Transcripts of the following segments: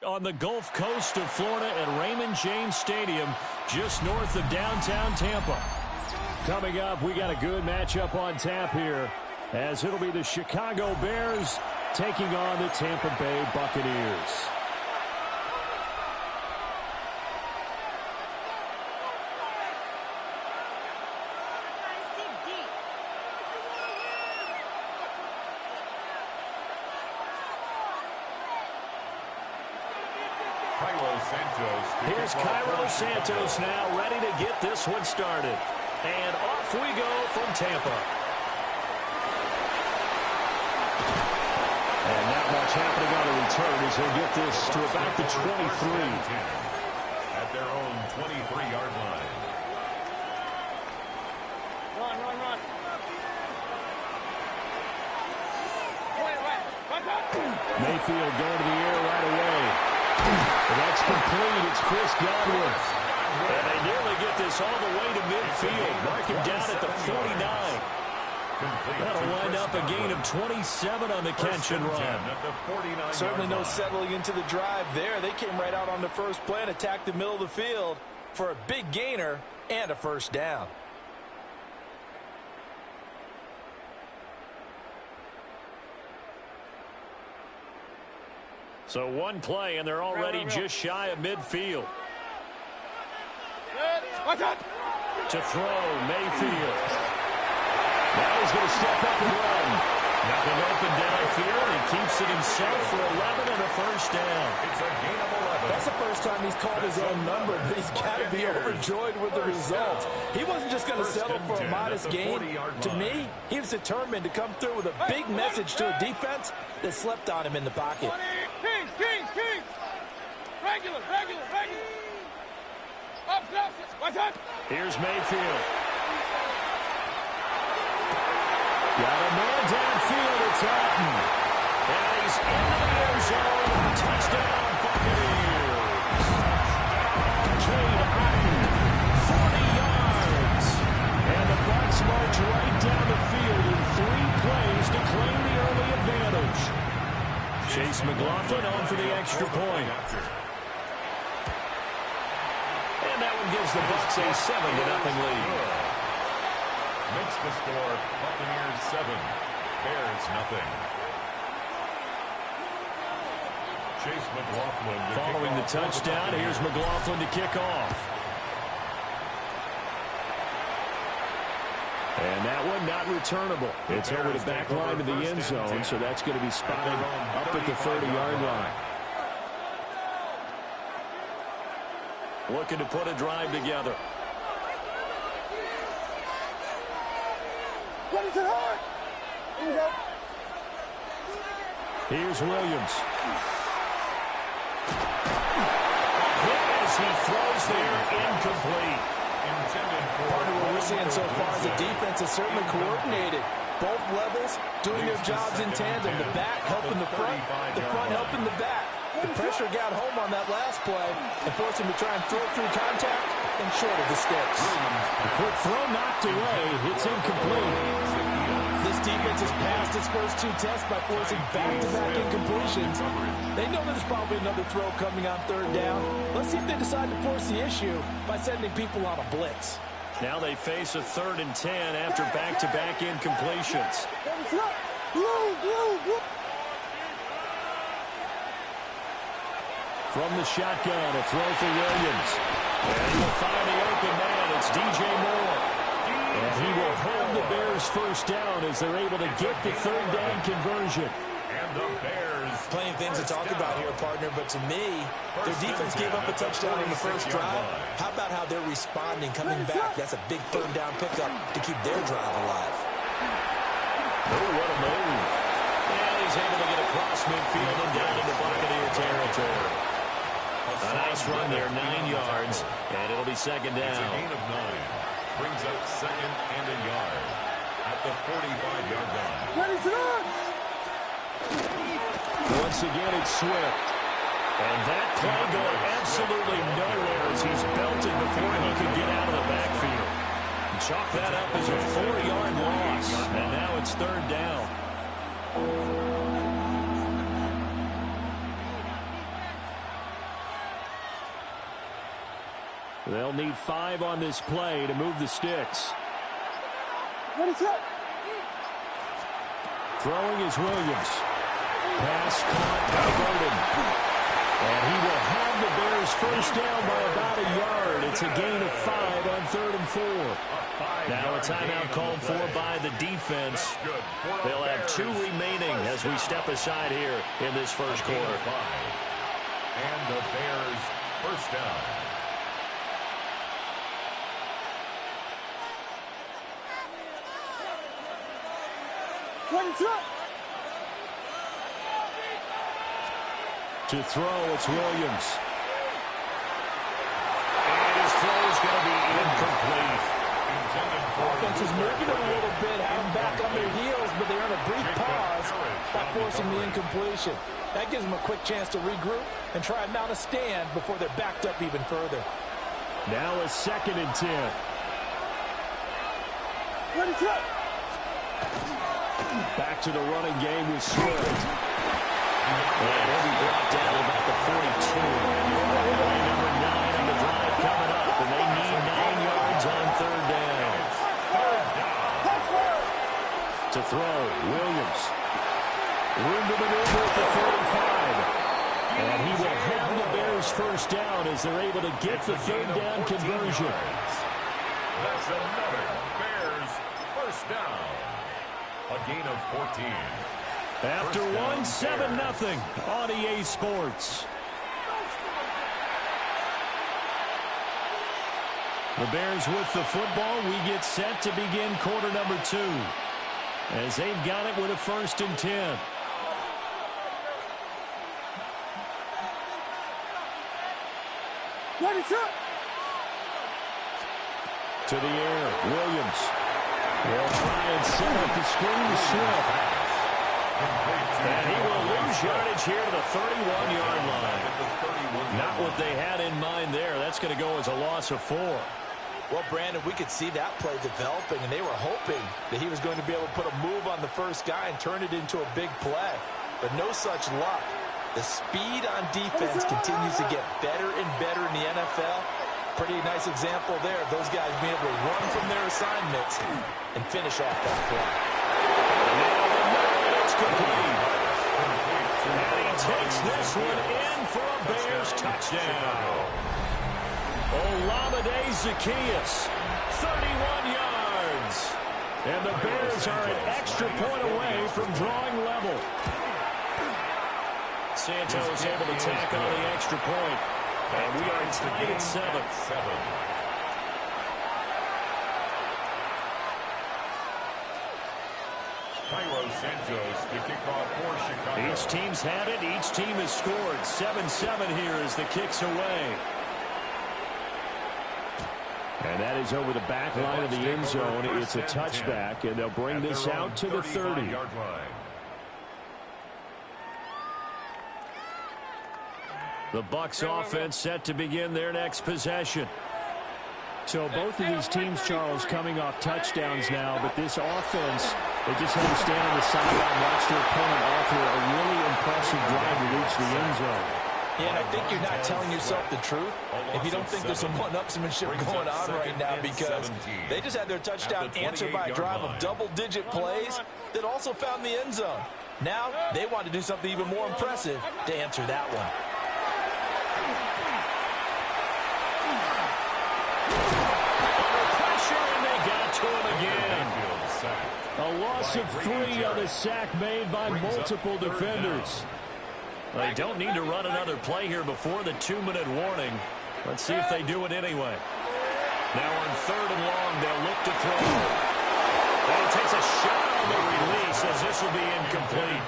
On the Gulf Coast of Florida at Raymond James Stadium, just north of downtown Tampa. Coming up, we got a good matchup on tap here, as it'll be the Chicago Bears taking on the Tampa Bay Buccaneers. Here's Cairo Santos now, ready to get this one started. And off we go from Tampa. And not much happening on the return as they get this to about the 23. At their own 23-yard line. Run. Mayfield going to the air right away. And that's complete. It's Chris Godwin. And they nearly get this all the way to midfield. Mark him down at the 49. That'll wind up a gain of 27 on the catch and run. Certainly no settling into the drive there. They came right out on the first play and attacked the middle of the field for a big gainer and a first down. So one play, and they're already just shy of midfield. To throw, Mayfield. Now he's going to step up and run. Nothing open downfield. He keeps it himself for 11 and a first down. It's a gain of 11. That's the first time he's called his own number, but he's got to be overjoyed with the results. He wasn't just going to settle for a modest gain. To me, he was determined to come through with a big message to a defense that slept on him in the pocket. Kings. Regular. Up. What's up? Here's Mayfield. Got a man downfield. It's Alton. And he's into the end zone. Touchdown, Buccaneers. Cade Alton, 40 yards. And the Bucs march right down the field in 3 plays to claim the early advantage. Chase McLaughlin on for the extra point. And that one gives the Bucs a 7-0 lead. Makes the score Buccaneers 7, Bears nothing. Chase McLaughlin following the touchdown. Here's McLaughlin to kick off. And that one not returnable. It's over the back line of the end zone, so that's going to be spotted up at the 30-yard line. Looking to put a drive together. Here's Williams. As he throws there, incomplete. Part of what we're seeing so far is the defense is certainly coordinated. Both levels doing their jobs in tandem. The back helping the front helping the back. The pressure got home on that last play and forced him to try and throw through contact and short of the sticks. A quick throw knocked away. It's incomplete. This defense has passed its first 2 tests by forcing back-to-back incompletions. They know there's probably another throw coming on 3rd down. Let's see if they decide to force the issue by sending people on a blitz. Now they face a 3rd and 10 after back-to-back incompletions. From the shotgun, a throw for Williams. And he will find the open man. It's DJ Moore. And he will hold the Bears first down as they're able to get the 3rd down conversion. And the Bears. Plenty of things to talk about here, partner, but to me, their defense gave up a touchdown on the first drive. How about how they're responding, coming back? That's a big 3rd down pickup to keep their drive alive. Oh, what a move. And he's able to get across midfield and down into Buccaneer territory. A nice run there, 9 yards, and it'll be 2nd down. It's a gain of 9. Brings up 2nd and a yard at the 45-yard line. Once again, it's Swift. And that play going absolutely nowhere as he's belted before he could get out of the backfield. Chalk that up as a 4-yard loss, and now it's 3rd down. They'll need 5 on this play to move the sticks. Throwing is Williams. Pass caught by Burden. And he will have the Bears first down by about a yard. It's a gain of 5 on 3rd and 4. Now a timeout called for by the defense. They'll have 2 remaining as we step aside here in this first quarter. And the Bears first down. To throw, it's Williams. And his throw is going to be incomplete. Offense is moving it a little bit, have them back on their heels, but they earn a brief pause by forcing the incompletion. That gives them a quick chance to regroup and try and mount a stand before they're backed up even further. Now a 2nd and 10. Back to the running game with Swift. And he'll be brought down about the 42. Play number 9 on the drive coming up, and they need 9 yards on 3rd down. To throw, Williams. Room to maneuver at the 35. And he will have the Bears first down as they're able to get the 3rd down conversion. That's another Bears first down. A gain of 14. After 1, 7-0 on EA Sports. The Bears with the football. We get set to begin quarter number 2. As they've got it with a 1st and 10. To the air, Williams. Will try and set up the screen to Swift. And he will lose yardage here to the 31-yard line. Not what they had in mind there. That's going to go as a loss of 4. Well, Brandon, we could see that play developing, and they were hoping that he was going to be able to put a move on the first guy and turn it into a big play. But no such luck. The speed on defense continues to get better and better in the NFL. Pretty nice example there of those guys being able to run from their assignments and finish off that play. And it's complete. And he takes this one in for a Bears touchdown. Olamide Zaccheaus, 31 yards. And the Bears are an extra point away from drawing level. Santos able to tack on the extra point. And we are tied at 7. Cairo Santos to kick off for Chicago. Each team's had it. Each team has scored. 7-7 here as the kick's away. And that is over the back line of the end zone. It's a touchback, and they'll bring this out to the 30. The Bucs offense set to begin their next possession. So both of these teams, Charles, coming off touchdowns now, but this offense, they just had to stand on the sideline and watch their opponent offer a really impressive drive to reach the end zone. Yeah, and I think you're not telling yourself the truth if you don't think there's some one-upsmanship going on right now, because they just had their touchdown answered by a drive of double-digit plays that also found the end zone. Now they want to do something even more impressive to answer that one. A loss of 3 on the sack made by multiple defenders. They don't need to run another play here before the 2-minute warning. Let's see if they do it anyway. Now on 3rd and long, they'll look to throw. And he takes a shot on the release as this will be incomplete.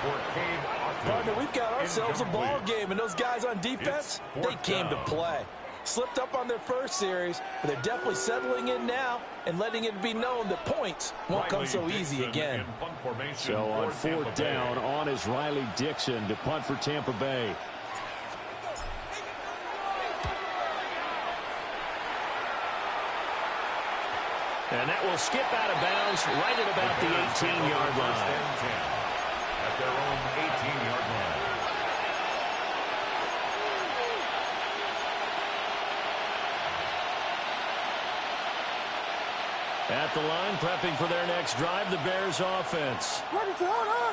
Partner, we've got ourselves a ball game, and those guys on defense, they came to play. Slipped up on their first series, but they're definitely settling in now and letting it be known that points won't come so easy again. So on 4th down, on is Riley Dixon to punt for Tampa Bay. And that will skip out of bounds right at about the 18-yard line. At their own 18-yard line. At the line, prepping for their next drive, the Bears offense.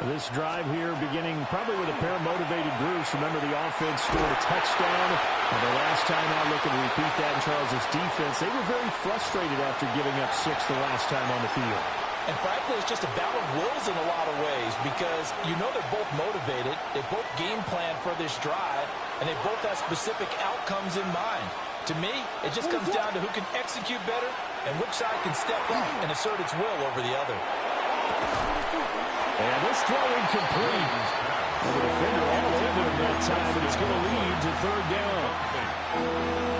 This drive here beginning probably with a pair of motivated groups. Remember, the offense scored a touchdown. And the last time out, looking to repeat that in Charles' defense. They were very frustrated after giving up 6 the last time on the field. And frankly, it's just a battle of wills in a lot of ways because you know they're both motivated. They both game plan for this drive, and they both have specific outcomes in mind. To me, it just comes down to who can execute better and which side can step up and assert its will over the other. And this throw incomplete. The defender all over him that time, but it's going to lead to third down.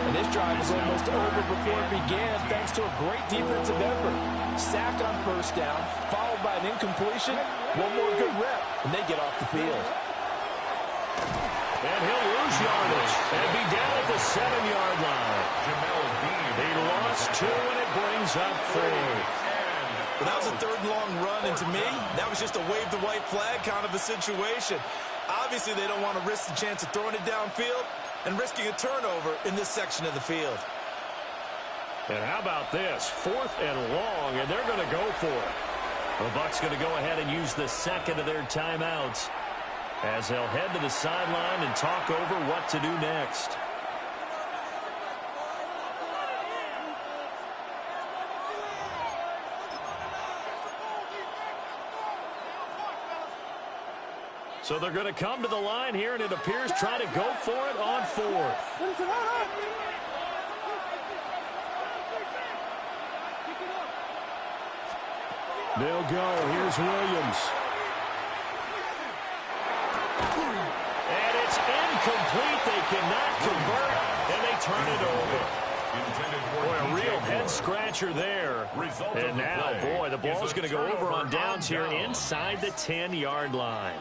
And this drive was almost over before it began thanks to a great defensive effort. Sack on first down, followed by an incompletion. One more good rep, and they get off the field. And he'll lose yardage and be down at the 7-yard line. He lost 2, and it brings up 4. Well, that was a third and long run, and to me, that was just a wave the white flag kind of a situation. Obviously, they don't want to risk the chance of throwing it downfield and risking a turnover in this section of the field. And how about this? 4th and long, and they're going to go for it. The Bucs going to go ahead and use the second of their timeouts as they'll head to the sideline and talk over what to do next. So they're going to come to the line here, and it appears try to go for it on 4th. They'll go. Here's Williams. And it's incomplete. They cannot convert, and they turn it over. Boy, a real head-scratcher there. And now, boy, the ball's going to go over on downs here inside the 10-yard line.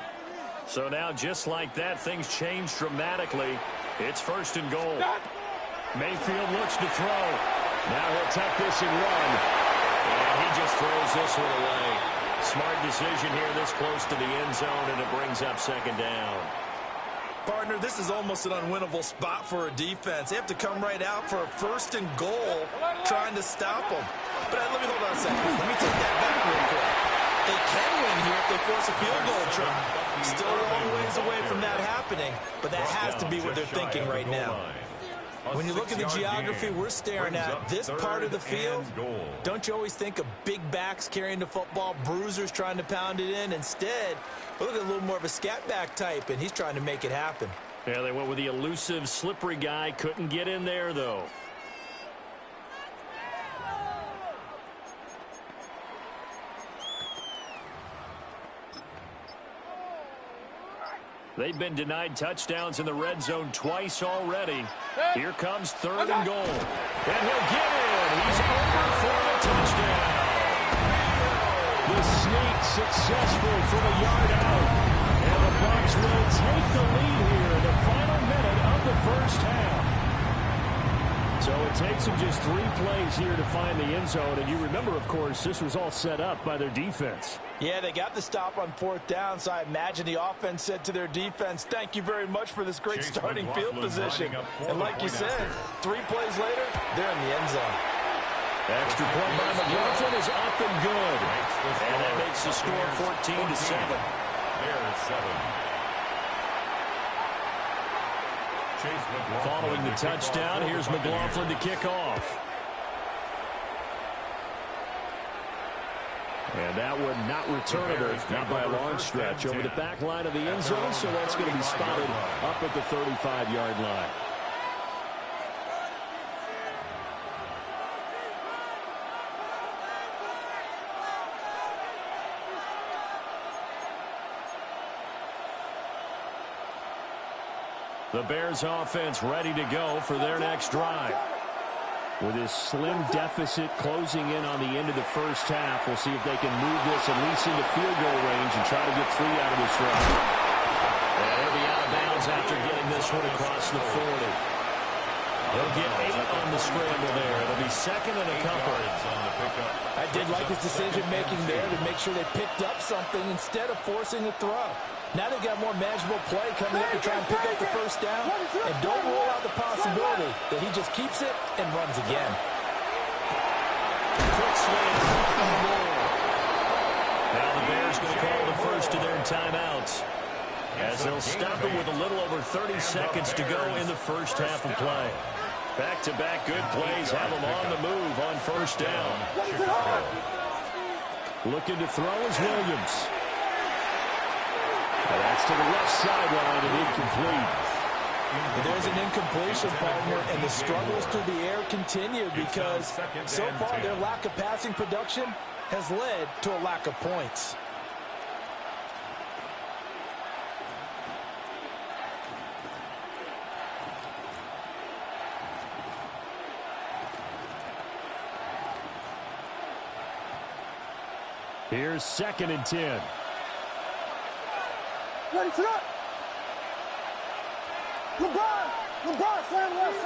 So now, just like that, things change dramatically. It's 1st and goal. Mayfield looks to throw. Now he'll tuck this and run. And he just throws this one away. Smart decision here this close to the end zone, and it brings up 2nd down. Partner, this is almost an unwinnable spot for a defense. They have to come right out for a 1st and goal trying to stop them. But let me hold on a second. Let me take that back real quick. They can win here if they force a field goal try. Still a long ways away from that happening, but that has to be what they're thinking right now. When you look at the geography we're staring at, this part of the field, don't you always think of big backs carrying the football, bruisers trying to pound it in? Instead, look at a little more of a scat back type, and he's trying to make it happen. Yeah, they went with the elusive, slippery guy. Couldn't get in there, though. They've been denied touchdowns in the red zone twice already. Here comes 3rd and goal. And he'll get in. He's over for the touchdown. The sneak successful from a yard out. And the Bucs will take the lead here in the final minute of the first half. So it takes them just 3 plays here to find the end zone. And you remember, of course, this was all set up by their defense. Yeah, they got the stop on 4th down, so I imagine the offense said to their defense, thank you very much for this great starting field position. And like you said, 3 plays later, they're in the end zone. Extra point by McLaughlin is up and good. And that makes the score 14-7. Bears 7. Following the touchdown, here's McLaughlin to kick off. And that one not returnable, not by a long stretch, over the back line of the end zone, so that's going to be spotted up at the 35-yard line. The Bears offense ready to go for their next drive. With his slim deficit closing in on the end of the first half, we'll see if they can move this at least into field goal range and try to get 3 out of this drive. And he'll be out of bounds after getting this one across the 40. He'll get 8 on the scramble there. It'll be 2nd and a couple. I did like his decision-making there to make sure they picked up something instead of forcing a throw. Now they've got more manageable play coming up to try and pick up the first down. And don't rule out the possibility that he just keeps it and runs again. Quick swing. Now the Bears going to call the first of their timeouts, as they'll stop it with a little over 30 seconds to go in the first half of play. Back-to-back good plays have them on the move on first down. Looking to throw is Williams. And that's to the left sideline and incomplete. There's an incompletion, partner, and the struggles through the air continue because so far their lack of passing production has led to a lack of points. Here's 2nd and 10. Ready, set up. LeBron, slam left.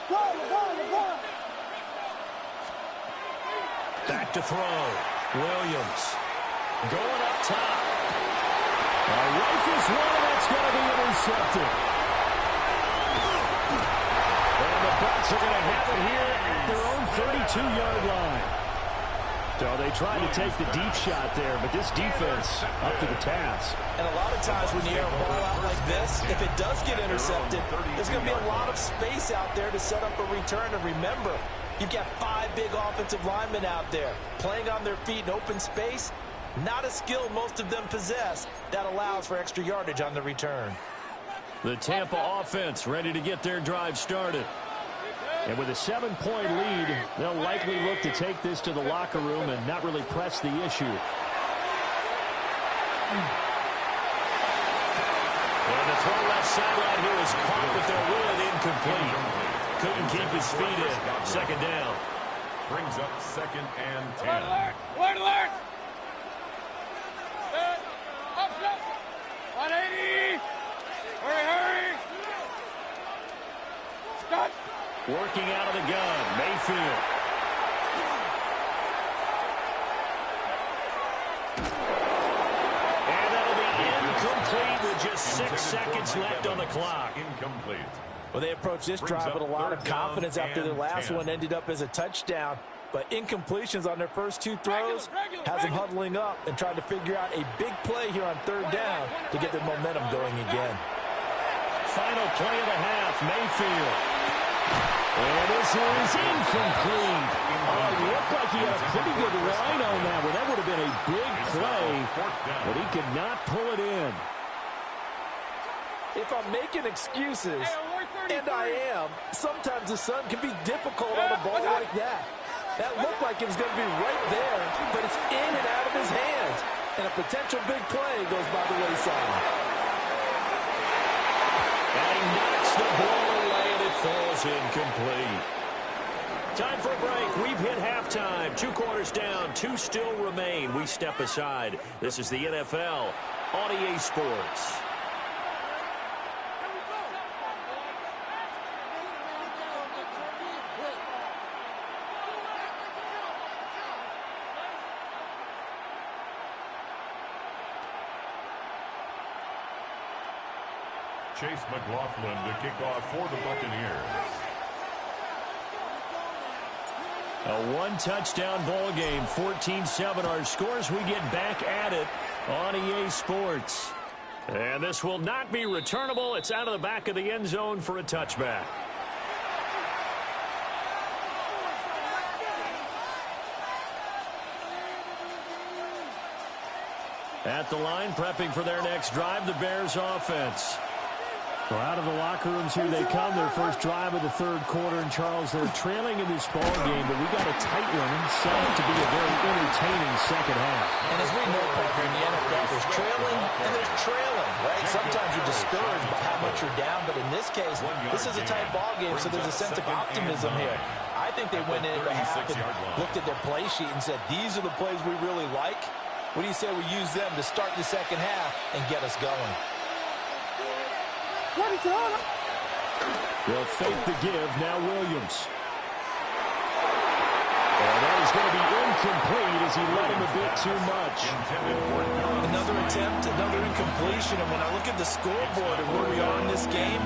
LeBron. Back to throw. Williams going up top. Rifles one, and that's going to be intercepted. And the Bucs are going to have it here at their own 32-yard line. So they tried to take the deep shot there, but this defense up to the task. And a lot of times when you air a ball out like this, if it does get intercepted, there's going to be a lot of space out there to set up a return. And remember, you've got 5 big offensive linemen out there playing on their feet in open space. Not a skill most of them possess that allows for extra yardage on the return. The Tampa offense ready to get their drive started. And with a 7-point lead, they'll likely look to take this to the locker room and not really press the issue. And the throw left sideline here is caught, but they're really incomplete. Couldn't keep his feet in. 2nd down. Brings up 2nd and 10. Alert! Set. Up. 180. Hurry. Stop. Working out of the gun, Mayfield. And that'll be incomplete with just 6 seconds left on the clock. Incomplete. Well, they approached this drive with a lot of confidence after their last one ended up as a touchdown. But incompletions on their first 2 throws has them huddling up and trying to figure out a big play here on 3rd down to get their momentum going again. Final play of the half, Mayfield. And this is incomplete. Oh, it looked like he had a pretty good line on that one. That would have been a big play, but he could not pull it in. If I'm making excuses, and I am, sometimes the sun can be difficult on a ball like that. That looked like it was going to be right there, but it's in and out of his hands. And a potential big play goes by the wayside. And he knocks the ball away, and it falls incomplete. Time for a break. We've hit halftime. 2 quarters down, 2 still remain. We step aside. This is the NFL on EA Sports. Chase McLaughlin to kick off for the Buccaneers. A 1-touchdown ball game, 14-7 our scores. We get back at it on EA Sports. And this will not be returnable. It's out of the back of the end zone for a touchback. At the line, prepping for their next drive, the Bears offense. Well, out of the locker rooms here they come, their first drive of the 3rd quarter. And, Charles, they're trailing in this ball game, but we got a tight one and set up to be a very entertaining 2nd half. And as we know, in the NFL, there's trailing and there's trailing, right? Sometimes you're discouraged by how much you're down, but in this case, this is a tight ball game, so there's a sense of optimism here. I think they went into the half and looked at their play sheet and said, these are the plays we really like. What do you say we use them to start the 2nd half and get us going? They'll fake the give. Now Williams. And that is going to be incomplete as he let him a bit too much. Another attempt, another incompletion. And when I look at the scoreboard and where we are in this game,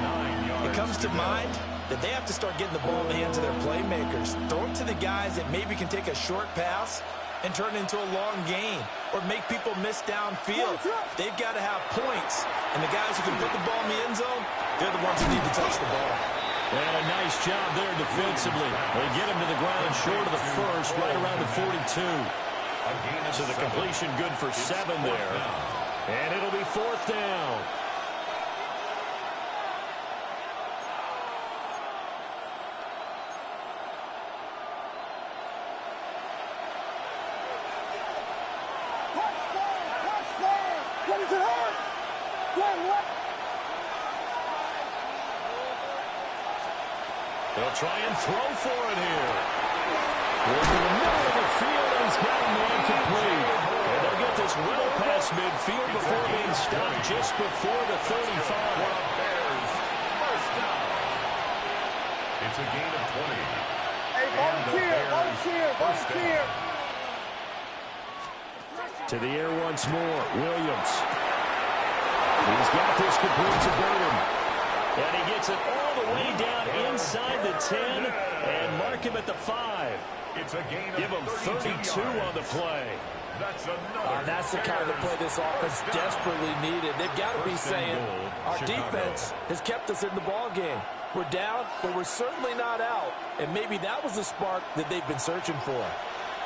it comes to mind that they have to start getting the ball in the hands of their playmakers. Throw it to the guys that maybe can take a short pass and turn it into a long gain or make people miss downfield. They've got to have points. And the guys who can put the ball in the end zone, they're the ones who need to touch the ball. And a nice job there defensively. They get him to the ground short of the first, right around the 42. So the completion good for 7 there. And it'll be 4th down. They'll try and throw for it here. Goes in the middle of the field, and he's got him incomplete. And they'll get this well past midfield before being stopped just before the 35. Bears, first down. It's a gain of 20. Hey, volunteer. To the air once more, Williams. He's got this complete to Burton. And he gets it all the way down inside the 10 and mark him at the 5. It's a gain of Give him 32 on the play. That's the kind of play this offense desperately needed. They've got to be saying, our defense has kept us in the ball game. We're down, but we're certainly not out. And maybe that was the spark that they've been searching for.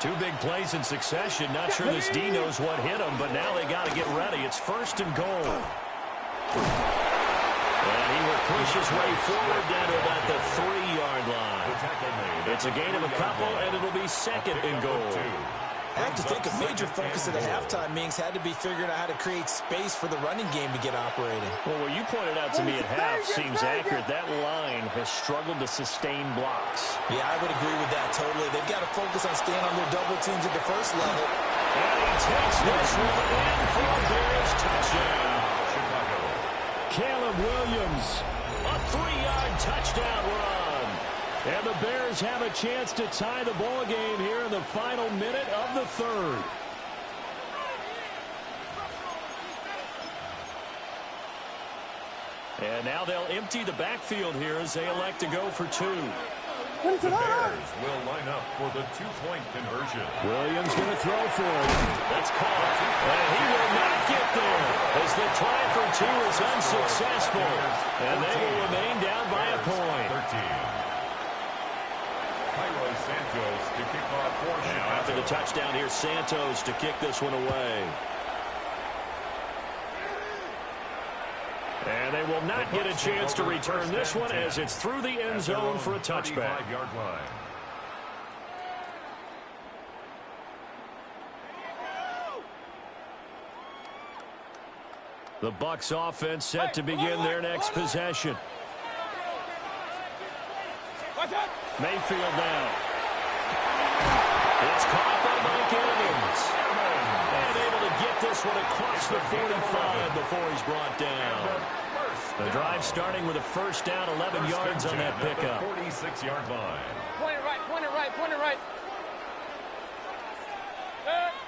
2 big plays in succession. Not sure this D knows what hit him, but now they got to get ready. It's 1st and goal. And he will push his way forward down to about the 3-yard line. It's a gain of a couple, and it'll be 2nd and goal. I have to think a major focus of the halftime meetings had to be figuring out how to create space for the running game to get operating. Well, what you pointed out to me at half seems accurate. That line has struggled to sustain blocks. Yeah, I would agree with that totally. They've got to focus on staying on their double teams at the first level. And he takes this one in for a Bears touchdown. Caleb Williams, a 3-yard touchdown run. And the Bears have a chance to tie the ball game here in the final minute of the 3rd. And now they'll empty the backfield here as they elect to go for 2. The Bears will line up for the 2-point conversion. Williams going to throw for it. That's caught. And he will not get there as the try for 2 is unsuccessful. And they will remain down by a point. 13. Santos to kick off for Chicago. Now after the touchdown here, Santos to kick this one away. And they will not get a chance to return this one as it's through the end zone for a touchback. The Bucs offense set to begin their next possession. Mayfield now. It's caught by Mike Evans. And able to get this one across the 45 before he's brought down. The drive starting with a 1st down, 11 yards on that pickup. 46-yard line. Point it right.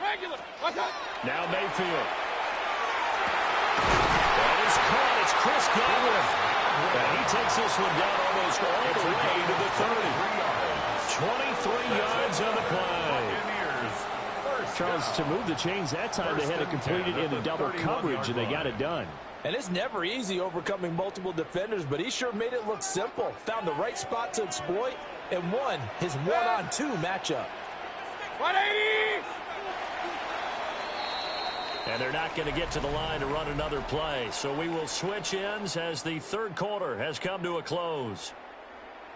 Regular. Watch out. Now Mayfield. That is caught. It's Chris Godwin. And he takes this one down almost all the way to the 30. 23 yards on the play. Charles, to move the chains that time, they had to complete it into double coverage, and they got it done. And it's never easy overcoming multiple defenders, but he sure made it look simple. Found the right spot to exploit and won his 1-on-2 matchup. 180! And they're not going to get to the line to run another play. So we will switch ends as the 3rd quarter has come to a close.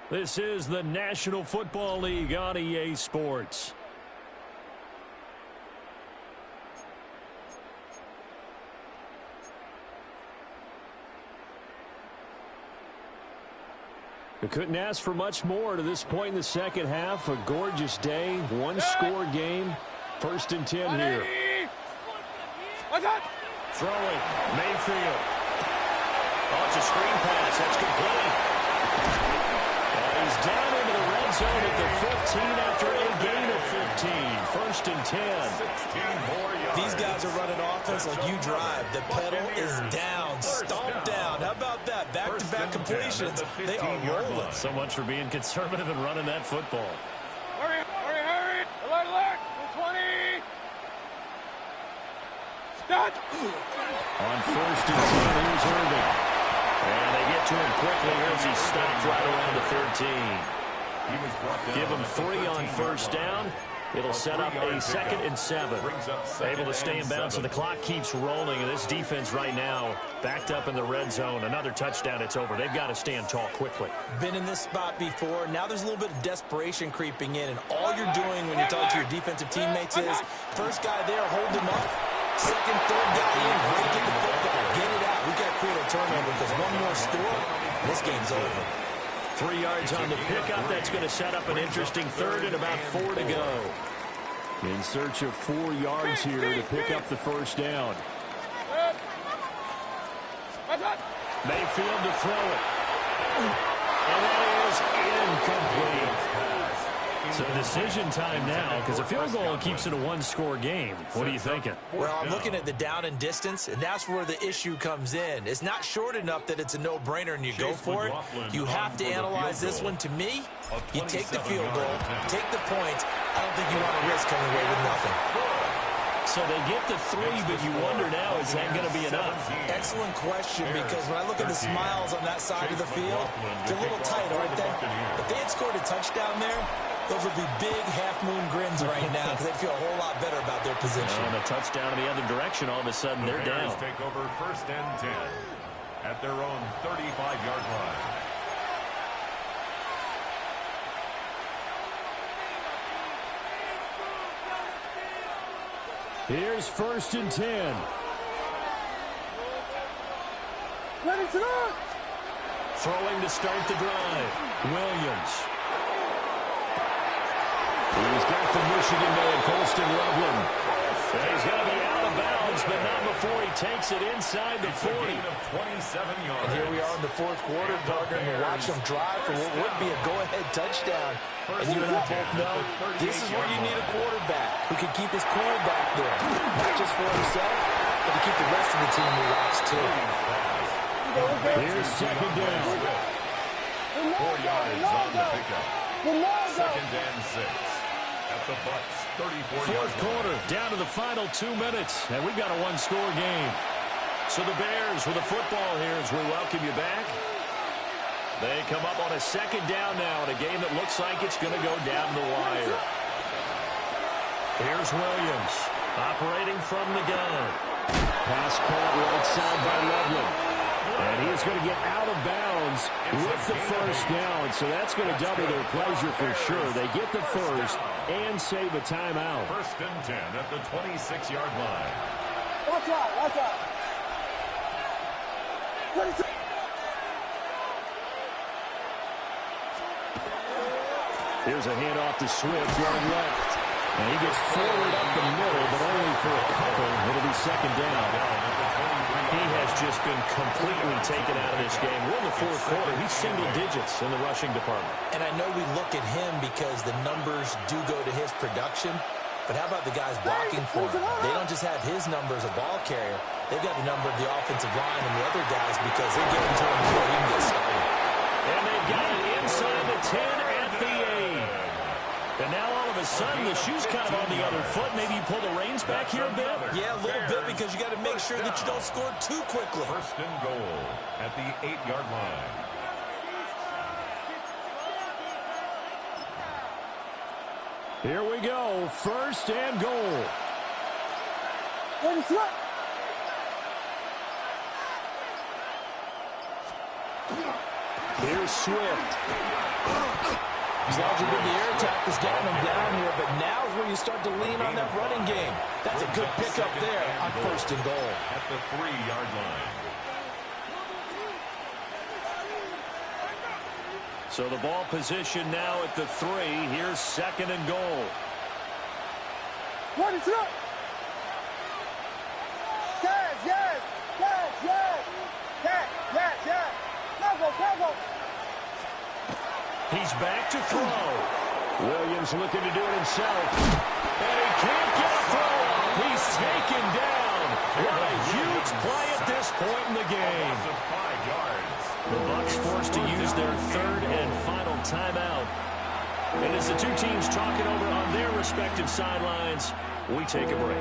This is the National Football League on EA Sports. We couldn't ask for much more to this point in the second half. A gorgeous day, 1-score game. 1st and 10 here. Throwing, Mayfield. Oh, it's a screen pass. That's complete. And he's down into the red zone at the 15 after a gain of 15. First and 10. 16 more yards. These guys are running offense like you drive. The pedal is down, stomped down. How about that? Back-to-back completions. They are rolling. So much for being conservative and running that football. Hurry, hurry, hurry. Alert, alert. 20. Start. On first and 10, here's Irving. And they get to him quickly as he stopped right around the 13. Give him 3 on first down. It'll set up a 2nd and 7. Able to stay in bounds, and the clock keeps rolling. And this defense right now backed up in the red zone. Another touchdown, it's over. They've got to stand tall quickly. Been in this spot before. Now there's a little bit of desperation creeping in, and all you're doing when you're talking to your defensive teammates is first guy there, hold him up. Second, third guy in, break it the football. Get it out. We got to create a turnover because one more score, and this game's over. 3 yards on the pickup. That's going to set up an interesting 3rd and about 4 to go. In search of 4 yards here to pick up the first down. Mayfield to throw it. And that is incomplete. So decision time now, because a field goal keeps it a 1-score game. What are you thinking? Well, I'm looking at the down and distance, and that's where the issue comes in. It's not short enough that it's a no-brainer and you go for it. You have to analyze this one. To me, you take the field goal, take the points. I don't think you want to risk coming away with nothing. So they get the 3, but you wonder now, is that going to be enough? Excellent question, because when I look at the smiles on that side of the field, they're a little tight, aren't they? If they had scored a touchdown there, those would be big half-moon grins right now because they'd feel a whole lot better about their position. And a touchdown in the other direction, all of a sudden they're down. Take over first and 10 at their own 35-yard line. Here's first and 10. Ready to go. Throwing to start the drive. Williams. He's got the Michigan man, Colston Loveland. He's going to be out of bounds, but not before he takes it inside the 40. Of 27 yards. And here we are in the 4th quarter, Gardner, and we're watching them drive for what would be a go-ahead touchdown. And you and I both know this is where you need a quarterback who can keep his cool back there. Not just for himself, but to keep the rest of the team relaxed, too. Here's second down. 4 yards on the pickup. 2nd and 6. At the Bucs, 34-yard 4th quarter, down to the final 2 minutes, and we've got a 1-score game. So the Bears with the football here as we welcome you back. They come up on a 2nd down now in a game that looks like it's going to go down the wire. Here's Williams operating from the gun. Pass caught right side by Loveland. And he's going to get out of bounds with the first down. So that's going to double their pleasure for sure. They get the first and save a timeout. First and 10 at the 26-yard line. Watch out, watch out. Here's a handoff to Swift running left. And he gets forward up the middle, but only for a couple. It'll be 2nd down. He has just been completely taken out of this game. We're in the 4th quarter. He's single digits in the rushing department. And I know we look at him because the numbers do go to his production. But how about the guys blocking for him? They don't just have his number as a ball carrier. They've got the number of the offensive line and the other guys because they're getting to him before he can get started. And they've got it inside the 10 at the 8. And now all of a sudden the shoe's kind of on the other foot. Maybe you pull the reins back here a bit? Yeah, a little bit because you got to make sure that you don't score too quickly. First and goal at the 8-yard line. Here we go. First and goal. Here's Swift. He's largely been the air attack that's gotten him down here, but now is where you start to lean on that running game. That's a good pickup there on first and goal. At the 3-yard line. So the ball position now at the 3. Here's 2nd and goal. What is up? Yes, yes, yes, yes. Yes, yes, yes. Tackle, tackle. He He's back to throw. Williams looking to do it himself. And he can't get a throw off. He's taken down. What a huge play at this point in the game. The Bucs forced to use their third and final timeout. And as the two teams talk it over on their respective sidelines, we take a break.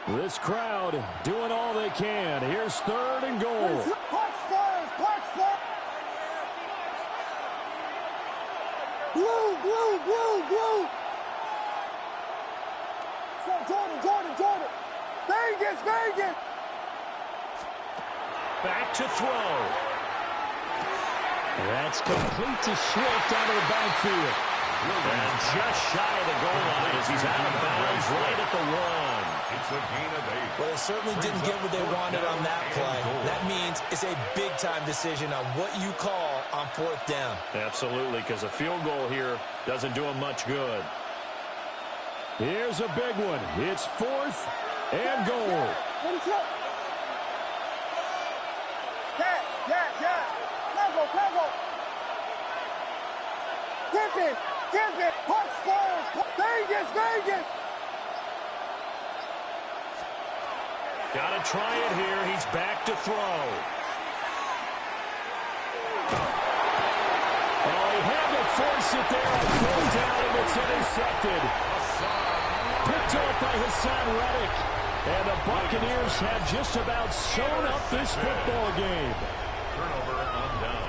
This crowd doing all they can. Here's third and goal. Blue. Jordan. Vegas. Back to throw. That's complete to Swift out of the backfield. And just shy of the goal line as he's out of bounds right at the 1. It's a gain of 8. Well, they certainly didn't get what they wanted on that play. That means it's a big-time decision on what you call on fourth down. Absolutely, because a field goal here doesn't do him much good. Here's a big one. It's fourth and goal. Tackle. Tip it. Punch Spurs. Vegas. Got to try it here. He's back to throw. Oh, he had to force it there on third down, and it's intercepted. Picked up by Hassan Reddick. And the Buccaneers have just about sewn up this football game. Turnover on downs.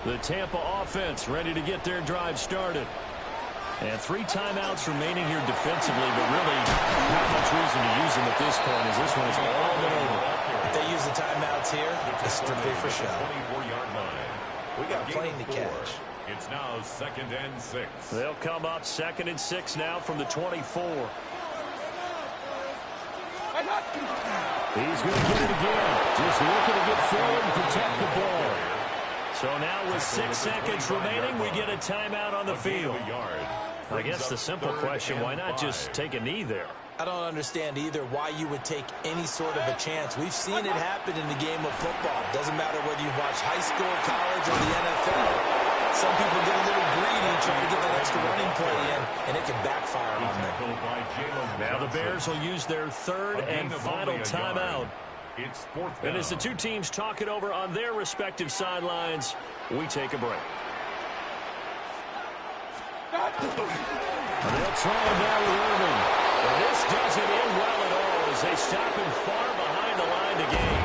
The Tampa offense ready to get their drive started. And 3 timeouts remaining here defensively, but really not much reason to use them at this point as this one is all but over. If they use the timeouts here, it's strictly for show. 24-yard line. We got a plane to catch. It's now 2nd and 6. They'll come up 2nd and 6 now from the 24. He's going to get it again. Just looking to get forward and protect the ball. So now with 6 seconds remaining, we get a timeout on the field. I guess the simple question, why not just take a knee there? I don't understand either why you would take any sort of a chance. We've seen it happen in the game of football. Doesn't matter whether you watch high school, college, or the NFL. Some people get a little greedy trying to get that extra running play in, and it can backfire on them. Now the Bears will use their third and final timeout. It's 4th down. And as the two teams talk it over on their respective sidelines, we take a break. They'll try him now with Irving. And this doesn't end well at all as they stop him far behind the line to gain.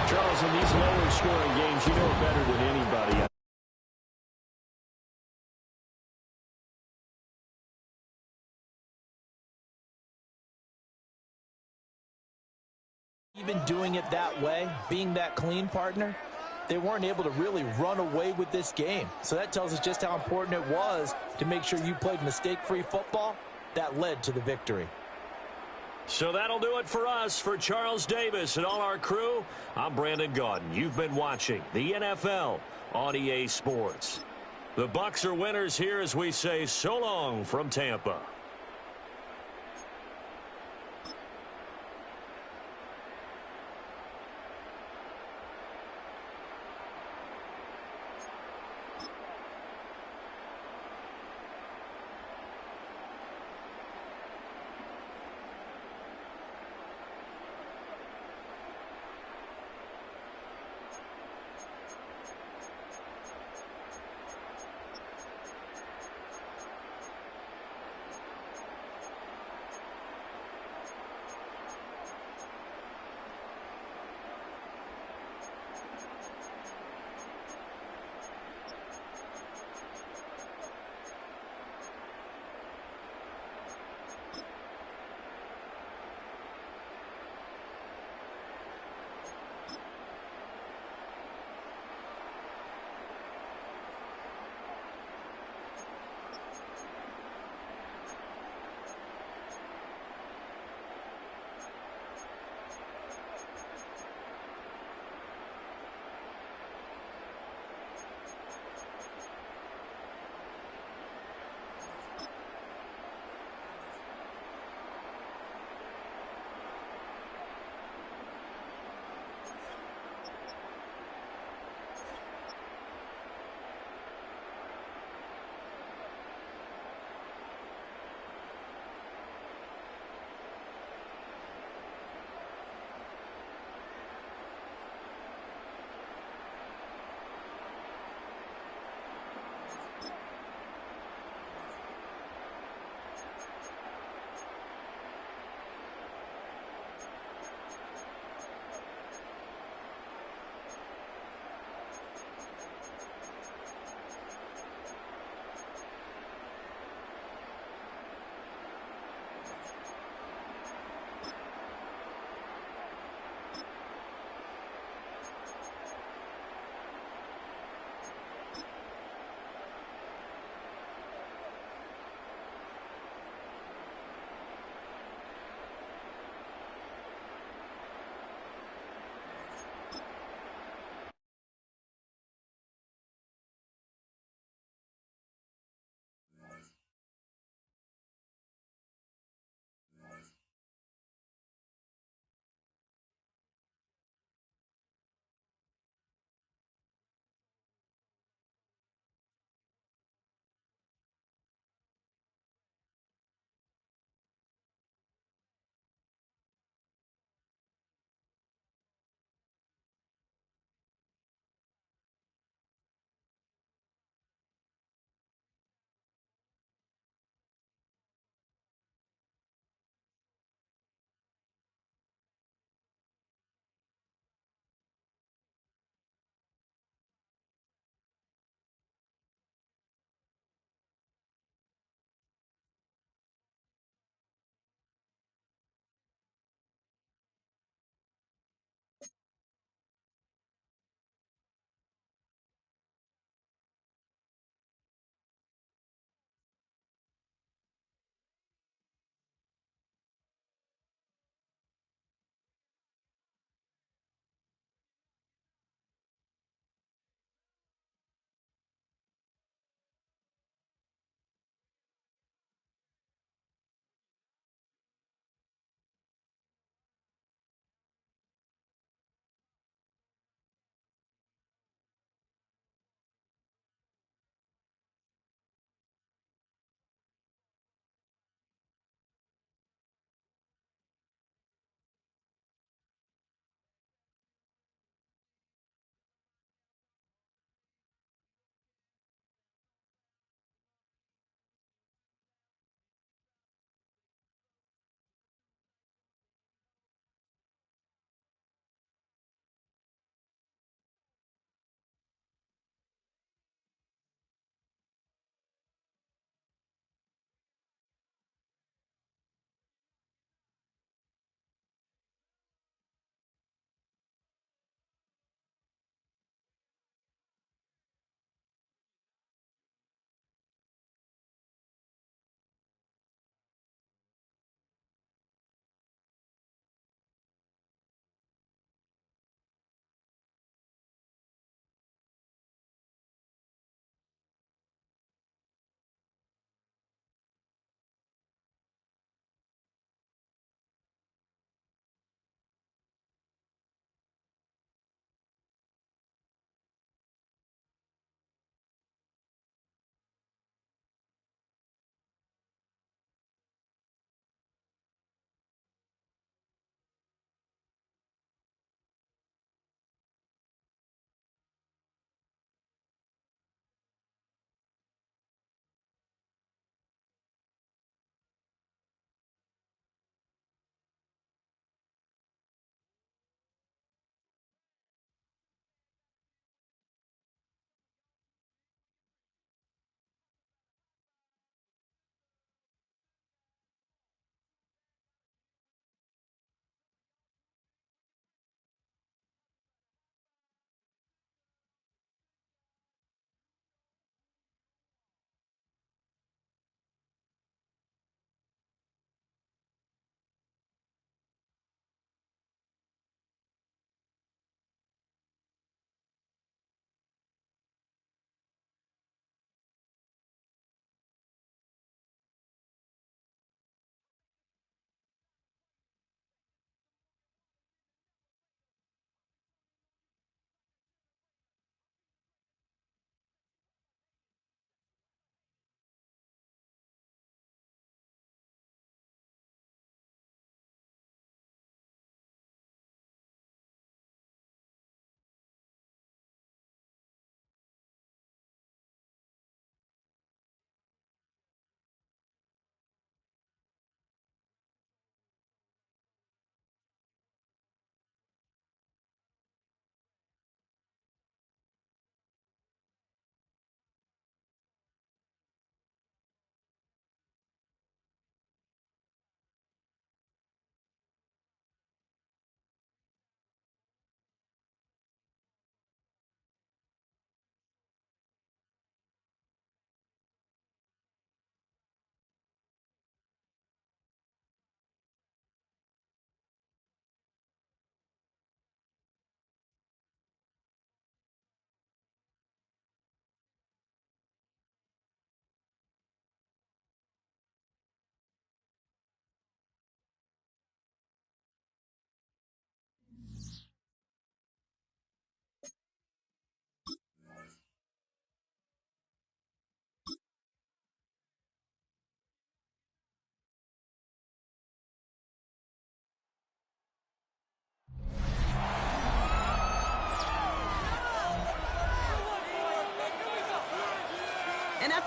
Charles, in these lower scoring games, you know better than anybody. Even doing it that way, being that clean partner, they weren't able to really run away with this game. So that tells us just how important it was to make sure you played mistake-free football. That led to the victory. So that'll do it for us. For Charles Davis and all our crew, I'm Brandon Gaudin. You've been watching the NFL on EA Sports. The Bucs are winners here as we say so long from Tampa.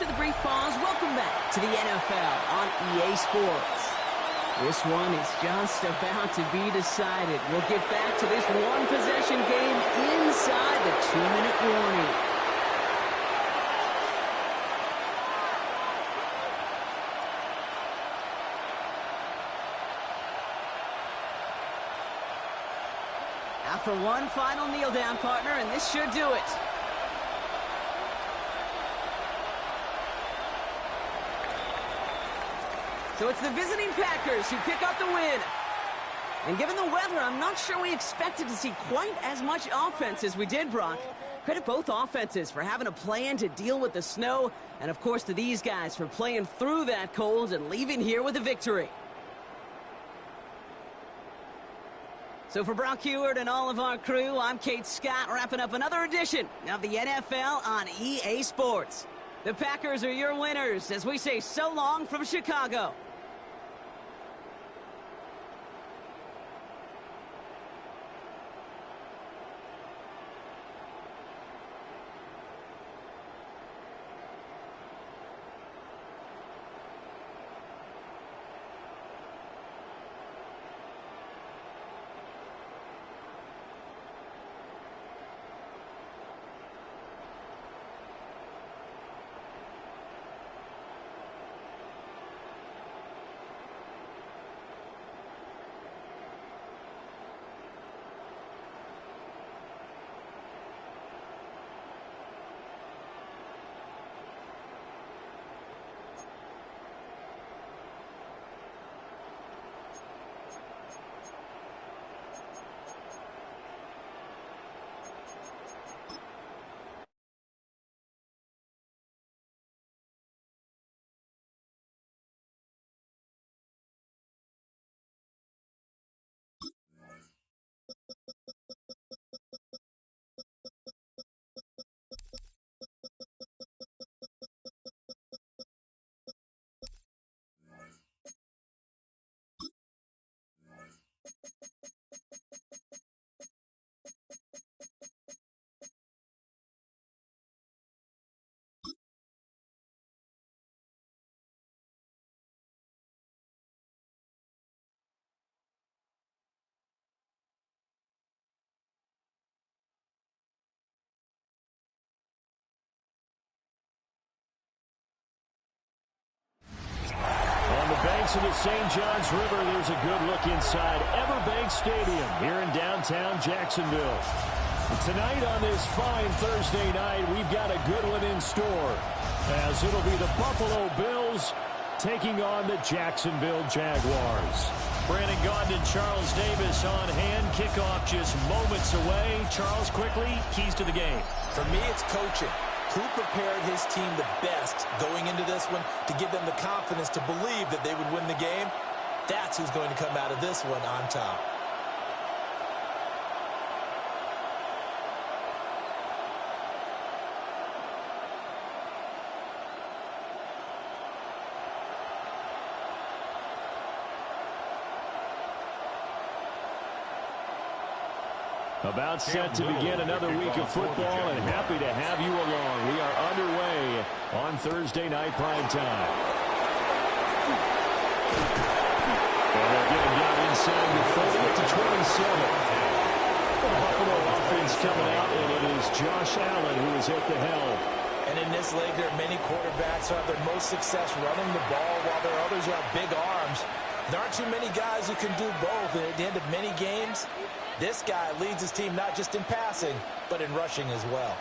after the brief pause, welcome back to the NFL on EA Sports. This one is just about to be decided. We'll get back to this one-possession game inside the 2-minute warning. After one final kneel-down, partner, and this should do it. So it's the visiting Packers who pick up the win. And given the weather, I'm not sure we expected to see quite as much offense as we did, Brock. Credit both offenses for having a plan to deal with the snow, and of course to these guys for playing through that cold and leaving here with a victory. So for Brock Heward and all of our crew, I'm Kate Scott, wrapping up another edition of the NFL on EA Sports. The Packers are your winners as we say so long from Chicago. Banks of the St. Johns River, there's a good look inside Everbank Stadium here in downtown Jacksonville. And tonight on this fine Thursday night, we've got a good one in store, as it'll be the Buffalo Bills taking on the Jacksonville Jaguars. Brandon Gaudin and Charles Davis on hand. Kickoff just moments away. Charles, quickly, keys to the game. For me, it's coaching. Who prepared his team the best going into this one to give them the confidence to believe that they would win the game? That's who's going to come out of this one on top. About set to begin another week of football, and happy to have you along. We are underway on Thursday night prime time. And they're getting down inside the 30 to 27. The Buffalo offense coming out, and it is Josh Allen who is at the helm. And in this league, there are many quarterbacks who have their most success running the ball, while there are others who have big arms. There aren't too many guys who can do both, and at the end of many games, this guy leads his team not just in passing, but in rushing as well.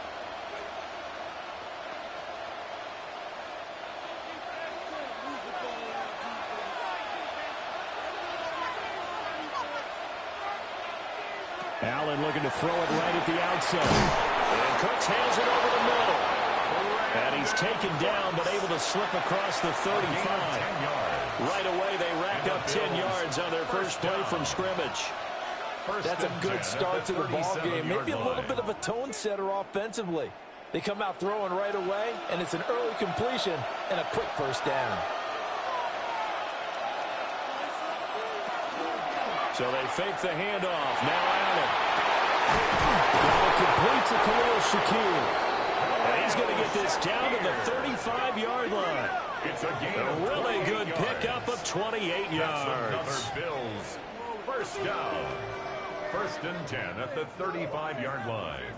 Allen looking to throw it right at the outside. And Cooks hands it over the middle. And he's taken down, but able to slip across the 35. Right away, they rack up 10 yards on their first play from scrimmage. That's a good start to the ball game. Maybe a little bit of a tone setter offensively. They come out throwing right away, and it's an early completion and a quick first down. So they fake the handoff. Now Allen. Got it complete to Khalil Shakir. And he's going to get this down to the 35-yard line. It's a gain A of really 28 good yards. pickup of 28 yards. Another Bills first down. 1st and 10 at the 35-yard line.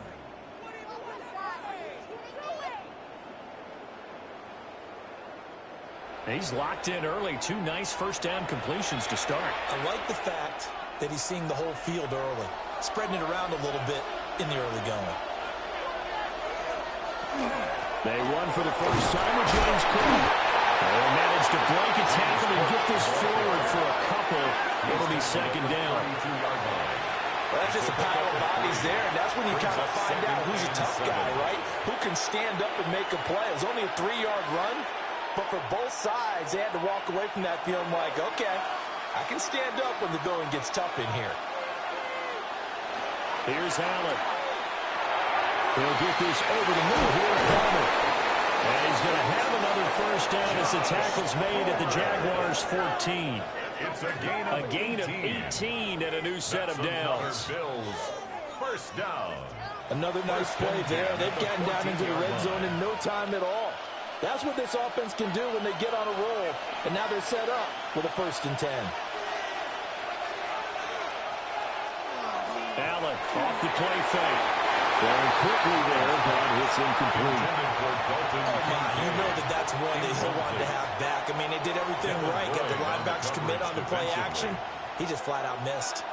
He's locked in early. 2 nice first down completions to start. I like the fact that he's seeing the whole field early, spreading it around a little bit in the early going. They won for the first time with James Cook. They'll manage to break a tackle and get this forward for a couple. It'll be 2nd down. Well, that's just a pile of bodies there, and that's when you kind of find out who's a tough guy, right? Who can stand up and make a play. It was only a 3-yard run, but for both sides, they had to walk away from that feeling like, okay, I can stand up when the going gets tough in here. Here's Allen. He'll get this over the middle here at Palmer. And he's going to have another first down as the tackle's made at the Jaguars' 14. It's a gain of 18 and a new set of downs. Bills first down. Another nice play there. They've gotten down into the red zone in no time at all. That's what this offense can do when they get on a roll. And now they're set up with a 1st and 10. Allen off the play fake. Going quickly there, but it's incomplete. Oh, my. You know that's one that he'll want to have back. I mean, they did everything right. Got the linebackers commit on the play action. He just flat out missed.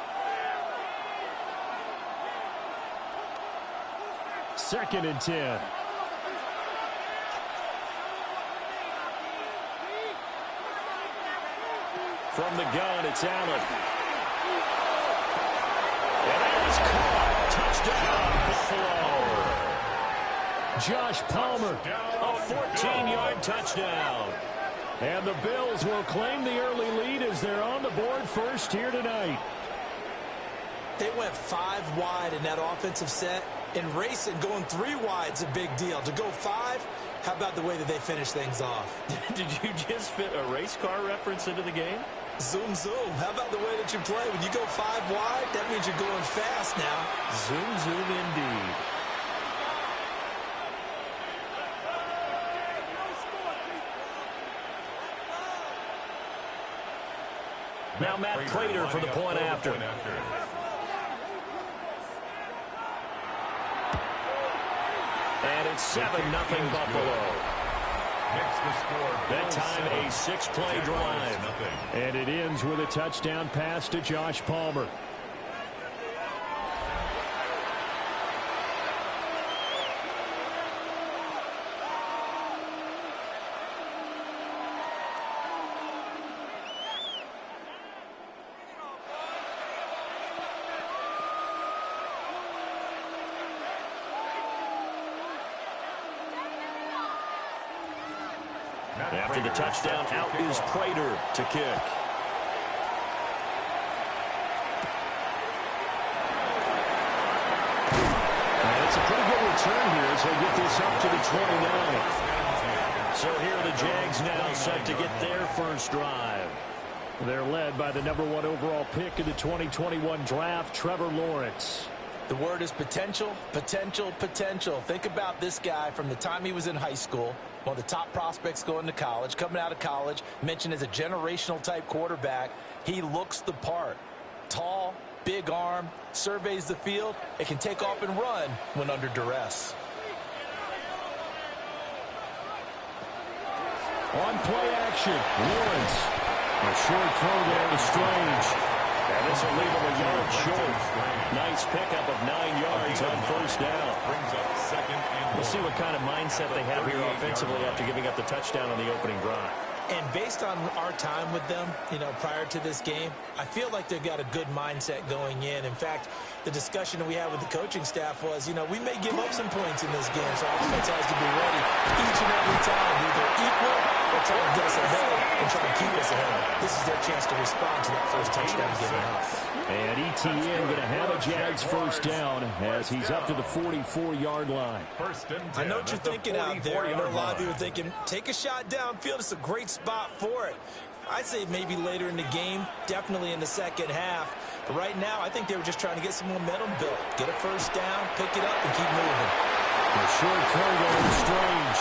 2nd and 10. From the gun, it's Allen. And that is caught. Touchdown, Buffalo. Josh Palmer, a 14-yard touchdown. And the Bills will claim the early lead as they're on the board first here tonight. They went 5 wide in that offensive set. And racing, going 3 wide is a big deal. To go 5, how about the way that they finish things off? Did you just fit a race car reference into the game? Zoom, zoom. How about the way that you play? When you go 5 wide, that means you're going fast now. Zoom, zoom indeed. Now Matt Prater for the point after. And it's 7-0 Buffalo. That time a 6-play drive. And it ends with a touchdown pass to Josh Palmer. After the touchdown, out is Prater to kick. And it's a pretty good return here as they get this up to the 29. So here are the Jags now set to get their first drive. They're led by the #1 overall pick in the 2021 draft, Trevor Lawrence. The word is potential, potential, potential. Think about this guy from the time he was in high school, one of the top prospects going to college, coming out of college, mentioned as a generational type quarterback. He looks the part. Tall, big arm, surveys the field, and can take off and run when under duress. On play action, Lawrence. A short throw there to Strange. And this will leave him a yard short. Nice pickup of 9 yards on first down. We'll see what kind of mindset they have here offensively after giving up the touchdown on the opening drive. And based on our time with them, prior to this game, I feel like they've got a good mindset going in. In fact, the discussion that we had with the coaching staff was, we may give up some points in this game, so our offense has to be ready each and every time, either equal or try to get us ahead and try to keep us ahead. This is their chance to respond to that first touchdown given up. And ETN going to have a Jags first down as he's up to the 44-yard line. I know what you're thinking out there. I know a lot of you are thinking, take a shot downfield. It's a great spot for it. I'd say maybe later in the game, definitely in the second half. But right now, I think they were just trying to get some momentum built. Get a first down, pick it up, and keep moving. The short throw going strange.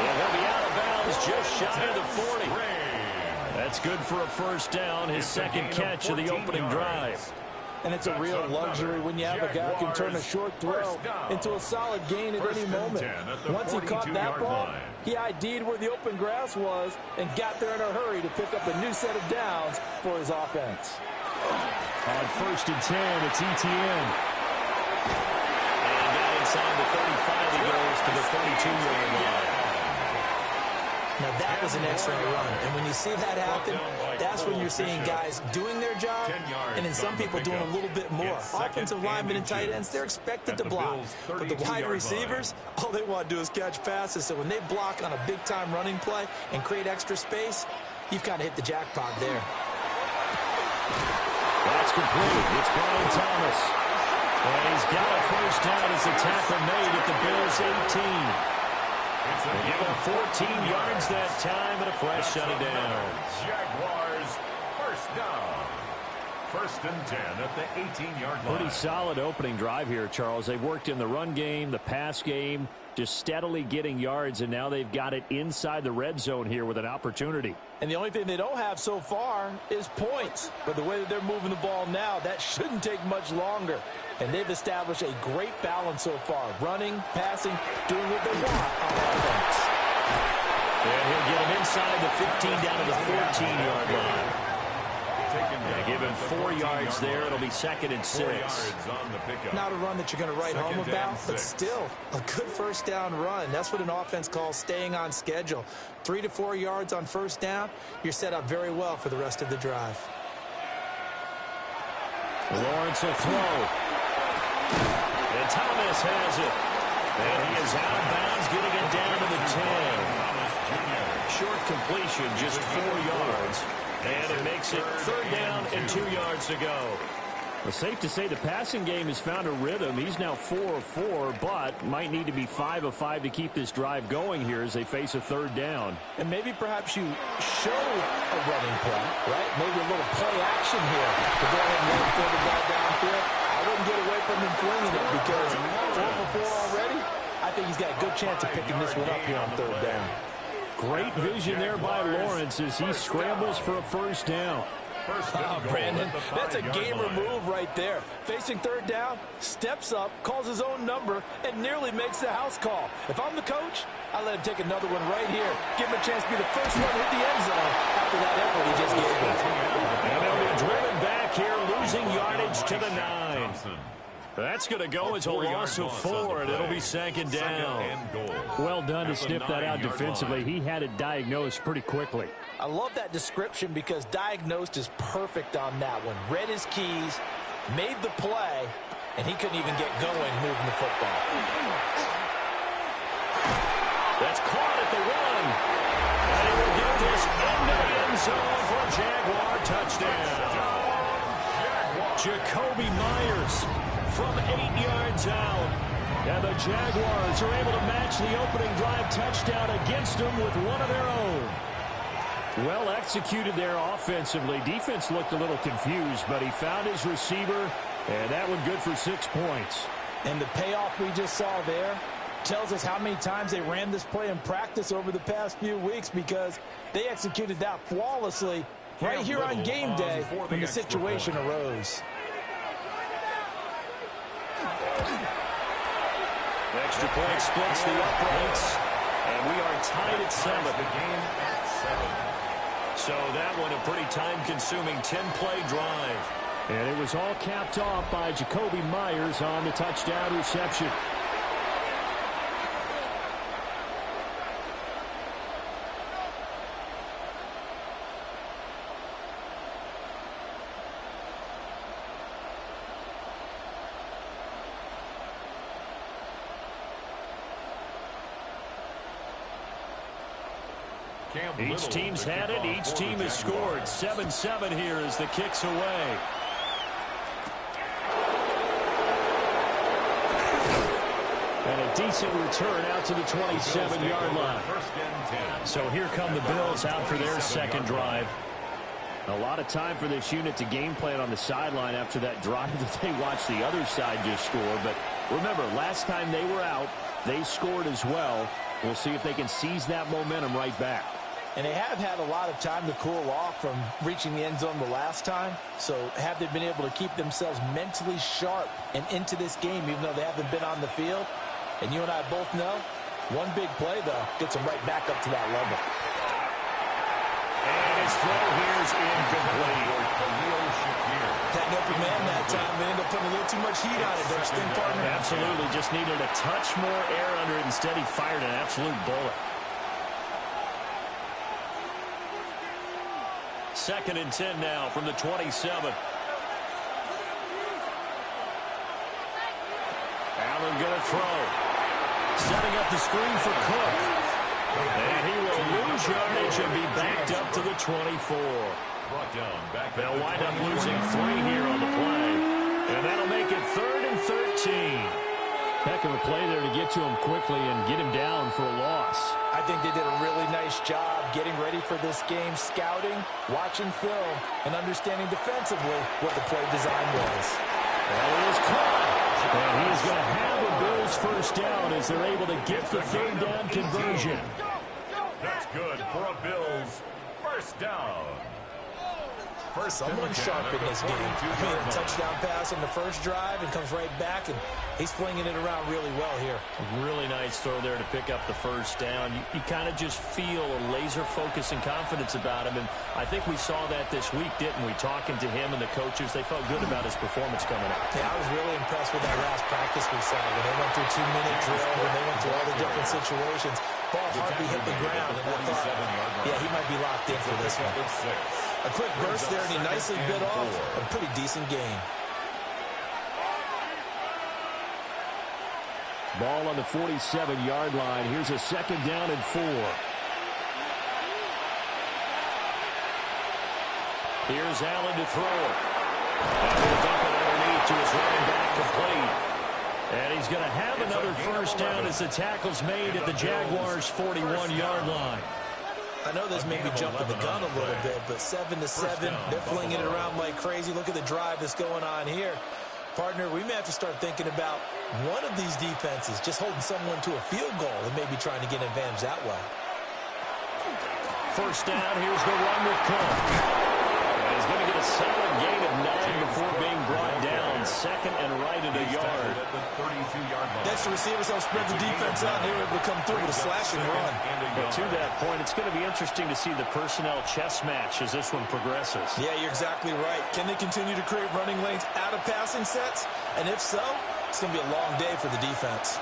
And he'll be out of bounds just shy of the 40. That's good for a first down, his second catch of the opening drive. And it's a real luxury when you have a guy who can turn a short throw into a solid gain at any moment. Once he caught that ball, he ID'd where the open grass was and got there in a hurry to pick up a new set of downs for his offense. On 1st and 10, it's ETN. And down inside the 35, he goes to the 32-yard line. Now, that was an excellent run. And when you see that happen, that's when you're seeing guys doing their job and then some people doing a little bit more. Offensive linemen and tight ends, they're expected to block. But the wide receivers, all they want to do is catch passes. So when they block on a big-time running play and create extra space, you've kind of hit the jackpot there. That's complete. It's Brian Thomas. And he's got a first down as the tackle made at the Bills' 18. They give him 14 yards that time and a fresh shut it down. Jaguars first down. 1st and 10 at the 18-yard line. Pretty solid opening drive here, Charles. They've worked in the run game, the pass game, just steadily getting yards, and now they've got it inside the red zone here with an opportunity. And the only thing they don't have so far is points. But the way that they're moving the ball now, that shouldn't take much longer. And they've established a great balance so far. Running, passing, doing what they want on offense. And he'll get him inside the 15 down to the 14-yard line. They give him 4 yards there. It'll be 2nd and 6. Not a run that you're going to write home about, but still a good first down run. That's what an offense calls staying on schedule. 3 to 4 yards on first down, you're set up very well for the rest of the drive. Lawrence will throw. And Thomas has it. And he is out of bounds, getting it down to the 10. Short completion, just 4 yards. And it makes it 3rd down and 2 yards to go. Well, safe to say the passing game has found a rhythm. He's now 4 of 4, but might need to be 5 of 5 to keep this drive going here as they face a 3rd down. And maybe perhaps you show a running play, right? Maybe a little play action here to go ahead and let him throw the ball downfield. I wouldn't get away from him flinging it because 4 for 4 already. I think he's got a good chance of picking this one up here on 3rd down. Great vision there by Lawrence as he scrambles for a first down. Oh, Brandon, that's a gamer move right there. Facing 3rd down, steps up, calls his own number, and nearly makes the house call. If I'm the coach, I let him take another one right here. Give him a chance to be the first one to hit the end zone after that effort he just gave him. And they'll be driven back here, losing yardage to the 9. That's going to go as a loss of 4, and it'll be 2nd down. Well done to sniff that out defensively. He had it diagnosed pretty quickly. I love that description because diagnosed is perfect on that one. Read his keys, made the play, and he couldn't even get going moving the football. That's caught at the 1. And he will get this into the end zone for a Jaguar touchdown. Jacoby Myers from 8 yards out. And the Jaguars are able to match the opening drive touchdown against them with one of their own. Well executed there offensively. Defense looked a little confused, but he found his receiver, and that one good for 6 points. And the payoff we just saw there tells us how many times they ran this play in practice over the past few weeks because they executed that flawlessly right here on game day when the situation arose. Extra point splits the uprights, and we are tied at 7. The game at 7. So that one a pretty time-consuming 10-play drive. And it was all capped off by Jacoby Myers on the touchdown reception. Each team's had it. Each team has scored. 7-7 here as the kick's away. And a decent return out to the 27-yard line. So here come the Bills out for their second drive. A lot of time for this unit to game plan on the sideline after that drive that they watched the other side just score. But Remember, last time they were out, they scored as well. We'll see if they can seize that momentum right back. And they have had a lot of time to cool off from reaching the end zone the last time. So have they been able to keep themselves mentally sharp and into this game, even though they haven't been on the field? And you and I both know, one big play, though, gets them right back up to that level. And his throw here is incomplete. That open man that time, they ended up putting a little too much heat on it, don't you think, partner? Absolutely. Just needed a touch more air under it. Instead, he fired an absolute bullet. 2nd and 10 now from the 27. Allen going to throw. Setting up the screen for Cook. And he will lose yardage and be backed up to the 24. They'll wind up losing 3 here on the play. And that'll make it 3rd and 13. Heck of a play there to get to him quickly and get him down for a loss. I think they did a really nice job getting ready for this game, scouting, watching film, and understanding defensively what the play design was. Well, it is caught. And he is going to have the Bills first down as they're able to get the 3rd down conversion. That's good for a Bills first down. Someone sharp in this game. I mean, a touchdown pass on the first drive and comes right back, and he's flinging it around really well here. Really nice throw there to pick up the first down. You kind of just feel a laser focus and confidence about him, and I think we saw that this week, didn't we? Talking to him and the coaches, they felt good about his performance coming up. Yeah, I was really impressed with that last practice we saw when they went through 2-minute drill, when they went through all the different situations. Ball hardly hit the ground, and I thought, yeah, he might be locked in for this one. A quick burst there, and he nicely bit off a pretty decent gain. Ball on the 47-yard line. Here's a 2nd down and 4. Here's Allen to throw it. And he'll dump it underneath to his running back complete. And he's going to have another first down as the tackle's made at the Jaguars' 41-yard line. I know this may be jumping the gun a little bit, but 7-7, they're flinging it around like crazy. Look at the drive that's going on here. Partner, we may have to start thinking about one of these defenses just holding someone to a field goal and maybe trying to get an advantage that way. First down, here's the run with Cook. And he's going to get a solid gain of 9 before being brought down. 2nd and right at a yard. Next, the receivers help spread the defense out, and they were able to come through with a slashing run. But to that point, it's going to be interesting to see the personnel chess match as this one progresses. Yeah, you're exactly right. Can they continue to create running lanes out of passing sets? And if so, it's going to be a long day for the defense.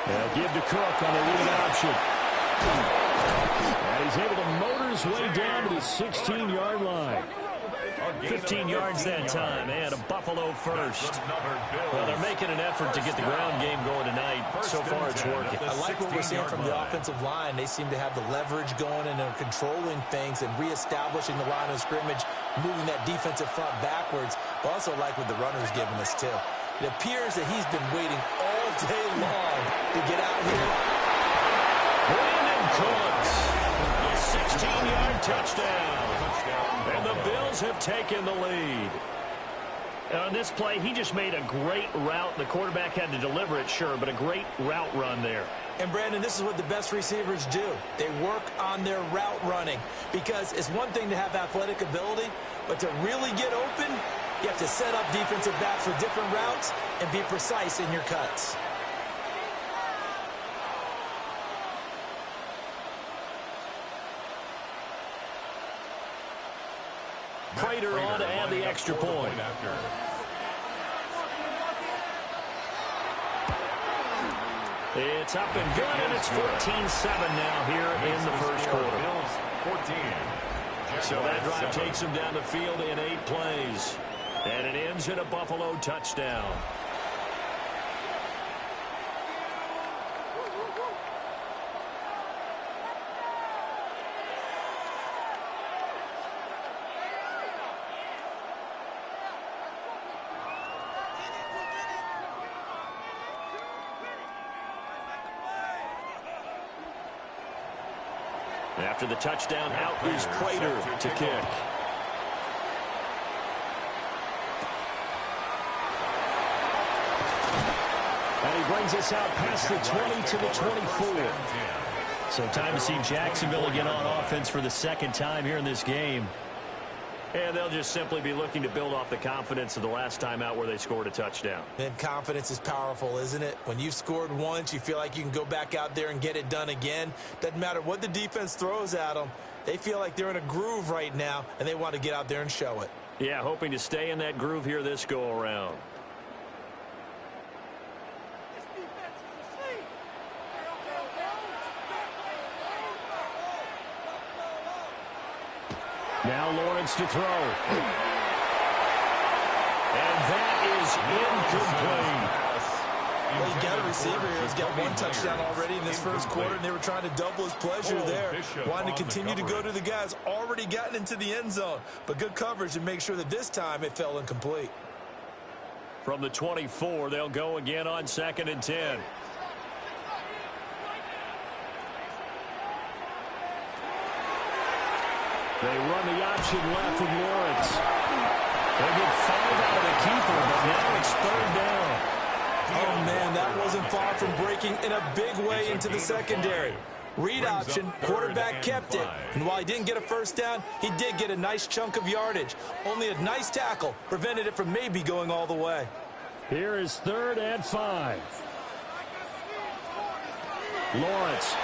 They'll give to Cook on the lead option. And he's able to motor his way down to the 16-yard line. 15 yards that time, and a Buffalo first. Well, they're making an effort to get the ground game going tonight. So far, it's working. I like what we're seeing from the offensive line. They seem to have the leverage going, and they're controlling things and reestablishing the line of scrimmage, moving that defensive front backwards. But also like what the runner's giving us, too. It appears that he's been waiting all day long to get out here. Brandon Cooks, a 16-yard touchdown. And the Bills have taken the lead. And on this play, he just made a great route. The quarterback had to deliver it, sure, but a great route run there. And, Brandon, this is what the best receivers do. They work on their route running, because it's one thing to have athletic ability, but to really get open, you have to set up defensive backs with different routes and be precise in your cuts. Prater on to add the extra point. It's up and good, and it's 14-7 now here in the first quarter. So that drive takes them down the field in 8 plays. And it ends in a Buffalo touchdown. After the touchdown, out is Prater to kick. And he brings us out past the 20 to the 24. So time to see Jacksonville again on offense for the second time here in this game. And they'll just simply be looking to build off the confidence of the last time out where they scored a touchdown. And confidence is powerful, isn't it? When you've scored once, you feel like you can go back out there and get it done again. Doesn't matter what the defense throws at them. They feel like they're in a groove right now, and they want to get out there and show it. Yeah, hoping to stay in that groove here this go-around. Now Lawrence to throw. And that is incomplete. Well, you got a receiver here who's got one touchdown already in this first quarter, and they were trying to double his pleasure there. Wanting to continue to go to the guys already gotten into the end zone. But good coverage to make sure that this time it fell incomplete. From the 24, they'll go again on 2nd and 10. They run the option left with Lawrence. They get 5 out of the keeper, but now it's 3rd down. Oh, man, that wasn't far from breaking in a big way into the secondary. Read option, quarterback kept it, and while he didn't get a first down, he did get a nice chunk of yardage. Only a nice tackle prevented it from maybe going all the way. Here is 3rd and 5. Lawrence.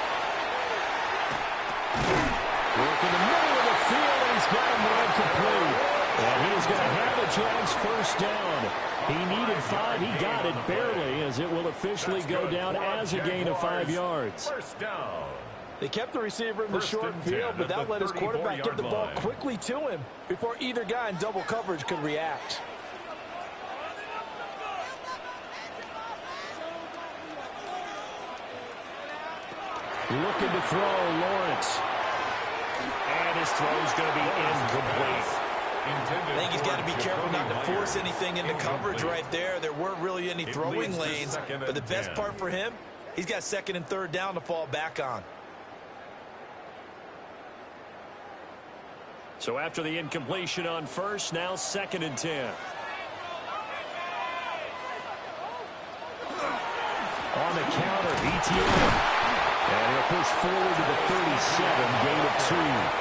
Working the middle of the field, and he's got him right complete. And he is going to have the Jags first down. He needed 5. He got it barely, as it will officially go down as a gain of 5 yards. First down. They kept the receiver in the short field, but that let his quarterback get the ball quickly to him before either guy in double coverage could react. Looking to throw, Lawrence. And his throw's going to be incomplete. I think he's got to be careful not to force anything into coverage right there. There weren't really any throwing lanes, but the best part for him, he's got 2nd and 3rd down to fall back on. So after the incompletion on 1st, now 2nd and 10. On the counter, ETN. And he'll push forward to the 37, gain of 2.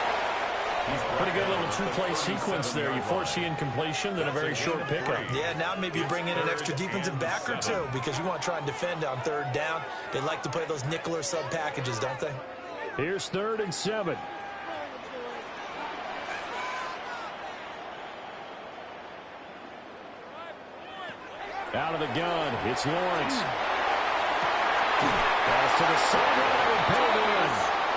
Pretty good little two-play sequence there. You force the incompletion, then a very short pickup. Yeah, now maybe you bring in an extra defensive back or two because you want to try and defend on 3rd down. They like to play those nickel or sub packages, don't they? Here's 3rd and 7. Out of the gun, it's Lawrence. Pass to the sideline and pulled in.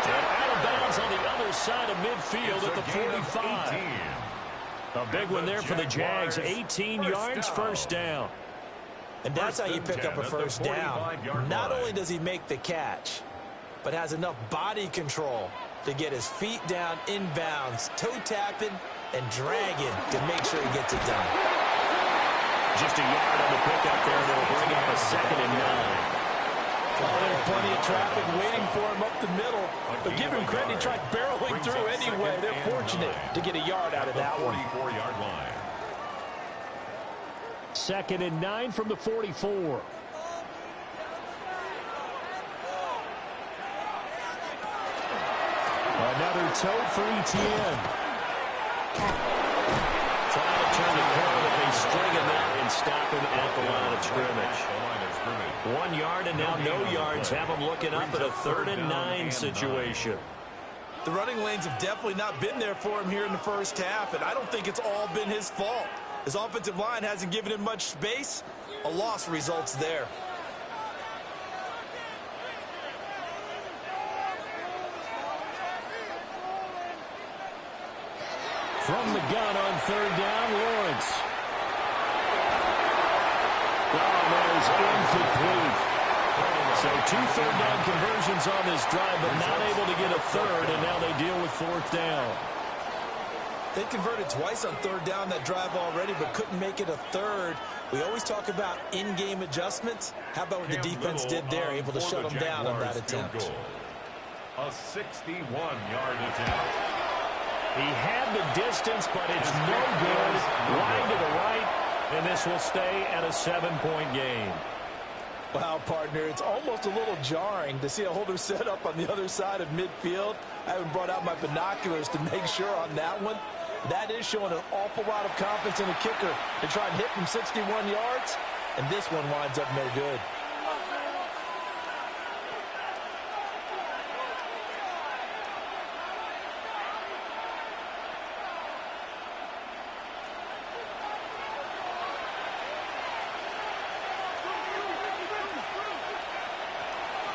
And out of bounds on the other side of midfield at the 45. A big one there for the Jags. 18 yards, first down. And that's how you pick up a first down. Not only does he make the catch, but has enough body control to get his feet down inbounds, toe tapping and dragging to make sure he gets it done. Just a yard on the pickup there, and it'll bring up a 2nd and 9. Well, there's plenty of traffic waiting for him up the middle. But give him credit, he tried barreling through anyway. They're fortunate to get a yard out of that one. 44-yard line. 2nd and 9 from the 44. Another toe for ETN. Trying to turn the corner, but they string him out and stop him at the line of scrimmage. 1 yard and now no yards. Have him looking up at a 3rd and 9 situation. The running lanes have definitely not been there for him here in the first half, and I don't think it's all been his fault. His offensive line hasn't given him much space. A loss results there. From the gun on 3rd down, Lawrence. Oh, that is incomplete. So 2 3rd down conversions on this drive, but not able to get a 3rd, and now they deal with 4th down. They converted twice on 3rd down that drive already, but couldn't make it a 3rd. We always talk about in-game adjustments. How about what the defense did there, able to shut them down on that attempt? A 61-yard attempt. He had the distance, but it's no good. Line to the right, and this will stay at a 7-point game. Wow, partner, it's almost a little jarring to see a holder set up on the other side of midfield. I haven't brought out my binoculars to make sure on that one. That is showing an awful lot of confidence in the kicker to try and hit from 61 yards, and this one winds up no good.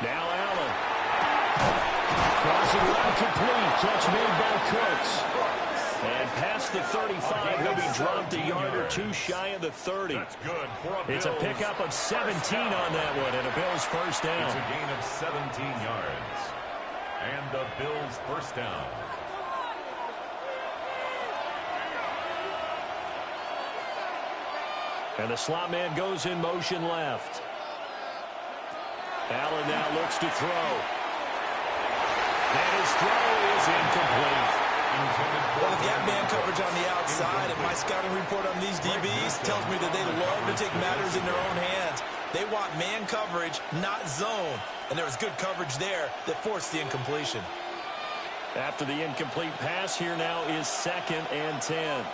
Now Allen. Crossing route complete. Catch made by Cooks. And past the 35, he'll be dropped a yard or two shy of the 30. That's good for a It's a Bills. pickup of 17 on that one, and a Bills first down. It's a gain of 17 yards. And the Bills first down. And the slot man goes in motion left. Allen now looks to throw. And his throw is incomplete. Well, the gap man coverage on the outside, and my scouting report on these DBs tells me that they love to take matters in their own hands. They want man coverage, not zone. And there was good coverage there that forced the incompletion. After the incomplete pass, here now is 2nd and 10.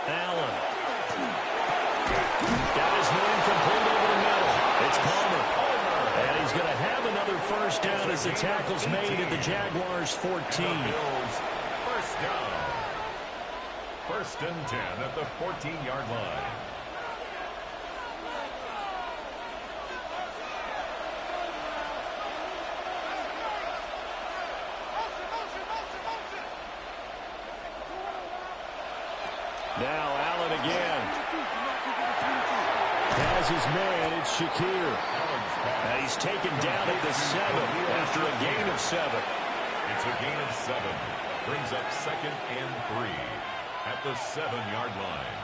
Allen. Got his man complete over the middle. It's Palmer. And he's going to have another first down as the tackle's made at the Jaguars' 14. Bills first down. 1st and 10 at the 14-yard line. Now Allen again. Has his man, it's Shakir. And he's taken down at the 7 after a gain of 7. It's a gain of 7. Brings up 2nd and 3 at the 7-yard line.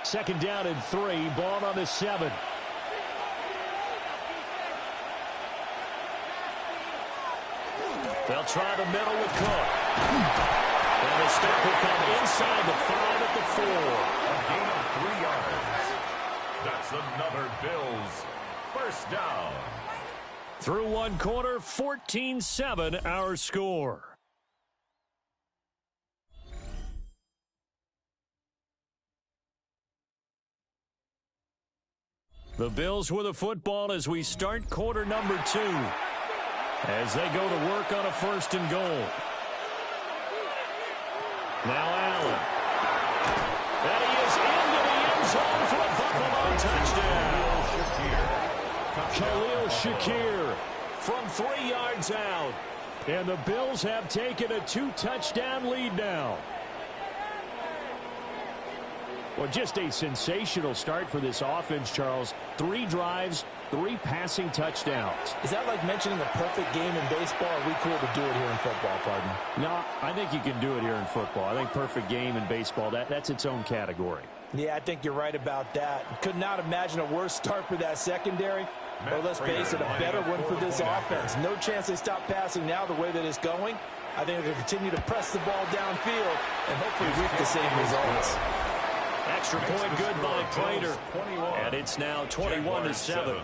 2nd down and 3. Ball on the 7. They'll try the middle with Cook. And the stop will come inside the 5 at the 4. A gain of 3 yards. That's another Bills first down. Through one quarter, 14-7 our score. The Bills with the football as we start quarter number 2. As they go to work on a 1st and goal. Now Allen. And he is into the end zone for a Buffalo touchdown. Khalil Shakir from 3 yards out. And the Bills have taken a 2-touchdown lead now. Well, just a sensational start for this offense, Charles. 3 drives, 3 passing touchdowns. Is that like mentioning the perfect game in baseball? Or are we cool to do it here in football, partner? No, I think you can do it here in football. I think perfect game in baseball, that's its own category. Yeah, I think you're right about that. Could not imagine a worse start for that secondary. Well, let's face it, a better one for this offense. No chance they stop passing now the way that it's going. I think they'll continue to press the ball downfield and hopefully reap the same results. Extra point good by Prater. And it's now 21-7.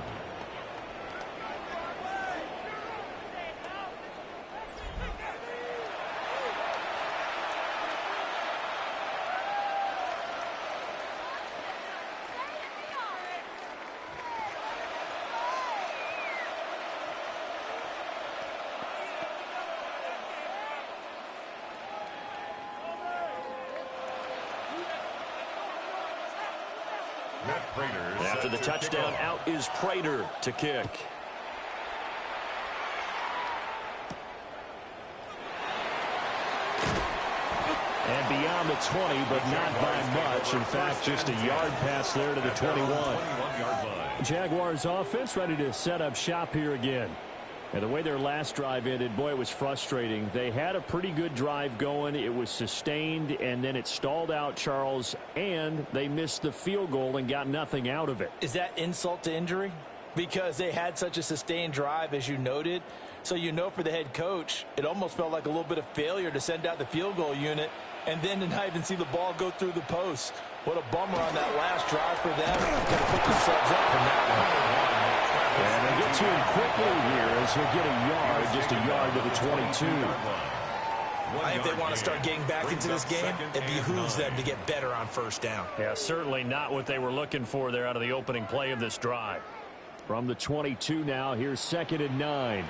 After the touchdown, out is Prater to kick. And beyond the 20, but not by much. In fact, just a yard pass there to the 21. Jaguars offense ready to set up shop here again. And the way their last drive ended, boy, it was frustrating. They had a pretty good drive going. It was sustained, and then it stalled out, Charles, and they missed the field goal and got nothing out of it. Is that insult to injury? because they had such a sustained drive, as you noted. So you know for the head coach, it almost felt like a little bit of failure to send out the field goal unit and then to not even see the ball go through the post. What a bummer on that last drive for them. Got to pick themselves up from that one. And they get to him quickly here as he'll get a yard, just a yard to the 22. I think they want to start getting back into this game. It behooves them to get better on first down. Yeah, certainly not what they were looking for there out of the opening play of this drive. From the 22 now, here's 2nd and 9.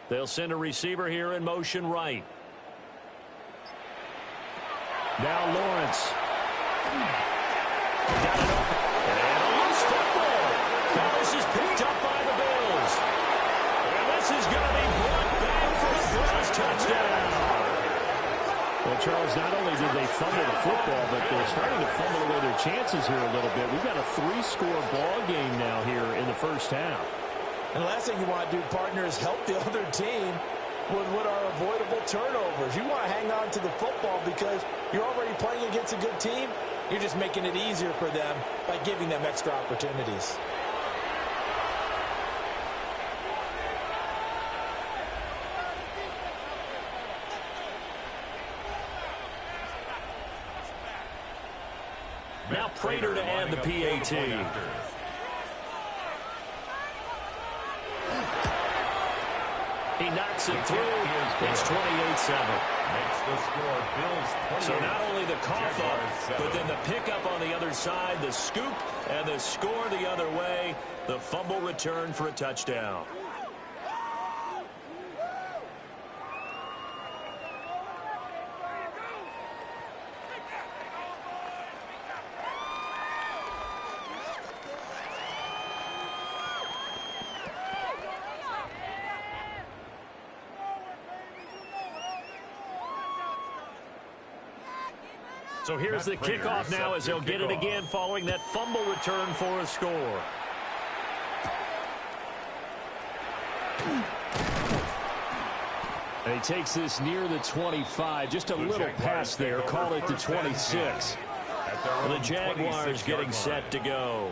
They'll send a receiver here in motion right. Now Lawrence. Got it open. And a loose football. Now this is picked up by the Bills. And this is going to be brought back for a Bills touchdown. Well, Charles, not only did they fumble the football, but they're starting to fumble away their chances here a little bit. We've got a 3-score ball game now here in the first half. And the last thing you want to do, partner, is help the other team with what are avoidable turnovers. You want to hang on to the football because you're already playing against a good team. You're just making it easier for them by giving them extra opportunities. Now Prater to add the PAT. He knocks it through. It's 28-7. Makes the score Bills 28. So not only the cough up, but then the pickup on the other side, the scoop, and the score the other way. The fumble return for a touchdown. So here's the kickoff now as they'll get it again following that fumble return for a score. And he takes this near the 25. Just a little pass there. Call it the 26. The Jaguars getting set to go.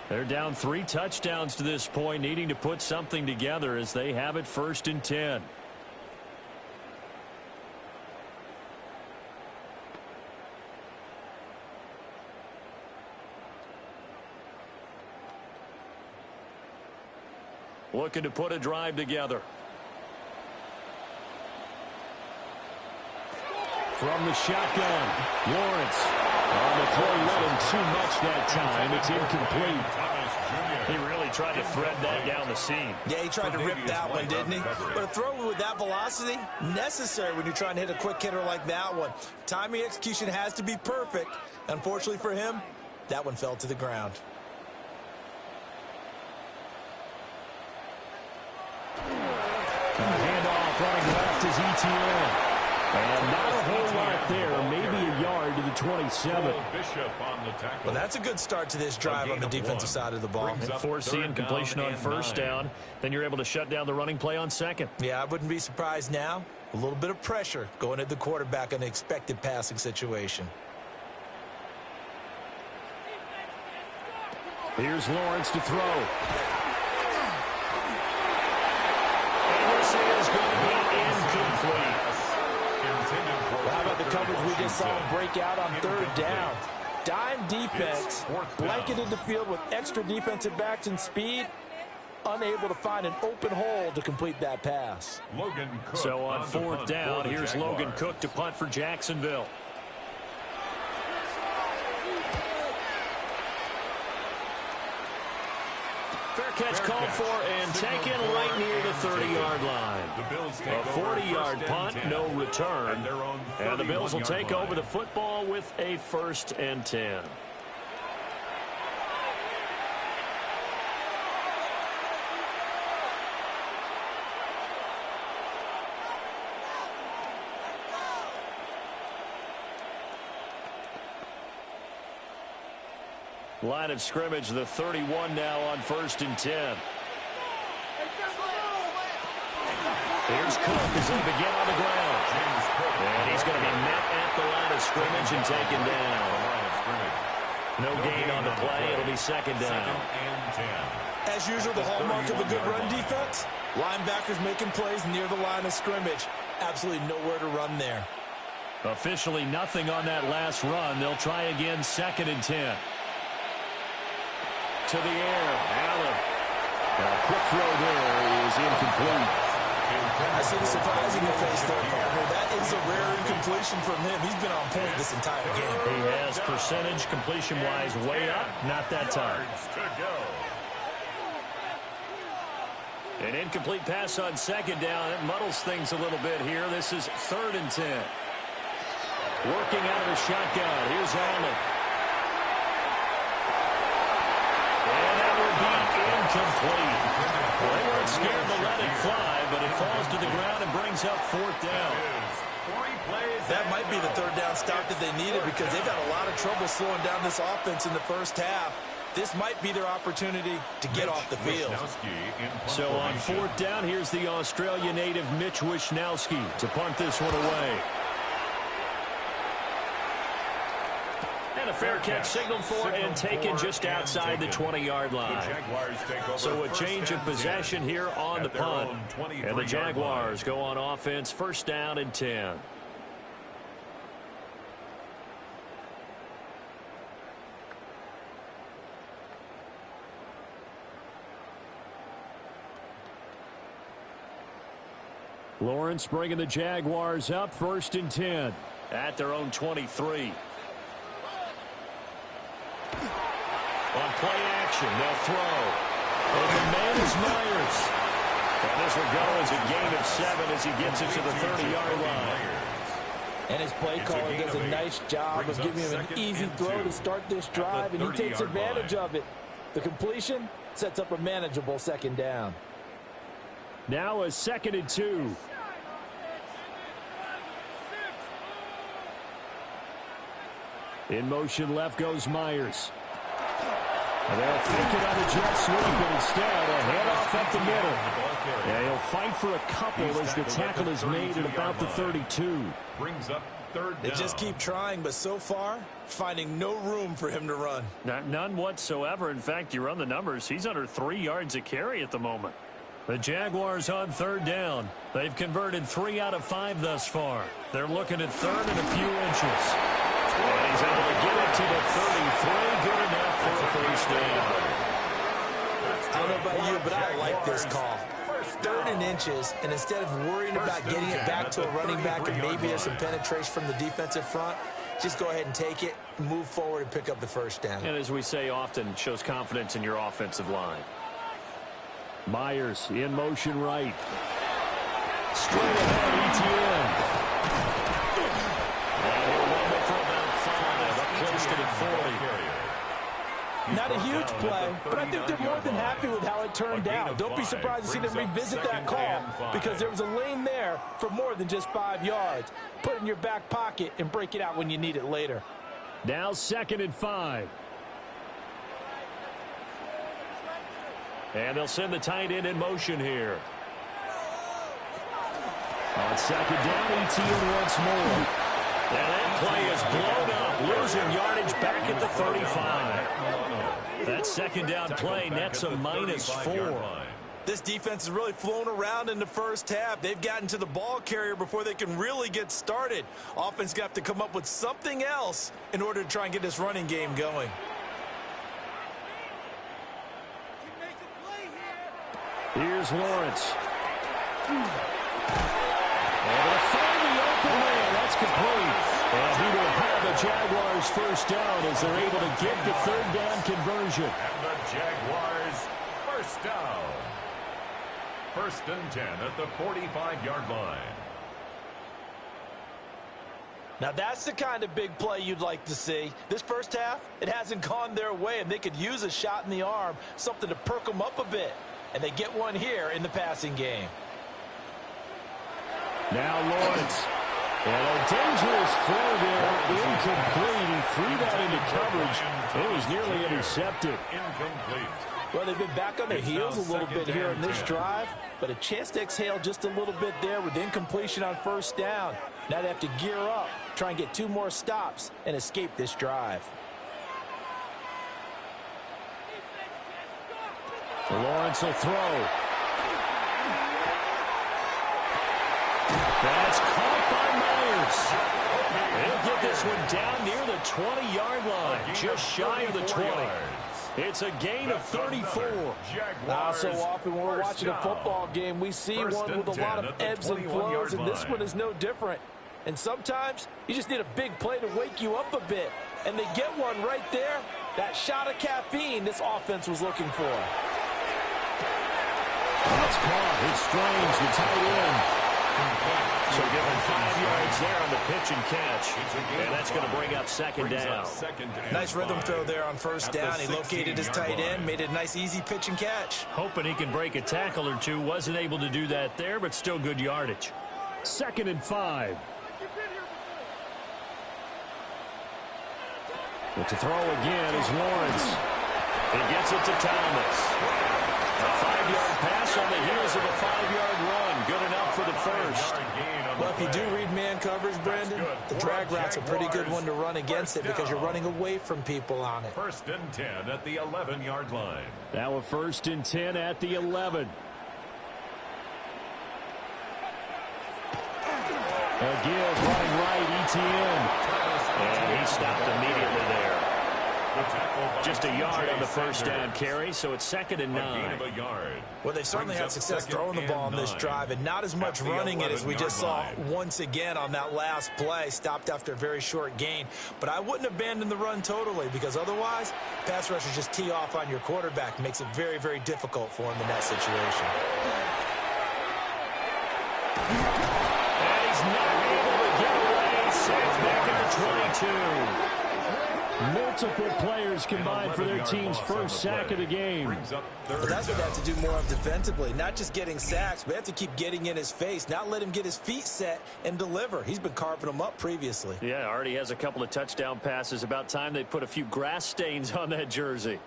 They're down 3 touchdowns to this point, needing to put something together as they have it 1st and 10. Looking to put a drive together. From the shotgun, Lawrence on the throw, let him too much that time. It's incomplete. He really tried to thread that down the seam. Yeah, he tried to rip that one, didn't he? But a throw with that velocity, necessary when you're trying to hit a quick hitter like that one. Timing execution has to be perfect. Unfortunately for him, that one fell to the ground. Handoff running left is ETN. And not a whole lot there. Maybe a yard to the 27. Well, that's a good start to this drive on the defensive side of the ball. Forcing completion on 1st down. Then you're able to shut down the running play on 2nd. Yeah, I wouldn't be surprised now. A little bit of pressure going at the quarterback in an expected passing situation. Here's Lawrence to throw. This is going to be incomplete. How about the coverage we just saw him break out on 3rd down? Dime defense, blanketed the field with extra defensive backs and speed, unable to find an open hole to complete that pass. So on 4th down, here's Logan Cook to punt for Jacksonville. Fair catch called for and taken right near the 30-yard line. A 40-yard punt, no return. And the Bills will take over the football with a 1st and 10. Line of scrimmage, the 31 now on 1st and 10. Here's Cook as they begin on the ground. And he's going to be met at the line of scrimmage and taken down. No gain on the play. It'll be second down. Second and 10. As usual, the hallmark of a good run defense, linebackers making plays near the line of scrimmage. Absolutely nowhere to run there. Officially nothing on that last run. They'll try again, second and 10. To the air, Allen. A quick throw there is incomplete. I see the surprising face there, partner. That is a rare incompletion from him. He's been on point this entire game. He has percentage completion-wise way up. Not that time. An incomplete pass on second down. It muddles things a little bit here. This is third and 10. Working out of the shotgun. Here's Allen. And that will be incomplete. Well, they weren't scared to let it fly, but it falls to the ground and brings up fourth down. That might be the third down stop that they needed because they've had a lot of trouble slowing down this offense in the first half. This might be their opportunity to get off the field. So on fourth down, here's the Australia native Mitch Wishnowski to punt this one away. And a fair catch signaled for and taken just outside the 20-yard line. So a change of possession here on the punt. And the Jaguars go on offense, first down and 10. Lawrence bringing the Jaguars up, first and 10 at their own 23. On play action, they'll throw. And the man is Myers. And this will go as a gain of 7 as he gets it to the 30-yard line. And his play caller does a nice job of giving him an easy throw to start this drive, and he takes advantage of it. The completion sets up a manageable second down. Now a second and 2. In motion left goes Myers. And they'll fake it on a jet sweep, but instead a handoff up the middle. Yeah, he'll fight for a couple as the tackle is made at about the 32. Brings up third down. They just keep trying, but so far, finding no room for him to run. None whatsoever. In fact, you run the numbers, he's under 3 yards a carry at the moment. The Jaguars on third down. They've converted 3 out of 5 thus far. They're looking at third and a few inches. And he's able to get it to the 33. Good enough for a first down. I don't know about you, but I like this call. Third and inches, and instead of worrying about getting it back to a running back and maybe there's some penetration from the defensive front, just go ahead and take it, move forward, and pick up the first down. And as we say often, shows confidence in your offensive line. Myers in motion right. Straight ahead, ETN. And he'll run it for about 5, up close to the 40. Not a huge play, but I think they're more than happy with how it turned out. Don't be surprised to see them revisit that call because there was a lane there for more than just 5 yards. Put it in your back pocket and break it out when you need it later. Now second and 5. And they'll send the tight end in motion here. On second down, ETN once more. And that play is blown up, losing yardage back at the 35. That second down play nets a -4. This defense has really flown around in the first half. They've gotten to the ball carrier before they can really get started. Offense got to come up with something else in order to try and get this running game going. Here's Lawrence. And they'll find the open man. That's complete. And he will have the Jaguars first down as they're able to get the third down conversion. And the Jaguars first down. First and 10 at the 45-yard line. Now that's the kind of big play you'd like to see. This first half, it hasn't gone their way, and they could use a shot in the arm, something to perk them up a bit. And they get one here in the passing game. Now Lawrence. And a dangerous throw there. Incomplete. He threw that into coverage. It was nearly intercepted. Incomplete. Well, they've been back on their heels a little bit here in this drive, but a chance to exhale just a little bit there with incompletion on first down. Now they have to gear up, try and get 2 more stops and escape this drive. Lawrence will throw. That's caught by Myers. They'll get this one down near the 20-yard line, just shy of the 20. It's a gain of 34. Not so often when we're watching a football game, we see one with a lot of ebbs and flows, and this one is no different. And sometimes you just need a big play to wake you up a bit. And they get one right there. That shot of caffeine this offense was looking for. That's caught. It's Strange, the tight end. So give him 5 yards there on the pitch and catch. And that's going to bring up second down. Nice rhythm throw there on first down. He located his tight end, made it a nice easy pitch and catch. Hoping he can break a tackle or two. Wasn't able to do that there, but still good yardage. 2nd and 5. But to throw again is Lawrence. He gets it to Thomas. A 5-yard pass on the heels of a 5-yard run. Good enough for the first. Well, if you do read man coverage, Brandon, the drag route's a pretty good one to run against it because you're running away from people on it. 1st and 10 at the 11-yard line. Now a 1st and 10 at the 11. Again, running right, ETN. And he stopped immediately there. Just a yard on the first down carry, so it's 2nd and 9. Well, they've certainly had success throwing the ball on this drive, and not as much running it as we just saw once again on that last play. Stopped after a very short gain. But I wouldn't abandon the run totally, because otherwise, pass rushers just tee off on your quarterback. Makes it very, very difficult for him in that situation. And he's not able to get away. Saves back at the 22. Multiple players combined for their team's first sack of the game. Well, that's what they have to do more of defensively. Not just getting sacks, but they have to keep getting in his face. Not let him get his feet set and deliver. He's been carving them up previously. Yeah, already has a couple of touchdown passes. About time they put a few grass stains on that jersey.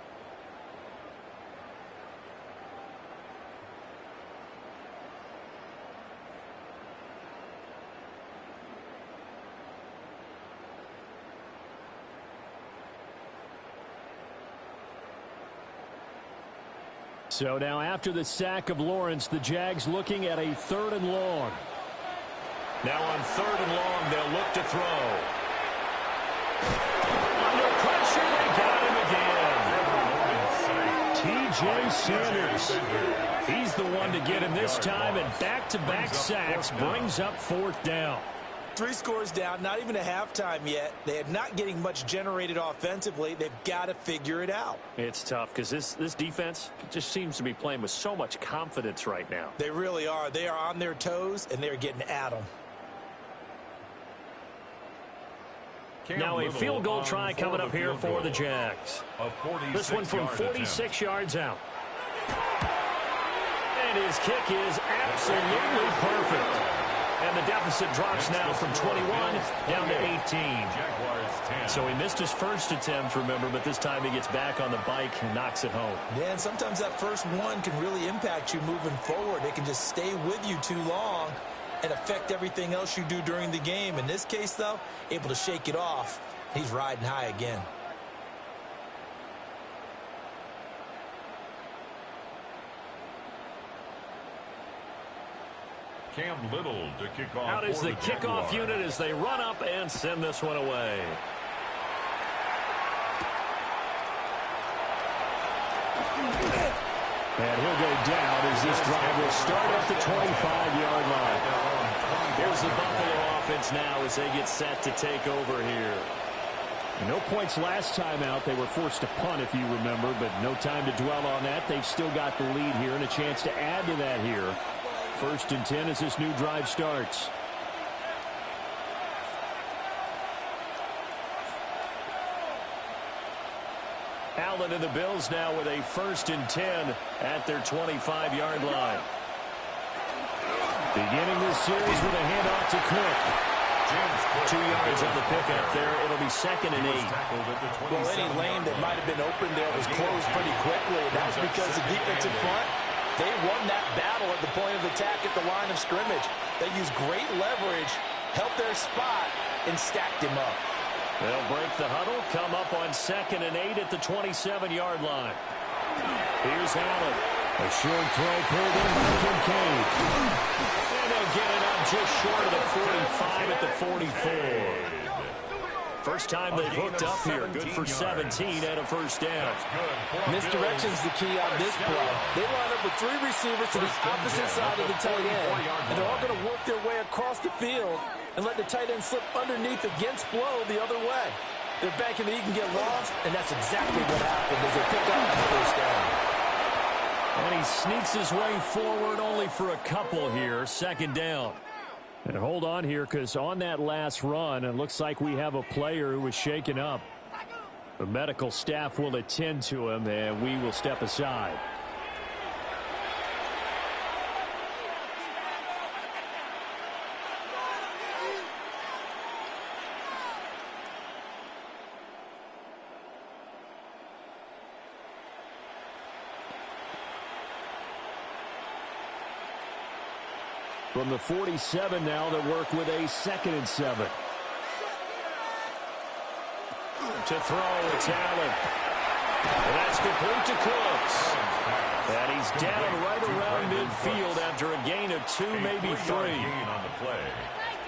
So now after the sack of Lawrence, the Jags looking at a 3rd and long. Now on 3rd and long, they'll look to throw. Under pressure, they got him again. T.J. Sanders. He's the one to get him this time, and back-to-back sacks brings up 4th down. 3 scores down, not even a halftime yet. They are not getting much generated offensively. They've got to figure it out. It's tough because this defense just seems to be playing with so much confidence right now. They really are. They are on their toes, and they're getting at them. Now a field goal try coming up here for the Jags. This one from 46 yards out. And his kick is absolutely perfect. And the deficit drops now from 21 down to 18. So he missed his first attempt, remember, but this time he gets back on the bike and knocks it home. Yeah, and sometimes that first one can really impact you moving forward. It can just stay with you too long and affect everything else you do during the game. In this case, though, able to shake it off. He's riding high again. Cam Little to kick off. Out is the kickoff unit as they run up and send this one away. And he'll go down as this drive will start at the 25-yard line. Here's the Buffalo offense now as they get set to take over here. No points last time out. They were forced to punt, if you remember, but no time to dwell on that. They've still got the lead here and a chance to add to that here. 1st and 10 as this new drive starts. Allen and the Bills now with a 1st and 10 at their 25-yard line. Beginning this series with a handoff to Cook. 2 yards on the pickup there. It'll be 2nd and 8. Well, any lane that might have been open there was closed pretty quickly, and that's because the defensive front, they won that battle at the point of attack at the line of scrimmage. They used great leverage, helped their spot, and stacked him up. They'll break the huddle, come up on 2nd and 8 at the 27-yard line. Here's Allen. A short throw pulled in by Kincaid. And they'll get it up just short of the 45 at the 44. First time they've hooked up here. Good for 17 and a first down. Misdirection's the key on this play. They line up with 3 receivers to the opposite side of the tight end, and they're all going to work their way across the field and let the tight end slip underneath against flow the other way. They're banking that he can get lost, and that's exactly what happened as they pick up the first down. And he sneaks his way forward only for a couple here. Second down. And hold on here, because on that last run, it looks like we have a player who was shaken up. The medical staff will attend to him, and we will step aside. From the 47 now, they work with a 2nd and 7. To throw, it's Allen. And that's complete to Cooks. And he's down right around midfield after a gain of 2, maybe 3. Gain on the play.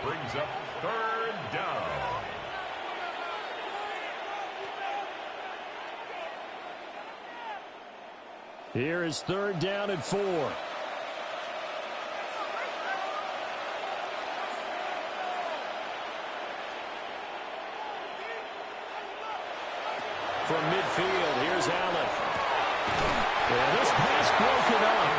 Brings up 3rd down. Here is 3rd down and 4. From midfield, here's Allen. And this pass broken up.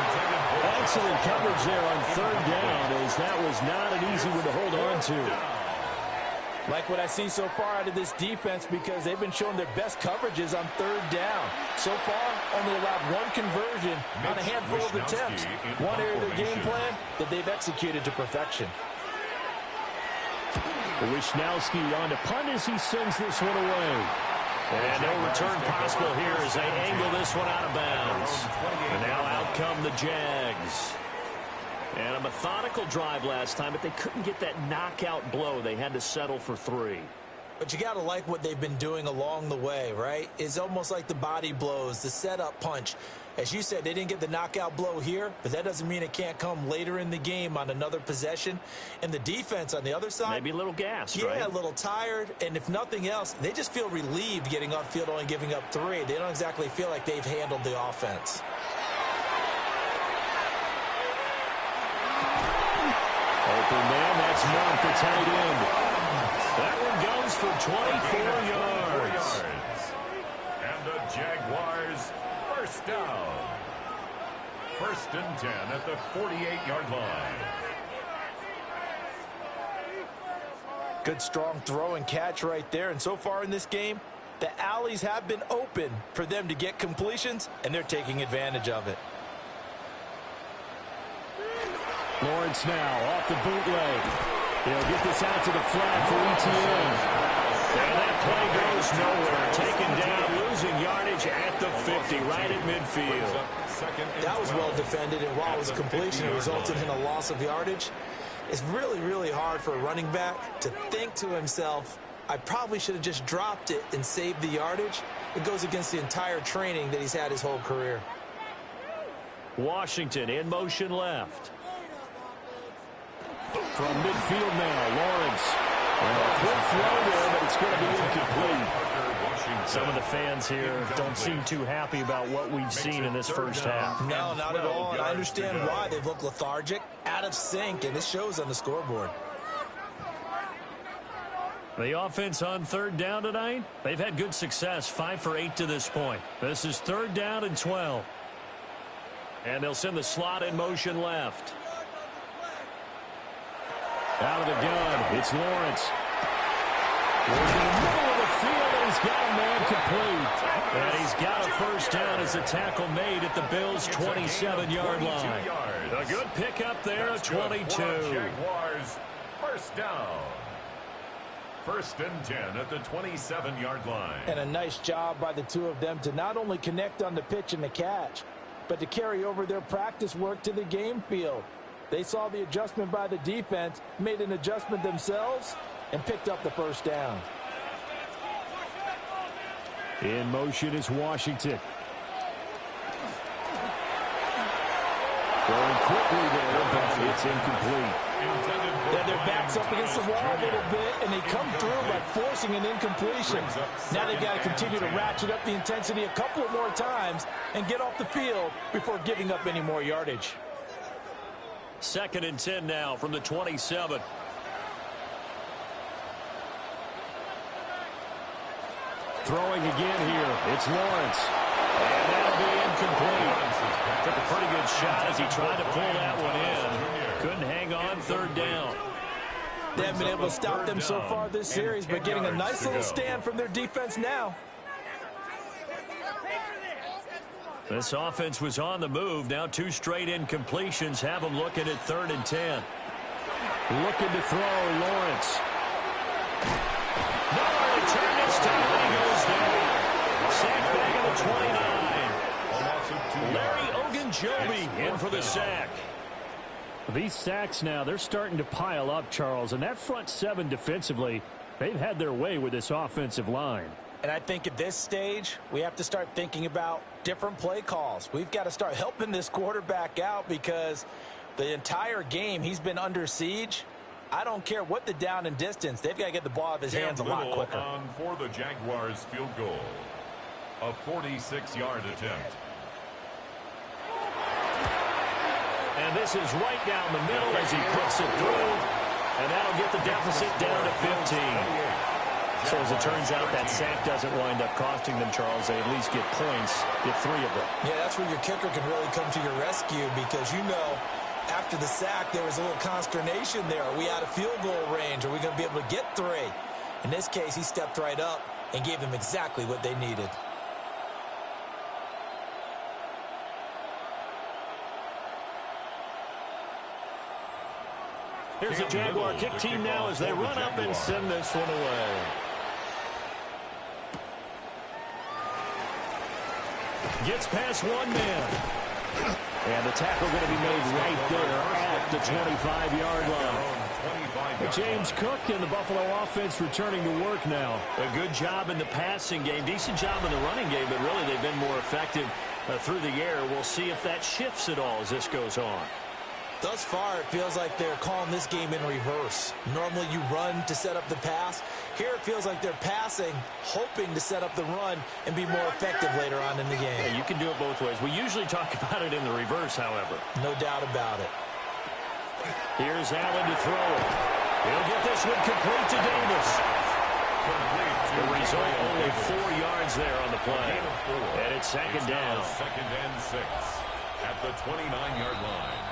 Excellent coverage there on 3rd down, as that was not an easy one to hold on to. Like what I see so far out of this defense, because they've been showing their best coverages on 3rd down. So far, only allowed 1 conversion on a handful of attempts. One area of their game plan that they've executed to perfection. Wishnowski on to punt as he sends this one away. And no return possible here as they angle this one out of bounds. And now out come the Jags. And a methodical drive last time, but they couldn't get that knockout blow. They had to settle for 3. But you got to like what they've been doing along the way, right? It's almost like the body blows, the setup punch. As you said, they didn't get the knockout blow here, but that doesn't mean it can't come later in the game on another possession. And the defense on the other side, maybe a little gassed, right? Yeah, a little tired. And if nothing else, they just feel relieved getting upfield, only giving up 3. They don't exactly feel like they've handled the offense. Open man, that's Monk, the tight end. That one goes for 24 yards. And the Jaguars, first down. 1st and 10 at the 48-yard line. Good strong throw and catch right there. And so far in this game, the alleys have been open for them to get completions, and they're taking advantage of it. Lawrence now off the bootleg. He'll get this out to the flat for ETN. And that play goes nowhere. Taken down, losing yardage at the 50, right at midfield. That was well defended, and while it was a completion, it resulted in a loss of yardage. It's really, really hard for a running back to think to himself, I probably should have just dropped it and saved the yardage. It goes against the entire training that he's had his whole career. Washington in motion left. From midfield now, Lawrence. And a quick throw there, but it's going to be incomplete. Some of the fans here don't seem too happy about what we've seen in this first half. No, not at all, and I understand why. They've looked lethargic, out of sync, and it shows on the scoreboard. The offense on 3rd down tonight, they've had good success, 5 for 8 to this point. This is 3rd down and 12. And they'll send the slot in motion left. Out of the gun, it's Lawrence. Working in the middle of the field, and he's got a man complete. And he's got a first down as a tackle made at the Bills' 27-yard line. A good pickup there, 22. Jaguars, first down. 1st and 10 at the 27-yard line. And a nice job by the two of them to not only connect on the pitch and the catch, but to carry over their practice work to the game field. They saw the adjustment by the defense, made an adjustment themselves, and picked up the first down. In motion is Washington. quickly there, but it's incomplete. Yeah, their back's up against the wall a little bit, and they come through by forcing an incompletion. Now they've got to continue to ratchet up the intensity a couple of more times and get off the field before giving up any more yardage. 2nd and 10 now from the 27. Throwing again here. It's Lawrence. And that'll be incomplete. Took a pretty good shot as he tried to pull that one in. Couldn't hang on 3rd down. They haven't been able to stop them so far this series, but getting a nice little stand from their defense now. This offense was on the move. Now 2 straight incompletions have them looking at 3rd and 10. Looking to throw, Lawrence. Nowhere to turn this time, and he goes down. Sack back at the 29. Larry Ogunjobi in for the sack. These sacks now, they're starting to pile up, Charles, and that front 7 defensively, they've had their way with this offensive line. And I think at this stage, we have to start thinking about different play calls. We've got to start helping this quarterback out because the entire game he's been under siege. I don't care what the down and distance. They've got to get the ball out of his hands a lot quicker. On for the Jaguars field goal. A 46-yard attempt. And this is right down the middle as he puts it through. And that'll get the deficit down to 15. So as it turns out, that sack doesn't wind up costing them, Charles. They at least get points, get 3 of them. Yeah, that's where your kicker can really come to your rescue because, you know, after the sack, there was a little consternation there. Are we out of field goal range? Are we going to be able to get 3? In this case, he stepped right up and gave them exactly what they needed. Here's the Jaguar kick team now as they run up and send this one away. Gets past 1 man. And the tackle going to be made right there at the 25-yard line. James Cook and the Buffalo offense returning to work now. A good job in the passing game. Decent job in the running game, but really they've been more effective through the air. We'll see if that shifts at all as this goes on. Thus far, it feels like they're calling this game in reverse. Normally you run to set up the pass. Here it feels like they're passing, hoping to set up the run and be more effective later on in the game. Yeah, you can do it both ways. We usually talk about it in the reverse, however. No doubt about it. Here's Allen to throw it. He'll get this one complete to Davis. The result, only 4 yards there on the play. And it's 2nd down. 2nd and 6 at the 29-yard line.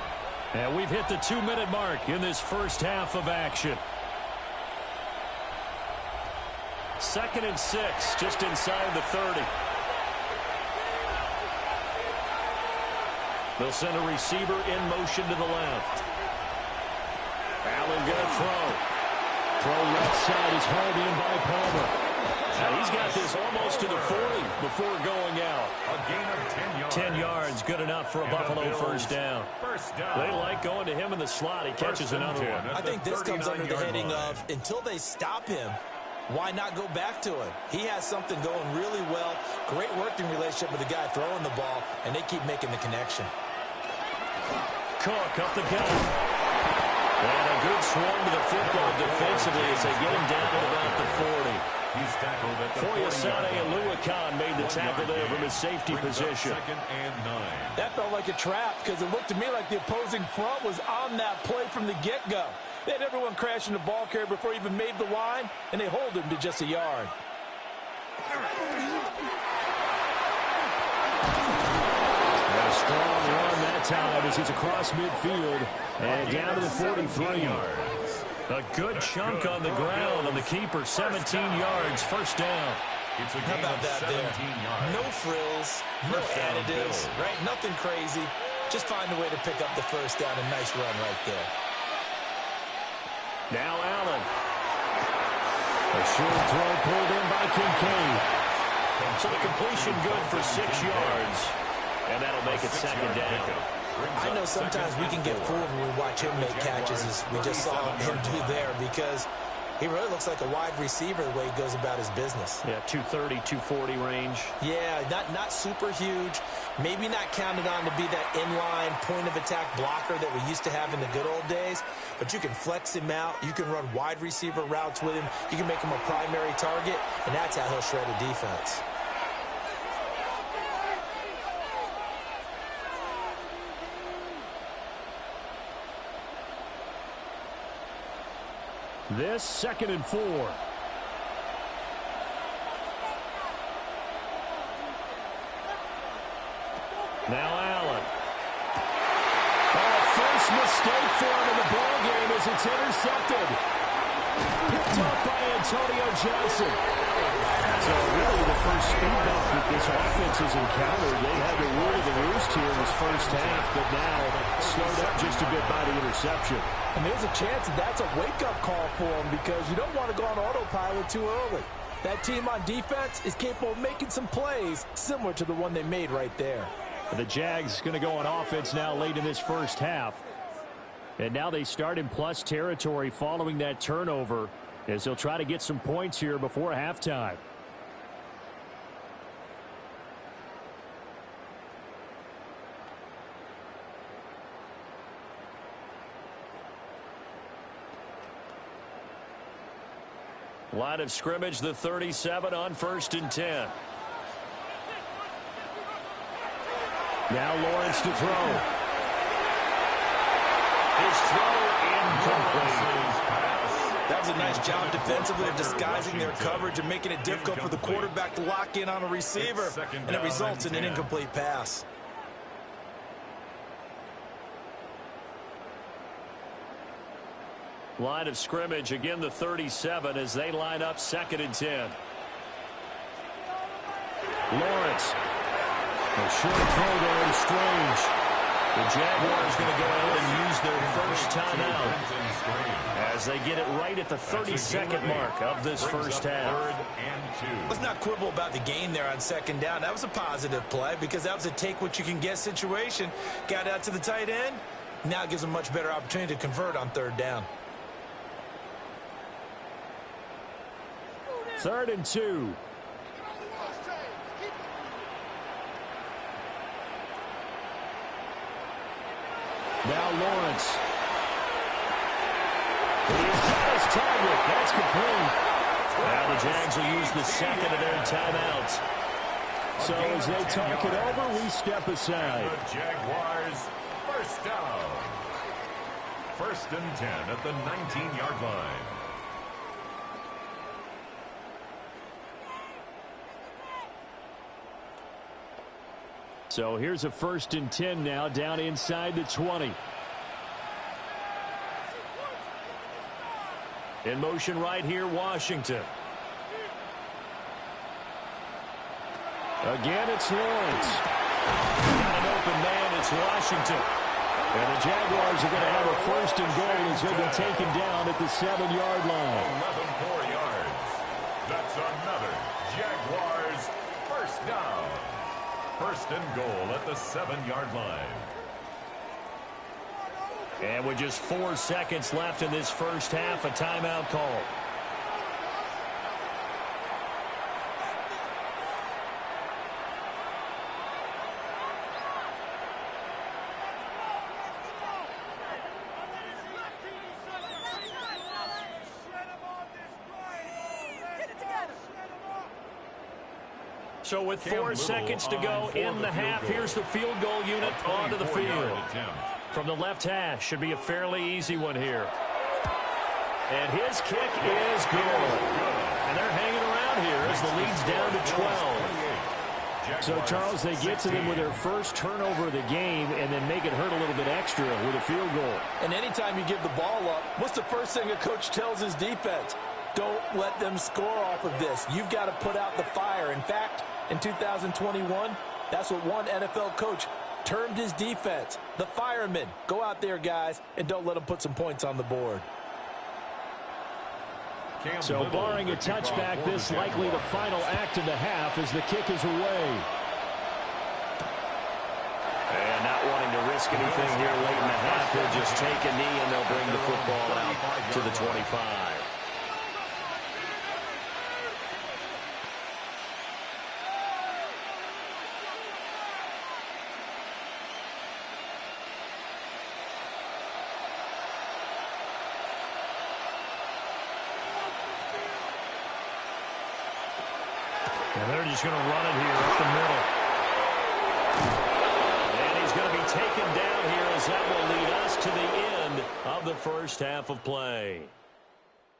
And we've hit the 2-minute mark in this first half of action. 2nd and 6, just inside the 30. They'll send a receiver in motion to the left. Allen going to throw. Throw left side is hauled in by Palmer. Now he's got this almost to the 40 before going out. A gain of 10 yards. 10 yards, good enough for a Buffalo first down. They like going to him in the slot. He catches another one. I think this comes under the heading of, until they stop him, why not go back to it? He has something going really well. Great working relationship with the guy throwing the ball, and they keep making the connection. Cook up the gut. And a good swing to the football defensively as they get him down at about the 40. He's tackled at the Foyesade Aluakan made the tackle there from his safety position. 2nd and 9. That felt like a trap because it looked to me like the opposing front was on that play from the get-go. They had everyone crashing the ball carrier before he even made the line, and they hold him to just a yard. And a strong run that time as he's across midfield and down to the 43. A good chunk on the ground on the keeper. 17 yards, first down. How about that there? No frills, no additives, right? Nothing crazy. Just find a way to pick up the first down. A nice run right there. Now Allen. A short throw pulled in by Kincaid. So the completion good for 6 yards. And that'll make it 2nd down. I know sometimes we can get fooled when we watch him make catches as we just saw him do there because He really looks like a wide receiver the way he goes about his business. Yeah, 230, 240 range. Yeah, not super huge. Maybe not counted on to be that inline point-of-attack blocker that we used to have in the good old days. But you can flex him out. You can run wide receiver routes with him. You can make him a primary target, and that's how he'll shred a defense. This 2nd and 4. Now Allen. First mistake for him in the ball game as it's intercepted. Picked up by Antonio Johnson. So really the first speed bump that this offense has encountered. They had to rule the roost here in this first half, but now slowed up just a bit by the interception. And there's a chance that that's a wake-up call for him because you don't want to go on autopilot too early. That team on defense is capable of making some plays similar to the one they made right there. The Jags going to go on offense now late in this first half. And now they start in plus territory following that turnover as they'll try to get some points here before halftime. Line of scrimmage, the 37 on 1st and 10. Now Lawrence to throw. His throw incomplete. That was a nice job defensively of disguising their coverage and making it difficult for the quarterback to lock in on a receiver, and it results in an incomplete pass. Line of scrimmage, again the 37 as they line up 2nd and 10. Lawrence. A short throw there to Strange. The Jaguars going to go ahead and use their first timeout as they get it right at the 32nd mark of this first half. Let's not quibble about the gain there on 2nd down. That was a positive play because that was a take-what-you-can-get situation. Got out to the tight end. Now it gives them a much better opportunity to convert on 3rd down. 3rd and 2. Now Lawrence. He's got his target. That's complete. Now the Jags will use the 2nd of their timeouts. So as they talk it over, we step aside. The Jaguars, first down. 1st and 10 at the 19-yard line. So here's a 1st and 10 now down inside the 20. In motion right here, Washington. Again, it's Lawrence. Got an open man, it's Washington. And the Jaguars are going to have a 1st and goal as they'll be taken down at the 7-yard line. 11 more yards. That's another Jaguars first down. 1st and goal at the 7-yard line. And with just 4 seconds left in this first half, a timeout call. So with 4 seconds to go in the half, here's the field goal unit onto the field. From the left hash, should be a fairly easy one here. And his kick is good. And they're hanging around here as the lead's down to 12. So, Charles, they get to them with their first turnover of the game and then make it hurt a little bit extra with a field goal. And anytime you give the ball up, what's the first thing a coach tells his defense? Don't let them score off of this. You've got to put out the fire. In fact, in 2021, that's what one NFL coach termed his defense, the firemen. Go out there, guys, and don't let them put some points on the board. So barring a touchback, this likely the final act of the half as the kick is away. And not wanting to risk anything here late in the half, he'll just take a knee and they'll bring the football out to the 25. And they're just going to run it here up the middle. And he's going to be taken down here as that will lead us to the end of the first half of play.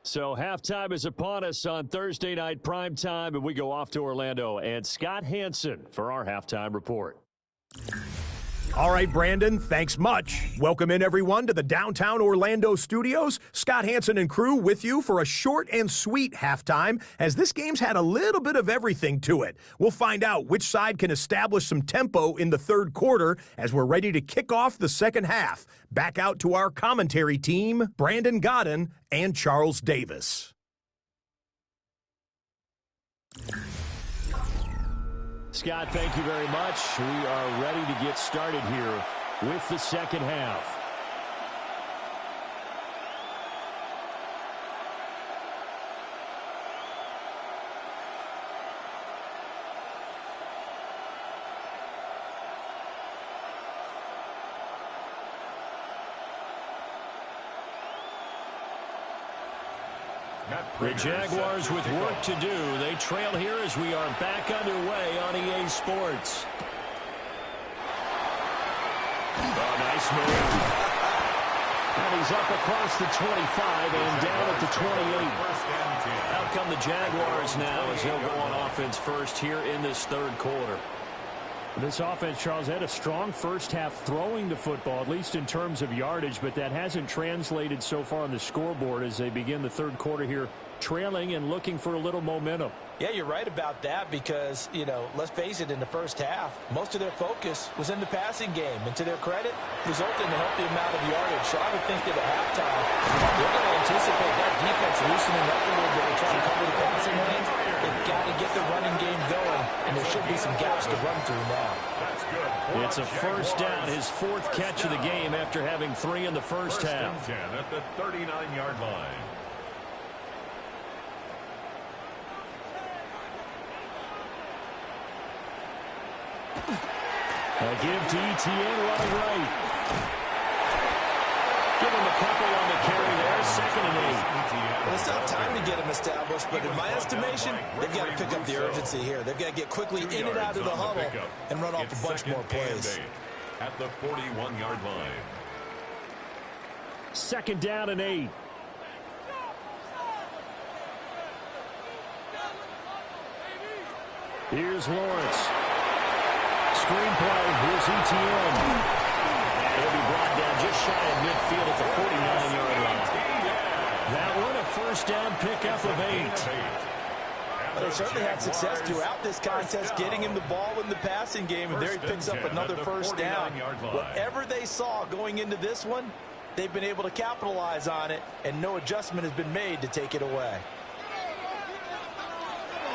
So halftime is upon us on Thursday night primetime, and we go off to Orlando. And Scott Hansen for our halftime report. All right, Brandon, thanks much. Welcome in, everyone, to the downtown Orlando studios. Scott Hansen and crew with you for a short and sweet halftime, as this game's had a little bit of everything to it. We'll find out which side can establish some tempo in the third quarter as we're ready to kick off the second half. Back out to our commentary team, Brandon Godden and Charles Davis. Scott, thank you very much. We are ready to get started here with the second half. The Jaguars with work to do. They trail here as we are back underway on EA Sports. Oh, nice move. And he's up across the 25 and down at the 28. Out come the Jaguars now as they'll go on offense first here in this third quarter. This offense, Charles, had a strong first half throwing the football, at least in terms of yardage, but that hasn't translated so far on the scoreboard as they begin the third quarter here, trailing and looking for a little momentum. Yeah, you're right about that because, let's face it, in the first half, most of their focus was in the passing game. And to their credit, resulted in a healthy amount of yardage. So I would think that at halftime, they're going to anticipate that defense loosening up a little bit and trying to cover the passing lanes. They've got to get the running game going, and there should be some gaps to run through now. It's a first down, his fourth catch of the game after having 3 in the first half. First and 10 at the 39-yard line. A give to ETN running right. Give him a couple on the carry there, 2nd and 8. Well, it's not time to get them established, but in my estimation, they've got to pick up the urgency here. They've got to get quickly in and out of the huddle and run off a bunch more plays. At the 41-yard line. 2nd down and 8. Here's Lawrence. Screenplay. Here's ETN. He'll be brought down just shy of midfield at the 49-yard line. That one a first down pickup of 8. Well, they certainly had success throughout this contest getting him the ball in the passing game, and there he picks up another first down. Whatever they saw going into this one, they've been able to capitalize on it, and no adjustment has been made to take it away.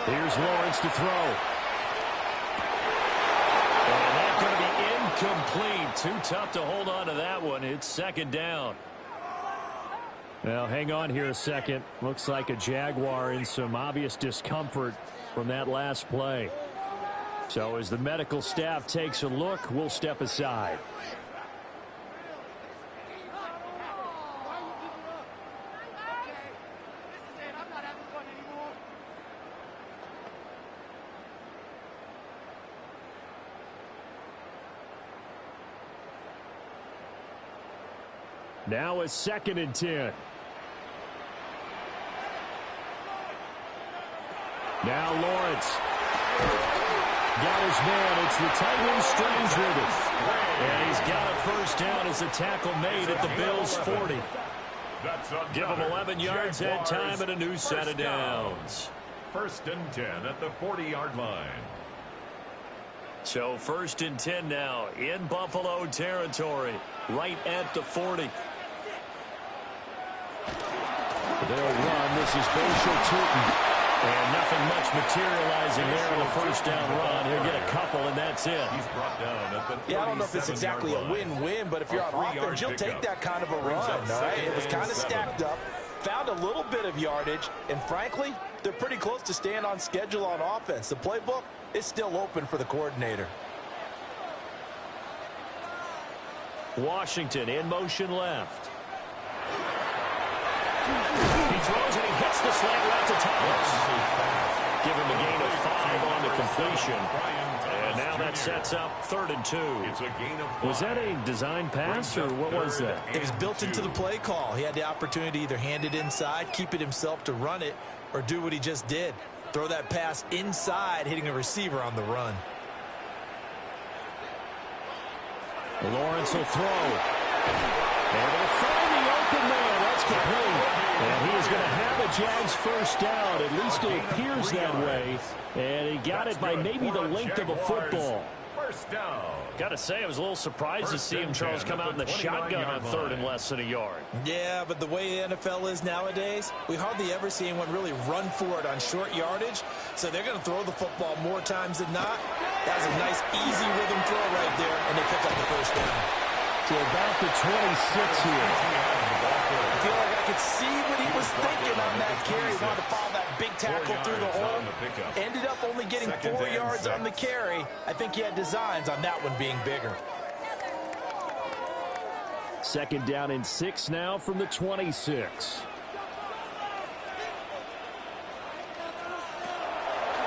Here's Lawrence to throw. And that's going to be incomplete. Too tough to hold on to that one. It's 2nd down. Well, hang on here a second. Looks like a Jaguar in some obvious discomfort from that last play. So as the medical staff takes a look, we'll step aside. Now it's 2nd and 10. Now Lawrence. Got his man. It's the tight end Strange with it. And he's got a first down as the tackle made at the Bills' 40. Give him 11 yards that time and a new set of downs. 1st and 10 at the 40-yard line. So 1st and 10 now in Buffalo territory, right at the 40. They'll run. This is Bashir Tootin. And nothing much materializing there on the first down run. He'll get a couple, and that's it. He's brought down at the I don't know if it's exactly a win-win, but if you're on offense, you'll take that kind of a run, all right? It was kind of stacked up, found a little bit of yardage, and frankly, they're pretty close to staying on schedule on offense. The playbook is still open for the coordinator. Washington in motion left. He throws and he hits the slant route to Thomas. Give him a gain of 5 on the completion. And now that sets up 3rd and 2. Was that a design pass, or what was that? It was built into the play call. He had the opportunity to either hand it inside, keep it himself to run it, or do what he just did. Throw that pass inside, hitting a receiver on the run. Lawrence will throw. And they'll find the open man. That's complete. And he is going to have a Jags first down. At least it appears that way. And he got it by maybe the length of a football. First down. Got to say, I was a little surprised to see him, Charles, come out in the shotgun on 3rd and less than a yard. Yeah, but the way the NFL is nowadays, we hardly ever see anyone really run for it on short yardage. So they're going to throw the football more times than not. That was a nice, easy rhythm throw right there, and they pick up the first down. To about the 26 here. I feel like I could see what he was thinking on that carry. He wanted to follow that big tackle through the hole. Ended up only getting 4 yards on the carry. I think he had designs on that one being bigger. 2nd down and 6 now from the 26.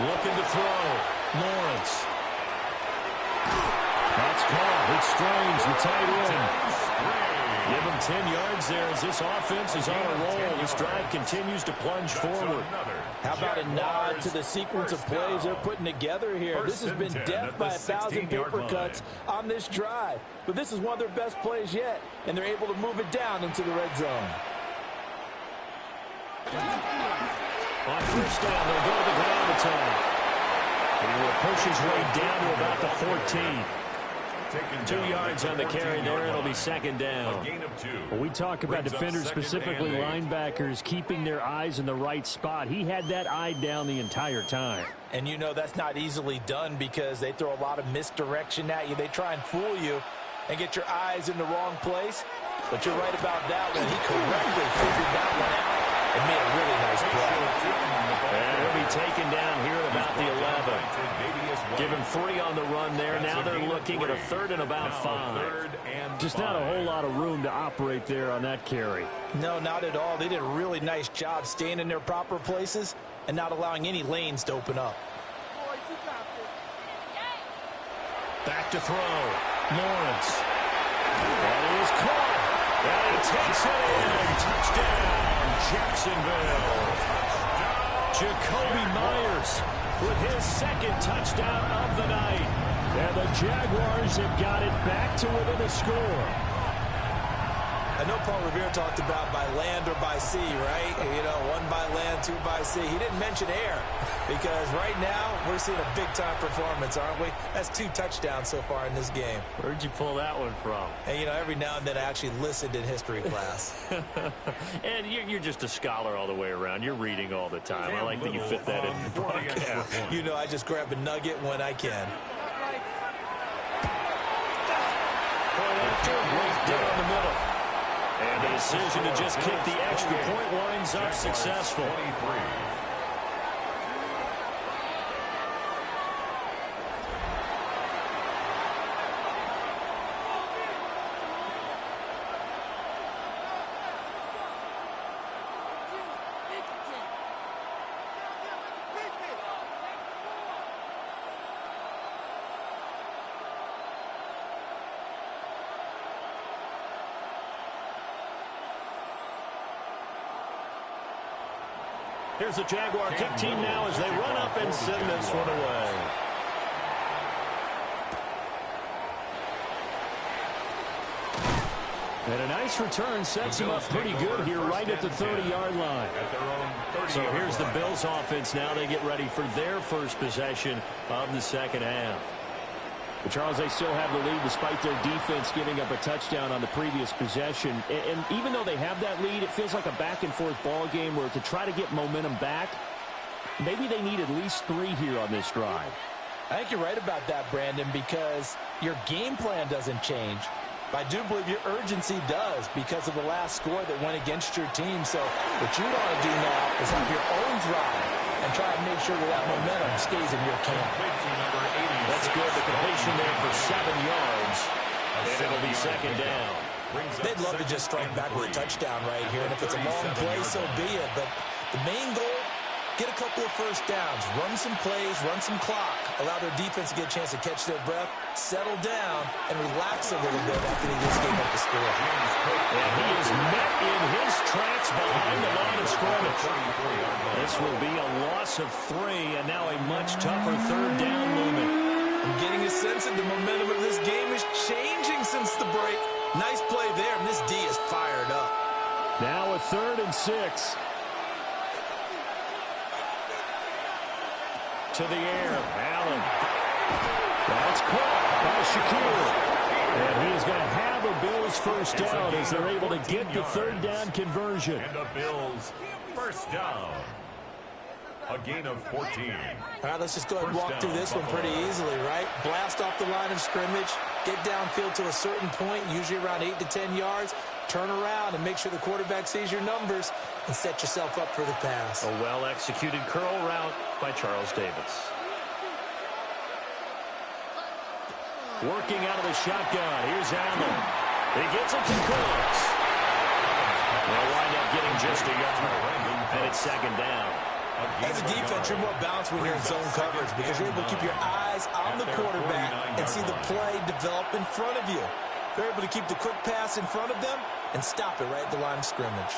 Looking to throw. Lawrence. That's caught. It's Strange, the tight end. Give him 10 yards there as this offense is on a roll. This drive continues to plunge forward. How about a nod to the sequence of plays they're putting together here? This has been death by 1,000 paper cuts on this drive. But this is one of their best plays yet, and they're able to move it down into the red zone. On first down, they'll go to the ground attack. He will push his way down to about the 14. 2 yards on the carry there. It'll be 2nd down. Well, we talk about defenders, specifically linebackers, keeping their eyes in the right spot. He had that eye down the entire time. And you know that's not easily done because they throw a lot of misdirection at you. They try and fool you and get your eyes in the wrong place. But you're right about that one. He correctly figured that one out and made a really nice play. And he'll be taken down here at about the 11. Give him 3 on the run there. Now they're looking at a 3rd and about 5. Just not a whole lot of room to operate there on that carry. No, not at all. They did a really nice job staying in their proper places and not allowing any lanes to open up. Back to throw. Lawrence. That is caught. And he takes it in. Touchdown, Jacksonville. Jacoby Myers with his 2nd touchdown of the night. And the Jaguars have got it back to within a score. I know Paul Revere talked about by land or by sea, right? You know, 1 by land, 2 by sea. He didn't mention air because right now we're seeing a big-time performance, aren't we? That's 2 touchdowns so far in this game. Where'd you pull that one from? And, you know, every now and then I actually listened in history class. And you're just a scholar all the way around. You're reading all the time. I like that you fit that in the broadcast. You know, I just grab a nugget when I can. Point after, right down the middle. And the decision to just kick the extra point winds up successful. Here's the Jaguar kick team now as they run up and send this one away. And a nice return sets him up pretty good here right at the 30-yard line. So here's the Bills offense now. They get ready for their first possession of the 2nd half. But Charles, they still have the lead despite their defense giving up a touchdown on the previous possession. And even though they have that lead, it feels like a back-and-forth ball game where to try to get momentum back, maybe they need at least 3 here on this drive. I think you're right about that, Brandon, because your game plan doesn't change. But I do believe your urgency does because of the last score that went against your team. So what you want to do now is have your own drive and try to make sure that momentum stays in your camp. That's good. The completion there for 7 yards. And it'll be 2nd down. They'd love to just strike back with a touchdown right here. And if it's a long play, so be it. But the main goal get a couple of first downs, run some plays, run some clock, allow their defense to get a chance to catch their breath, settle down, and relax a little bit after they just gave up the score. And he is met in his tracks behind the line of scrimmage. This will be a loss of 3, and now a much tougher third down looming. I'm getting a sense that the momentum of this game is changing since the break. Nice play there, and this D is fired up. Now a 3rd and 6. To the air, Allen. That's caught by Shakir. And he is going to have a Bills first down as they're able to get the third down conversion. And the Bills first down. A gain of 14. All right, let's just go ahead and walk through this one pretty easily, right? Blast off the line of scrimmage, get downfield to a certain point, usually around 8 to 10 yards, turn around and make sure the quarterback sees your numbers and set yourself up for the pass. A well-executed curl route by Charles Davis. Working out of the shotgun. Here's Allen. He gets it to Cooks. They'll wind up getting just a yard. And it's second down. As a defense, you're more balanced when you're in zone coverage because you're able to keep your eyes on the quarterback and see the play develop in front of you. They're able to keep the quick pass in front of them and stop it right at the line of scrimmage.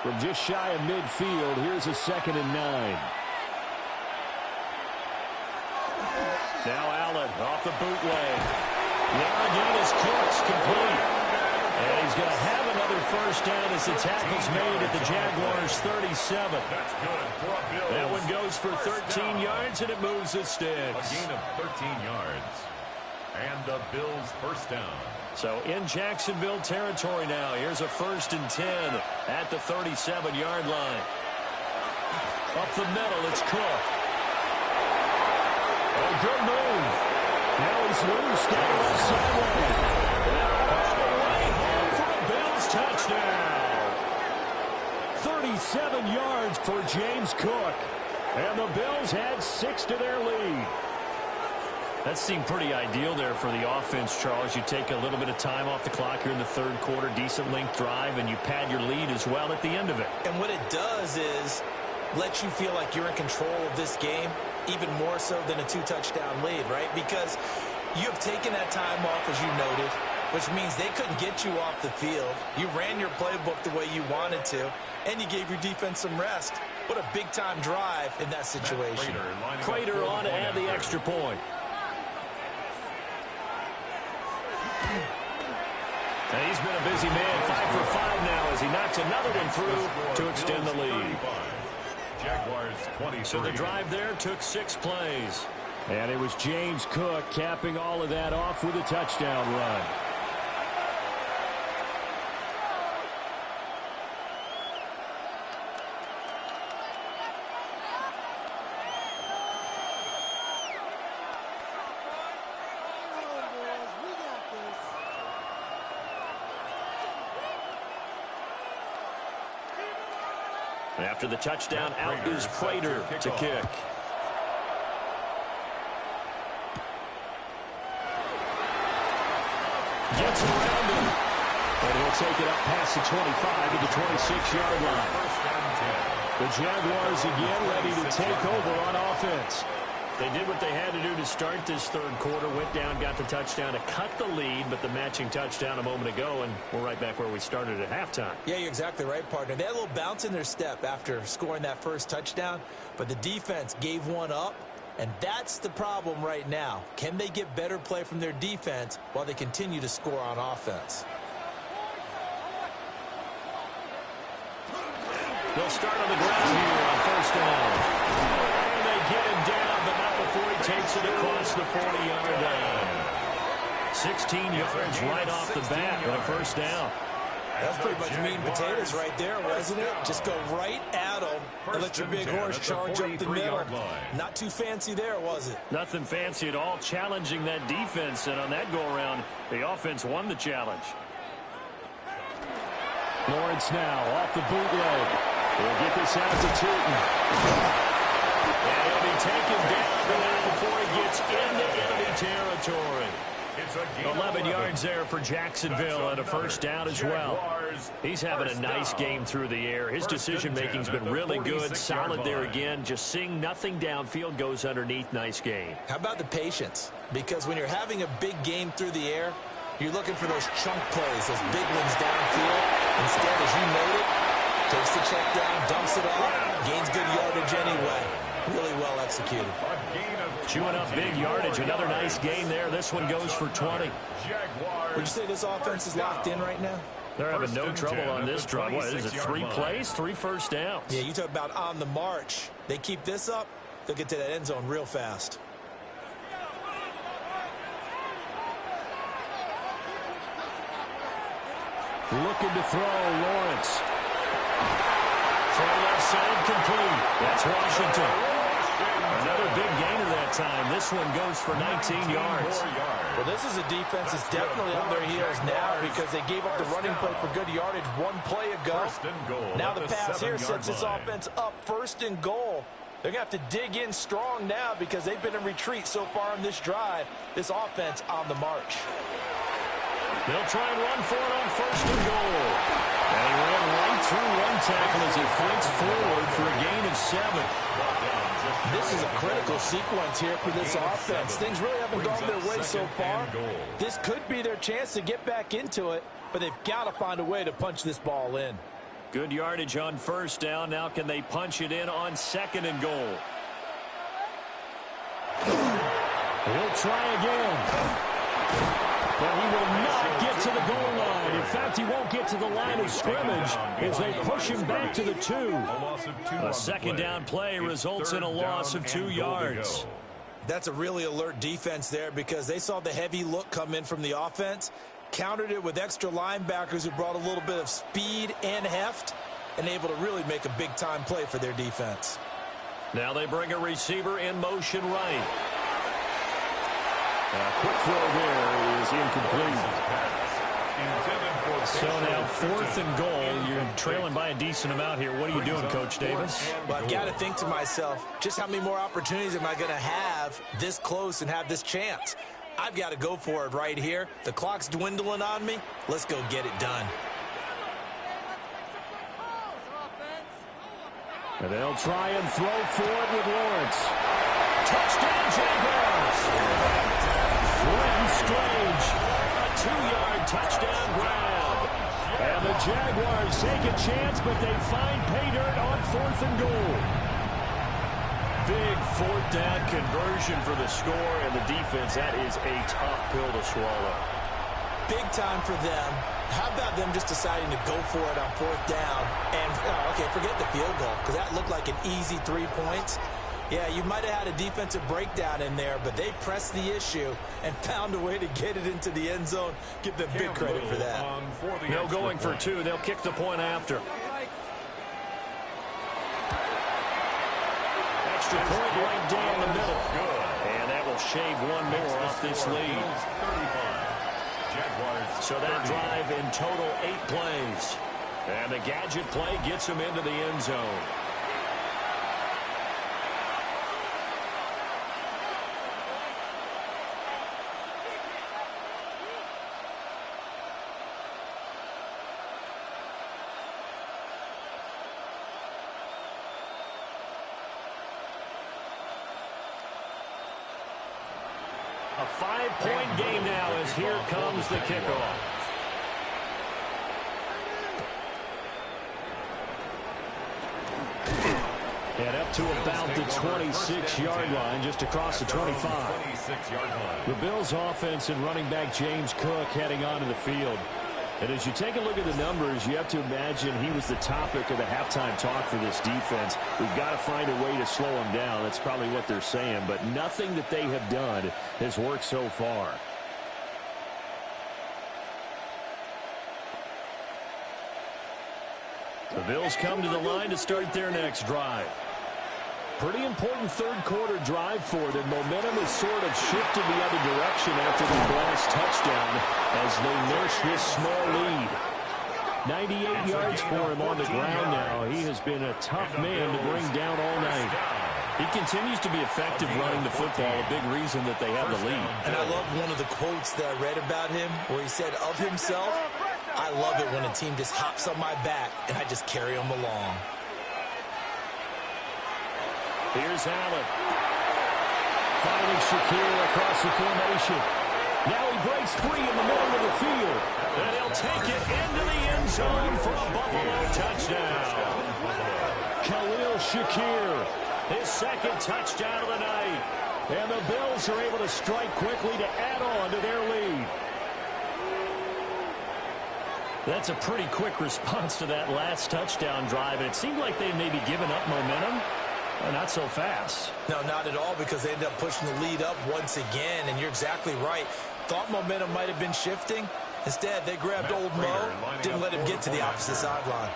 From just shy of midfield, here's a 2nd and 9. Now Allen off the bootleg. Now again is Cooks complete. And he's going to have another first down as the tackle's made at the Jaguars' 37. That's good for a Bills. That one goes for 13 yards, and it moves the sticks. A gain of 13 yards. And the Bills first down. So in Jacksonville territory now. Here's a 1st and 10 at the 37-yard line. Up the middle, it's Cook. A good move. Now he's loose down the left sideline. Touchdown. 37 yards for James Cook. And the Bills had 6 to their lead. That seemed pretty ideal there for the offense, Charles. You take a little bit of time off the clock here in the third quarter, decent length drive, and you pad your lead as well at the end of it. And what it does is let you feel like you're in control of this game, even more so than a 2-touchdown lead, right? Because you have taken that time off, as you noted, which means they couldn't get you off the field. You ran your playbook the way you wanted to, and you gave your defense some rest. What a big-time drive in that situation. Prater on to add the extra point. And he's been a busy man, 5 for 5 now as he knocks another one through to extend the lead. Jaguars 23. So the drive there took 6 plays. And it was James Cook capping all of that off with a touchdown run. After the touchdown, out is Prater to kick. Gets around him. And he'll take it up past the 25 to the 26-yard line. The Jaguars again ready to take over on offense. They did what they had to do to start this third quarter. Went down, got the touchdown to cut the lead, but the matching touchdown a moment ago, and we're right back where we started at halftime. Yeah, you're exactly right, partner. They had a little bounce in their step after scoring that first touchdown, but the defense gave one up, and that's the problem right now. Can they get better play from their defense while they continue to score on offense? They'll start on the ground here on first down. And they get him down, but not before he takes it across the 40-yard line. 16 yards right off the bat on a first down. That's pretty much meat and potatoes right there, wasn't it? Just go right at them and let your big horse charge up the middle. Not too fancy there, was it? Nothing fancy at all, challenging that defense, and on that go-around, the offense won the challenge. Lawrence now off the bootleg. He'll get this out to Tootin. And he'll be taken down before he gets into enemy territory. It's a gain 11 yards there for Jacksonville and a first down as well. He's having a nice game through the air. His decision-making's been really good, solid there again. Just seeing nothing downfield goes underneath. Nice game. How about the patience? Because when you're having a big game through the air, you're looking for those chunk plays, those big ones downfield. Instead, as you noted, takes the check down, dumps it off, gains good yardage anyway. Really well executed. Chewing up big yardage. Another nice gain there. This one goes for 20. Would you say this offense is locked in right now? They're having no trouble on this drive. What is it, 3 plays, 3 first downs? Yeah, you talk about on the march. They keep this up, they'll get to that end zone real fast. Looking to throw, Lawrence. Throw left side complete. That's Washington. Another big gainer that time. This one goes for 19 yards. Well, this is a defense that's definitely on their heels now because they gave up the running play for good yardage 1 play ago. Now the pass here sets this offense up 1st and goal. They're going to have to dig in strong now because they've been in retreat so far on this drive. This offense on the march. They'll try and run for it on 1st and goal. And he ran right through 1 tackle as he flanks forward for a gain of 7. This is a critical sequence here for this offense. Things really haven't gone their way so far. This could be their chance to get back into it, but they've got to find a way to punch this ball in. Good yardage on 1st down. Now can they punch it in on 2nd and goal? He'll try again. But he will not get to the goal line. In fact, he won't get to the line of scrimmage as they push him back to the 2. A 2nd down play results in a loss of 2 yards. That's a really alert defense there because they saw the heavy look come in from the offense, countered it with extra linebackers who brought a little bit of speed and heft, and able to really make a big-time play for their defense. Now they bring a receiver in motion right. Quick throw there is incomplete. So now 4th and goal. You're trailing by a decent amount here. What are you doing, Coach Davis? Well, I've got to think to myself, just how many more opportunities am I going to have this close and have this chance? I've got to go for it right here. The clock's dwindling on me. Let's go get it done. And they'll try and throw for it with Lawrence. Touchdown, Jaguars! Strange. A 2-yard touchdown grab. And the Jaguars take a chance, but they find pay dirt on 4th and goal. Big 4th down conversion for the score, and the defense, that is a tough pill to swallow. Big time for them. How about them just deciding to go for it on 4th down? And, okay, forget the field goal, because that looked like an easy 3 points. Yeah, you might have had a defensive breakdown in there, but they pressed the issue and found a way to get it into the end zone. Give them big credit for that. No going for 2. They'll kick the point after. Extra point right down the middle. And that will shave 1 more off this lead. So that drive in total 8 plays. And the gadget play gets them into the end zone. A 5-point game now as here comes the kickoff. And up to about the 26-yard line, just across the 25. The Bills' offense and running back James Cook heading onto the field. And as you take a look at the numbers, you have to imagine he was the topic of the halftime talk for this defense. We've got to find a way to slow him down. That's probably what they're saying. But nothing that they have done has worked so far. The Bills come to the line to start their next drive. Pretty important third-quarter drive for them. Momentum has sort of shifted the other direction after the last touchdown as they nurse this small lead. 98 yards for him on the ground now. He has been a tough man to bring down all night. He continues to be effective running the football, a big reason that they have the lead. And I love one of the quotes that I read about him where he said of himself, "I love it when a team just hops on my back and I just carry them along." Here's Allen. Finding Shakir across the formation. Now he breaks free in the middle of the field. And he'll take it into the end zone for a Buffalo touchdown. Khalil Shakir. His second touchdown of the night. And the Bills are able to strike quickly to add on to their lead. That's a pretty quick response to that last touchdown drive. And it seemed like they maybe given up momentum. Not so fast. No, not at all, because they ended up pushing the lead up once again, and you're exactly right. Thought momentum might have been shifting. Instead, they grabbed old Mo, didn't let him get to the opposite sideline.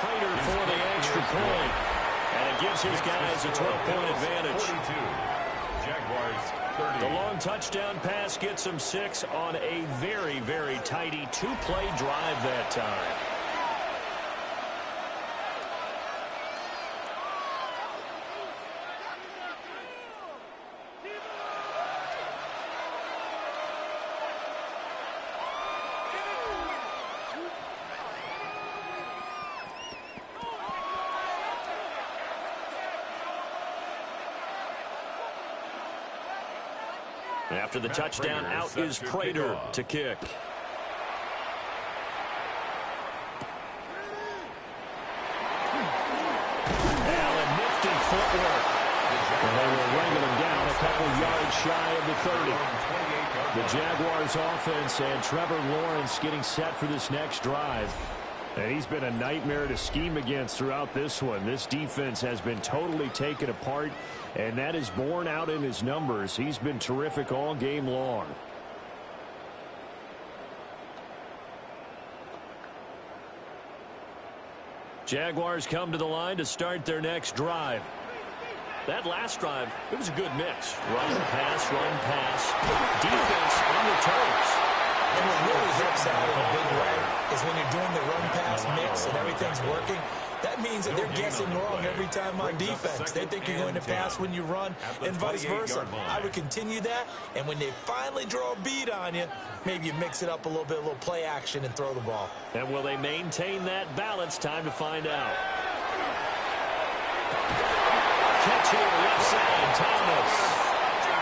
Prater for the extra point. And it gives his guys a 12-point advantage. Jaguars 30. The long touchdown pass gets them 6 on a very, very tidy two-play drive that time. After the touchdown, out is Prater to kick. Allen, nifty footwork. And they will wrangle him down a couple yards shy of the 30. The Jaguars offense and Trevor Lawrence getting set for this next drive. And he's been a nightmare to scheme against throughout this one. This defense has been totally taken apart, and that is borne out in his numbers. He's been terrific all game long. Jaguars come to the line to start their next drive. That last drive, it was a good mix. Run, pass. Defense on the toes. And what really helps out in a big way is when you're doing the run-pass mix and everything's working, that means that they're guessing wrong every time on defense. They think you're going to pass when you run and vice versa. I would continue that, and when they finally draw a beat on you, maybe you mix it up a little bit, a little play action, and throw the ball. And will they maintain that balance? Time to find out. Catch here, left side, Thomas.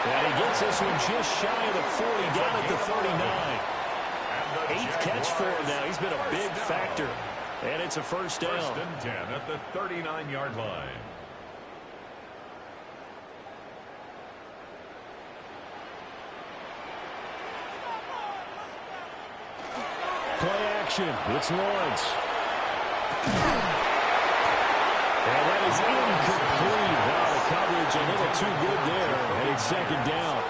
And he gets this one just shy of the 40, down at the 39. 8th catch for him now. He's been a big factor. And it's a first down. 1st and 10 at the 39-yard line. Play action. It's Lawrence. And that is incomplete. Wow, the coverage a little too good there. And it's 2nd down.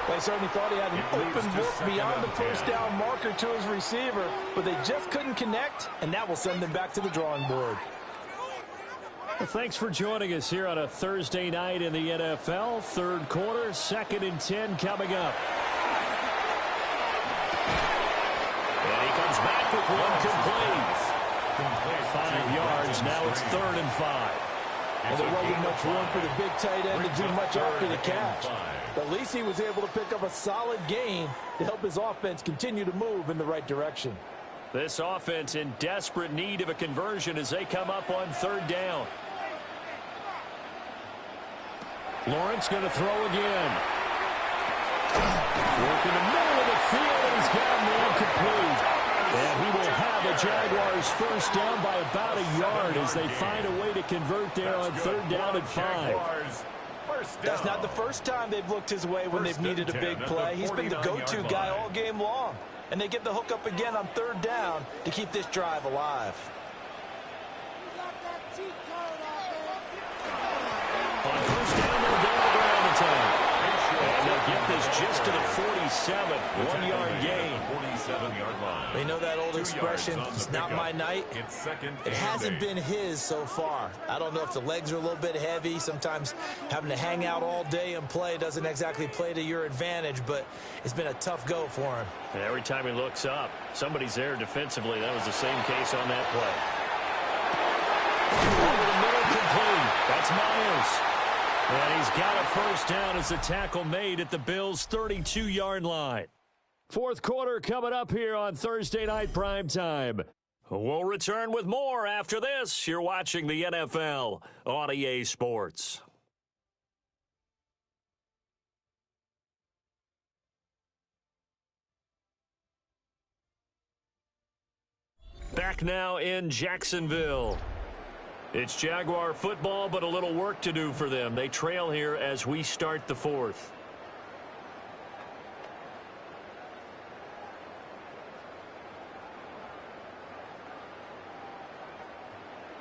They certainly thought he had an open look beyond the first down marker to his receiver, but they just couldn't connect, and that will send them back to the drawing board. Well, thanks for joining us here on a Thursday night in the NFL. 3rd quarter, 2nd and 10 coming up. And he comes back with one complete. 5 yards. Now it's 3rd and 5. And there wasn't much room for the big tight end to do much after the catch. But at least he was able to pick up a solid gain to help his offense continue to move in the right direction. This offense in desperate need of a conversion as they come up on 3rd down. Lawrence going to throw again. Work in the middle of the field, and he's got him incomplete. And he will have the Jaguars first down by about a yard as they find a way to convert there on 3rd down and 5. That's not the first time they've looked his way when they've needed a big play. He's been the go-to guy all game long. And they get the hook up again on 3rd down to keep this drive alive. On 1st down, they'll go to the ground attack. And they'll get is just to the 47. 1-yard gain. 47-yard line. You know that old expression, it's not my night? It hasn't been his so far. I don't know if the legs are a little bit heavy. Sometimes having to hang out all day and play doesn't exactly play to your advantage, but it's been a tough go for him. And every time he looks up, somebody's there defensively. That was the same case on that play. Over the middle, complete. That's Myers. And he's got a first down as the tackle made at the Bills' 32-yard line. Fourth quarter coming up here on Thursday Night Primetime. We'll return with more after this. You're watching the NFL on EA Sports. Back now in Jacksonville. It's Jaguar football, but a little work to do for them. They trail here as we start the fourth.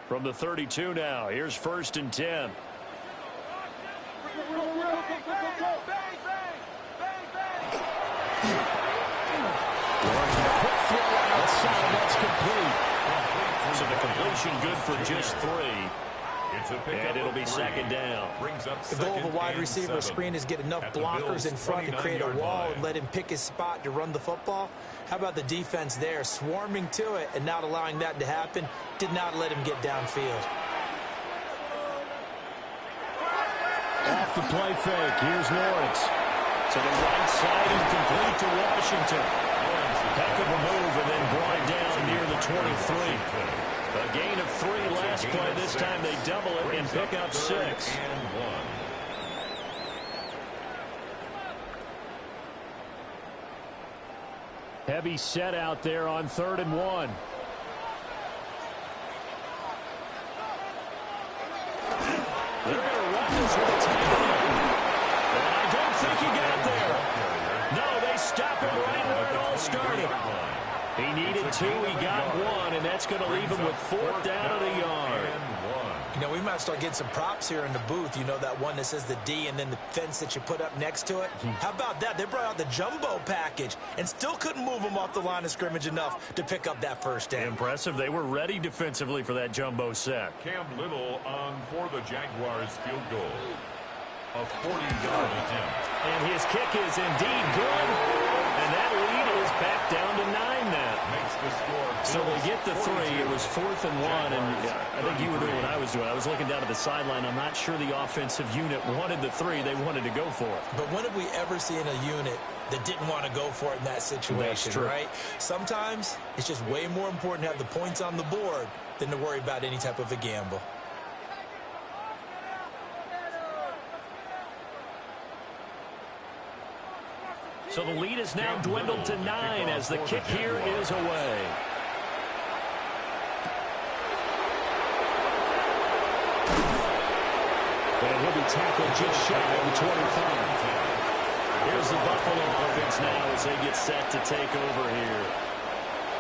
From the 32 now, here's 1st and 10. Outside, that's complete. So the completion good for just 3. And it'll be 2nd down. The goal of a wide receiver screen is get enough blockers in front to create a wall and let him pick his spot to run the football. How about the defense there, swarming to it and not allowing that to happen? Did not let him get downfield. Off the play fake. Here's Lawrence. To the right side and complete to Washington. Heck of a move and then brought down near the 23. A gain of 3 last play. This time they double it and pick up 6. Heavy set out there on 3rd and 1. They're going to run this with a tight end. And I don't think he got there. No, they stop him right where it all started. He needed 2, he got 1, and that's going to leave him with 4th down at a yard. You know, we might start getting some props here in the booth. You know that one that says the D and then the fence that you put up next to it? How about that? They brought out the jumbo package and still couldn't move them off the line of scrimmage enough to pick up that first down. Impressive. They were ready defensively for that jumbo set. Cam Little on for the Jaguars field goal. A 40-yard attempt. And his kick is indeed good. And that lead is back down to 9 now. Makes the score. So they get the 3. It was 4th and 1. And I think you were doing what I was doing. I was looking down at the sideline. I'm not sure the offensive unit wanted the 3. They wanted to go for it. But when have we ever seen a unit that didn't want to go for it in that situation, right? Sometimes it's just way more important to have the points on the board than to worry about any type of a gamble. So the lead is now dwindled to 9 as the kick here is away. And he'll be tackled just shy of the 25. Here's the Buffalo offense now as they get set to take over here.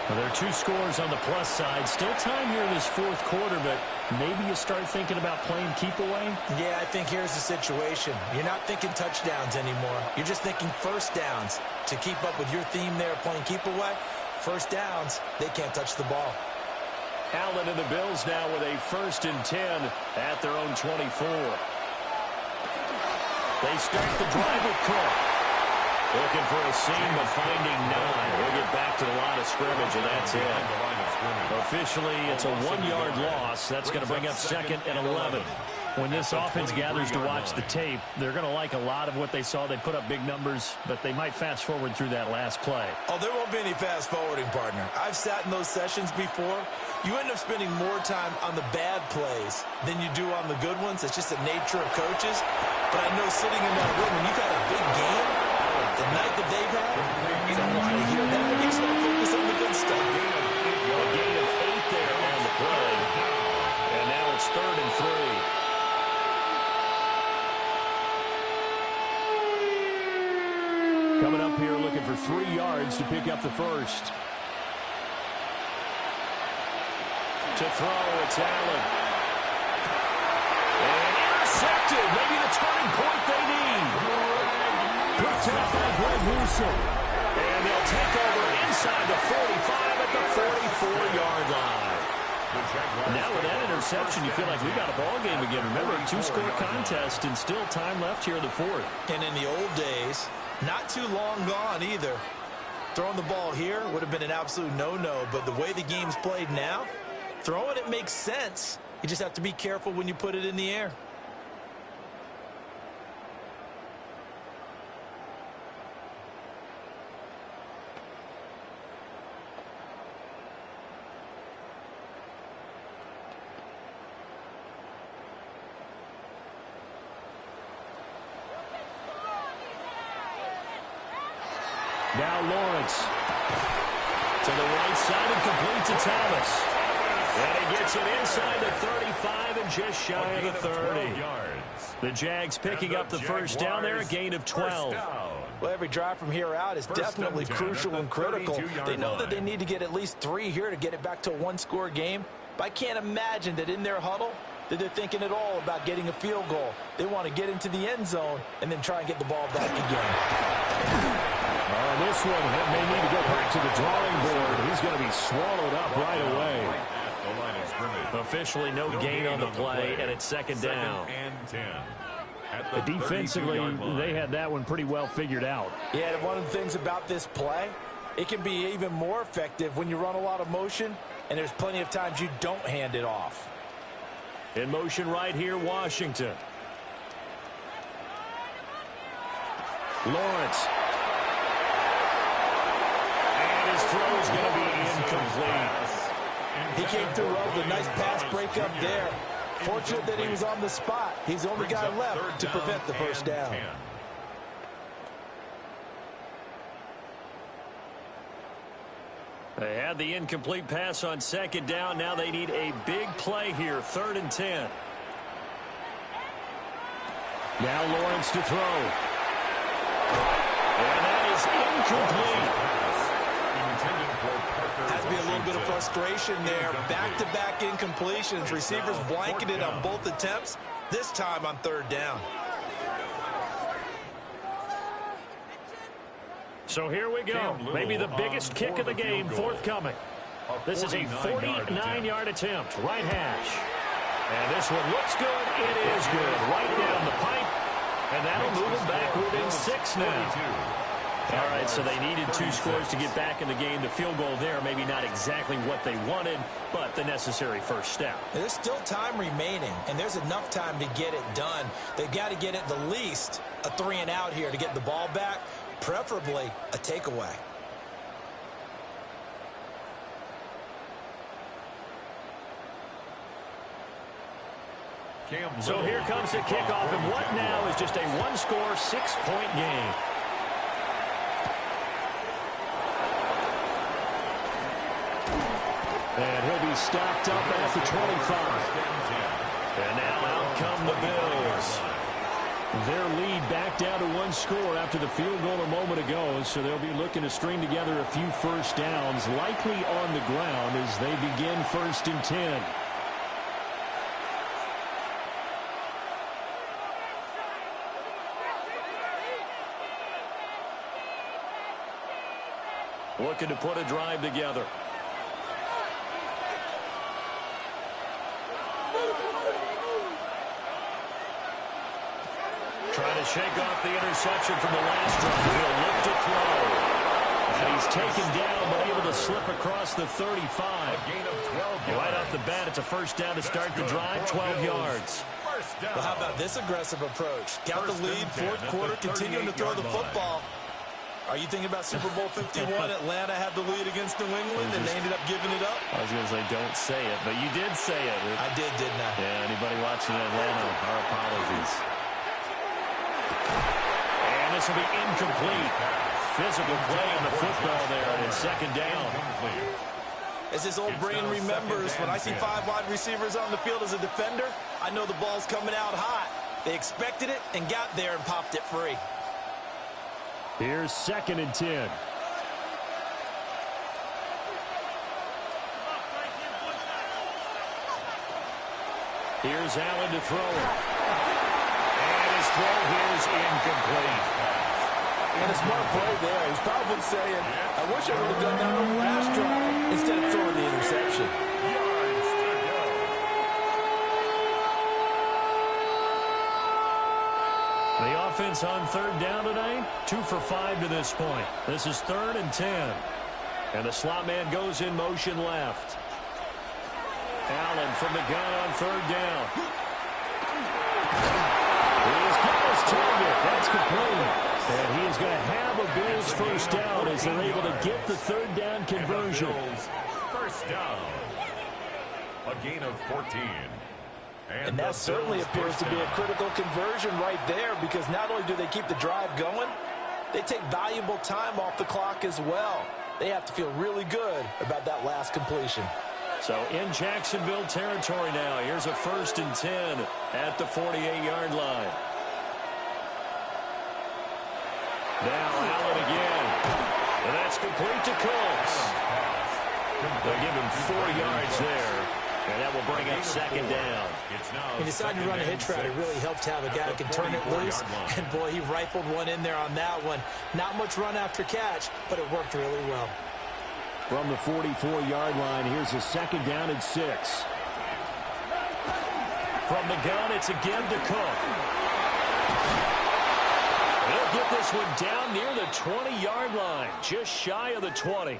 Well, there are 2 scores on the plus side. Still time here in this 4th quarter, but maybe you start thinking about playing keep away? Yeah, I think here's the situation. You're not thinking touchdowns anymore. You're just thinking first downs. To keep up with your theme there, playing keep away, first downs, they can't touch the ball. Allen and the Bills now with a 1st and 10 at their own 24. They start the drive with Cook. Looking for a seam, but finding none. We'll get back to the line of scrimmage, and that's it. Officially, it's a 1-yard loss. That's going to bring up 2nd and 11. When this offense gathers to watch the tape, they're going to like a lot of what they saw. They put up big numbers, but they might fast forward through that last play. Oh, there won't be any fast forwarding, partner. I've sat in those sessions before. You end up spending more time on the bad plays than you do on the good ones. It's just the nature of coaches. But I know sitting in that room, when you've had a big game, the night that they've had, you don't want to hear that. You just want to focus on the good stuff. A gain of 8 there on the play. And now it's 3rd and 3. Coming up here looking for 3 yards to pick up the first. To throw, it's Allen. And intercepted. Maybe the turning point they need. picked up by Greg Newsom. And they'll take over inside the 45 at the 44-yard line. Now with that interception, you feel like we got a ball game again. Remember, a two-score contest and still time left here in the fourth. And in the old days, not too long gone either. Throwing the ball here would have been an absolute no-no, but the way the game's played now, throwing it makes sense. You just have to be careful when you put it in the air. Now Lawrence to the right side and complete to Thomas. And he gets it inside the 35 and just shy of the 30. The Jags picking up the first down there, a gain of 12. Well, every drive from here out is definitely crucial and critical. They know that they need to get at least 3 here to get it back to a one-score game. But I can't imagine that in their huddle that they're thinking at all about getting a field goal. They want to get into the end zone and then try and get the ball back again. On this one, may need to go back to the drawing board. He's going to be swallowed up right away. Officially no gain on the play, and it's second down. Defensively, they had that one pretty well figured out. Yeah, and one of the things about this play, it can be even more effective when you run a lot of motion, and there's plenty of times you don't hand it off. In motion right here, Washington. Lawrence. And his throw is going to be incomplete. He came through well with a nice pass breakup there. Fortunate that he was on the spot. He's the only guy left to prevent the first down. They had the incomplete pass on second down. Now they need a big play here, 3rd and 10. Now Lawrence to throw. And that is incomplete. Has to be a little bit of frustration there. Back-to-back incompletions. Receivers blanketed on both attempts, this time on 3rd down. So here we go. Maybe the biggest kick of the game forthcoming. This is a 49-yard attempt. Right hash. And this one looks good. It is good. Right down the pipe. And that'll move them back within 6 now. All right, so they needed 2 scores to get back in the game. The field goal there, maybe not exactly what they wanted, but the necessary first step. There's still time remaining, and there's enough time to get it done. They've got to get at the least a 3-and-out here to get the ball back, preferably a takeaway. So here comes the kickoff, and what now is just a 1-score, 6-point game. And he'll be stopped up at the 25. And now out come the Bills. Their lead back down to 1 score after the field goal a moment ago, so they'll be looking to string together a few first downs, likely on the ground as they begin 1st and 10. Looking to put a drive together. Trying to shake off the interception from the last drive. He'll look to throw. And he's taken down, but able to slip across the 35. Right off the bat, it's a first down to start the drive, 12 yards. Well, how about this aggressive approach? Got the lead, 4th quarter, continuing to throw the football. Are you thinking about Super Bowl 51? Atlanta had the lead against New England, and they ended up giving it up? I was going to say, don't say it, but you did say it. I did, didn't I? Yeah, anybody watching Atlanta, our apologies. And this will be incomplete. Physical play on the football there, and it's 2nd down. As his old brain remembers, when I see 5 wide receivers on the field as a defender, I know the ball's coming out hot. They expected it and got there and popped it free. Here's 2nd and 10. Here's Allen to throw it. And his throw here is incomplete. And a smart play there. He's probably saying, I wish I would have done that on the last drive instead of throwing the interception. Yards to go. The offense on third down tonight, 2 for 5 to this point. This is 3rd and 10. And the slot man goes in motion left. Allen from the gun on third down. He's got his target. That's complete. And he is going to have a Bills first down as they're able to get the third down conversion. First down. A gain of 14. And that certainly appears to be a critical conversion right there, because not only do they keep the drive going, they take valuable time off the clock as well. They have to feel really good about that last completion. So in Jacksonville territory now. Here's a 1st and 10 at the 48-yard line. Now Allen again. And that's complete to Cooks. They'll give him 4 yards there. And that will bring up 2nd down. He decided to run a hitch route. It really helped to have a guy that can turn it loose. And, boy, he rifled one in there on that one. Not much run after catch, but it worked really well. From the 44-yard line, here's a 2nd down and 6. From the gun, it's a give to Cook. They'll get this one down near the 20-yard line, just shy of the 20.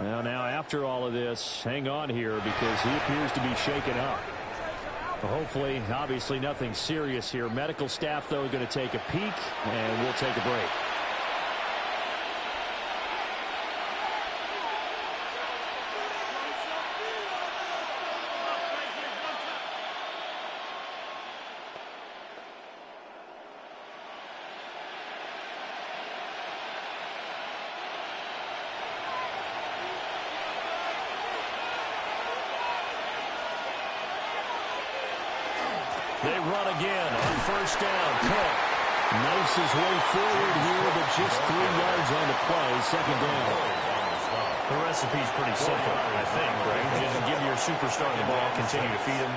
Well, now after all of this, hang on here because he appears to be shaken up. Hopefully, obviously nothing serious here. Medical staff, though, going to take a peek, and we'll take a break. They run again on first down. Cook Nice his way forward here, but just 3 yards on the play. 2nd down. The recipe's pretty simple, I think, right? Just give your superstar the ball, continue to feed him.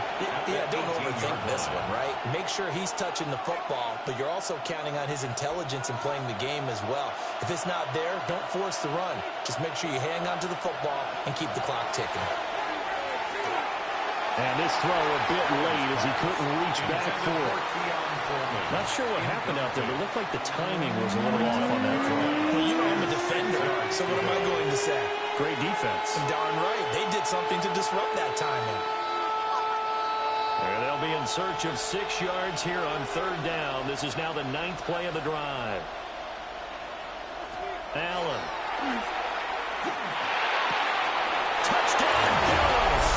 Yeah, don't overthink this one, right? Make sure he's touching the football, but you're also counting on his intelligence in playing the game as well. If it's not there, don't force the run. Just make sure you hang on to the football and keep the clock ticking. And this throw a bit late as he couldn't reach back for it. Not sure what happened out there, but it looked like the timing was a little off on that throw. Well, you know I'm a defender, so what am I going to say? Great defense. Darn right. They did something to disrupt that timing. And they'll be in search of 6 yards here on third down. This is now the 9th play of the drive. Allen. Touchdown, Bills!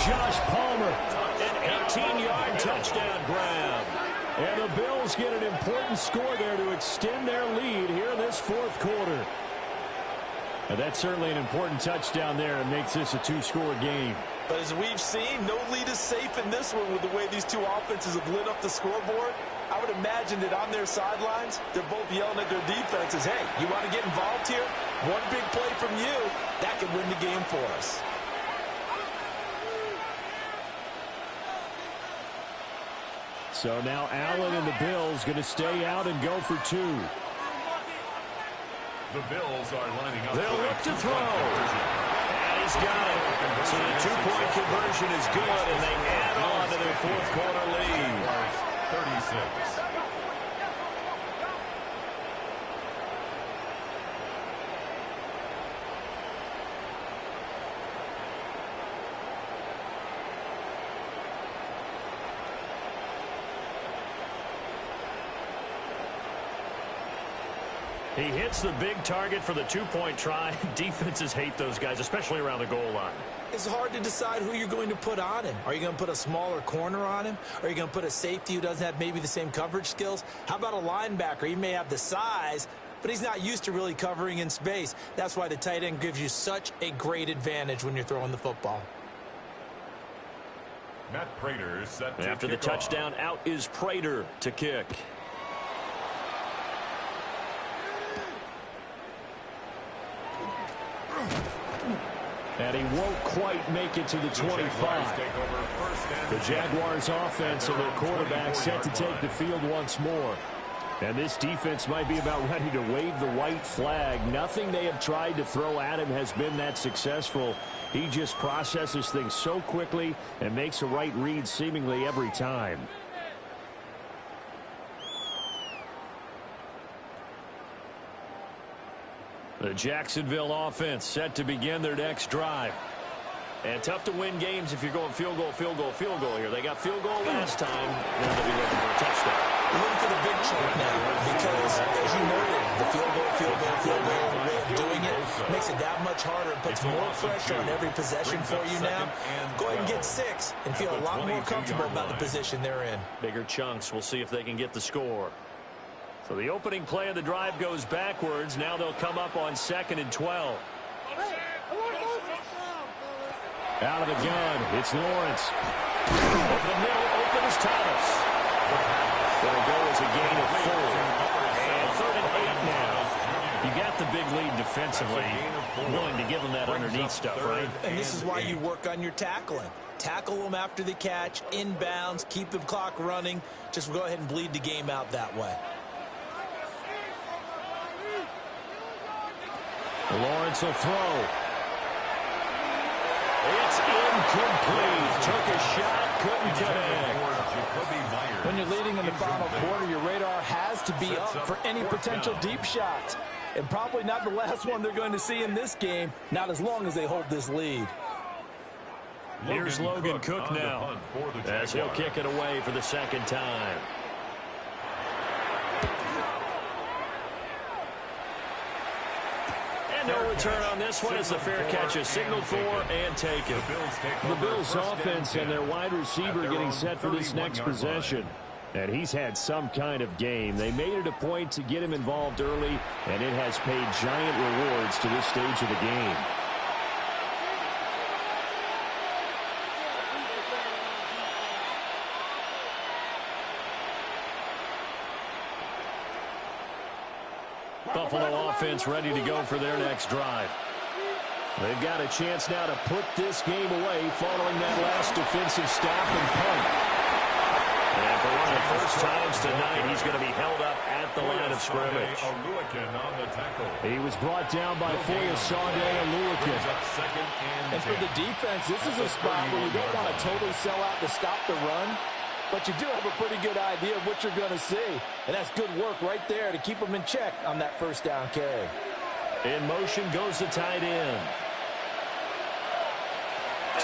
Josh Palmer, an 18-yard touchdown grab. And the Bills get an important score there to extend their lead here in this 4th quarter. And that's certainly an important touchdown there and makes this a 2-score game. But as we've seen, no lead is safe in this one with the way these two offenses have lit up the scoreboard. I would imagine that on their sidelines, they're both yelling at their defenses, hey, you want to get involved here? One big play from you, that could win the game for us. So now Allen and the Bills going to stay out and go for 2. The Bills are lining up. They'll look to throw. And he's got it. So the 2-point conversion is good, and they add on to their 4th quarter lead. 36. He hits the big target for the 2-point try. Defenses hate those guys, especially around the goal line. It's hard to decide who you're going to put on him. Are you going to put a smaller corner on him? Are you going to put a safety who doesn't have maybe the same coverage skills? How about a linebacker? He may have the size, but he's not used to really covering in space. That's why the tight end gives you such a great advantage when you're throwing the football. Matt Prater set to After the touchdown, out is Prater to kick. And he won't quite make it to the 25. The Jaguars offense and their quarterback set to take the field once more. And this defense might be about ready to wave the white flag. Nothing they have tried to throw at him has been that successful. He just processes things so quickly and makes a right read seemingly every time. The Jacksonville offense set to begin their next drive. And tough to win games if you're going field goal, field goal, field goal here. They got field goal last time. Now they'll be looking for a touchdown. They're looking for the big chunk now because, as you noted, the field goal way of doing it makes it that much harder and puts more pressure on every possession for you now. Go ahead and get 6 and feel a lot more comfortable about the position they're in. Bigger chunks. We'll see if they can get the score. So the opening play of the drive goes backwards. Now they'll come up on 2nd and 12. Out of the gun, it's Lawrence. Over the middle, open is Thomas. It'll go as a gain of 4. And 3rd and 8 now. You got the big lead defensively. Willing to give them that underneath stuff, right? And this is why you work on your tackling. Tackle them after the catch, inbounds, keep the clock running. Just go ahead and bleed the game out that way. Lawrence will throw. It's incomplete. Took a shot, couldn't connect. When you're leading in the final quarter, your radar has to be up for any potential deep shots. And probably not the last one they're going to see in this game, not as long as they hold this lead. Here's Logan Cook now, as he'll kick it away for the 2nd time. No return on this one as the fair catch is signaled for and taken. The Bills offense and their wide receiver getting set for this next possession. And he's had some kind of game. They made it a point to get him involved early, and it has paid giant rewards to this stage of the game. Buffalo offense ready to go for their next drive. They've got a chance now to put this game away following that last defensive stop and punt. And for one of the first times tonight, he's going to be held up at the line of scrimmage. He was brought down by Foyesade Oluwakin. And for the defense, this is a spot where you don't want to totally sell out to stop the run. But you do have a pretty good idea of what you're going to see. And that's good work right there to keep them in check on that first down carry. In motion goes the tight end.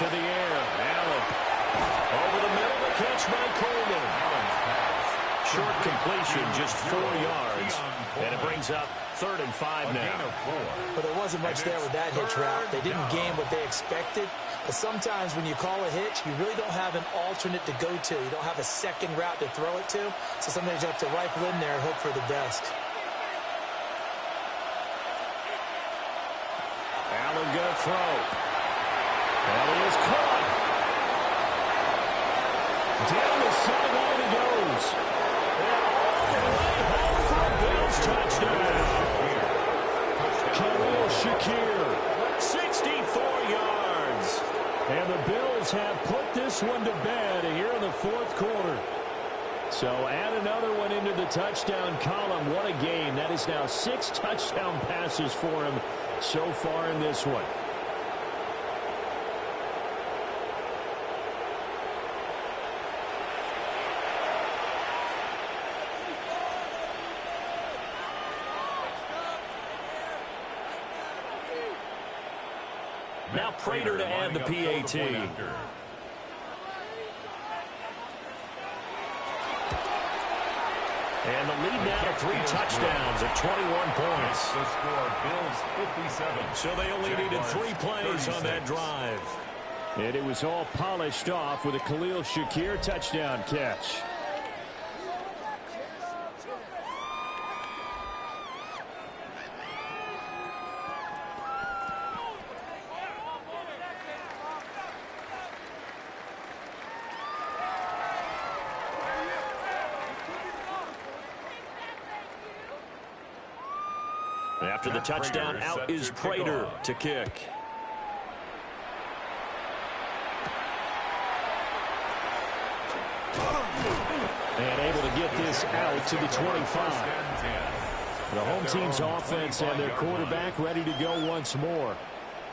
To the air. Allen. Over the middle, the catch by Coleman. Short completion, just 4 yards. And it brings up 3rd and 5 now. But there wasn't much there with that hitch route. They didn't gain what they expected. But sometimes when you call a hitch, you really don't have an alternate to go to. You don't have a second route to throw it to. So sometimes you have to rifle in there and hope for the best. Allen going to throw. And he is caught. Down the sideline he goes. And all the way home for a Bills touchdown. Khalil Shakir, 64 yards. And the Bills have put this one to bed here in the 4th quarter. So add another one into the touchdown column. What a game. That is now 6 touchdown passes for him so far in this one. Now Prater to add the PAT. And the lead now to 3 touchdowns at 21 points. The score, Bills 57. So they only needed 3 plays on that drive. And it was all polished off with a Khalil Shakir touchdown catch. After the touchdown, out is Prater to kick. And able to get this out to the 25. The home team's offense and their quarterback ready to go once more.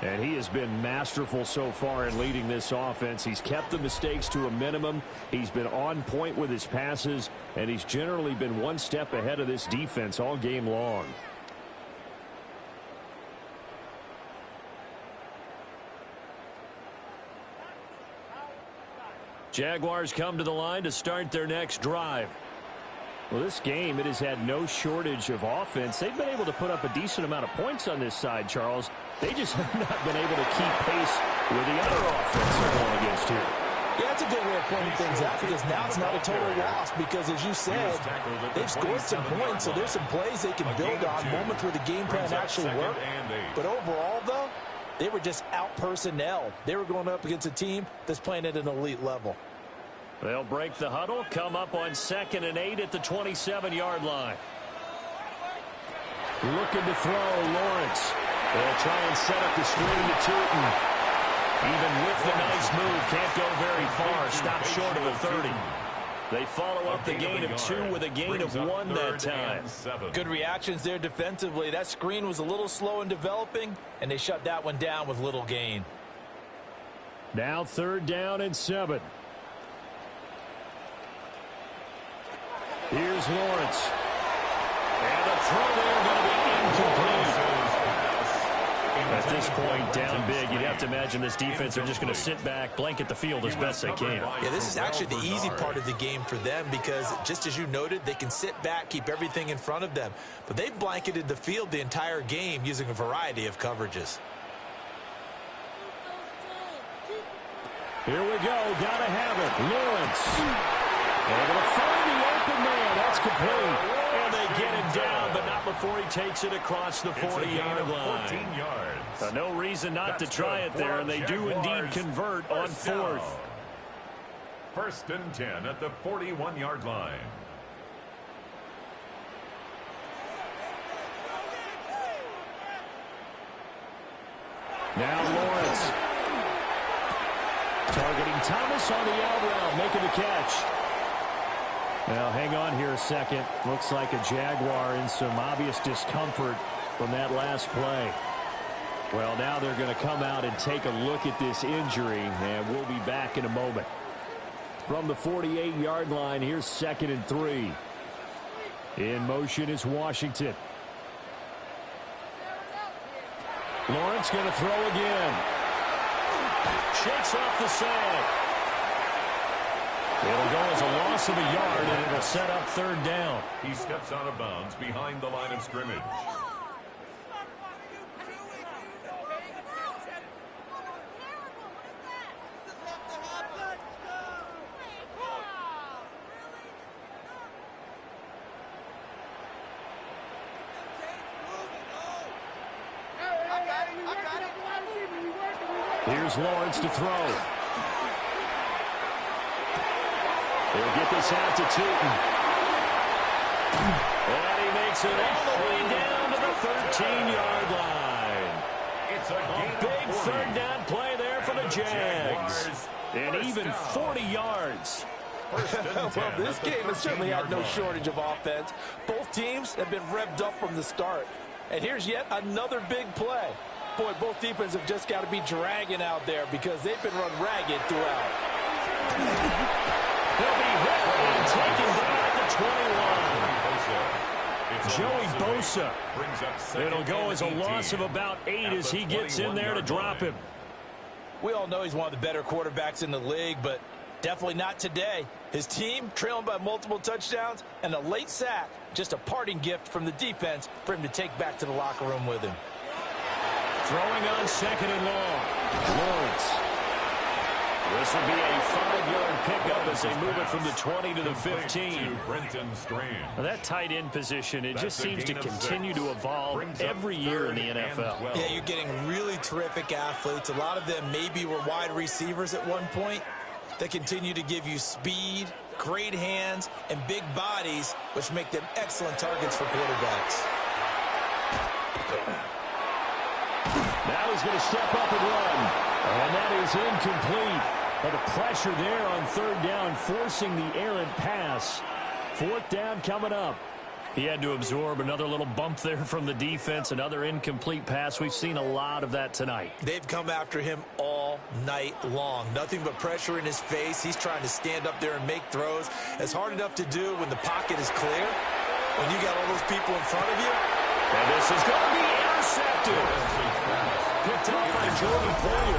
And he has been masterful so far in leading this offense. He's kept the mistakes to a minimum. He's been on point with his passes, and he's generally been one step ahead of this defense all game long. Jaguars come to the line to start their next drive. Well, this game, it has had no shortage of offense. They've been able to put up a decent amount of points on this side, Charles. They just have not been able to keep pace with the other offense they're going against here. Yeah, that's a good way of pointing things out, because now it's not a total loss, because as you said, they've scored some points, so there's some plays they can build on, moments where the game plan actually worked. But overall, though, they were just out-personnel. They were going up against a team that's playing at an elite level. They'll break the huddle, come up on 2nd and 8 at the 27-yard line. Looking to throw, Lawrence. They'll try and set up the screen to Tootin. Even with the nice move, can't go very far. Stop short of the 30. They follow up the gain of 2 with a gain of 1 that time. Good reactions there defensively. That screen was a little slow in developing, and they shut that one down with little gain. Now 3rd down and 7. Here's Lawrence. And the throw there going to be incomplete. At this point, down big, you'd have to imagine this defense are just going to sit back, blanket the field as best they can. Yeah, this is actually the easy part of the game for them, because just as you noted, they can sit back, keep everything in front of them. But they've blanketed the field the entire game using a variety of coverages. Here we go. Got to have it. Lawrence. Able to find the open man. That's complete. And they get him down, but not before he takes it across the 40-yard line. 14 yards. No reason not to try it there, and they do indeed convert on 4th. 1st and 10 at the 41-yard line. Now Lawrence. Targeting Thomas on the out route, making the catch. Now, hang on here a second. Looks like a Jaguar in some obvious discomfort from that last play. Well, now they're going to come out and take a look at this injury, and we'll be back in a moment. From the 48-yard line, here's 2nd and 3. In motion is Washington. Lawrence going to throw again. Shakes off the side. It'll go as a loss of a yard, and it'll set up 3rd down. He steps out of bounds behind the line of scrimmage. Here's Lawrence to throw. They'll get this out to Tootin. And he makes it all the way down to the 13-yard line. It's a big 3rd down play there for the Jags. And even 40 yards. Well, this game has certainly had no shortage of offense. Both teams have been revved up from the start. And here's yet another big play. Boy, both defenses have just got to be dragging out there, because they've been run ragged throughout. He'll be hit and taken down at the 21. Joey Bosa. It'll go as a loss of about 8 as he gets in there to drop him. We all know he's one of the better quarterbacks in the league, but definitely not today. His team trailing by multiple touchdowns, and a late sack, just a parting gift from the defense for him to take back to the locker room with him. Throwing on 2nd and long. Lawrence. This will be a 5-yard pickup as they move it from the 20 to the 15. Now that tight end position, it just seems to continue to evolve every year in the NFL. Yeah, you're getting really terrific athletes. A lot of them maybe were wide receivers at one point. They continue to give you speed, great hands, and big bodies, which make them excellent targets for quarterbacks. Now he's going to step up and run. And that is incomplete. But the pressure there on 3rd down, forcing the errant pass. 4th down coming up. He had to absorb another little bump there from the defense, another incomplete pass. We've seen a lot of that tonight. They've come after him all night long. Nothing but pressure in his face. He's trying to stand up there and make throws. It's hard enough to do when the pocket is clear, when you got all those people in front of you. And this is going to be intercepted. Picked up by Jordan Poyer.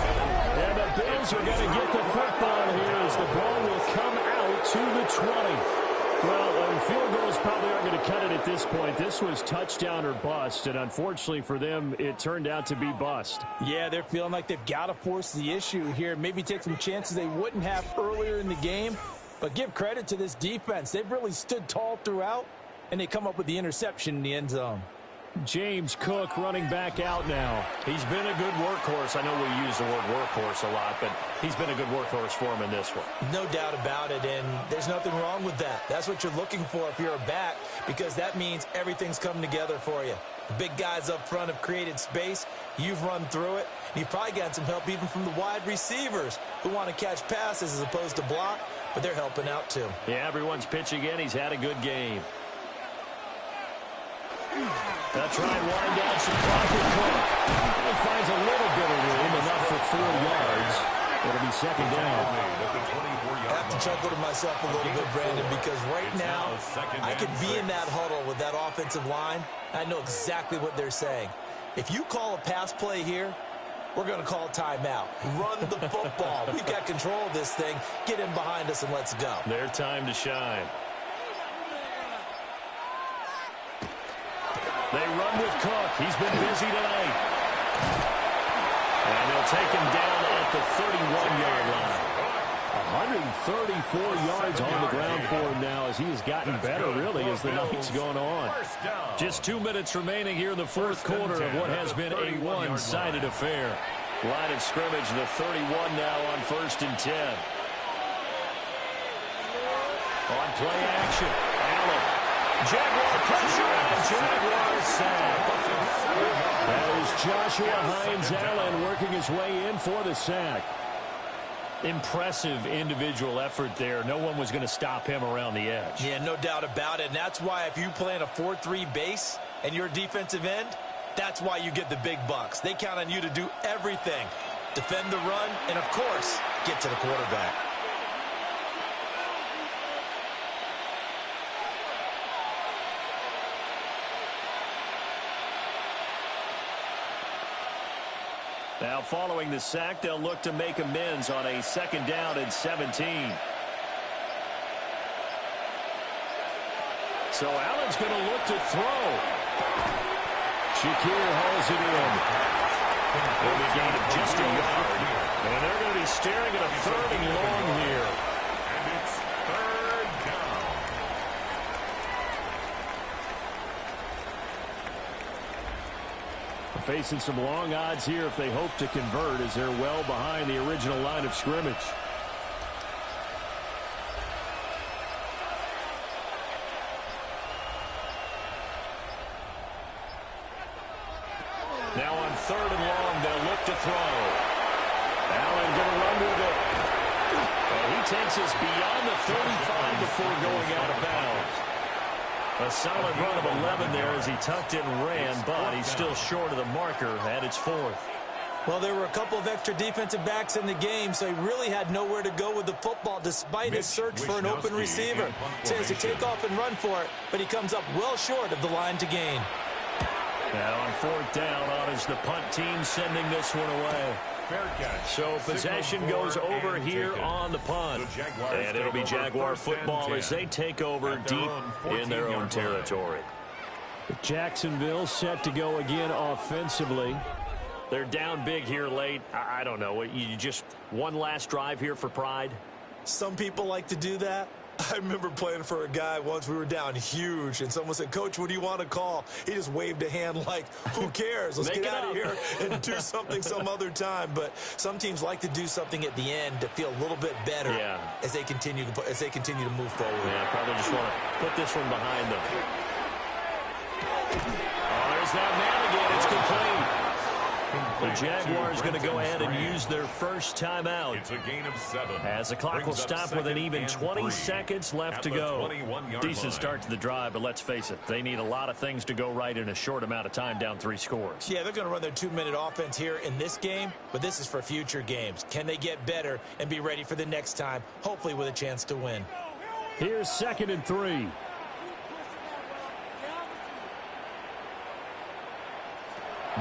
And the Bills are going to get the football here as the ball will come out to the 20. Well, field goals probably aren't going to cut it at this point. This was touchdown or bust, and unfortunately for them, it turned out to be bust. Yeah, they're feeling like they've got to force the issue here. Maybe take some chances they wouldn't have earlier in the game. But give credit to this defense. They've really stood tall throughout, and they come up with the interception in the end zone. James Cook running back out now. He's been a good workhorse. I know we use the word workhorse a lot, but he's been a good workhorse for him in this one. No doubt about it, and there's nothing wrong with that. That's what you're looking for if you're a back, because that means everything's coming together for you. The big guys up front have created space. You've run through it. You've probably gotten some help even from the wide receivers who want to catch passes as opposed to block, but they're helping out too. Yeah, everyone's pitching in. He's had a good game. They'll try and wind down some clock with Cook. He finds a little bit of room, enough for 4 yards. It'll be 2nd down. I have to chuckle to myself a little bit, Brandon, because right now I could be in that huddle with that offensive line. I know exactly what they're saying. If you call a pass play here, we're going to call timeout. Run the football. We've got control of this thing. Get in behind us and let's go. Their time to shine. They run with Cook. He's been busy tonight. And they'll take him down at the 31-yard line. 134 yards on the ground for him now as he has gotten better, really, as the night's going on. Just 2 minutes remaining here in the 4th quarter of what has been a one-sided affair. Line of scrimmage, the 31 now on 1st and 10. On play action, Allen. Jaguar pressure and Jaguar sack. That is Joshua Hines-Allen working his way in for the sack. Impressive individual effort there. No one was going to stop him around the edge. Yeah, no doubt about it. And that's why if you play in a 4-3 base and you're a defensive end, that's why you get the big bucks. They count on you to do everything. Defend the run and, of course, get to the quarterback. Now, following the sack, they'll look to make amends on a 2nd down and 17. So Allen's going to look to throw. Shakir hauls it in. They'll be gained of just a yard. And they're going to be staring at a 3rd and long here. And it's 3rd down. Facing some long odds here if they hope to convert as they're well behind the original line of scrimmage. Now on 3rd and long, they'll look to throw. Allen going to run with it. And he takes us beyond the 35 before going out of bounds. A solid run of 11 there as he tucked it and ran, but he's still short of the marker at its 4th. Well, there were a couple of extra defensive backs in the game, so he really had nowhere to go with the football despite his search for an open receiver. So he has to take off and run for it, but he comes up well short of the line to gain. Now on 4th down, on is the punt team sending this one away. So possession goes over here on the punt. And it'll be Jaguar football as they take over deep in their own territory. Jacksonville set to go again offensively. They're down big here late. I don't know. You just one last drive here for pride? Some people like to do that. I remember playing for a guy once. We were down huge, and someone said, "Coach, what do you want to call?" He just waved a hand like, who cares? Let's get out of here and do something some other time. But some teams like to do something at the end to feel a little bit better as they continue to move forward. Yeah, probably just want to put this one behind them. Oh, there's that man again. It's complete. The Jaguars going to go ahead and use their first timeout. It's a gain of 7. As the clock will stop with an even 20 seconds left to go. Decent start to the drive, but let's face it, they need a lot of things to go right in a short amount of time, down 3 scores. Yeah, they're going to run their 2-minute offense here in this game, but this is for future games. Can they get better and be ready for the next time, hopefully with a chance to win? Here's 2nd and 3.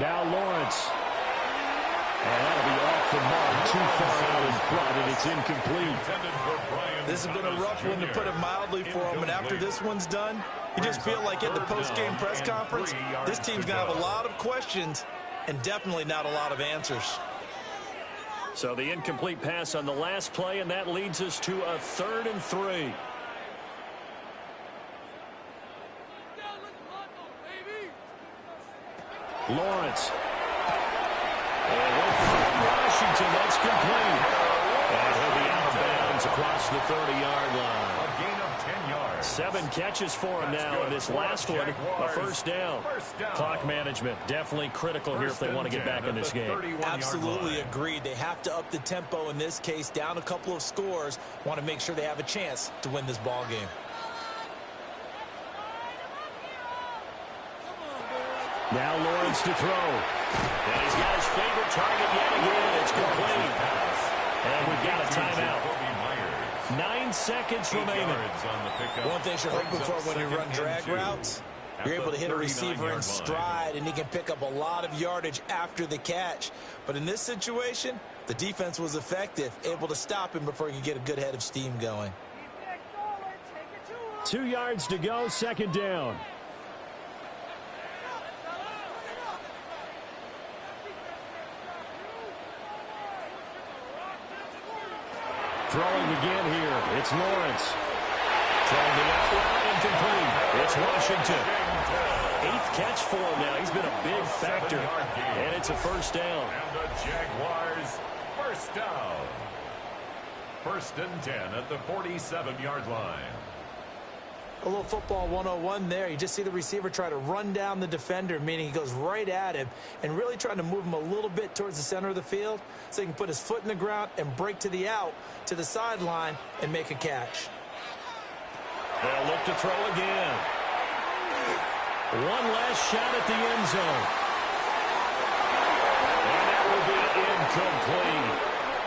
Now Lawrence. And that'll be off the mark, too far out in front, and it's incomplete. This has been a rough one, to put it mildly, for them, and after this one's done, you just feel like at the post-game press conference, this team's going to have a lot of questions and definitely not a lot of answers. So the incomplete pass on the last play, and that leads us to a 3rd and 3. Lawrence. And from Washington, that's complete. And he'll be out of bounds across the 30-yard line. A gain of 10 yards. 7 catches for him now, and this last one, a first down. Clock management, definitely critical here if they want to get back in this game. Absolutely agreed. They have to up the tempo in this case, down a couple of scores. Want to make sure they have a chance to win this ball game. Now Lawrence to throw. And he's got his favorite target yet again. It's complete. And we've got a timeout. 9 seconds remaining. One thing you're hoping for when you run drag routes, you're able to hit a receiver in stride, and he can pick up a lot of yardage after the catch. But in this situation, the defense was effective, able to stop him before he could get a good head of steam going. 2 yards to go, 2nd down. Throwing again here, it's Lawrence. Throwing the out route, incomplete. It's Washington. 8th catch for him now. He's been a big factor. And it's a first down. And the Jaguars, first down. 1st and 10 at the 47-yard line. A little football 101 there. You just see the receiver try to run down the defender, meaning he goes right at him and really trying to move him a little bit towards the center of the field so he can put his foot in the ground and break to the out, to the sideline, and make a catch. They'll look to throw again. One last shot at the end zone. And that will be incomplete.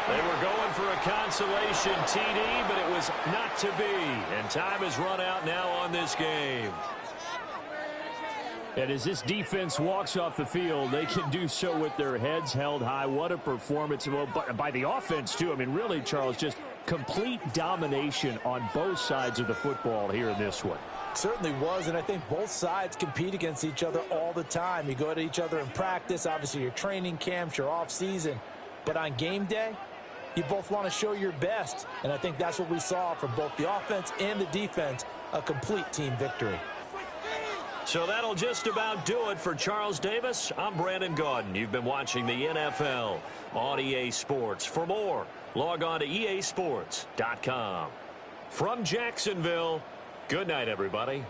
They were going for a consolation TD, but it was not to be. And time has run out now on this game. And as this defense walks off the field, they can do so with their heads held high. What a performance by the offense, too. I mean, really, Charles, just complete domination on both sides of the football here in this one. Certainly was, and I think both sides compete against each other all the time. You go at each other in practice, obviously your training camps, your off-season. But on game day, you both want to show your best, and I think that's what we saw from both the offense and the defense, a complete team victory. So that'll just about do it for Charles Davis. I'm Brandon Gaudin. You've been watching the NFL on EA Sports. For more, log on to easports.com. From Jacksonville, good night, everybody.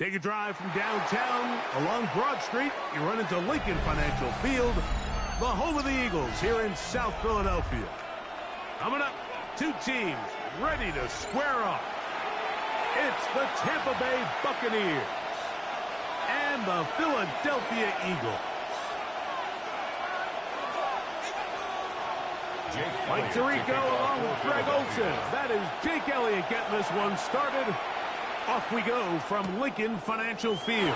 Take a drive from downtown along Broad Street. You run into Lincoln Financial Field, the home of the Eagles here in South Philadelphia. Coming up, two teams ready to square off. It's the Tampa Bay Buccaneers and the Philadelphia Eagles. Mike Tirico along with Greg Olsen. That is Jake Elliott getting this one started. Off we go from Lincoln Financial Field.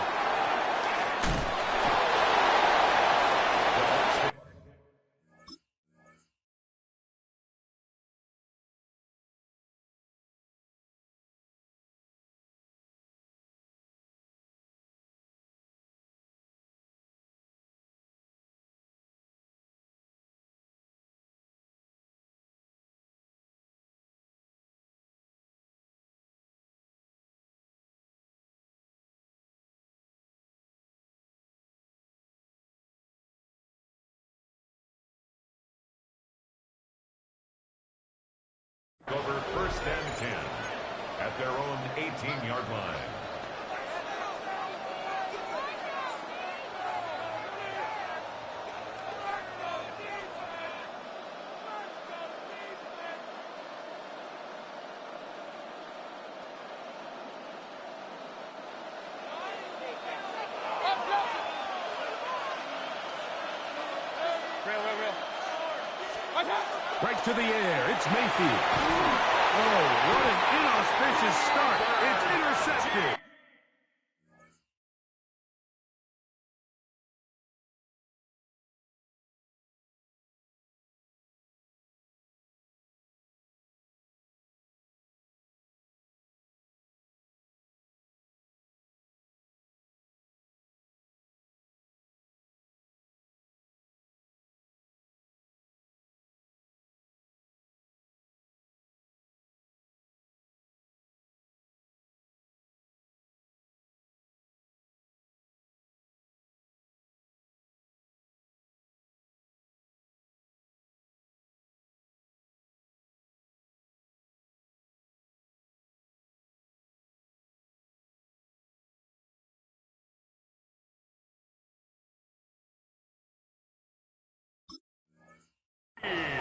Over 1st and 10 at their own 18-yard line. Right to the air, it's Mayfield. Oh, what an inauspicious start. It's intercepted.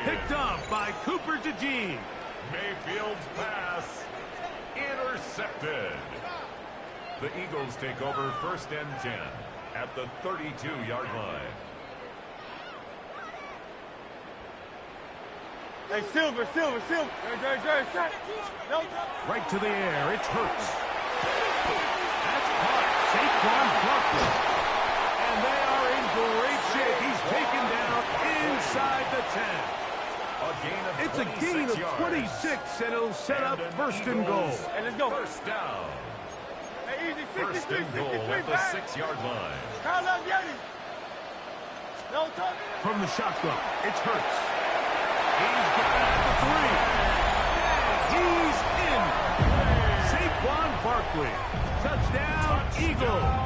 Picked up by Cooper DeJean. Mayfield's pass intercepted. The Eagles take over 1st and 10 at the 32-yard line. Hey, Silver. Right to the air, it's Hurts. That's caught. Saquon Barkley. And they are in great shape. He's taken down inside the 10. It's a gain of 26, and it'll set up 1st and goal. And let's go. 1st down. Hey, easy, 1st and goal at the 6-yard line. From the shotgun, it's Hurts. He's got it at the 3. He's in. Saquon Barkley. Touchdown, Eagles.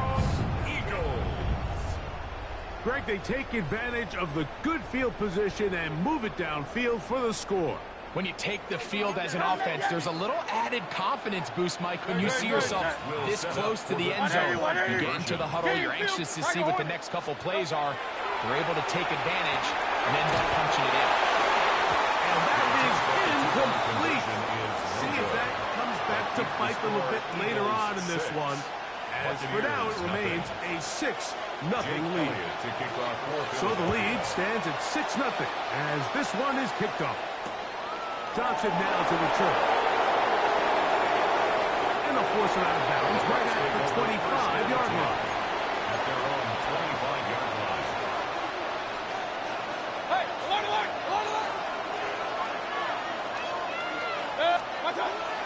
Greg, they take advantage of the good field position and move it downfield for the score. When you take the field as an offense, there's a little added confidence boost, Mike, when you see yourself this close to the end zone. You get into the huddle, you're anxious to see what the next couple plays are. You're able to take advantage and end up punching it in. And that is incomplete. See if that comes back to bite a little bit later on in this one. As for now, it remains a 6-0 lead. So the lead stands at 6-0 as this one is kicked off. Johnson now to return. And they'll force it out of bounds right at the 25-yard line. At their own 25-yard line. Hey, alert!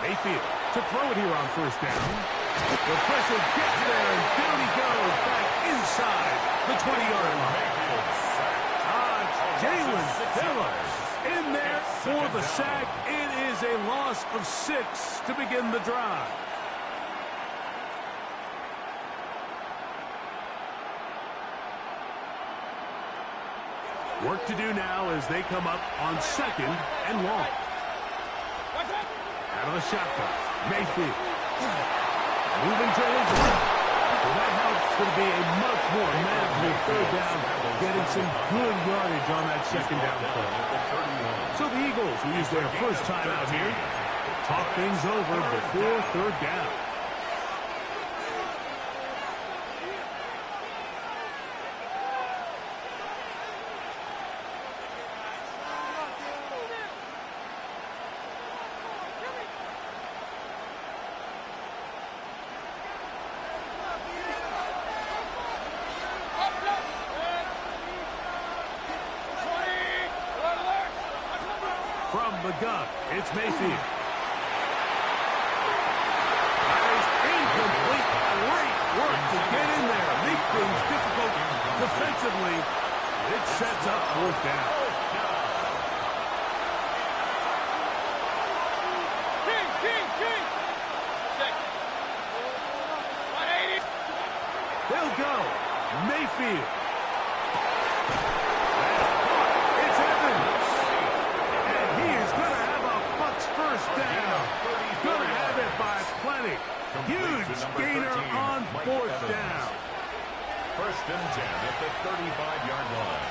Mayfield to throw it here on 1st down. The pressure gets there, and down he goes back inside the 20-yard line. Jalen Phillips in there for the sack. It is a loss of 6 to begin the drive. Work to do now as they come up on 2nd and long. Out of the shotgun, Mayfield. Moving to his left. Well, that helps. It's going to be a much more manageable third down, getting some good yardage on that second down play. So the Eagles will use their first time out here. Talk things over before third down. From the gun, it's Mayfield. That is incomplete. Great work to get in there. Make things difficult defensively. It sets up fourth down. They'll go. Mayfield. It's Evans. And he is going to have a Bucs first down. Going to have it by plenty. Huge gainer on fourth down. First and 10 at the 35-yard line.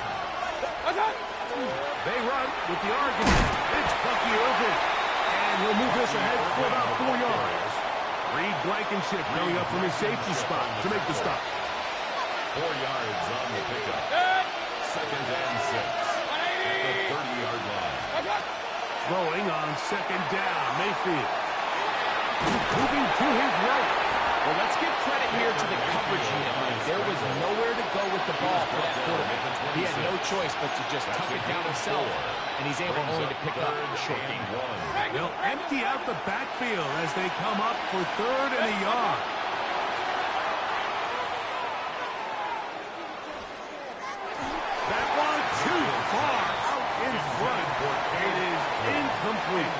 They run with the argument. It's Bucky over. And he'll move this ahead for about 4 yards. Reed Blankenship going up from his safety spot to make the stop. 4 yards on the pickup. Second and 6 at the 30-yard line. Throwing on second down. Mayfield. Moving to his right. Well, let's give credit here to the coverage unit, Mike. There was nowhere to go with the ball for that quarterback. He had no choice but to just tuck it down himself, and he's able only to pick up a short gain. They'll empty out the backfield as they come up for third and a yard. That one too far out in front. It is incomplete.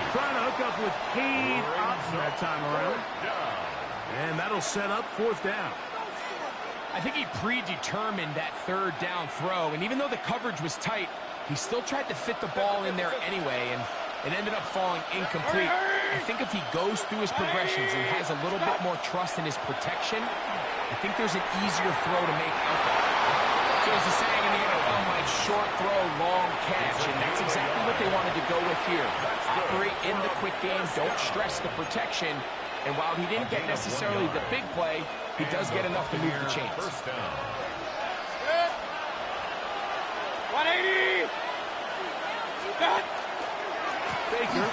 Trying to hook up with Cade Otton that time around. And that'll set up fourth down. I think he predetermined that third down throw, and even though the coverage was tight, he still tried to fit the ball in there anyway, and it ended up falling incomplete. I think if he goes through his progressions and has a little bit more trust in his protection, I think there's an easier throw to make out there. So as the saying in the NFL, Mike, short throw, long catch, and that's exactly what they wanted to go with here. Operate in the quick game, don't stress the protection, and while he didn't get necessarily the big play, he does get enough to move the chains. First down. 180! Baker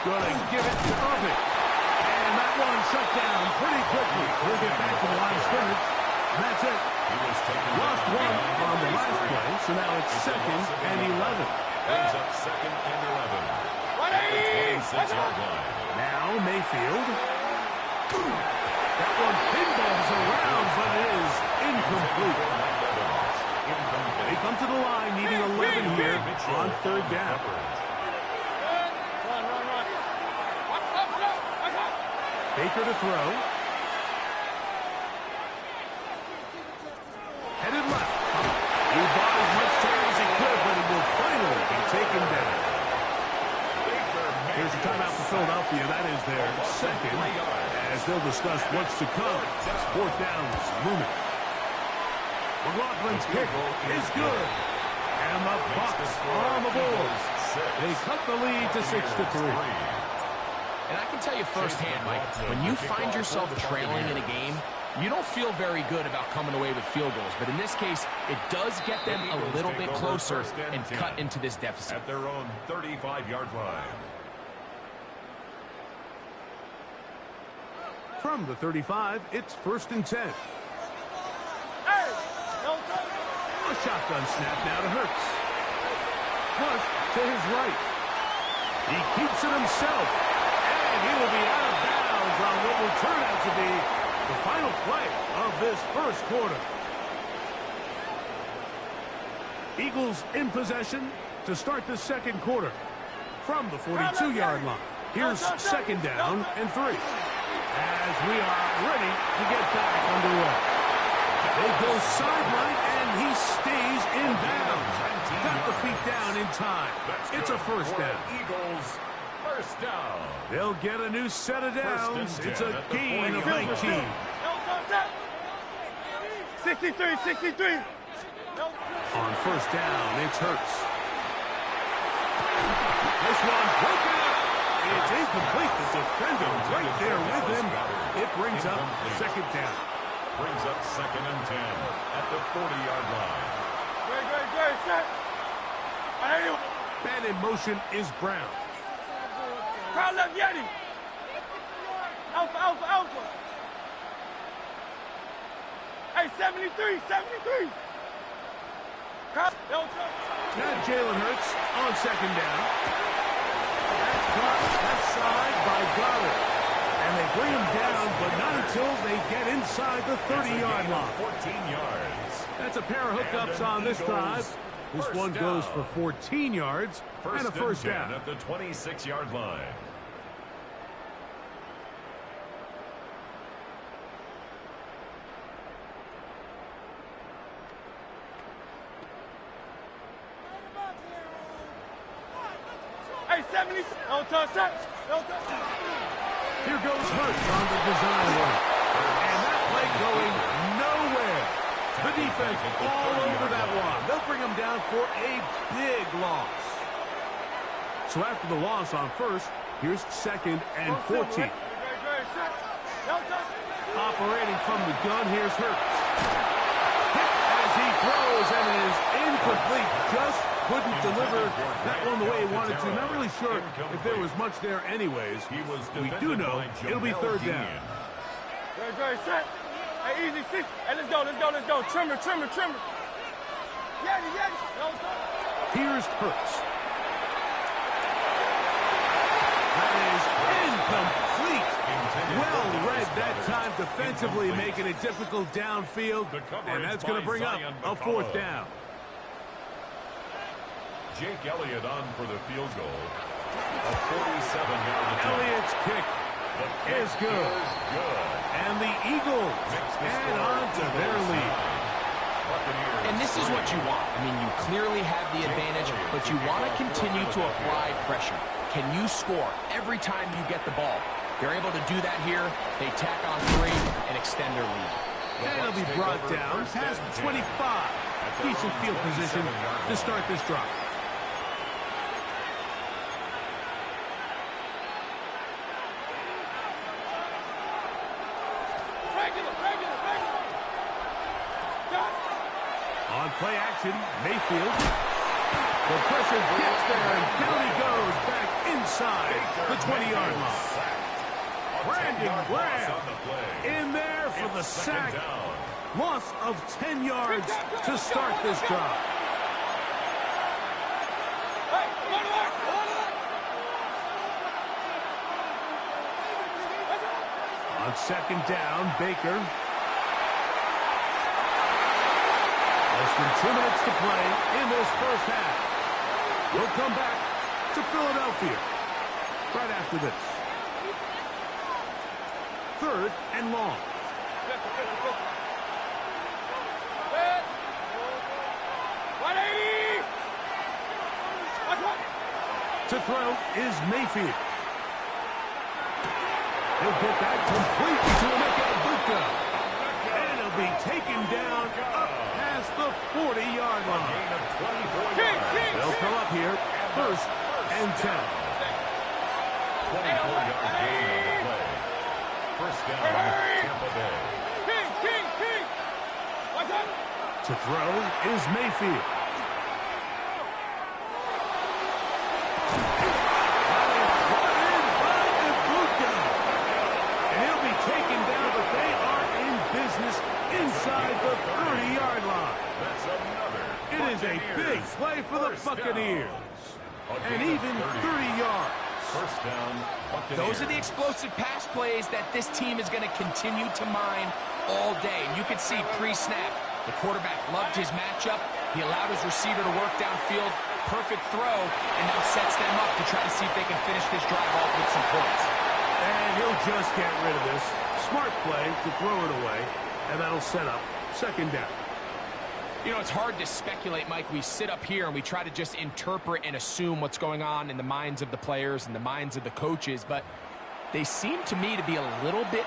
gonna give it to Irving. And that one shut down pretty quickly. He'll get back to the line of scrimmage. And that's it. Lost one on the last play, so now it's second and 11. Brings up second and 11. 26-yard line. Now Mayfield. That one pinballs around, but it is incomplete. They come to the line needing 11 here on third down. Baker to throw. Headed left. He bought as much time as he could, but he will finally be taken down. Here's a timeout for Philadelphia. That is their second, as they'll discuss what's to come. Fourth down's looming. McLaughlin's kick is good. And the Bucs are on the board. They cut the lead to 6-3. And I can tell you firsthand, Mike, when you find yourself trailing in a game, you don't feel very good about coming away with field goals. But in this case, it does get them a little bit closer and cut into this deficit. At their own 35-yard line. From the 35, it's first and 10. A shotgun snap now to Hurts. Flush to his right. He keeps it himself. And he will be out of bounds on what will turn out to be the final play of this first quarter. Eagles in possession to start the second quarter. From the 42-yard line, here's second down and 3. As we are ready to get back underway. They go sideline, and he stays in bounds. Got the feet down in time. It's a first down. Eagles First down. They'll get a new set of downs. It's a gain of 19. 63, 63. On first down, it's Hurts. This one broken up. It's incomplete. The defender right there with him. It brings up second down. Brings up 2nd and 10 at the 40-yard line. Great, set. Man in motion is Brown. Crowd left Yeti. Alpha. Hey, 73. Now Jalen Hurts on second down. That's caught left side by Goddard. And they bring him down, but not until they get inside the 30-yard line. 14 yards. That's a pair of hookups on this drive. This one goes for 14 yards and a first down. At the 26-yard line. Hey, 70. Don't touch that. Here goes Hurts on the design run. And that play going nowhere. The defense all over that one. They'll bring him down for a big loss. So after the loss on first, here's 2nd and 14. Operating from the gun, here's Hurts. Hit as he throws, and it is incomplete. Just couldn't deliver that one the way he wanted to. Not really sure if there was much there anyways. We do know it'll be third down. Great, set. Hey, easy, 6. Hey, let's go. Trimmer. Yeti. Here's Hurts. That is incomplete. Well read that time defensively, making it difficult downfield. And that's going to bring up a fourth down. Jake Elliott on for the field goal. A 47-yard attempt. Elliott's kick is good. And the Eagles add on to their lead. And this is what you want. I mean, you clearly have the advantage, but you want to continue to apply pressure. Can you score every time you get the ball? They're able to do that here. They tack on 3 and extend their lead. And it'll be brought down past the 25. Decent field position to start this drive. On play action, Mayfield. The pressure gets there, and down he goes back inside the 20-yard line. Brandon Graham in there for the sack. Loss of 10 yards to start this drive. On second down, Baker. Less than 2 minutes to play in this first half. We'll come back to Philadelphia right after this. 3rd and long. To throw is Mayfield. He'll get that complete to Emeka. And he'll be taken down up past the 40-yard line. They'll come up here, 1st and 10. 24-yard gain on the play. First down, Tampa Bay. King. What's up? To throw is Mayfield. Inside the 30-yard line. That's another. It is a big play for the Buccaneers. And even 30 yards. First down, Buccaneers. Those are the explosive pass plays that this team is going to continue to mine all day. And you can see pre-snap, the quarterback loved his matchup. He allowed his receiver to work downfield. Perfect throw, and now sets them up to try to see if they can finish this drive off with some points. And he'll just get rid of this. Smart play to throw it away. And that'll set up second down. You know, it's hard to speculate, Mike. We sit up here and we try to just interpret and assume what's going on in the minds of the players and the minds of the coaches, but they seem to me to be a little bit...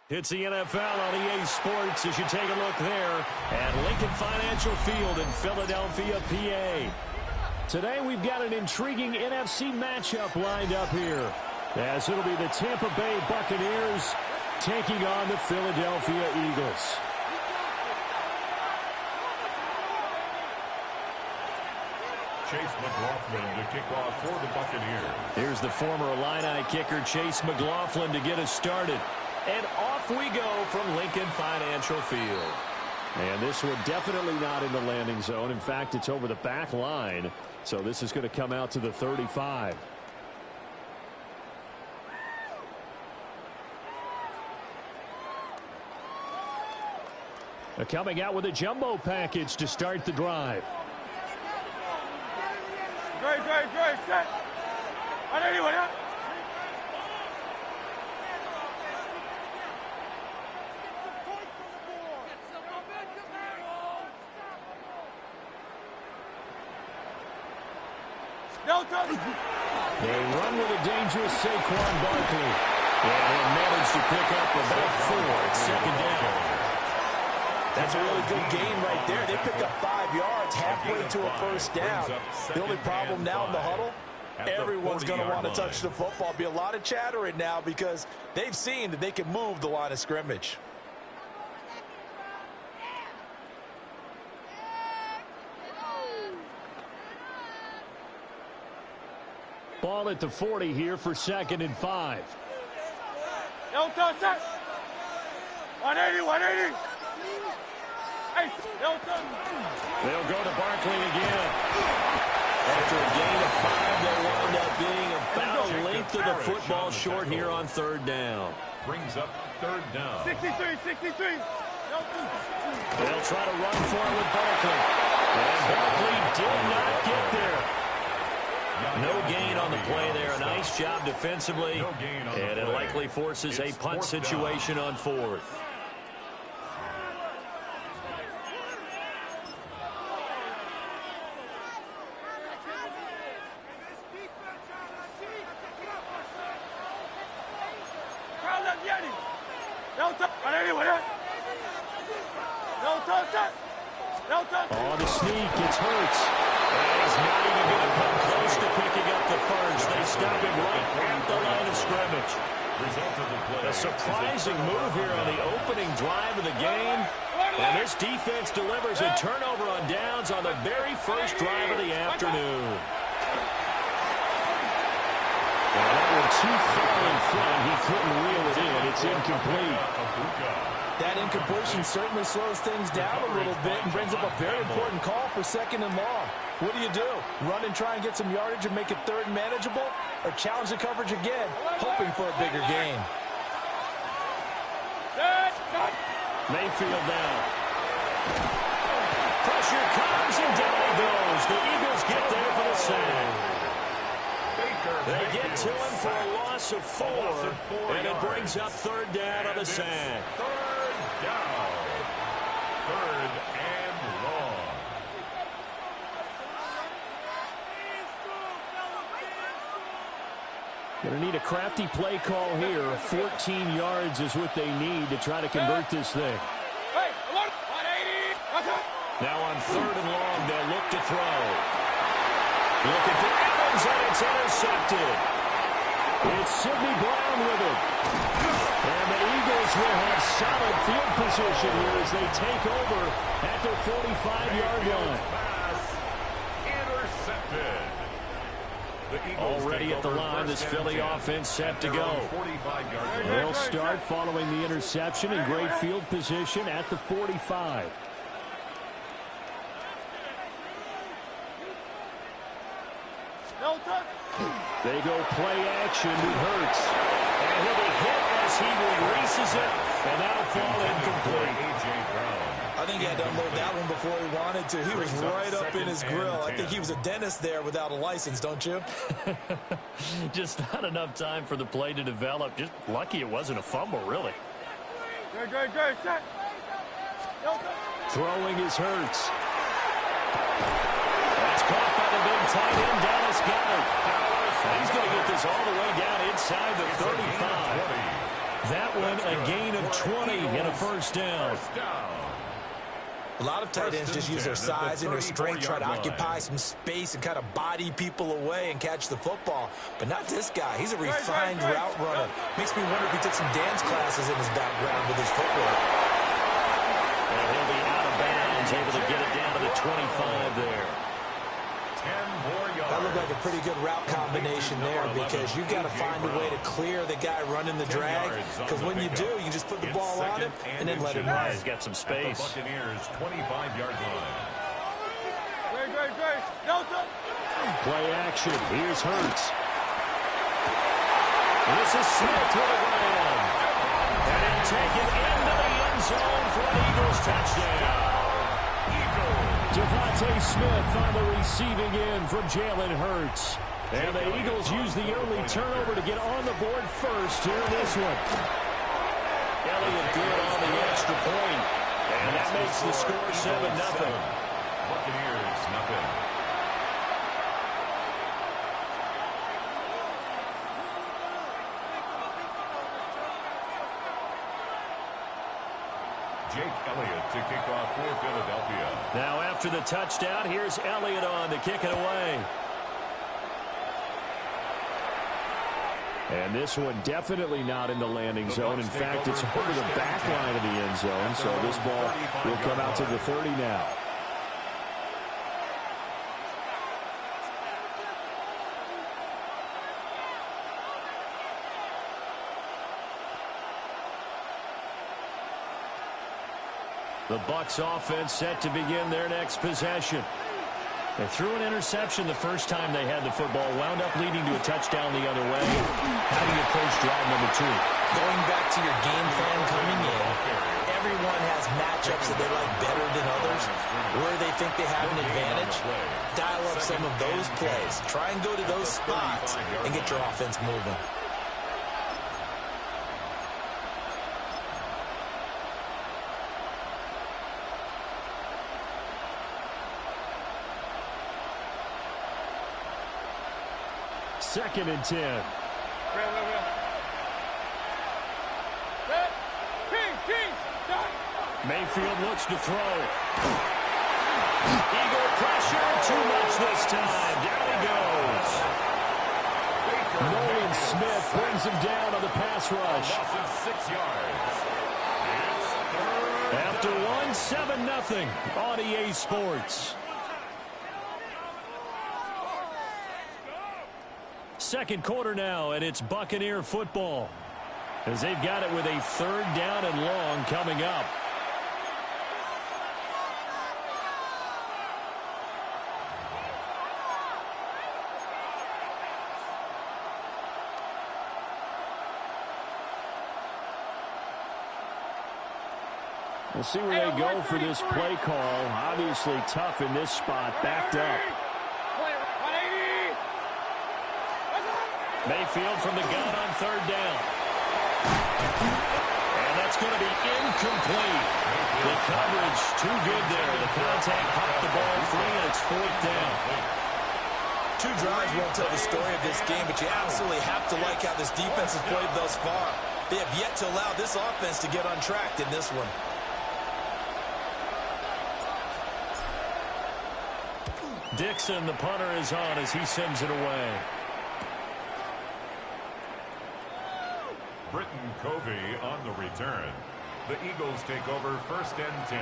It's the NFL on EA Sports as you take a look there at Lincoln Financial Field in Philadelphia, PA. Today we've got an intriguing NFC matchup lined up here, as it'll be the Tampa Bay Buccaneers taking on the Philadelphia Eagles. Chase McLaughlin to kick off for the Buccaneers. Here's the former Illini kicker Chase McLaughlin to get us started. And off we go from Lincoln Financial Field. And this one definitely not in the landing zone. In fact, it's over the back line. So this is going to come out to the 35. Coming out with a jumbo package to start the drive. Great, set. On anyone, huh? They run with a dangerous Saquon Barkley. And he'll manage to pick up about 4 at second down. That's a really good gain right there. They pick up 5 yards halfway to a first down. The only problem now in the huddle, everyone's going to want to touch the football. Be a lot of chattering now because they've seen that they can move the line of scrimmage. Ball at the 40 here for 2nd and 5. Don't touch that. 180. Hey, don't touch. They'll go to Barkley again. After a gain of 5, they'll wind up being about a length of the football short here on 3rd down. Brings up 3rd down. 63. They'll try to run for it with Barkley. And Barkley did not get there. No gain on the play there. A nice job defensively. And it likely forces a punt situation on 4th. On the sneak, it's Hurts. And he's not even going to come close to picking up the first. They stop him right at the line of scrimmage. A surprising move here on the opening drive of the game. And this defense delivers a turnover on downs on the very first drive of the afternoon. Well, that one too far in front. He couldn't reel it in. It's incomplete. That incompletion certainly slows things down a little bit and brings up a very important call for 2nd and long. What do? Run and try and get some yardage and make it 3rd and manageable? Or challenge the coverage again, hoping for a bigger gain? Mayfield down. Pressure comes and down he goes. The Eagles get there for the sack. They get to him for a loss of 4, and it brings up 3rd down on the sack. 3rd down. 3rd and long. Going to need a crafty play call here. 14 yards is what they need to try to convert this thing. Now on 3rd and long, they'll look to throw. Looking for Evans, and it's intercepted. It's Sidney Brown with it. And the Eagles will have solid field position here as they take over at their 45-yard line. Pass intercepted. Already at the line, this Philly offense set to go. They'll start following the interception in great field position at the 45. They go play action to Hurts. And he'll be hit as he releases it, and that'll fall incomplete. I think he had to unload that one before he wanted to. He was right up in his grill. I think he was a dentist there without a license, don't you? Just not enough time for the play to develop. Just lucky it wasn't a fumble, really. Throwing is Hurts. That's caught by the big tight end, Dallas Goedert. He's going to get this all the way down inside the 35. That one a gain of 20 and a 1st down. A lot of tight ends just use their size and their strength, try to occupy some space and kind of body people away and catch the football. But not this guy. He's a refined route runner. Makes me wonder if he took some dance classes in his background with his footwork. And he'll be out of bounds, able to get it down to the 25 there. That looked like a pretty good route combination there because you've got to find a way to clear the guy running the drag, because when you do, you just put the ball on him and then let him run. He's got some space. Buccaneers 25-yard line. Play action. Here's Hurts. This is Smith with a run. And he'll take it into the end zone for an Eagles touchdown. Devontae Smith on the receiving end from Jalen Hurts. And the Eagles use the early turnover to get on the board first here in this one. Elliott good on the extra point. And that makes the score 7-0. Buccaneers, nothing. Jake Elliott to kick off for Philadelphia. Now after the touchdown, here's Elliott on to kick it away. And this one definitely not in the landing zone. In fact, it's over the back line of the end zone. So this ball will come out to the 30 now. The Bucs offense set to begin their next possession. They threw an interception the first time they had the football, wound up leading to a touchdown the other way. How do you approach drive number 2? Going back to your game plan coming in, everyone has matchups that they like better than others, where they think they have an advantage. Dial up some of those plays. Try and go to those spots and get your offense moving. Second and 10. Mayfield looks to throw. Eagle pressure, too much this time. Down he goes. Nolan Smith brings him down on the pass rush. Loss of 6 yards. It's third. After one, 7-0 on EA Sports. Second quarter now, and it's Buccaneer football, as they've got it with a 3rd down and long coming up. We'll see where they go for this play call. Obviously tough in this spot, backed up. Mayfield from the gun on 3rd down. And that's going to be incomplete. The coverage too good there. The contact popped the ball free, and it's 4th down. 2 drives won't tell the story of this game, but you absolutely have to like how this defense has played thus far. They have yet to allow this offense to get untracked in this one. Dixon, the punter, is on as he sends it away. Britton Covey on the return. The Eagles take over 1st and 10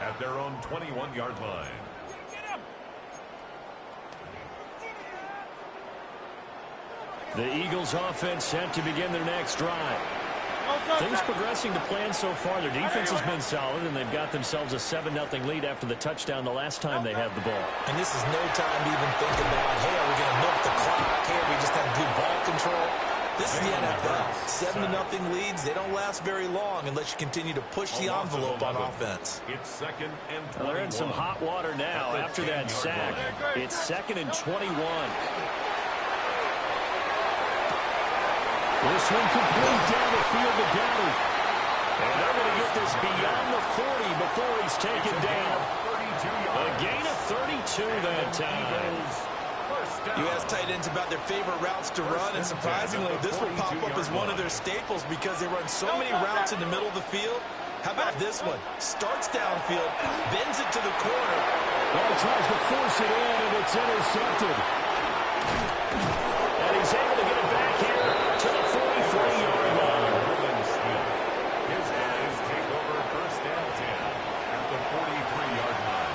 at their own 21-yard line. The Eagles offense set to begin their next drive. Things progressing to plan so far. Their defense has been solid, and they've got themselves a 7-0 lead after the touchdown the last time they had the ball. And this is no time to even think about, hey, are we going to milk the clock? Hey, are we just have good ball control? This is the NFL. 7-0 leads, they don't last very long unless you continue to push the envelope on offense. It's 2nd and 21. Well, they're in some hot water now after that sack. It's 2nd and 21. This one complete down the field to Goddard. And they're going to get this beyond the 40 before he's taken down. A gain of 32 that time. You ask tight ends about their favorite routes to run, and surprisingly, this will pop up as one of their staples because they run so many routes in the middle of the field. How about this one? Starts downfield, bends it to the corner. Well, tries to force it in, and it's intercepted. And he's able to get it back here to the 43-yard line. His guys take over 1st and 10 at the 43-yard line.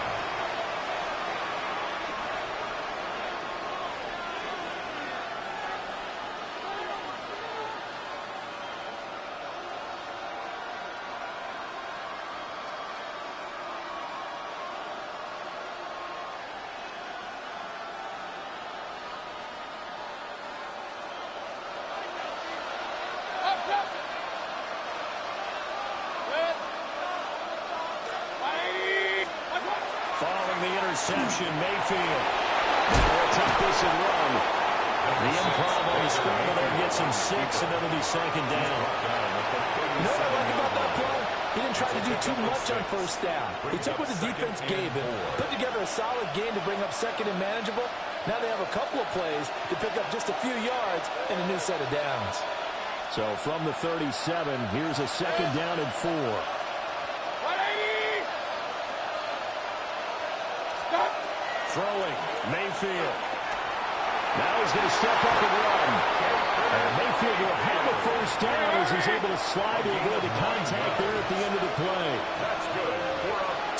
Interception, Mayfield. They'll take this and run. The improv on the scramble there gets him 6, and that'll be 2nd down. You know what I like about that play? He didn't try to do too much on 1st down. He took what the defense gave him, put together a solid game to bring up 2nd and manageable. Now they have a couple of plays to pick up just a few yards and a new set of downs. So from the 37, here's a 2nd down and 4. Throwing, Mayfield. Now he's going to step up and run. And Mayfield will have a 1st down as he's able to slide to avoid the contact there at the end of the play.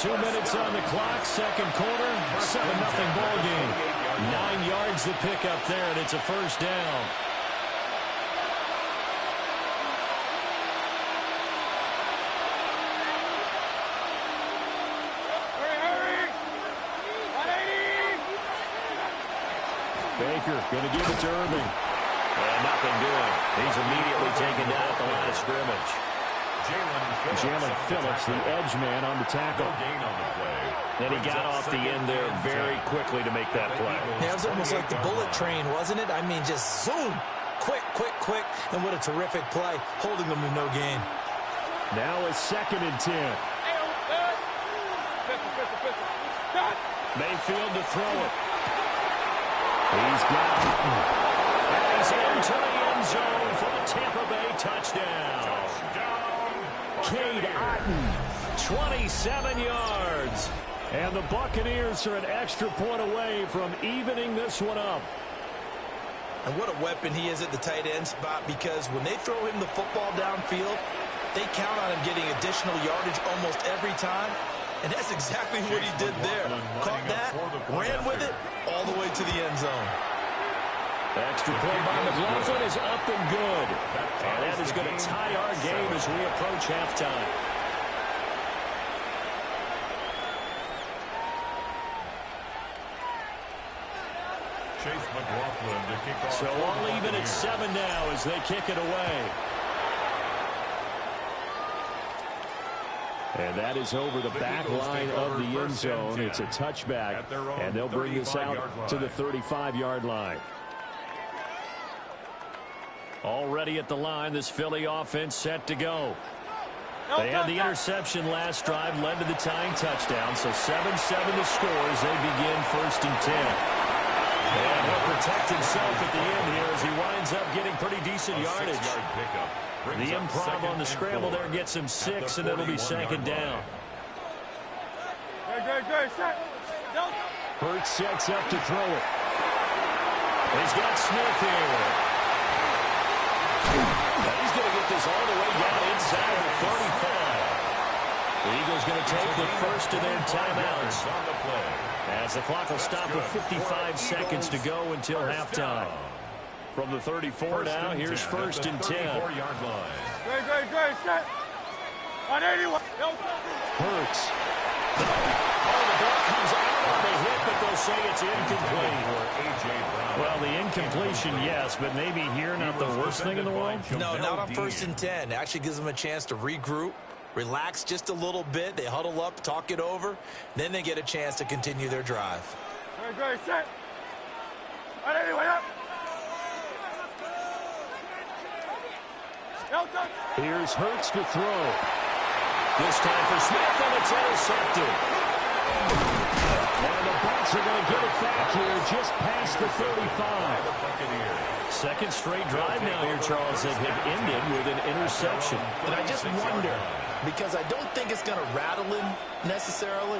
2 minutes on the clock, 2nd quarter, 7-0 ball game. 9 yards to pick up there, and it's a 1st down. Baker going to give it to Irving. And nothing doing. He's immediately taken down at the line of scrimmage. Jalen Phillips, the edge man, on the tackle. And he got off the end there very quickly to make that play. Yeah, it was almost like the bullet train, wasn't it? I mean, just zoom. Quick, quick, quick. And what a terrific play, holding them to no gain. Now a 2nd and 10. Mayfield to throw it. He's got it. And he's into the end zone for the Tampa Bay touchdown. Cade Otton, 27 yards. And the Buccaneers are an extra point away from evening this one up. And what a weapon he is at the tight end spot, because when they throw him the football downfield, they count on him getting additional yardage almost every time. And that's exactly what he did there. Caught that, ran with it, all the way to the end zone. Extra point by McLaughlin is up and good. And that is going to tie our game as we approach halftime. Chase McLaughlin to kick off. So all even at 7 now as they kick it away. And that is over the back line of the end zone. It's a touchback, and they'll bring this out to the 35-yard line. Already at the line, this Philly offense set to go. They had the interception last drive, led to the tying touchdown. So 7-7 to score as they begin 1st and 10. And he'll protect himself at the end here as he winds up getting pretty decent yardage. The improv on the scramble there gets him 6, and it'll be 2nd down. Hurts sets up to throw it. He's got Smith here. He's going to get this all the way down inside the 35. The Eagles going to take the first of their timeouts as the clock will stop with 55 seconds to go until halftime. From the 34 now, here's 1st and 10. Hurts. Oh, the ball comes out on the hit, but they'll say it's incomplete. Well, the incompletion, yes, but maybe here not the worst thing in the world? No, not on 1st and 10. It actually gives them a chance to regroup, relax just a little bit. They huddle up, talk it over. Then they get a chance to continue their drive. Here's Hurts to throw. This time for Smith, and it's intercepted. And the Bucs are going to get it back here just past the 35. Second straight drive now here, Charles, that have ended with an interception. And I just wonder, because I don't think it's going to rattle him necessarily,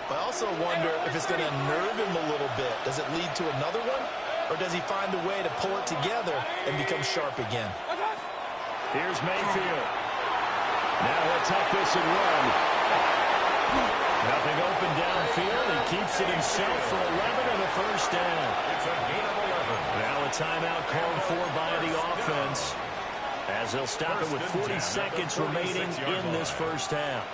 but I also wonder if it's going to nerve him a little bit. Does it lead to another one? Or does he find a way to pull it together and become sharp again? Here's Mayfield. Now he'll tuck this and run. Nothing open downfield. He keeps it himself for 11 and a 1st down. It's a gain of 11. Now a timeout called for by the offense as they'll stop it with 40 seconds remaining in this 1st half.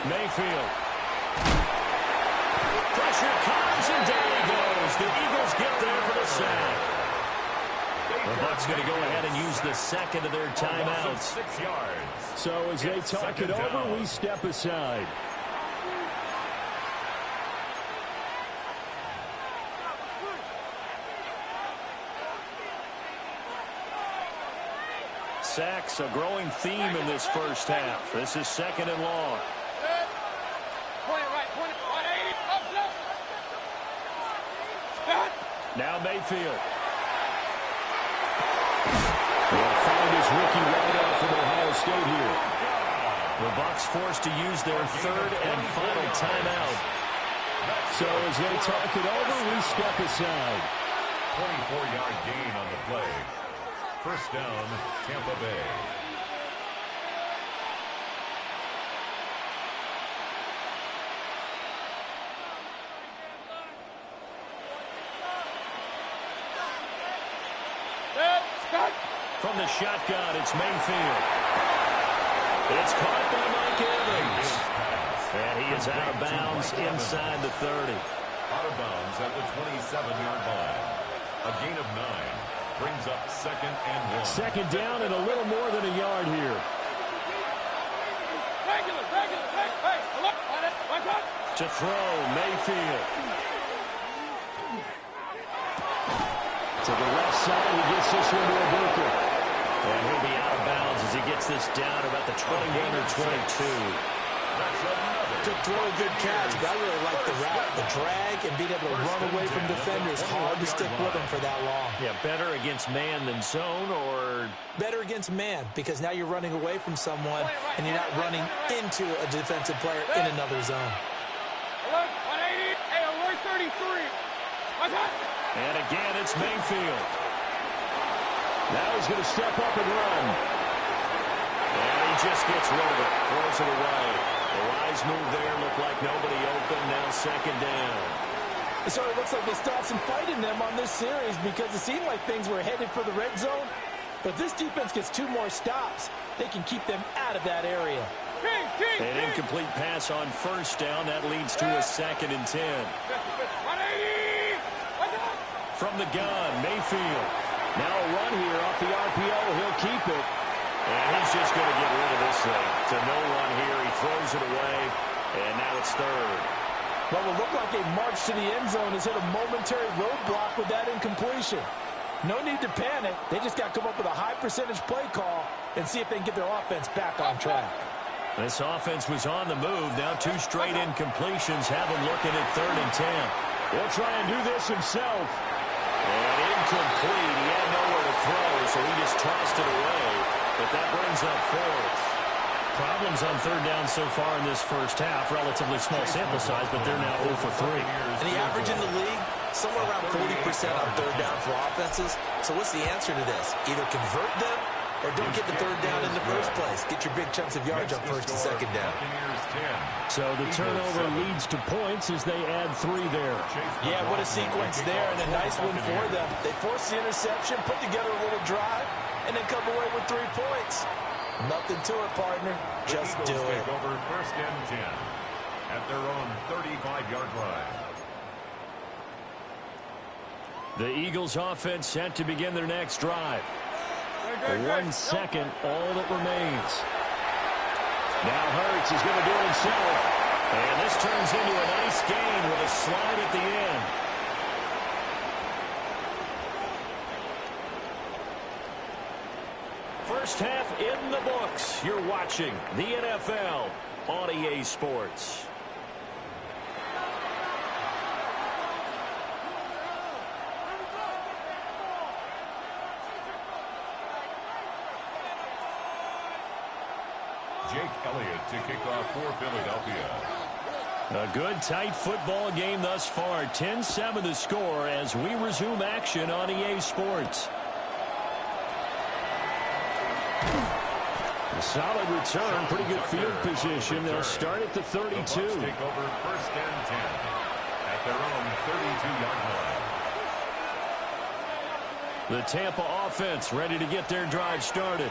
Mayfield. Pressure comes, and down he goes. The Eagles get there for the sack. The Bucs going to go ahead and use the second of their timeouts. 6 yards. So as they talk it over, we step aside. Sacks, a growing theme in this 1st half. This is 2nd and long. Now Mayfield. Will find his rookie wideout from Ohio State here. The Bucs forced to use their 3rd and final timeout. So as they talk it over, we step aside. 24-yard gain on the play. 1st down, Tampa Bay. From the shotgun, it's Mayfield. It's caught by Mike Evans. And he is out of bounds inside the 30. Out of bounds at the 27-yard line. A gain of 9 brings up 2nd and 1. 2nd down and a little more than a yard here. To throw, Mayfield. To the left side, he gets this one to Ibuka. And he'll be out of bounds as he gets this down about the 21 or 22. To throw a good catch, but I really like the route, the drag, and being able to run away from defenders. Hard to stick with them for that long. Yeah, better against man than zone, or? Better against man, because now you're running away from someone, and you're not running into a defensive player in another zone. Alert, 180. Hey, alert 33. What's up? And again, it's Mayfield. Now he's going to step up and run. And he just gets rid of it. Throws it away. The wise move there. Looked like nobody open. Now second down. It sort of looks like they stopped some fight in them on this series because it seemed like things were headed for the red zone. But if this defense gets 2 more stops, they can keep them out of that area. An incomplete pass on first down. That leads to a 2nd and 10. 180. What's up? From the gun, Mayfield. Now a run here off the RPO. He'll keep it. And he's just going to get rid of this thing. To no one here. He throws it away. And now it's 3rd. What will look like a march to the end zone has hit a momentary roadblock with that incompletion. No need to panic. They just got to come up with a high percentage play call and see if they can get their offense back on track. This offense was on the move. Now 2 straight incompletions have him looking at 3rd and 10. He'll try and do this himself. And incomplete. He had nowhere to throw, so he just tossed it away. But that brings up 4th. Problems on 3rd down so far in this first half. Relatively small sample size, but they're now 0 for 3. And the average in the league, somewhere around 40% on 3rd down for offenses. So what's the answer to this? Either convert them or don't get the 3rd down in the first place. Get your big chunks of yards on 1st and 2nd down. So the turnover leads to points as they add 3 there. Yeah, what a sequence there, and a nice one for them. They force the interception, put together a little drive, and then come away with 3 points. Nothing to it, partner. Just do it. Take over 1st and 10 at their own 35-yard line. The Eagles offense set to begin their next drive. 1 second, all that remains. Now Hurts is going to do it himself. And this turns into a nice gain with a slide at the end. First half in the books. You're watching the NFL on EA Sports. Jake Elliott to kick off for Philadelphia. A good, tight football game thus far. 10-7 the score as we resume action on EA Sports. A solid return, pretty good field position. They'll start at the 32. The Bucs take over 1st and 10 at their own 32-yard line. The Tampa offense ready to get their drive started.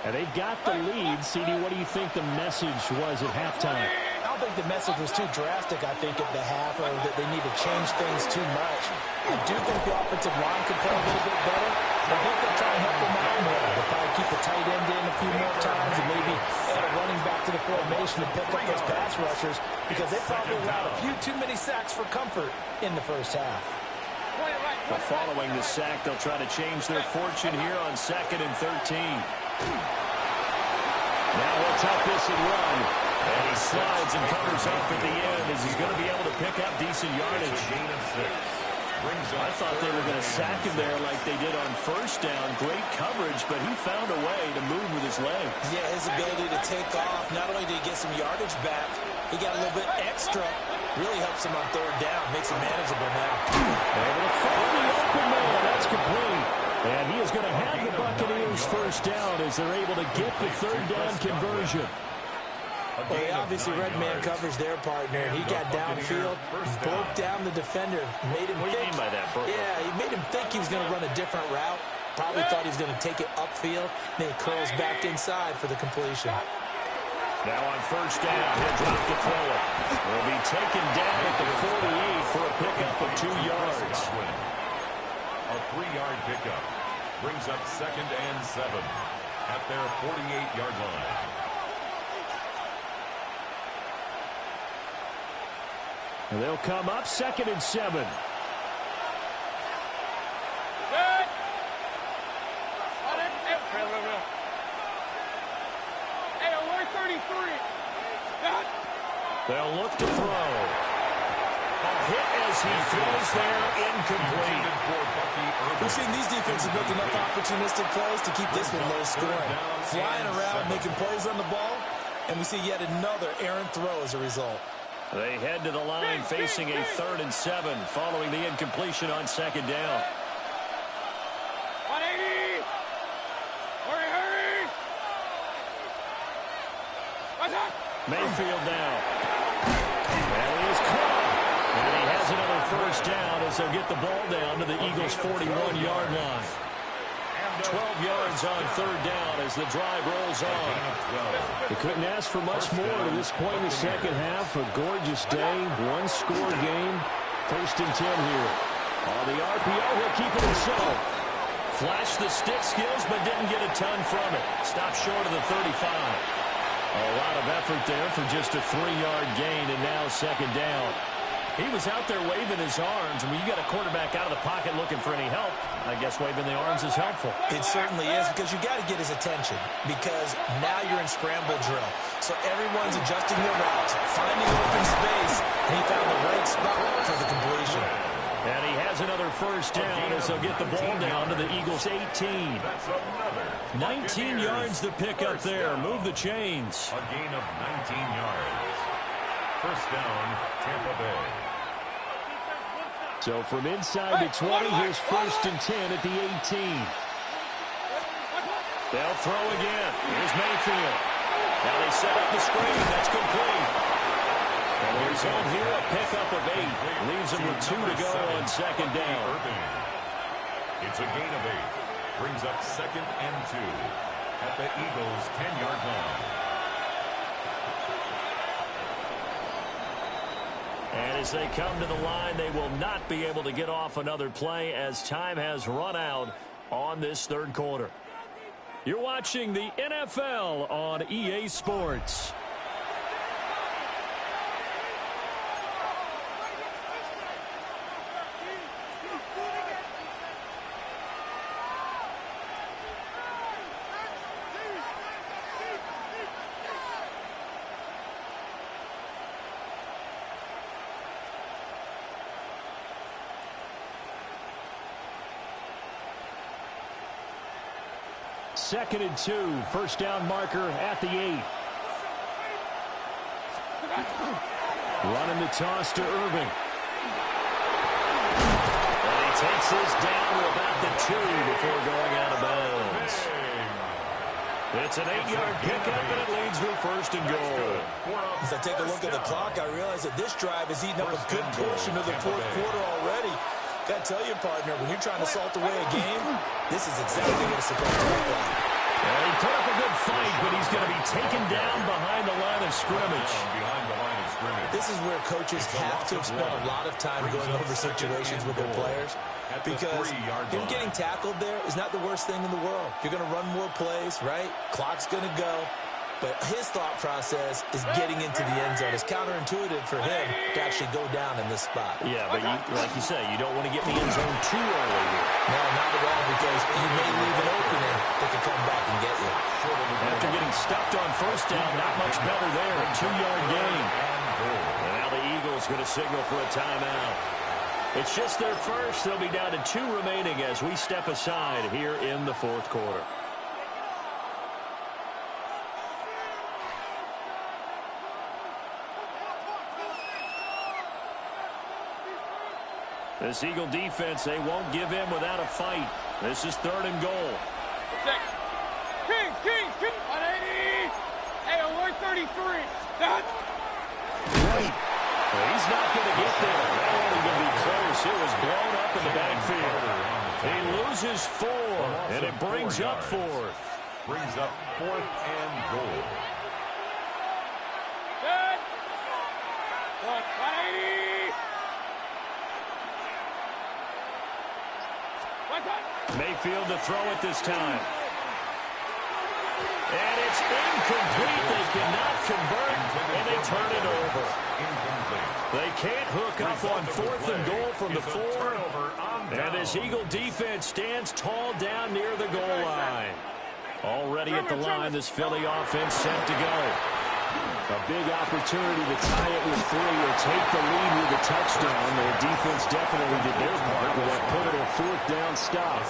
And they've got the lead. CD, what do you think the message was at halftime? I don't think the message was too drastic, I think, at the half, or that they need to change things too much. I do think the offensive line could play a little bit better. I think they'll try and help them out more. They'll probably keep a tight end in a few more times and maybe add a running back to the formation to pick up those pass rushers because they probably allowed a few too many sacks for comfort in the first half. But following the sack, they'll try to change their fortune here on 2nd and 13. Now he'll tuck this and run. And he slides and covers up at the end as he's going to be able to pick up decent yardage. I thought they were going to sack him there like they did on 1st down. Great coverage, but he found a way to move with his legs. Yeah, his ability to take off. Not only did he get some yardage back, he got a little bit extra. Really helps him on 3rd down. Makes him manageable now. Able to find the open man. That's complete. And he is going to have the Buccaneers 1st down as they're able to get the 3rd down conversion. Well, they obviously read man coverage their partner, and he got downfield, broke down the defender, made him What do you mean by that, Burke? Yeah, he made him think he was going to run a different route. Probably thought he was going to take it upfield. Then he curls back inside for the completion. Now on 1st down, he'll drop to throw it. Will be taken down at the 48 for a pickup of 2 yards. A 3-yard pickup brings up 2nd and 7 at their 48-yard line. And they'll come up 2nd and 7. Good. Hey, alert 33. They'll look to throw. Hit as he throws there, incomplete. We've seen these defenses make enough opportunistic plays to keep this one low scoring. Flying around, making plays on the ball, and we see yet another errant throw as a result. They head to the line facing a 3rd and 7 following the incompletion on 2nd down. 180! Hurry! Mayfield now. And he is caught. And he has another 1st down as they'll get the ball down to the Eagles' 41-yard line. 12 yards on 3rd down as the drive rolls on. You couldn't ask for much more to this point in the second half. A gorgeous day, one-score game. 1st and 10 here. On the RPO, he'll keep it himself. Flashed the stick skills, but didn't get a ton from it. Stopped short of the 35. A lot of effort there for just a 3-yard gain, and now 2nd down. He was out there waving his arms, and when you got a quarterback out of the pocket looking for any help, I guess waving the arms is helpful. It certainly is, because you got to get his attention, because now you're in scramble drill. So everyone's adjusting their routes, finding open space, and he found the right spot for the completion. And he has another 1st down as they'll get the ball down to the Eagles' 18. 19 yards to pick up there. Move the chains. A gain of 19 yards. 1st down, Tampa Bay. So from inside the 20, here's 1st and 10 at the 18. They'll throw again. Here's Mayfield. Now they set up the screen. That's complete. And the result here, a pickup of 8. Leaves them with 2 to go on 2nd down. It's a gain of 8. Brings up 2nd and 2 at the Eagles' 10-yard line. And as they come to the line, they will not be able to get off another play as time has run out on this 3rd quarter. You're watching the NFL on EA Sports. Second and 2, 1st down marker at the 8. Running the toss to Irving. And he takes this down to about the 2 before going out of bounds. It's an 8-yard pickup, and it leads to 1st and goal. As I take a look at the clock, I realize that this drive has eaten up a good portion of the 4th quarter already. Got to tell you, partner, when you're trying to salt away a game, this is exactly what it's supposed to look like. Well, he put up a good fight, but he's going to be taken down behind the line of scrimmage. This is where coaches have to spend a lot of time going over situations with their players, because him getting tackled there is not the worst thing in the world. You're going to run more plays, right? Clock's going to go. But his thought process is getting into the end zone. It's counterintuitive for him to actually go down in this spot. Yeah, but like you say, you don't want to get in the end zone too early here. No, not at all, because you may leave an opening that can come back and get you. After getting stuffed on 1st down, not much better there. A 2-yard gain. And now the Eagles going to signal for a timeout. It's just their first. They'll be down to 2 remaining as we step aside here in the 4th quarter. This Eagle defense, they won't give in without a fight. This is 3rd and goal. 6. Kings, 180. Hey, alert 33. That. Right. Well, he's not going to get there. That only going to be close. It was blown up in the backfield. He loses 4, and it brings up 4th. Brings up 4th and goal. Good. 180. Mayfield to throw it this time. And it's incomplete. They cannot convert, and they turn it over. They can't hook up on 4th and goal from the 4. And this Eagle defense stands tall down near the goal line. Already at the line, this Philly offense set to go. A big opportunity to tie it with 3 or take the lead with a touchdown. Their defense definitely did their part with that pivotal 4th down stop.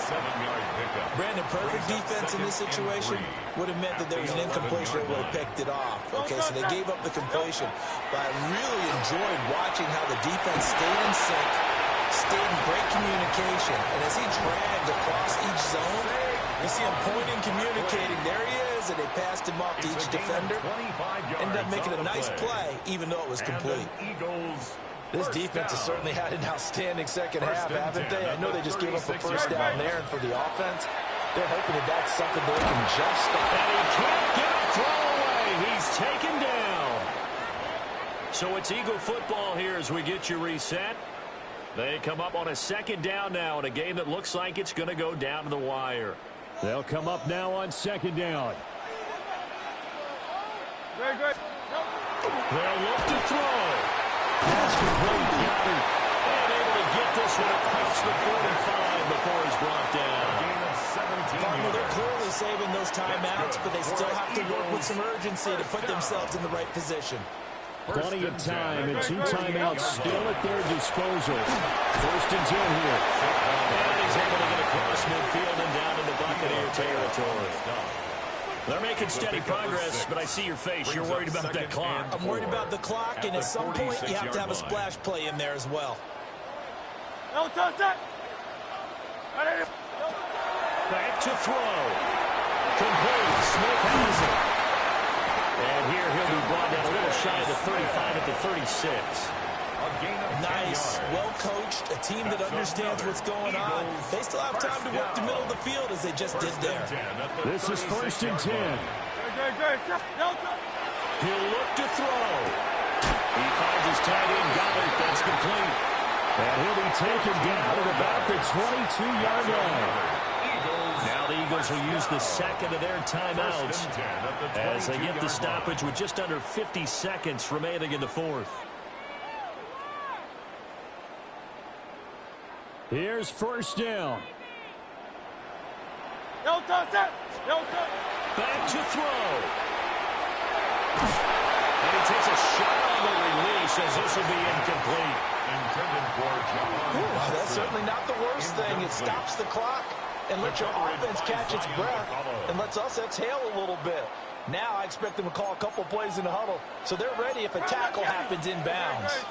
Brandon, perfect defense in this situation would have meant that there was an incompletion that would have picked it off. Okay, so they gave up the completion. But I really enjoyed watching how the defense stayed in sync, stayed in great communication. And as he dragged across each zone, you see him pointing, communicating. There he is, and they passed him off to each defender. Ended up making a nice play, even though it was complete. This defense has certainly had an outstanding second half, haven't they? I know they just gave up a first down there, and for the offense, they're hoping that that's something they can just stop. And he can't get a throw away. He's taken down. So it's Eagle football here as we get you reset. They come up on a 2nd down now in a game that looks like it's going to go down to the wire. They'll come up now on 2nd down. Very good. They'll look to throw. Pass complete. Got it. And able to get this one across the 45 before he's brought down. Partner, they're clearly saving those timeouts, but they still have to work with some urgency to put themselves in the right position. Plenty of time and 2 timeouts still at their disposal. 1st and 10 here. And he's able to get across midfield and down into Buccaneer territory. They're making steady progress, but I see your face. You're worried about that clock. I'm worried about the clock, and at some point, you have to have a splash play in there as well. No touch that. Back to throw. Complete. Smith has it. And here he'll be brought down a little shy of the 35 at the 36. Nice, well-coached, a team that understands what's going on. They still have time to work the middle of the field as they just did there. This is 1st and 10. He'll look to throw. He finds his tight end, got it. That's complete. And he'll be taken down at about the 22-yard line. Now the Eagles will use the 2nd of their timeouts as they get the stoppage with just under 50 seconds remaining in the 4th. Here's 1st down. No touch that. No touch. Back to throw. And he takes a shot on the release as this will be incomplete. That's certainly not the worst thing. It stops the clock and lets your offense catch its breath and lets us exhale a little bit. Now I expect them to call a couple plays in the huddle so they're ready if a tackle happens inbounds.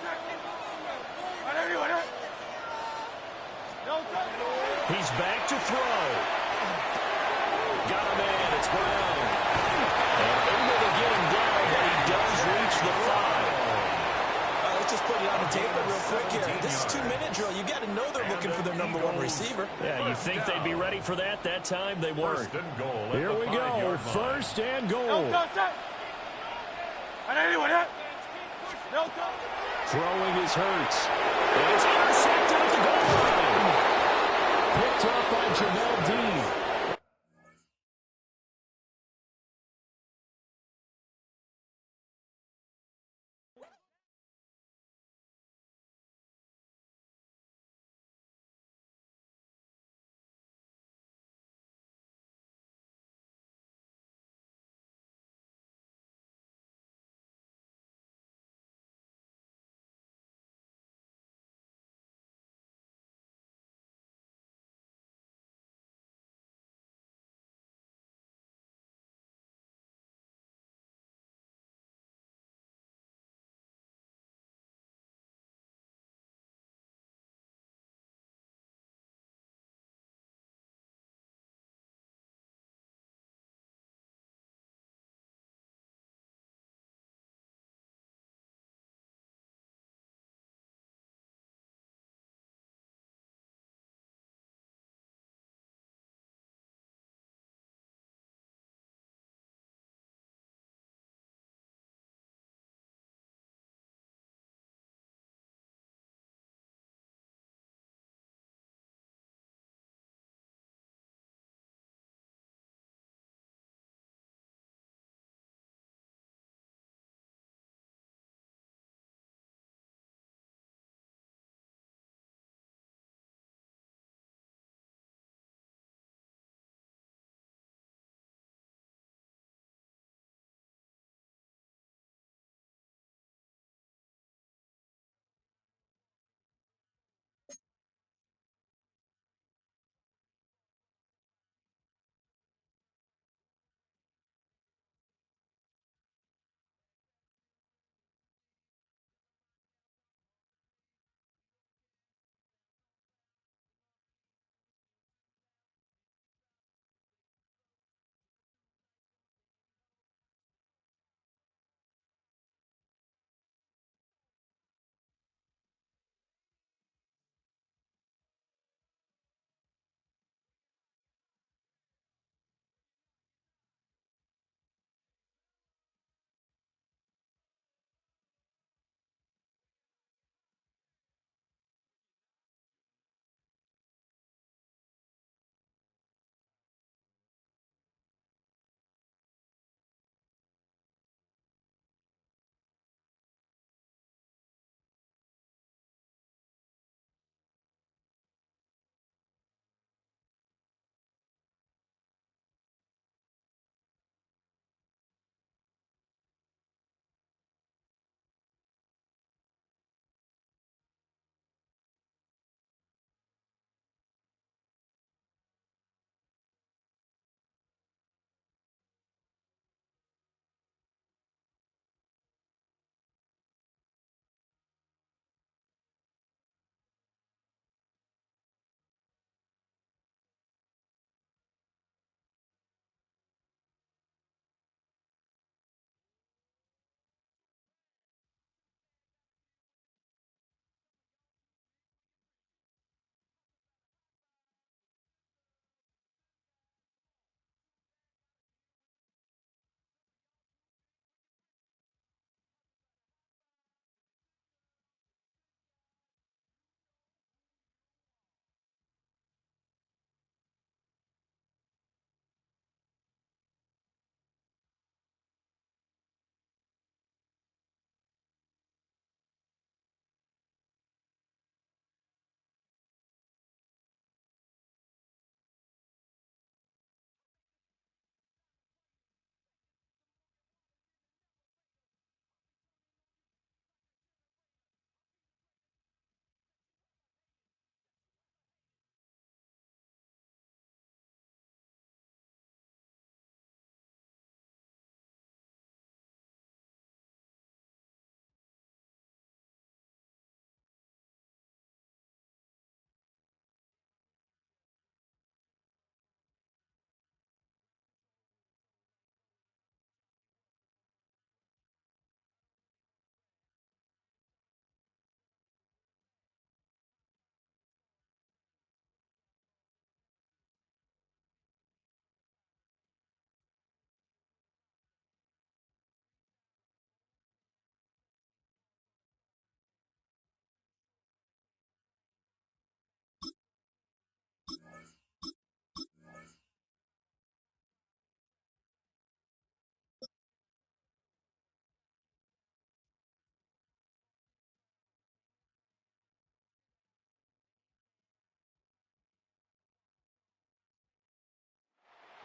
He's back to throw. Got a man. It's Brown. And able to get him down, but he does reach the 5. Let's just put it on the table real quick here. This is 2-minute drill. You got to know they're looking for their #1 receiver. Yeah, you think they'd be ready for that? That time they weren't. Here we go. 1st and goal. Throwing is Hurts. And it's intercepted at the goal line. Picked up by Jamel Dean.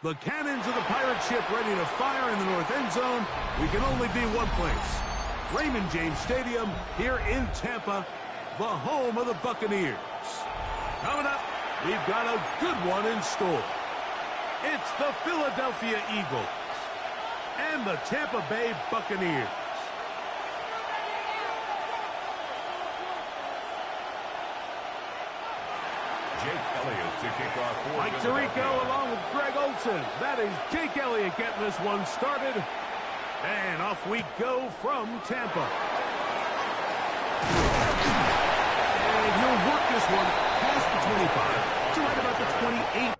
The cannons of the pirate ship ready to fire in the north end zone. We can only be one place. Raymond James Stadium here in Tampa, the home of the Buccaneers. Coming up, we've got a good one in store. It's the Philadelphia Eagles and the Tampa Bay Buccaneers. Elliott to kick off for Mike Tirico along with Greg Olson. That is Jake Elliott getting this one started. And off we go from Tampa. And he'll work this one past the 25 to right about the 28.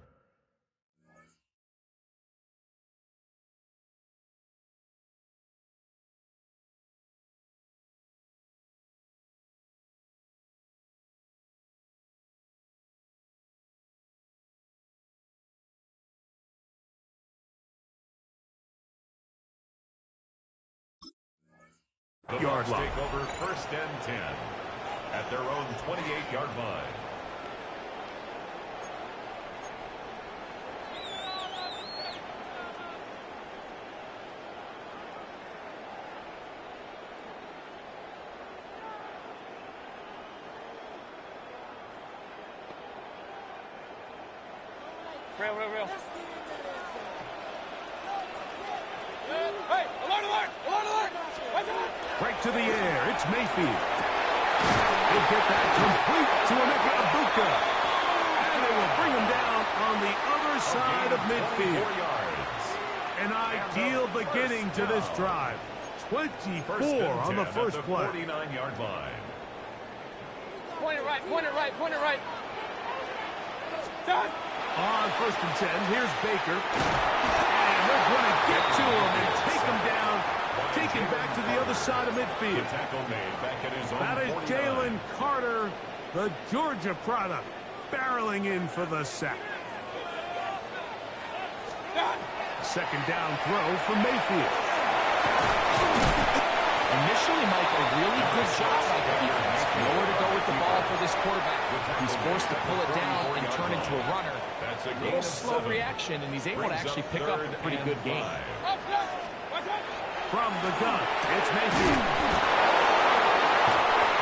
The Bucs take over 1st and 10 at their own 28-yard line. Real. Hey, alert! Right to the air. It's Mayfield. He'll get that complete to Emeka Egbuka. And they will bring him down on the other side of midfield. An ideal beginning to this drive. 24 on the first play. 49-yard line. Point it right. Done. On 1st and 10, here's Baker. And they're going to get to him and take him down. Taken back to the other side of midfield. That is Jalen Carter, the Georgia product, barreling in for the sack. Second down throw from Mayfield. Initially, Mike, a really good job by the defense. Nowhere to go with the ball for this quarterback. He's forced to pull it down and turn into a runner. A little slow reaction, and he's able to actually pick up a pretty good game. From the gun, it's Mayfield.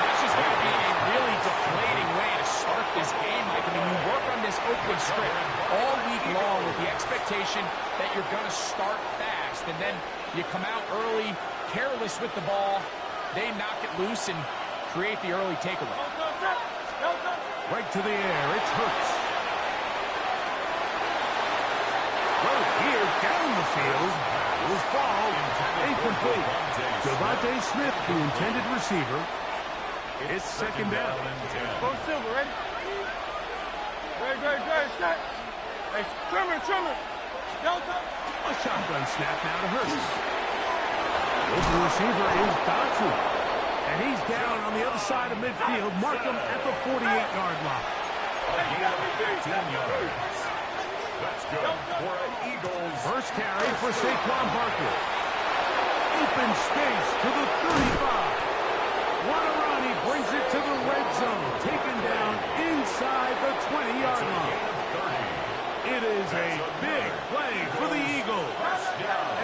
That's just going to be a really deflating way to start this game, Mike. I mean, you work on this opening script all week long with the expectation that you're going to start fast, and then you come out early, careless with the ball, they knock it loose and create the early takeaway. Right to the air, it's Hurts. Right here, down the field, will fall, incomplete. Devontae Smith, the intended receiver. It's second down. Go Silver, ready? Great, set. Hey, trimmer. Delta. A shotgun snap now to Hurts. The receiver is Dodson. And he's down on the other side of midfield. Mark him at the 48-yard line. That's good for an Eagles. First carry for Saquon Barkley. Open space to the 35. What a run. He brings it to the red zone. Taken down inside the 20-yard line. It is a big play for the Eagles.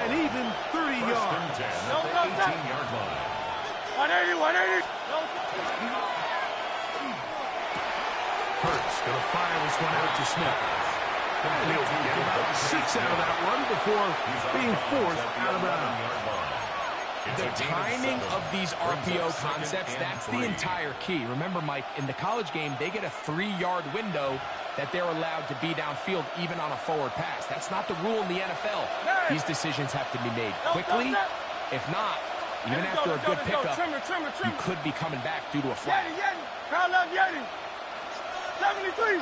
And even 30 yards. 18-yard line. 180. Hurts going to fire this one out to Smith. And he'll get about 6 out of that one before being forced out of bounds. The timing of these RPO concepts, that's the entire key. Remember, Mike, in the college game, they get a 3-yard window that they're allowed to be downfield even on a forward pass. That's not the rule in the NFL. These decisions have to be made quickly. If not, even after a good pickup, you could be coming back due to a flag. Crowd love Yeti. 73.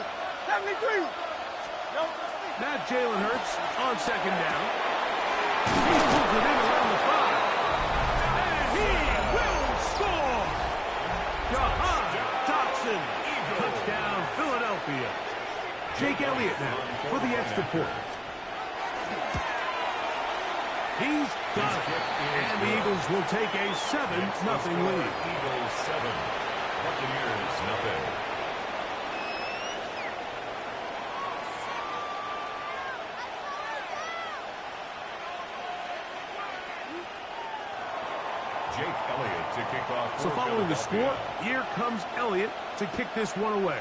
Now Jalen Hurts on second down. He pulls it in around the 5. And he will score! Jahan Dotson. Touchdown, Philadelphia. Jake Elliott now for the extra point. He's done it. And the Eagles will take a 7-0 lead. Eagles 7. Buccaneers 0. Jake Elliott to kick off. So following the score, here comes Elliott to kick this one away.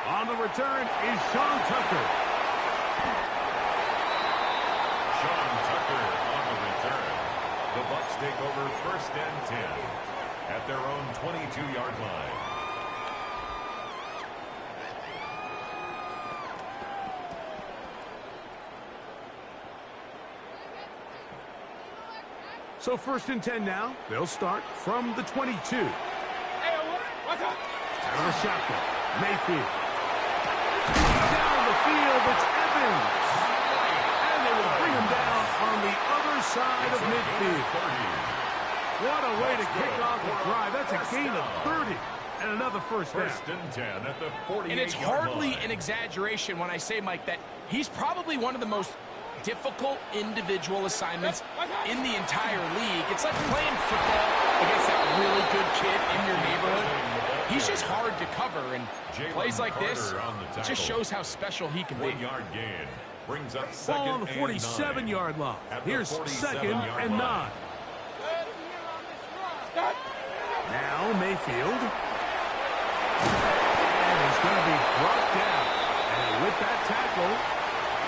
On the return is Sean Tucker. Sean Tucker on the return. The Bucs take over 1st and 10 at their own 22-yard line. So 1st and 10 now. They'll start from the 22. Hey, what's up? Out of the shotgun. Mayfield. Down the field, it's Evans. And they will bring him down on the other side of midfield. What a way to kick off a drive. That's a gain of 30. And another first down. 1st and 10 at the 48-yard line. And it's hardly an exaggeration when I say, Mike, that he's probably one of the most difficult individual assignments in the entire league. It's like playing football against that really good kid in your neighborhood. He's just hard to cover, and plays like this, it just shows how special he can be. 1-yard gain brings up Ball on second the and 47-yard line. Here's 2nd and 9. Now Mayfield. And he's going to be brought down. And with that tackle,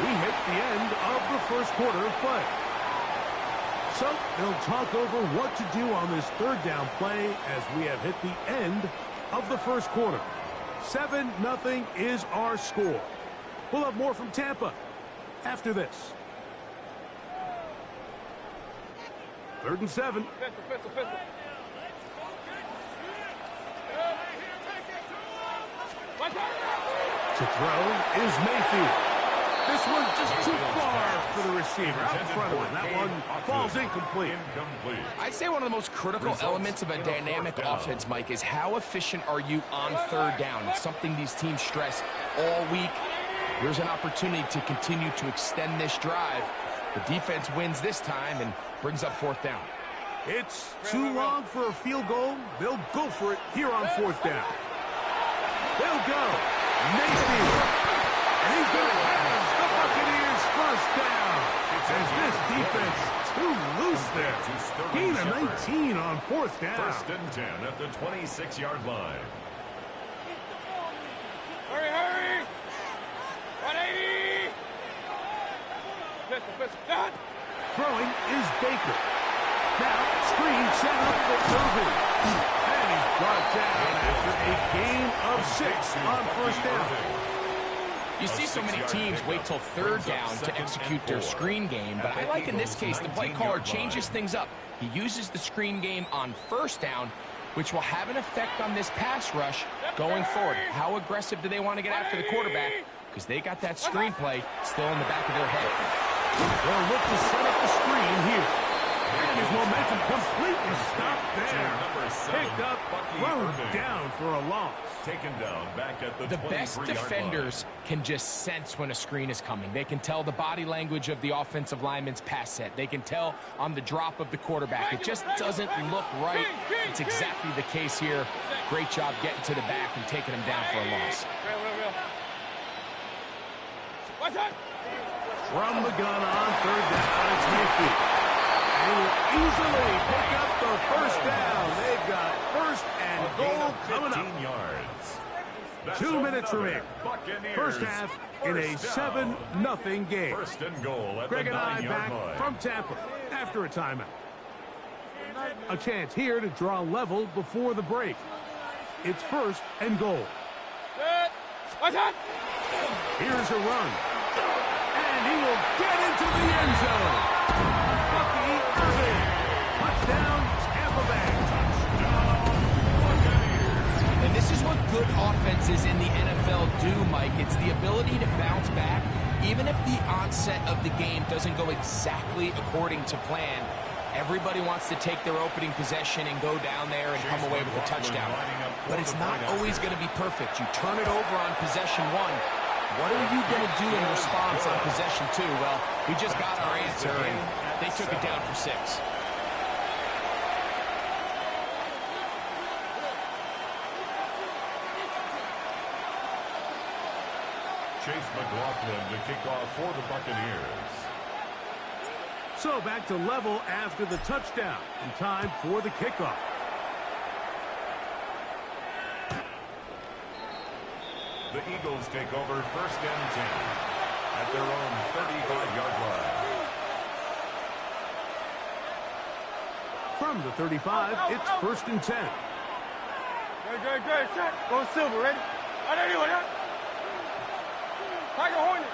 we hit the end of the 1st quarter of play. So they'll talk over what to do on this 3rd down play as we have hit the end of the 1st quarter. 7-0 is our score. We'll have more from Tampa after this. 3rd and 7. Pistol. To throw is Mayfield. This one just too far for the receiver. Out in front of him. That one falls incomplete. I'd say one of the most critical elements of a dynamic offense, Mike, is how efficient are you on 3rd down. It's something these teams stress all week. Here's an opportunity to continue to extend this drive. The defense wins this time and brings up 4th down. It's too long for a field goal. They'll go for it here on 4th down. They'll go. Mayfield. And he's going to have the Buccaneers 1st down. As this defense too loose there. Gain of 19 on 4th down. 1st and 10 at the 26-yard line. Hurry! 180! Pistol. Throwing is Baker. Now, screen set up for Irving. And he's brought down after a gain of 6 on 1st down. You see so many teams wait till 3rd down to execute their screen game, but I like in this case the play caller changes things up. He uses the screen game on 1st down, which will have an effect on this pass rush going forward. How aggressive do they want to get after the quarterback? Because they got that screenplay still in the back of their head. They'll look to set up the screen here. And his momentum completely stopped there. Picked up, thrown down for a loss. Taken down back at the best defenders can just sense when a screen is coming. They can tell the body language of the offensive lineman's pass set. They can tell on the drop of the quarterback. It just doesn't look right. It's exactly the case here. Great job getting to the back and taking him down for a loss. From the gun on 3rd down, it's Mayfield. They will easily pick up the 1st down. They've got 1st and goal coming up. Yards. 2 minutes remaining. 1st half in a 7-0 game. 1st and goal at Greg the and I 9-yard back line. from Tampa after a timeout. A chance here to draw level before the break. It's 1st and goal. Here's a run. And he will get into the end zone. Bucky Irving. Touchdown, Tampa Bay. And this is what good offenses in the NFL do, Mike. It's the ability to bounce back, even if the onset of the game doesn't go exactly according to plan. Everybody wants to take their opening possession and go down there and come away with a touchdown. But it's not always going to be perfect. You turn it over on possession 1. What are you going to do in response on possession 2? Well, we just got our answer, and they took it down for 6. Chase McLaughlin to kick off for the Buccaneers. So back to level after the touchdown. And time for the kickoff. The Eagles take over 1st and 10 at their own 35-yard line. From the 35, it's 1st and 10. Good. Shot. Go silver. Ready? On anyone. Tiger Hornet.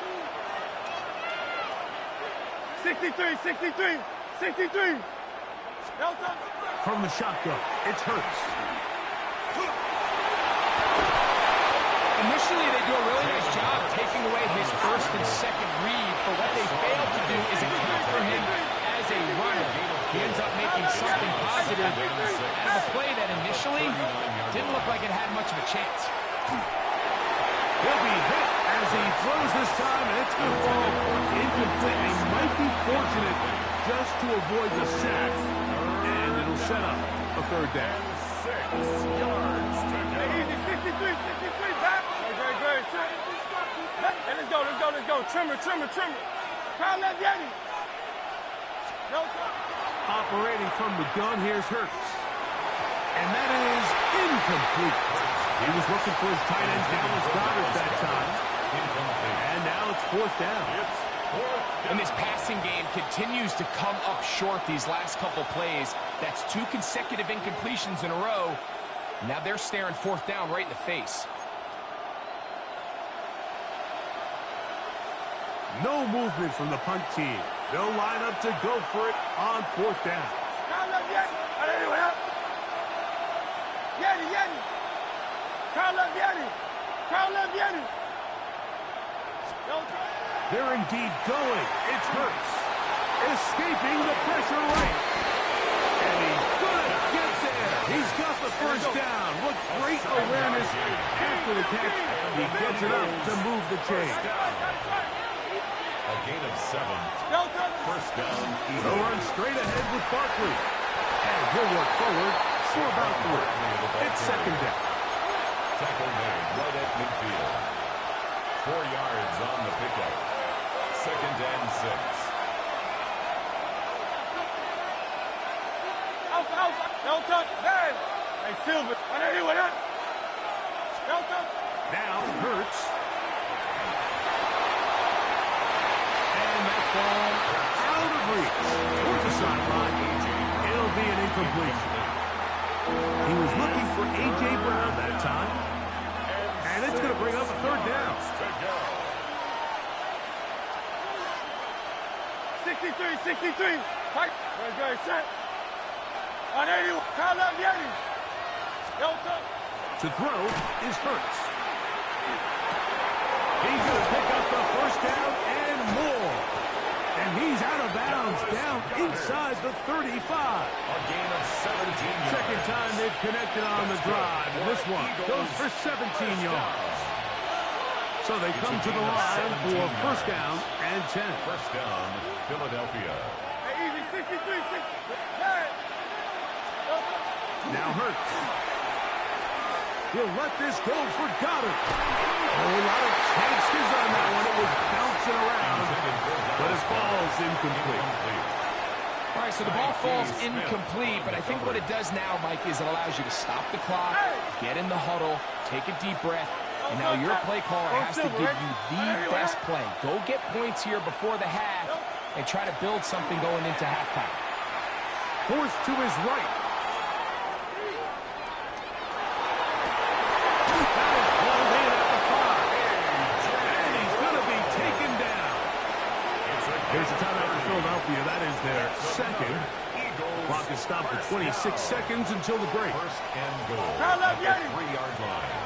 63. Delta. From the shotgun, it's Hurts. Initially, they do a really nice job taking away his first and second read, but what they failed to do is account for him as a runner. He ends up making something positive out of a play that initially didn't look like it had much of a chance. He'll be hit as he throws this time, and it's going to fall incomplete. He might be fortunate just to avoid the sack, and it'll set up a 3rd down. 6 yards to go. Easy. 63. Back. Good. Shot. And let's go. Trimmer. Crown left Yeti. Delta. Operating from the gun, here's Hurts. And that is incomplete. He was looking for his tight end, Dallas Goedert, that time. And now it's 4th down. And this passing game continues to come up short these last couple plays. That's 2 consecutive incompletions in a row. Now they're staring 4th down right in the face. No movement from the punt team. They'll line up to go for it on 4th down. Yeti. Crown left Yeti. They're indeed going. It's Hurts. Escaping the pressure right. And he's going to get there. He's got the 1st down. What great awareness after the catch. He gets enough to move the chain. A gain of 7. 1st down. They'll run straight ahead with Barkley. And he'll work forward for about 3. It's 2nd down. Tackle made right at midfield. 4 yards on the pickup. 2nd and 6. Delta. Hey, Silver. On anyone. Delta. Now Hurts. And that ball out of reach. Towards the sideline. It'll be an incompletion. He was looking for A.J. Brown that time. And it's going to bring up a 3rd down. 63. Good. Shot. On anyone. Crown left Yeti. Delta. To throw is Hurts. He's going to pick up the 1st down and more. And he's out of bounds, down inside the 35. A gain of 17 yards. 2nd time they've connected on the drive, and this one goes for 17 yards. So they come to the line for 1st down and 10. 1st down, Philadelphia. Hey, easy. 63. Now Hurts. He'll let this go for Goedert. A lot of chances on that one. It was bouncing around, but it falls incomplete. All right, so the ball falls incomplete, but I think what it does now, Mike, is it allows you to stop the clock, get in the huddle, take a deep breath, and now your play caller has to give you the best play. Go get points here before the half and try to build something going into halftime. Forced to his right. Here's a timeout for Philadelphia. That is their 2nd. Clock is stopped for 26 seconds until the break. 1st and goal at the 3-yard line.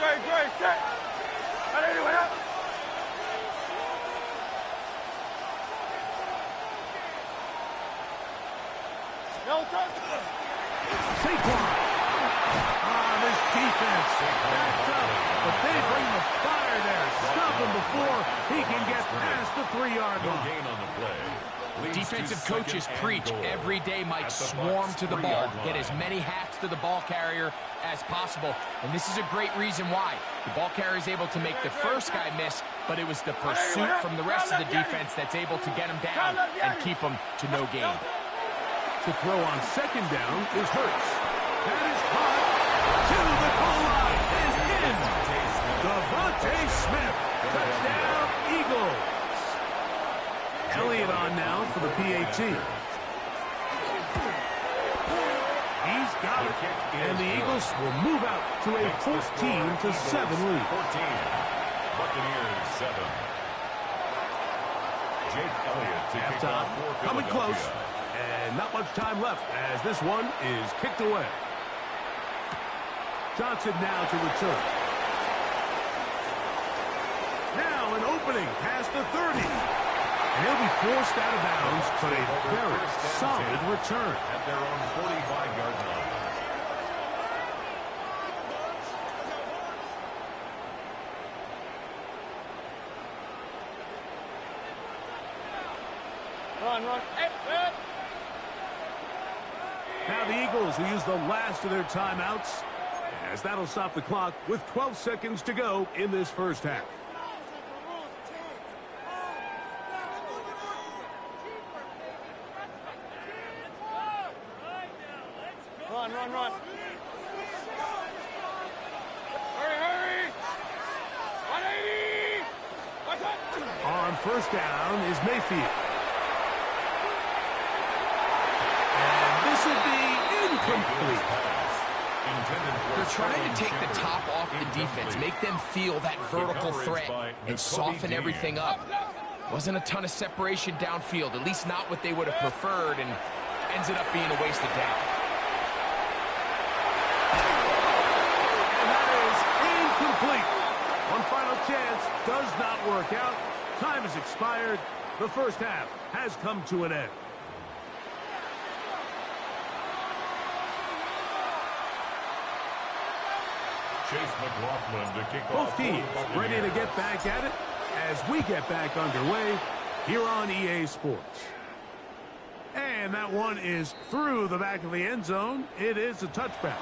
Great. Set. On anyone. Delta. Saquon. This defense backed up, but they bring the fire there. Stop him before he can get past the 3-yard line. Gain on the play. Defensive coaches preach every day, Mike, swarm to the ball. Get as many hats shots to the ball carrier as possible. And this is a great reason why. The ball carrier is able to make the first guy miss, but it was the pursuit from the rest of the defense that's able to get him down and keep him to no gain. To throw on second down is Hurts. That is caught to the goal line. Is in. Devontae Smith. Touchdown, Eagles. Elliott on now for the PAT. He's got it. And the Eagles will move out to a 14-7 lead. 14. Buccaneers 7. Jake Elliott to kick off for Coming close. Philadelphia. And not much time left as this one is kicked away. Johnson now to return. Now an opening past the 30. And he'll be forced out of bounds, but a very solid return. At their own 45-yard line. Run. Hey, hey. Now the Eagles will use the last of their timeouts, as that'll stop the clock with 12 seconds to go in this first half. Run. Hurry. 180. What's that? On first down is Mayfield. And this will be incomplete. They're trying to take the top off the defense, make them feel that vertical threat, and soften everything up. Wasn't a ton of separation downfield, at least not what they would have preferred, and ends it up being a wasted down. And that is incomplete. One final chance does not work out. Time has expired. The first half has come to an end. Chase McLaughlin to kick Both off. teams ready to get back at it as we get back underway here on EA Sports. And that one is through the back of the end zone. It is a touchback.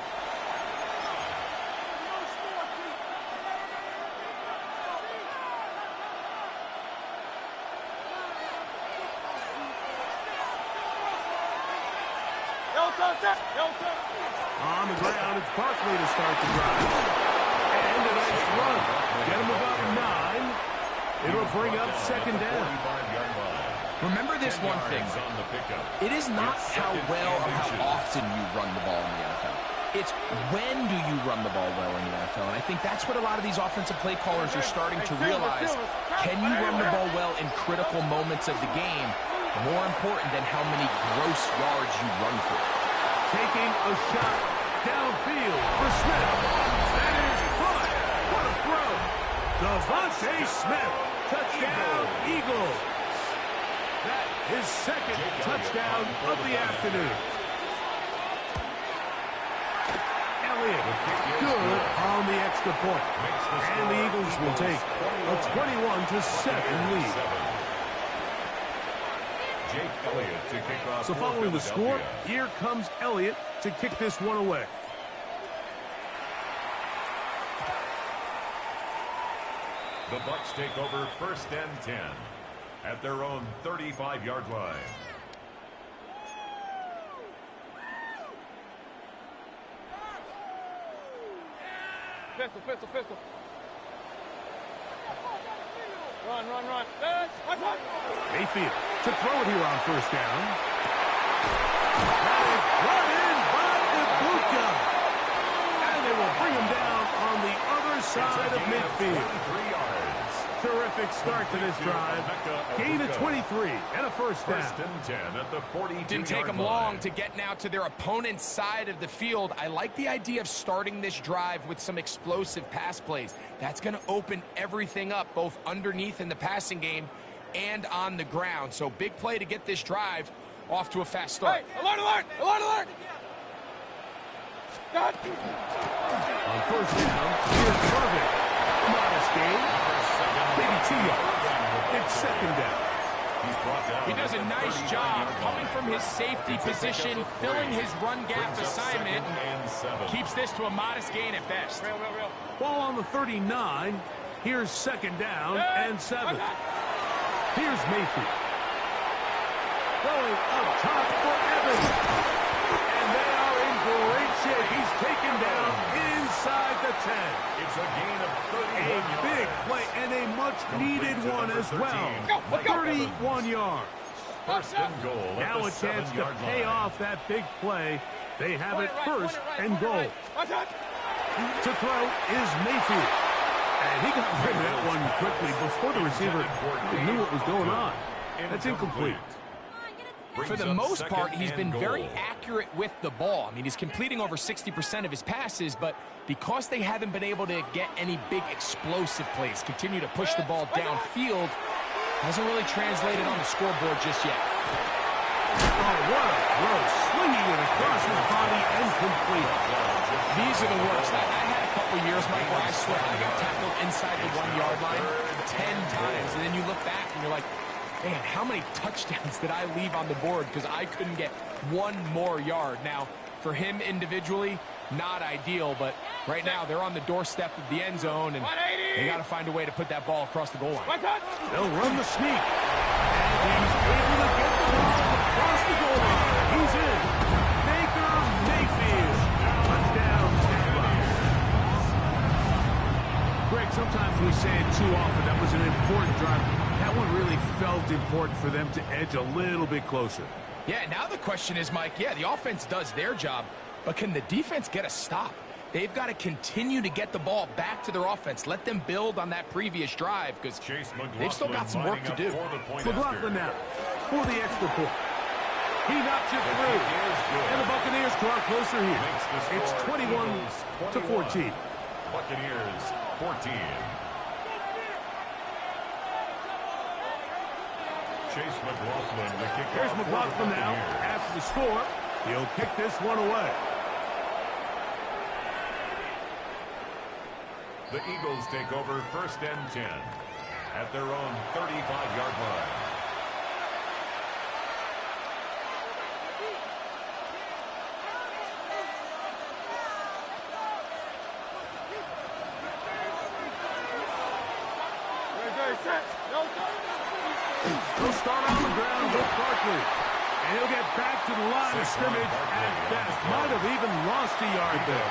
On the ground, it's Barkley to start the drive. And a nice run. Get him about 9. It'll bring up second down. Remember this one thing. It is not how well or how often you run the ball in the NFL. It's when do you run the ball well in the NFL. And I think that's what a lot of these offensive play callers are starting to realize. Can you run the ball well in critical moments of the game? More important than how many gross yards you run for. Taking a shot downfield for Smith. That is fun. What a throw. Devontae Smith. Touchdown, Eagles. That is second touchdown of the afternoon. Elliott, good on the extra point. And the Eagles will take a 21-7 lead. So following the score, here comes Elliott to kick this one away. The Bucs take over first and 10 at their own 35-yard line. Pistol. Run. Mayfield to throw it here on first down. That is brought in by Ibuka. And they will bring him down on the other side of midfield. 3 yards. Terrific start to this drive. Gain of 23 and a first down. First and 10 at the 42-yard Didn't take them long to get now to their opponent's side of the field. I like the idea of starting this drive with some explosive pass plays. That's going to open everything up, both underneath in the passing game and on the ground. So big play to get this drive off to a fast start. Hey, alert! On first down, here's Irvin. Modest gain. Maybe 2 yards. It's second down. He does a nice job coming from his safety position, filling his run gap assignment, and keeps this to a modest gain at best. Ball on the 39. Here's second down and 7. Here's Mayfield. Going up top for Evans. And they are in great shape. He's taken down inside the 10. It's a gain of 31 yards. A big play and a much-needed one as well. 31 yards. First and goal. Now a chance to pay off that big play. They have it first and goal. To throw is Mayfield. And he got rid of that one quickly before the receiver knew what was going on. That's incomplete. For the most part, he's been very accurate with the ball. I mean, he's completing over 60% of his passes, but because they haven't been able to get any big explosive plays, continue to push the ball downfield, hasn't really translated on the scoreboard just yet. Oh, what a throw. Swinging it across his body and complete. These are the worst. I had a couple years, Mike, where I swear I got tackled inside the 1-yard line 10 times, and then you look back and you're like, man, how many touchdowns did I leave on the board because I couldn't get one more yard? Now, for him individually, not ideal, but right now they're on the doorstep of the end zone, and they got to find a way to put that ball across the goal line. They'll run the sneak. And he's able to get the ball across the goal line. He's in. Baker Mayfield. Touchdown, Tampa. Greg, sometimes we say it too often. That was an important drive. That one really felt important for them to edge a little bit closer. Yeah, now the question is, Mike, yeah, the offense does their job, but can the defense get a stop? They've got to continue to get the ball back to their offense. Let them build on that previous drive because they've still got some work to do. McLaughlin now for the extra point. He knocks it through. And the Buccaneers draw closer here. It's 21-14. Buccaneers 14. Chase McLaughlin, the kick. Here's McLaughlin now after the score. He'll kick this one away. The Eagles take over first and 10 at their own 35-yard line. He'll start on the ground with Barkley. And he'll get back to the line of scrimmage at best. Might have even lost a yard there.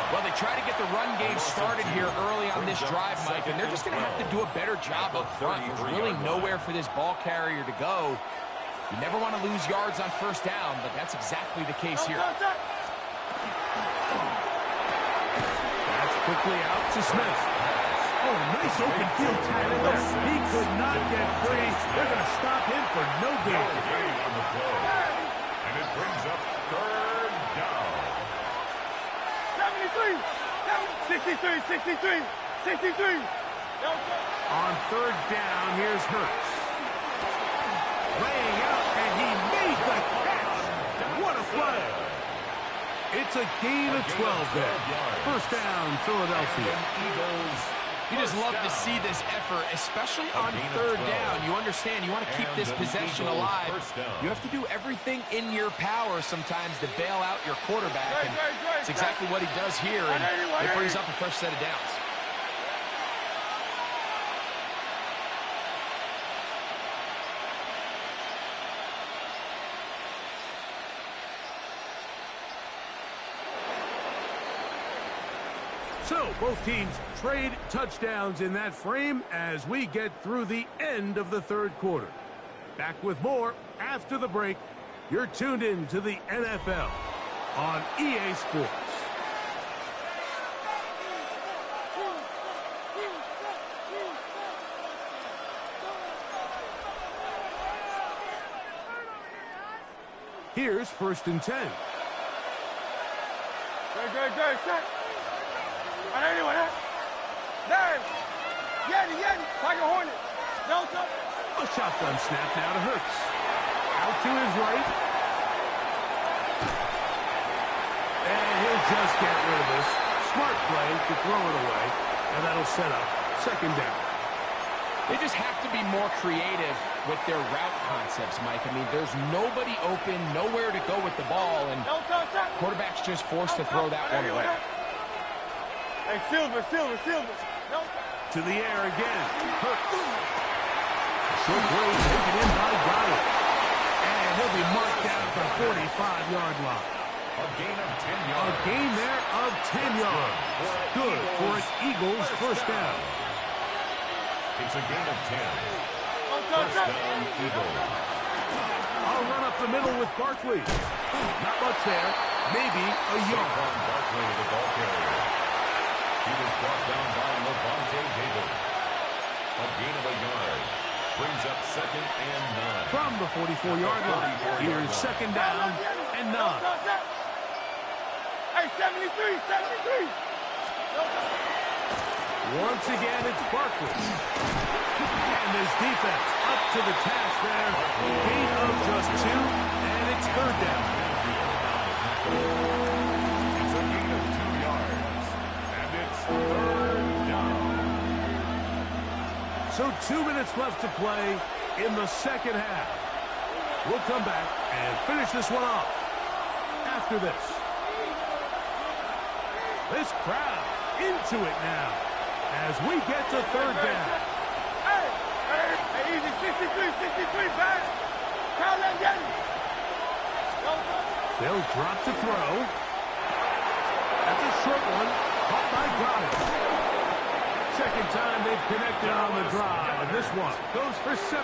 Well, they try to get the run game started here early on this drive, Mike, and they're just going to have to do a better job up front. There's really nowhere for this ball carrier to go. You never want to lose yards on first down, but that's exactly the case here. That's quickly out to Smith. Oh, nice open field tackle there. He could not get free. They're going to stop him for no gain. And it brings up third down. 63. On third down, here's Hurts. Laying out, and he made the catch. What a play. It's a gain of 12 there. First down, Philadelphia. You just love to see this effort, especially on third down. You understand, you want to keep this possession alive. You have to do everything in your power sometimes to bail out your quarterback, and it's exactly what he does here, and it brings up a fresh set of downs. So, both teams trade touchdowns in that frame as we get through the end of the third quarter. Back with more after the break. You're tuned in to the NFL on EA Sports. Here's first and 10. Good, set. Anyway, there. Yeti, Tiger Hornet. Delta. A shotgun snap now to Hurts. Out to his right. And he'll just get rid of this. Smart play to throw it away. And that'll set up second down. They just have to be more creative with their route concepts, Mike. I mean, there's nobody open, nowhere to go with the ball, and quarterback's just forced to throw that one away. Hey, Silver. To the air again. Short throw taken in by Goddard. And he'll be marked down at the 45-yard line. A gain of 10 yards. A gain there of 10 yards. Good for an Eagles first down. It's a gain of 10. First down, Eagles. I'll run up the middle with Barkley. Not much there. Maybe a yard. Barkley, the ball carrier. He was brought down by Levante David. A gain of a yard. Brings up 2nd and 9. From the 44-yard line. Here's 2nd down and 9. Hey, 73. Once again, it's Barkley. And his defense up to the task there. Gain of just 2, and it's 3rd down. It's a gain of 2 yards. And it's 3rd down. So 2 minutes left to play in the second half. We'll come back and finish this one off after this. This crowd into it now as we get to 3rd down. Hey, easy, 63, back. Count that again. They'll drop to throw. That's a short one, caught by Goddard. Second time they've connected on the drive, and this one goes for 17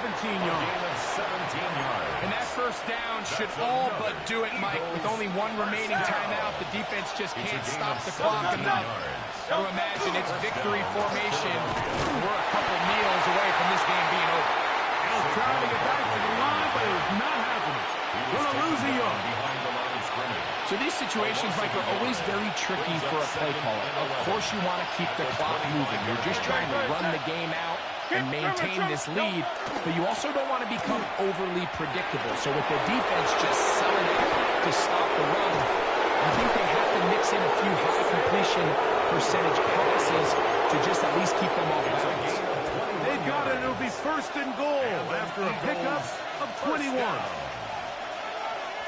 yards. 17 yards. And that first down should all but do it, Mike. With only one remaining timeout, the defense just can't stop the clock enough. Got to imagine it's victory formation. We're a couple meals away from this game being over. He'll try to get back to the line, but it's not happening. Gonna lose a yard. So these situations, Mike, are always very tricky for a play caller. Of course you want to keep the clock moving. You're just trying to run the game out and maintain this lead, but you also don't want to become overly predictable. So with the defense just selling out to stop the run, I think they have to mix in a few high completion percentage passes to just at least keep them off balance. They've got it. It'll be 1st and goal after a pickup of 21.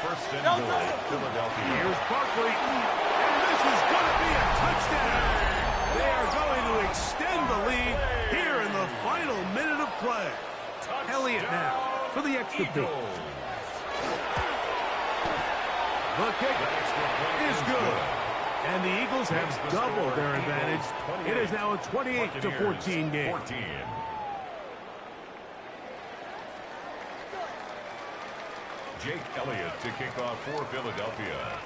First and goal, Philadelphia. Here's Barkley, and this is going to be a touchdown. They are going to extend the lead here in the final minute of play. Elliott now for the extra point. The kick is good. And the Eagles have doubled their advantage. It is now a 28-14 game. Jake Elliott to kick off for Philadelphia.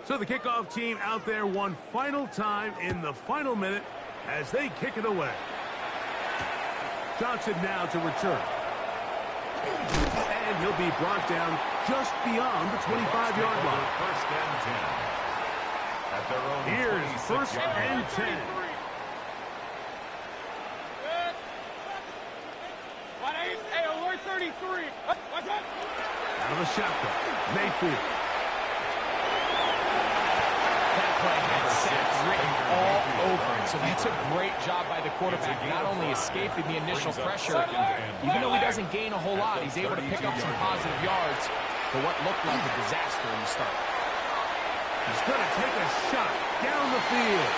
So the kickoff team out there one final time in the final minute as they kick it away. Johnson now to return. And he'll be brought down just beyond the 25-yard line. First and 10. At their own Here's 1st and 10. Hey, alert 33. What's up? Out of the shotgun, Mayfield. That play had sacks written all over it. So that's a great job by the quarterback, not only escaping the initial pressure, even though he doesn't gain a whole lot, he's able to pick up some positive yards for what looked like a disaster in the start. He's going to take a shot down the field.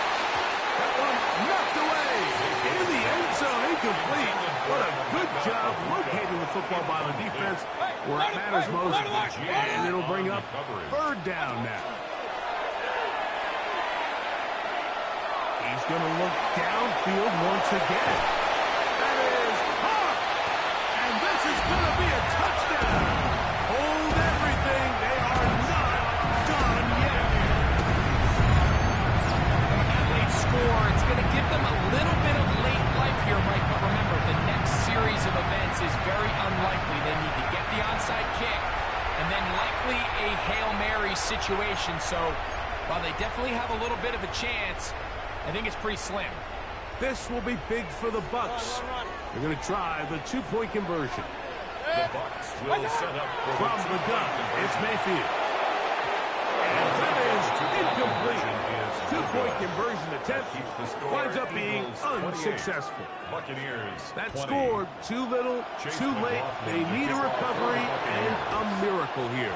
That one knocked away in the end zone, incomplete. What a good job locating the football by the defense where it matters most. And it'll bring up 3rd down now. He's going to look downfield once again. That is hard. And this is going to be a touchdown. Hold everything. They are not done yet. That late score, it's going to give them a little bit of late life here, Mike. But remember, the next series of events is very unlikely. They need to get the onside kick and then likely a Hail Mary situation. So while they definitely have a little bit of a chance, I think it's pretty slim. This will be big for the Bucs. They're going to try the 2-point conversion. The Bucs will set up from the gun. It's Mayfield. And that is incomplete. 2-point conversion attempt winds up being unsuccessful. Buccaneers. That 20. score, too little, too late. They need a recovery and a miracle here.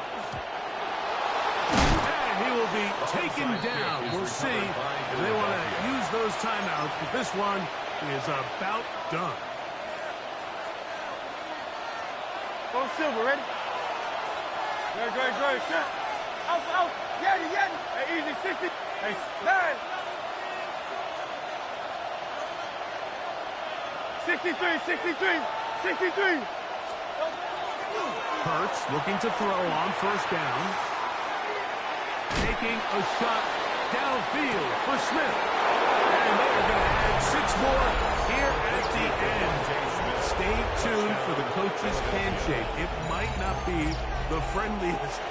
And he will be taken down. We'll see if they want to use those timeouts, but this one is about done. Go Silver, ready? Great. Set. Out. Yeti. Hey, easy, 60. Hey, 9. 63. Hurts looking to throw on first down. Taking a shot downfield for Smith. And they're going to add 6 more here at the end. Stay tuned for the coach's handshake. It might not be the friendliest.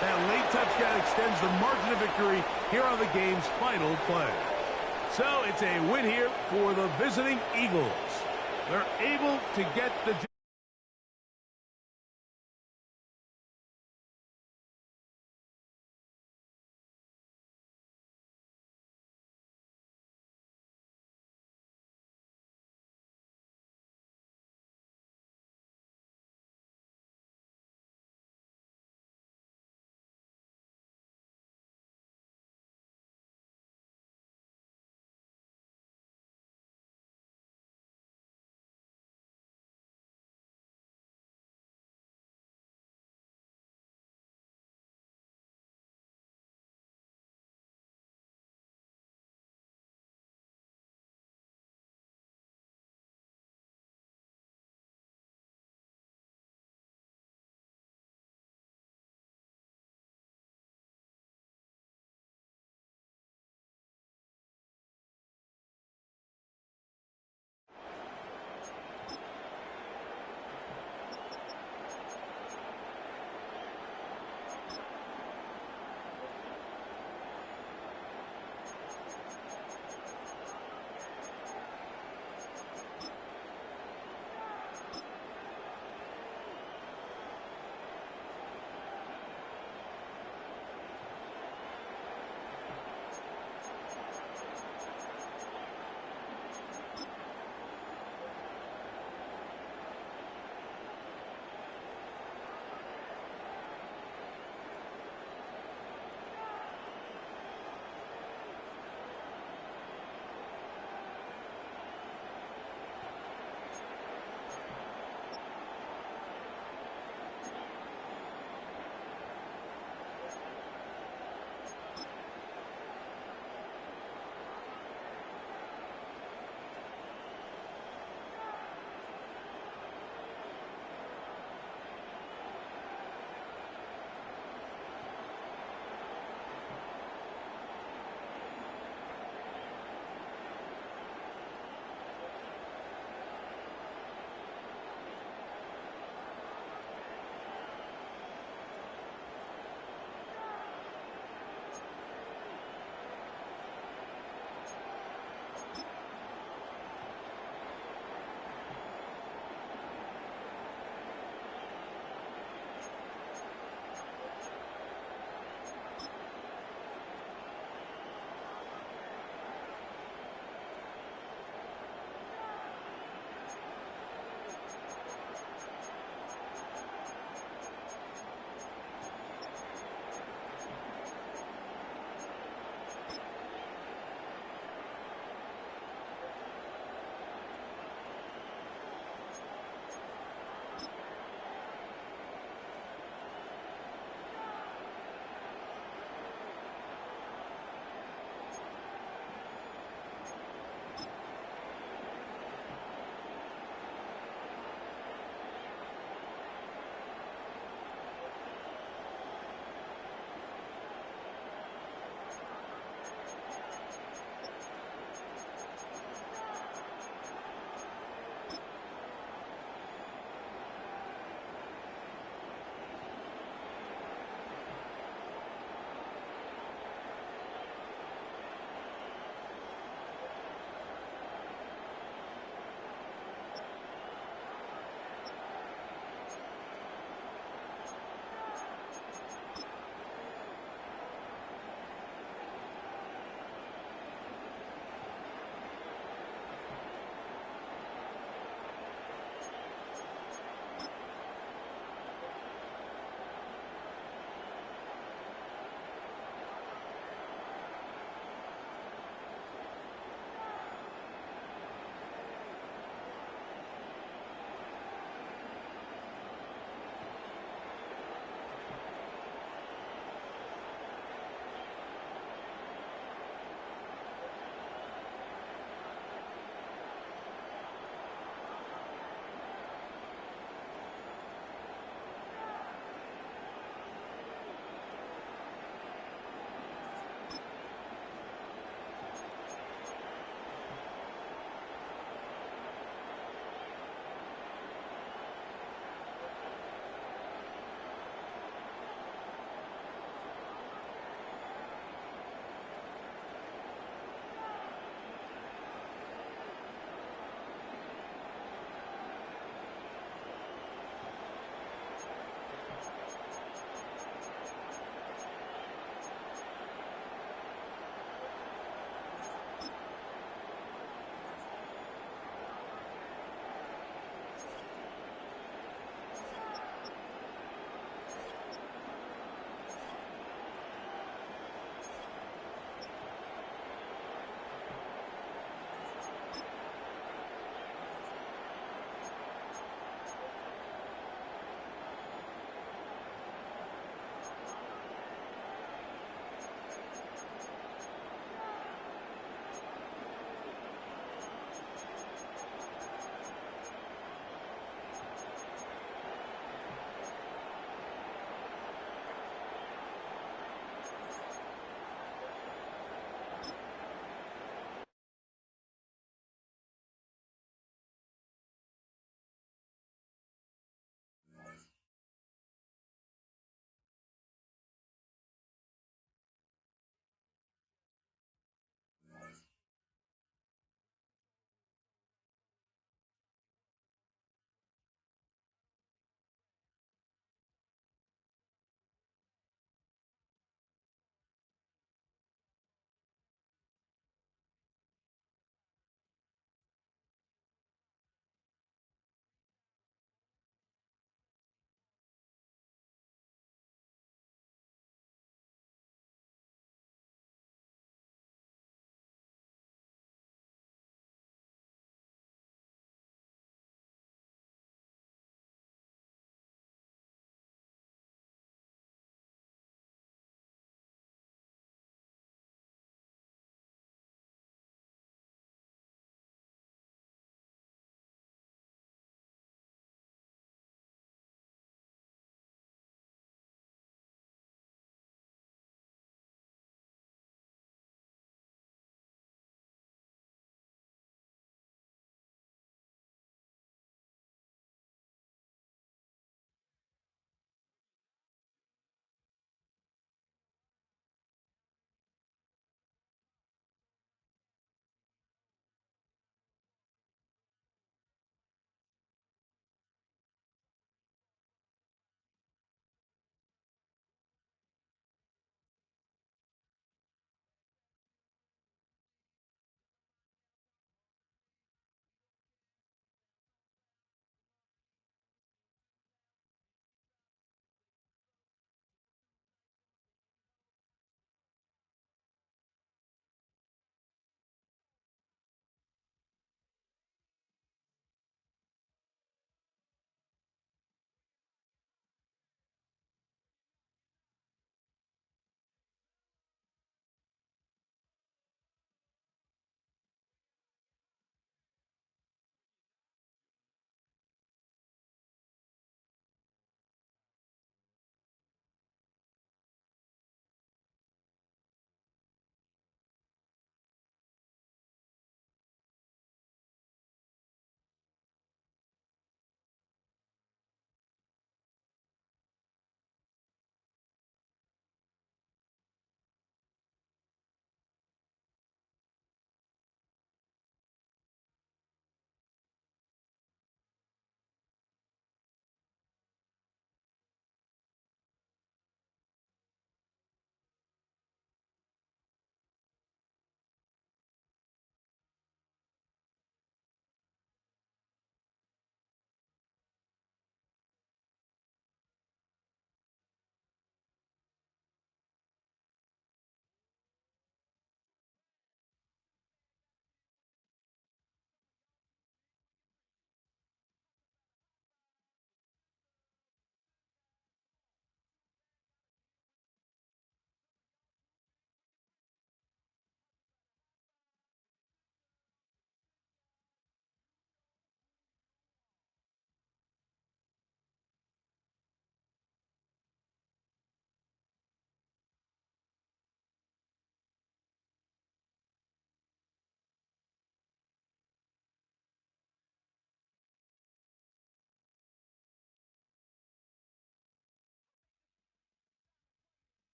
That late touchdown extends the margin of victory here on the game's final play. So it's a win here for the visiting Eagles. They're able to get the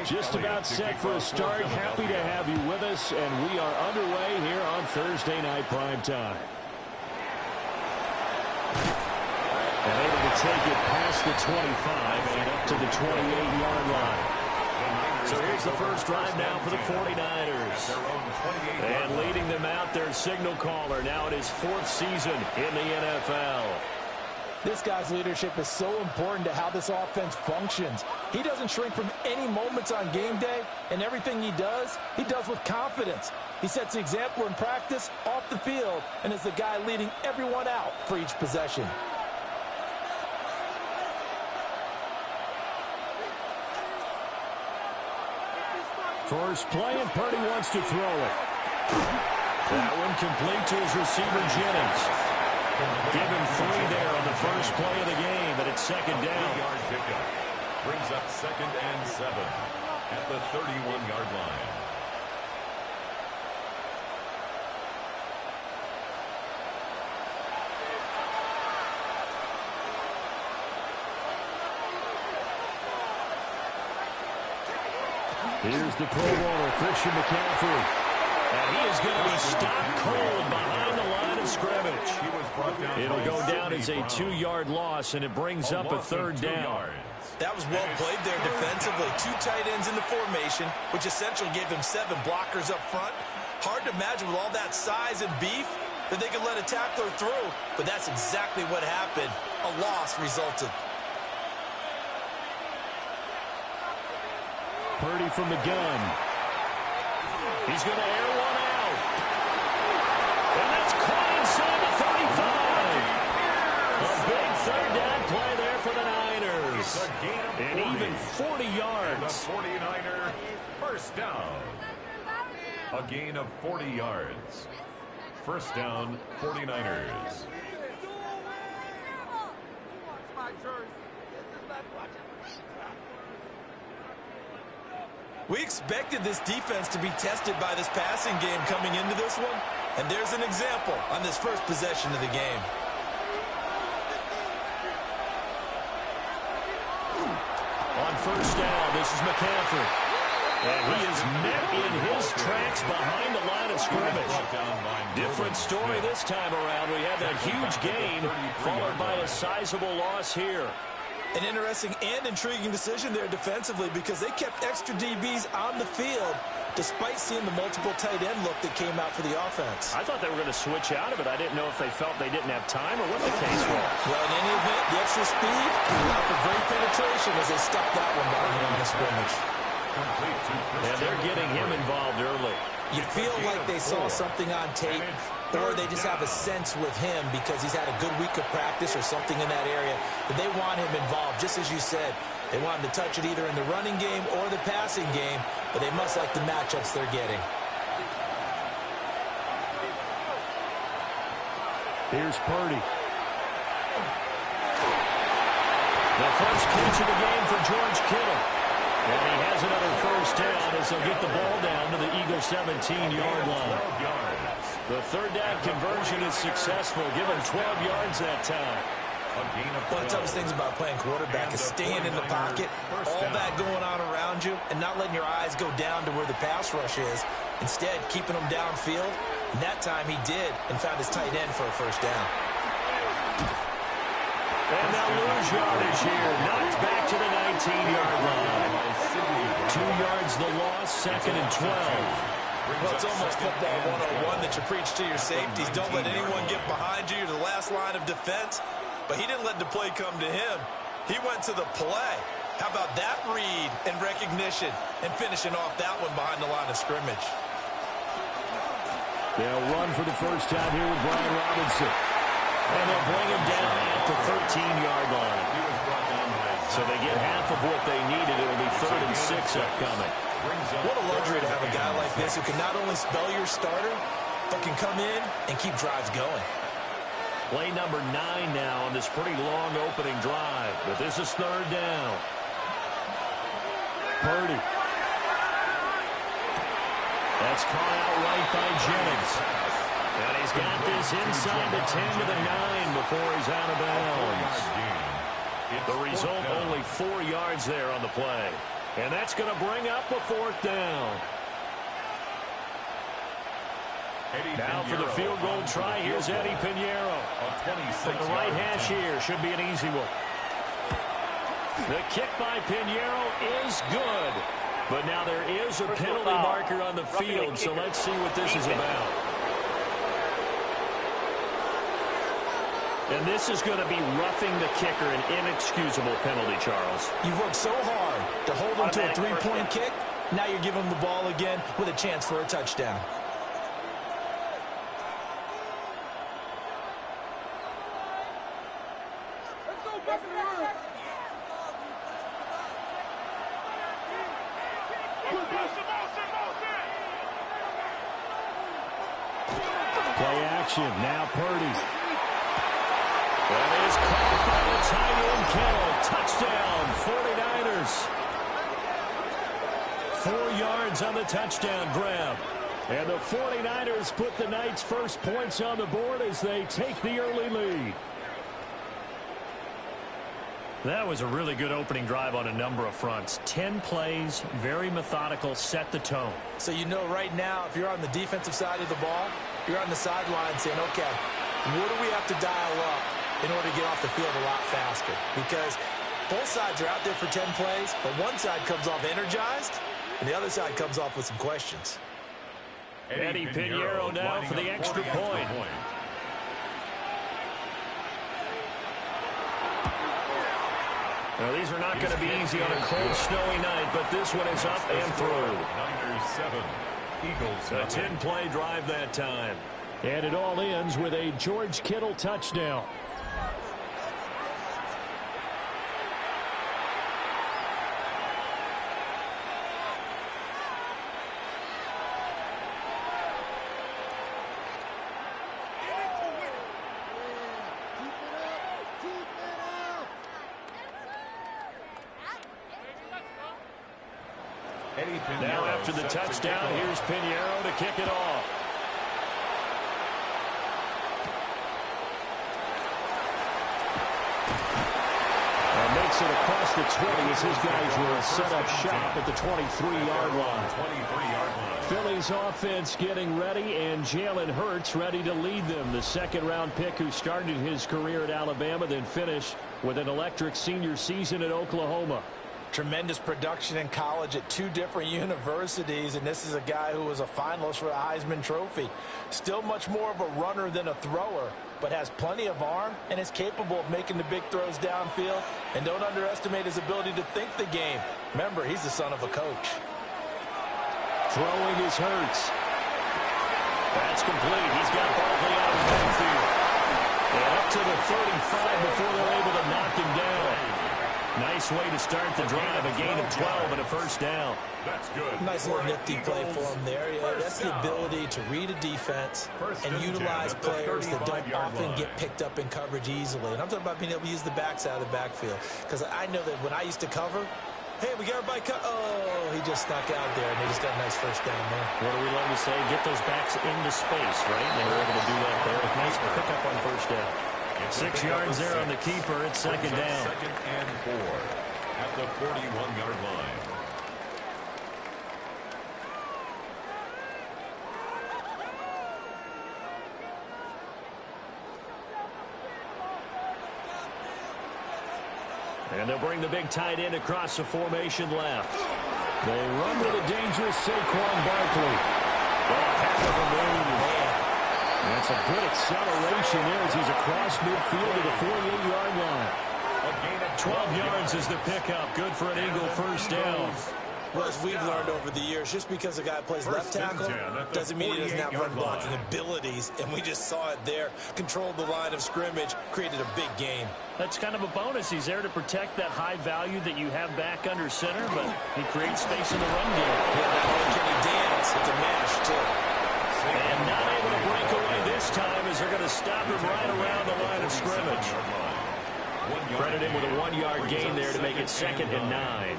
Just about set for a start. Happy to have you with us, and we are underway here on Thursday Night Primetime. And able to take it past the 25 and up to the 28-yard line. So here's the first drive now for the 49ers. And leading them out, their signal caller, now in his 4th season in the NFL. This guy's leadership is so important to how this offense functions. He doesn't shrink from any moments on game day, and everything he does with confidence. He sets the example in practice, off the field, and is the guy leading everyone out for each possession. First play, and Purdy wants to throw it. That one complete to his receiver, Jennings. Give him 3 there on the first play of the game, and it's second down. 3-yard pickup. Brings up 2nd and 7 at the 31-yard line. Here's the Pro Bowler, Christian McCaffrey. And he is going to be stopped cold behind the line of scrimmage. It'll go down as a 2-yard loss, and it brings up a 3rd down. That was well played there defensively. 2 tight ends in the formation, which essentially gave them 7 blockers up front. Hard to imagine with all that size and beef that they could let a tackler through, but that's exactly what happened. A loss resulted. Purdy from the gun. He's going to air one out. And that's caught inside the 35. A big 3rd down play there for the Niners. And even 40 yards. The 49er first down. A gain of 40 yards. First down, 49ers. We expected this defense to be tested by this passing game coming into this one, and there's an example on this first possession of the game. On first down, this is McCaffrey. And he is met in his tracks behind the line of scrimmage. Different story this time around. We had that huge gain, followed by a sizable loss here. An interesting and intriguing decision there defensively because they kept extra DBs on the field despite seeing the multiple tight end look that came out for the offense. I thought they were going to switch out of it. I didn't know if they felt they didn't have time or what the case was. Well, in any event, the extra speed allowed for great penetration as they stopped that one behind the line of scrimmage. And they're getting him involved early. You feel like they saw something on tape, or they just have a sense with him because he's had a good week of practice or something in that area that they want him involved. Just as you said, they want him to touch it either in the running game or the passing game, but they must like the matchups they're getting. Here's Purdy. The first catch of the game for George Kittle. And he has another first down as they'll get the ball down to the Eagles' 17-yard line. The 3rd down conversion is successful. Give him 12 yards that time. One of the toughest things about playing quarterback is staying in the pocket, all that going on around you, and not letting your eyes go down to where the pass rush is. Instead, keeping them downfield. And that time he did and found his tight end for a first down. And they'll lose yardage here. Knocked back to the 19-yard line. 2 yards the loss, 2nd and 12. Well, it's almost football 101 that you preach to your safeties. Don't let anyone get behind you. You're the last line of defense. But he didn't let the play come to him. He went to the play. How about that read and recognition and finishing off that one behind the line of scrimmage? They'll run for the first time here with Brian Robinson. And they'll bring him down at the 13-yard line. So they get half of what they needed. It'll be 3rd and 6 upcoming. What a luxury to have a guy like this who can not only spell your starter, but can come in and keep drives going. Play number 9 now on this pretty long opening drive. But this is 3rd down. Purdy. That's caught out right by Jennings. And he's got this inside the 10 to the 9 before he's out of bounds. The result, only 4 yards there on the play. And that's going to bring up a fourth down. Now for the field goal try, here's Eddie Pinheiro. From the right hash here, should be an easy one. The kick by Pinheiro is good. But now there is a penalty marker on the field, so let's see what this is about. And this is going to be roughing the kicker, an inexcusable penalty, Charles. You've worked so hard to hold him to a three-point kick. Now you're giving him the ball again with a chance for a touchdown. Play action. Now Purdy. That is caught by the tight end Kittle. Touchdown, 49ers. 4 yards on the touchdown grab. And the 49ers put the Knights' first points on the board as they take the early lead. That was a really good opening drive on a number of fronts. 10 plays, very methodical, set the tone. So you know right now, if you're on the defensive side of the ball, you're on the sideline saying, okay, what do we have to dial up in order to get off the field a lot faster? Because both sides are out there for 10 plays, but one side comes off energized, and the other side comes off with some questions. Eddie Pinheiro now for the extra point. Now, these are not going to be easy on a cold, snowy night, but this one is up and through. Niners 7, Eagles A 10-play drive that time. And it all ends with a George Kittle touchdown. Now after the touchdown, here's Pinheiro to kick it off. And makes it across the 20 as his guys will set up shop at the 23-yard line. Philly's offense getting ready, and Jalen Hurts ready to lead them. The second-round pick who started his career at Alabama, then finished with an electric senior season at Oklahoma. Tremendous production in college at 2 different universities, and this is a guy who was a finalist for the Heisman Trophy. Still much more of a runner than a thrower, but has plenty of arm and is capable of making the big throws downfield. And don't underestimate his ability to think the game. Remember, he's the son of a coach. Throwing is Hurts. That's complete. He's got Barkley out of the backfield. And up to the 35 before they're able to knock him down. Nice way to start the drive, a gain of 12 and a first down. That's good. Nice little nifty play for him there. Yeah, that's the ability to read a defense and utilize players that don't often get picked up in coverage easily. And I'm talking about being able to use the backside of the backfield. Because I know that when I used to cover, hey, we got everybody cut. Oh, he just snuck out there, and they just got a nice first down there. What do we love to say? Get those backs into space, right? They were able to do that there. Nice pickup on first down. 6 yards there on the keeper. It's second down. 2nd and 4 at the 41-yard line. And they'll bring the big tight end across the formation left. They run with a dangerous Saquon Barkley. Heck of a move. That's a good acceleration there as he's across midfield to the 48-yard line. 12 yards is the pickup. Good for an Eagle first down. Well, as we've learned over the years, just because a guy plays left tackle doesn't mean he doesn't have run blocking abilities, and we just saw it there. Controlled the line of scrimmage, created a big gain. That's kind of a bonus. He's there to protect that high value that you have back under center, but he creates space in the run game. Yeah, not only can he dance, he can mash, too. And not able to break away this time as they're going to stop him right around the line of scrimmage. Credit him with a 1-yard gain there to make it 2nd and 9.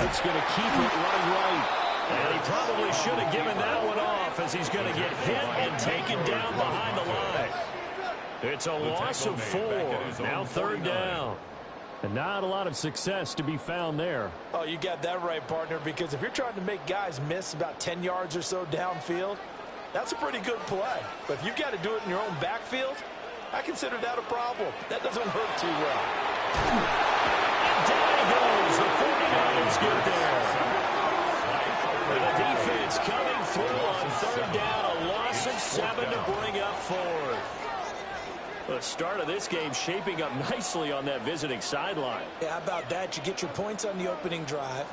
It's going to keep it running right. And he probably should have given that one off as he's going to get hit and taken down behind the line. It's a loss of 4. Now 3rd down. And not a lot of success to be found there. Oh, you got that right, partner, because if you're trying to make guys miss about 10 yards or so downfield, that's a pretty good play. But if you've got to do it in your own backfield, I consider that a problem. That doesn't work too well. Down he goes. The 49ers get there. The defense coming through on 3rd down. A loss of 7 to bring up 4th. The start of this game shaping up nicely on that visiting sideline. Yeah, how about that? You get your points on the opening drive.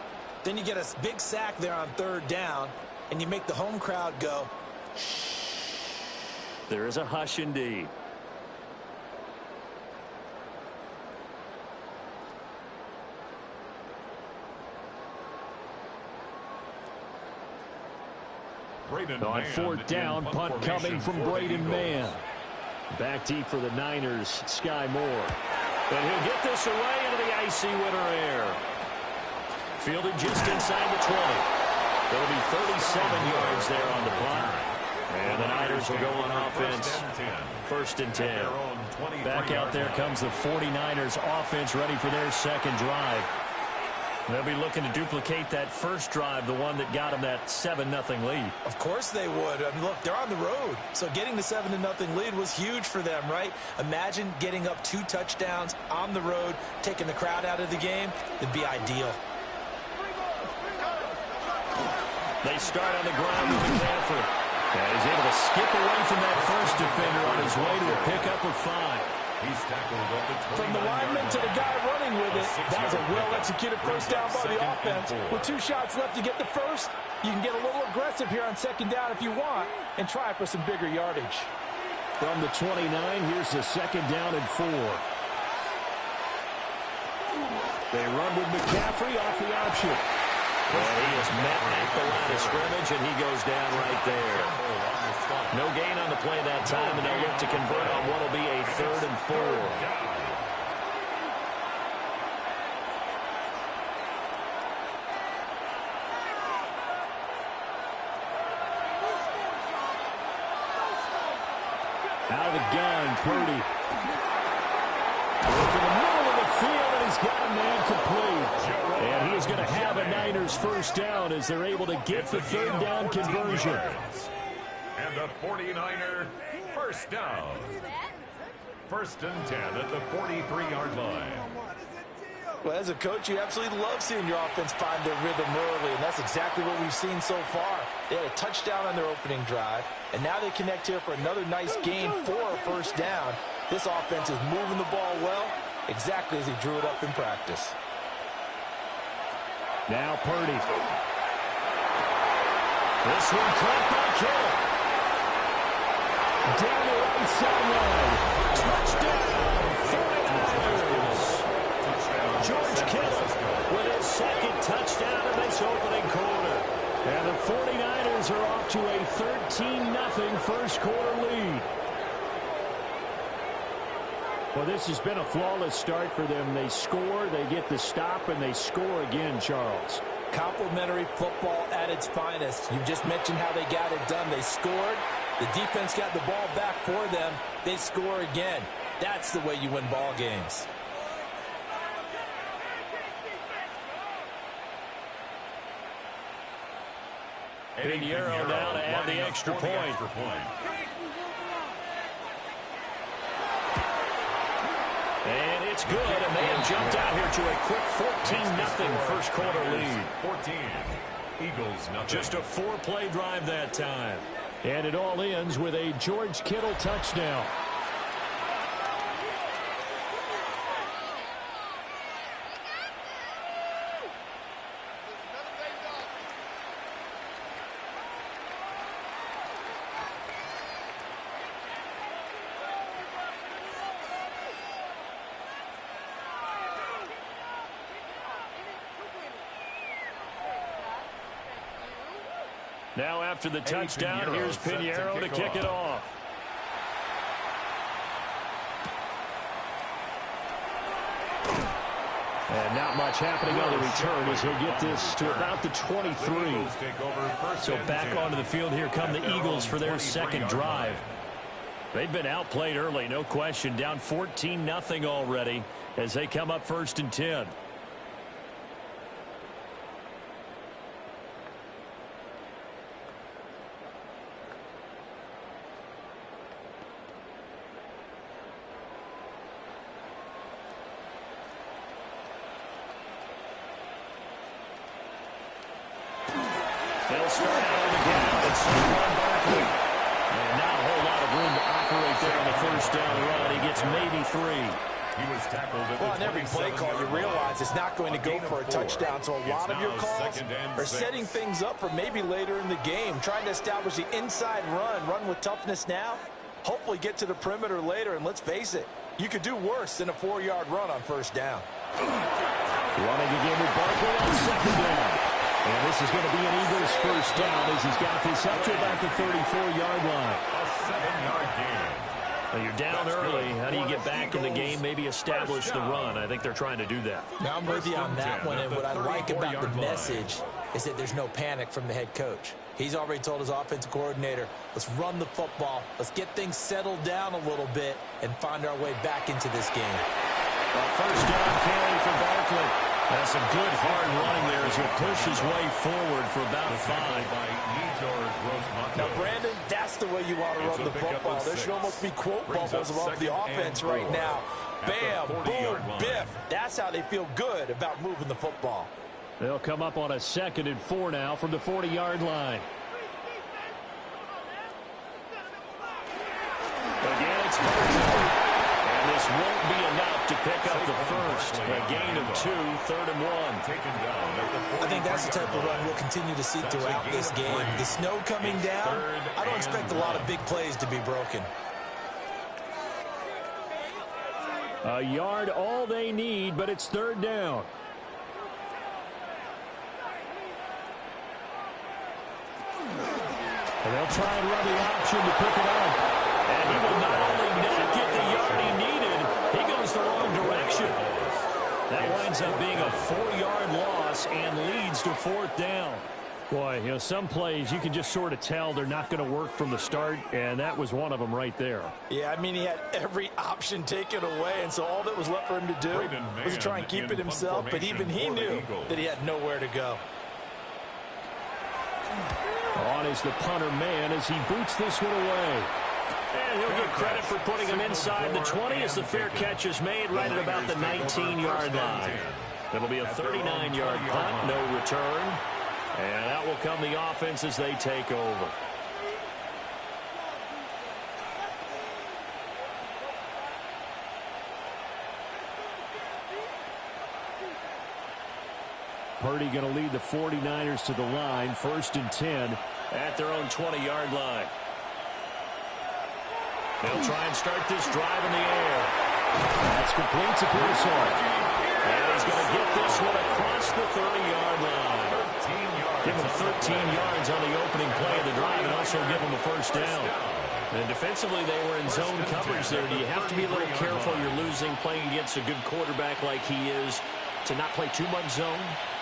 Then you get a big sack there on 3rd down. And you make the home crowd go, shh. There is a hush indeed. On 4th down, punt coming from Braden Mann. Back deep for the Niners, Sky Moore. And he'll get this away into the icy winter air. Fielded just inside the 20. It'll be 37 yards there on the punt. And the Niners will go on offense. 1st and 10. Back out there comes the 49ers offense ready for their 2nd drive. They'll be looking to duplicate that first drive, the one that got them that 7-0 lead. Of course they would. I mean, look, they're on the road. So getting the 7-0 lead was huge for them, right? Imagine getting up 2 touchdowns on the road, taking the crowd out of the game. It'd be ideal. They start on the ground with McCaffrey. And he's able to skip away from that first defender on his way to a pickup of 5. He's tackled at the 29. From the lineman to the guy running with it, that was a well-executed first down by the offense. With 2 shots left to get the first, you can get a little aggressive here on 2nd down if you want and try for some bigger yardage. From the 29, here's the 2nd down and 4. They run with McCaffrey off the option. And he is met at the line of scrimmage, and he goes down right there. No gain on the play that time, and they'll look to convert on what will be a 3rd and 4. Out of the gun, Purdy. Look in the middle of the field, and he's got a man complete. And he is going to have a Niners 1st down as they're able to get the 3rd down conversion. And the 49er 1st down. 1st and 10 at the 43-yard line. Well, as a coach, you absolutely love seeing your offense find their rhythm early, and that's exactly what we've seen so far. They had a touchdown on their opening drive, and now they connect here for another nice gain for a 1st down. This offense is moving the ball well, exactly as he drew it up in practice. Now Purdy. This one caught by Kittle. Down the right sideline. Touchdown, 49ers. George Kittle with his 2nd touchdown in this opening quarter. And the 49ers are off to a 13-0 first quarter lead. Well, this has been a flawless start for them. They score, they get the stop, and they score again, Charles. Complimentary football at its finest. You just mentioned how they got it done. They scored. The defense got the ball back for them. They score again. That's the way you win ball games. Pinheiro now to add the extra point. And it's good, and they have jumped out here to a quick 14-0 first quarter lead. 14. Eagles nothing. Just a 4-play drive that time. And it all ends with a George Kittle touchdown. Now after the touchdown, here's Pinheiro to kick it off. And not much happening on the return as he'll get this to about the 23. So back onto the field here come the Eagles for their second drive. They've been outplayed early, no question. Down 14-0 already as they come up 1st and 10. They'll start out on the ground. It's Saquon Barkley. And not a whole lot of room to operate there on the first down run. He gets maybe 3. He was tackled at on every play call, you realize it's not going to go for a touchdown. So a lot of your calls are setting things up for maybe later in the game, trying to establish the inside run with toughness now, hopefully get to the perimeter later. And let's face it, you could do worse than a 4-yard run on first down. Running again with Barkley on second down. And this is going to be an Eagles first down as he's got this up to about the 34-yard line. A 7-yard gain. Well, you're down early. How do you get back in the game, maybe establish the run? I think they're trying to do that. Now, I'm with you on that one, and what I like about the message is that there's no panic from the head coach. He's already told his offensive coordinator, let's run the football, let's get things settled down a little bit, and find our way back into this game. First down carry for Barkley. That's some good hard running there as he'll push his way forward for about 5. Now, Brandon, that's the way you want to run the football. There should almost be quote bubbles above the offense right now. Bam, boom, biff. That's how they feel good about moving the football. They'll come up on a 2nd and 4 now from the 40-yard line. Again, it's Barkley. And this won't be enough to pick up the first. A gain of 2, 3rd and 1. I think that's the type of run we'll continue to see throughout this game. The snow coming down, I don't expect a lot of big plays to be broken. A yard all they need, but it's 3rd down. And they'll try and run the option to pick it up. And he will not only not get the yard he needed, he goes the wrong direction. That winds up being a 4-yard loss and leads to 4th down. Boy, you know, some plays you can just sort of tell they're not going to work from the start, and that was one of them right there. Yeah, I mean, he had every option taken away, and so all that was left for him to do was to try and keep it himself, but even he knew that he had nowhere to go. On is the punter man as he boots this one away. And he'll get credit for putting him inside the 20 as the fair catch is made right at about the 19-yard line. It'll be a 39-yard punt, no return. And out will come the offense as they take over. Purdy going to lead the 49ers to the line, 1st and 10. At their own 20-yard line. They'll try and start this drive in the air. That's complete to Pearson. And he's going to get this one across the 30-yard line. Give him 13 yards on the opening play of the drive and also give him a first down. And defensively, they were in zone coverage there. Do you have to be a little careful? You're losing, playing against a good quarterback like he is, to not play too much zone?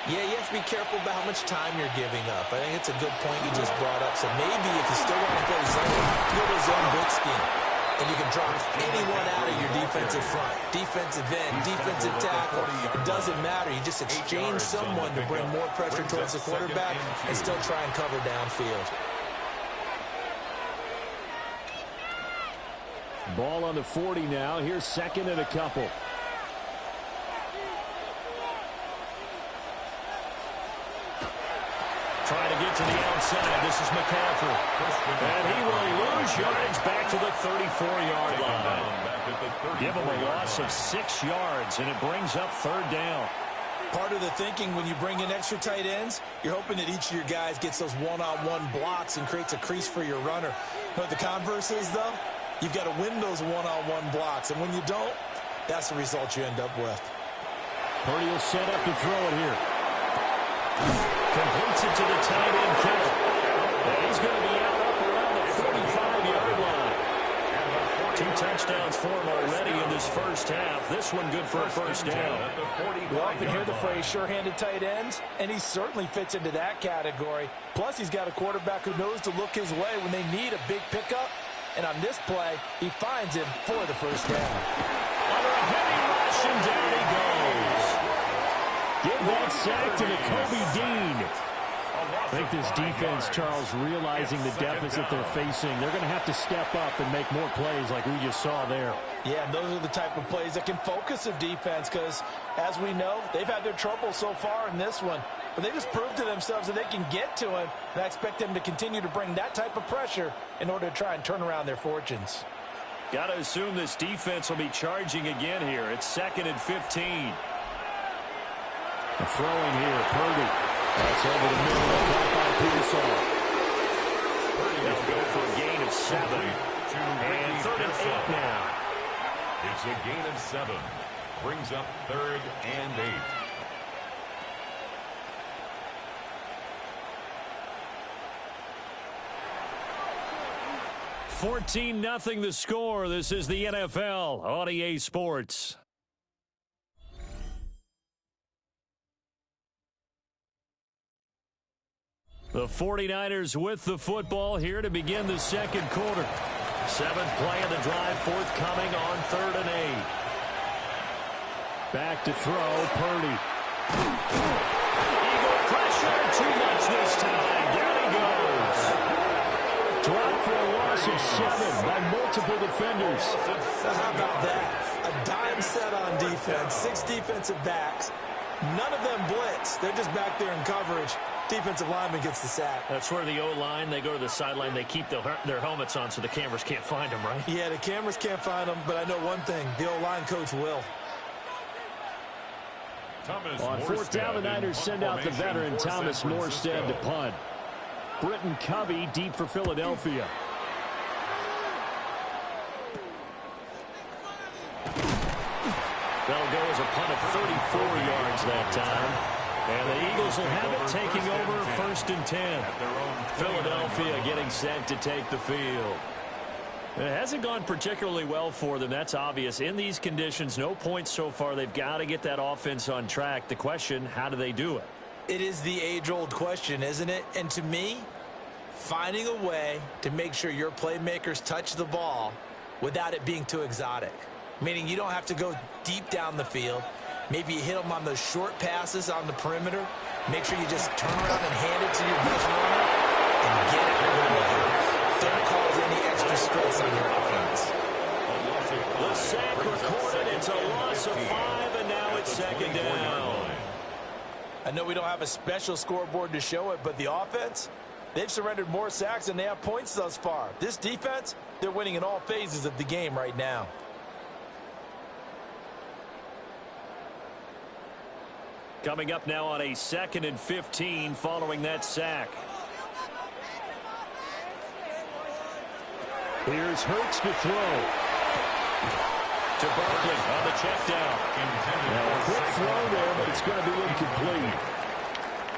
Yeah, you have to be careful about how much time you're giving up. I think it's a good point you just brought up. So maybe if you still want to play zone, go to zone blitz scheme. And you can drop anyone out of your defensive front. Defensive end, defensive tackle. It doesn't matter. You just exchange someone to bring more pressure towards the quarterback and still try and cover downfield. Ball on the 40 now. Here's 2nd and a couple. Trying to get to the outside. This is McCaffrey. And he will lose yardage back to the 34-yard line. Give him a loss of 6 yards, and it brings up 3rd down. Part of the thinking when you bring in extra tight ends, you're hoping that each of your guys gets those one-on-one blocks and creates a crease for your runner. But the converse is, though, you've got to win those one-on-one blocks. And when you don't, that's the result you end up with. Purdy will set up to throw it here. Completes it to the tight end, Kittle. And he's going to be out up around the 45-yard line. 2 touchdowns touchdowns for him already in this first half. This one good for a first down. We often hear the phrase sure-handed tight ends, and he certainly fits into that category. Plus, he's got a quarterback who knows to look his way when they need a big pickup. And on this play, he finds him for the first down. Under a heavy rush, and down he goes. Give that sack to Kobe Dean. I think this defense, Charles, realizing the deficit they're facing, they're going to have to step up and make more plays like we just saw there. Yeah, and those are the type of plays that can focus a defense because, as we know, they've had their trouble so far in this one. But they just proved to themselves that they can get to him, and I expect them to continue to bring that type of pressure in order to try and turn around their fortunes. Got to assume this defense will be charging again here. It's 2nd and 15. A throwing here, Purdy. That's over the middle, caught by Pearsall. They'll go for a gain of 7. And 3rd and 8 now. It's a gain of 7. Brings up 3rd and 8. $14-0 the score. This is the NFL on EA Sports. The 49ers with the football here to begin the second quarter. 7th play of the drive, forthcoming on 3rd and 8. Back to throw, Purdy. Eagle pressure, too much this time. Down he goes. Dropped for a loss of 7 by multiple defenders. How about that? A dime set on defense, 6 defensive backs. None of them blitz. They're just back there in coverage. Defensive lineman gets the sack. That's where the O-line, they go to the sideline, they keep their helmets on so the cameras can't find them, right? Yeah, the cameras can't find them, but I know one thing. The O-line coach will. On 4th down, the Niners send out the veteran Thomas Morstead to punt. Britton Covey deep for Philadelphia. That'll go as a punt of 34 yards that time. And the Eagles will have it, taking over 1st and 10. Philadelphia getting set to take the field. It hasn't gone particularly well for them. That's obvious. In these conditions, no points so far. They've got to get that offense on track. The question, how do they do it? It is the age-old question, isn't it? And to me, finding a way to make sure your playmakers touch the ball without it being too exotic. Meaning you don't have to go deep down the field. Maybe you hit them on those short passes on the perimeter. Make sure you just turn around and hand it to your best runner and get it over the way. Don't cause any extra stress on your offense. The sack recorded. It's a loss of 5, and now it's 2nd down. I know we don't have a special scoreboard to show it, but the offense, they've surrendered more sacks than they have points thus far. This defense, they're winning in all phases of the game right now. Coming up now on a 2nd and 15 following that sack. Here's Hurts to throw. To Barkley on the check down. Now a quick throw there, but it's going to be incomplete.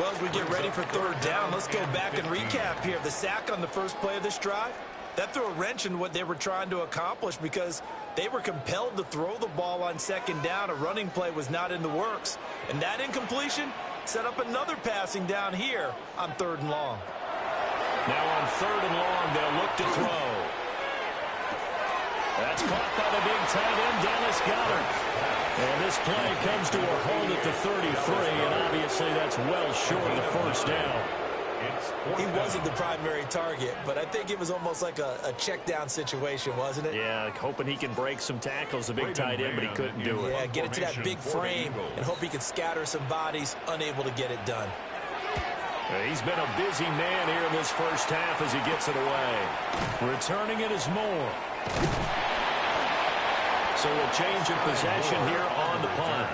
Well, as we get ready for 3rd down, let's go back and recap here. The sack on the first play of this drive, that threw a wrench in what they were trying to accomplish because they were compelled to throw the ball on 2nd down. A running play was not in the works. And that incompletion set up another passing down here on 3rd and long. Now on 3rd and long, they'll look to throw. That's caught by the big tight end, Dallas Goedert. And this play comes to a halt at the 33, and obviously that's well short of the 1st down. He wasn't the primary target, but I think it was almost like a check down situation, wasn't it? Yeah, hoping he can break some tackles, the big tight end, but he couldn't do it. Yeah, get it to that big frame and hope he can scatter some bodies, unable to get it done. He's been a busy man here in this first half as he gets it away. Returning it is Moore. So a change of possession here on the punt.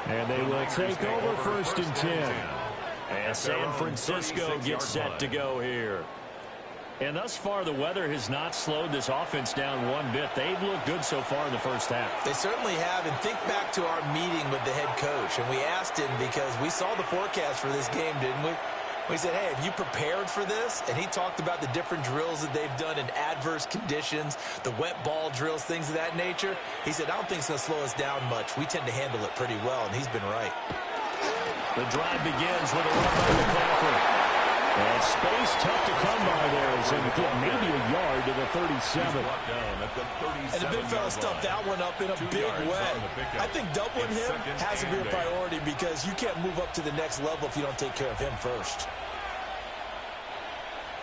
And they will take over 1st and 10. And San Francisco gets set to go here. And thus far, the weather has not slowed this offense down one bit. They've looked good so far in the first half. They certainly have. And think back to our meeting with the head coach. And we asked him because we saw the forecast for this game, didn't we? We said, hey, have you prepared for this? And he talked about the different drills that they've done in adverse conditions, the wet ball drills, things of that nature. He said, I don't think it's going to slow us down much. We tend to handle it pretty well, and he's been right. The drive begins with a run by McCaffrey. And space tough to come by there as they get maybe a yard to the 37. And the big fella stuffed that one up in a big way. I think doubling him has to be a priority because you can't move up to the next level if you don't take care of him first.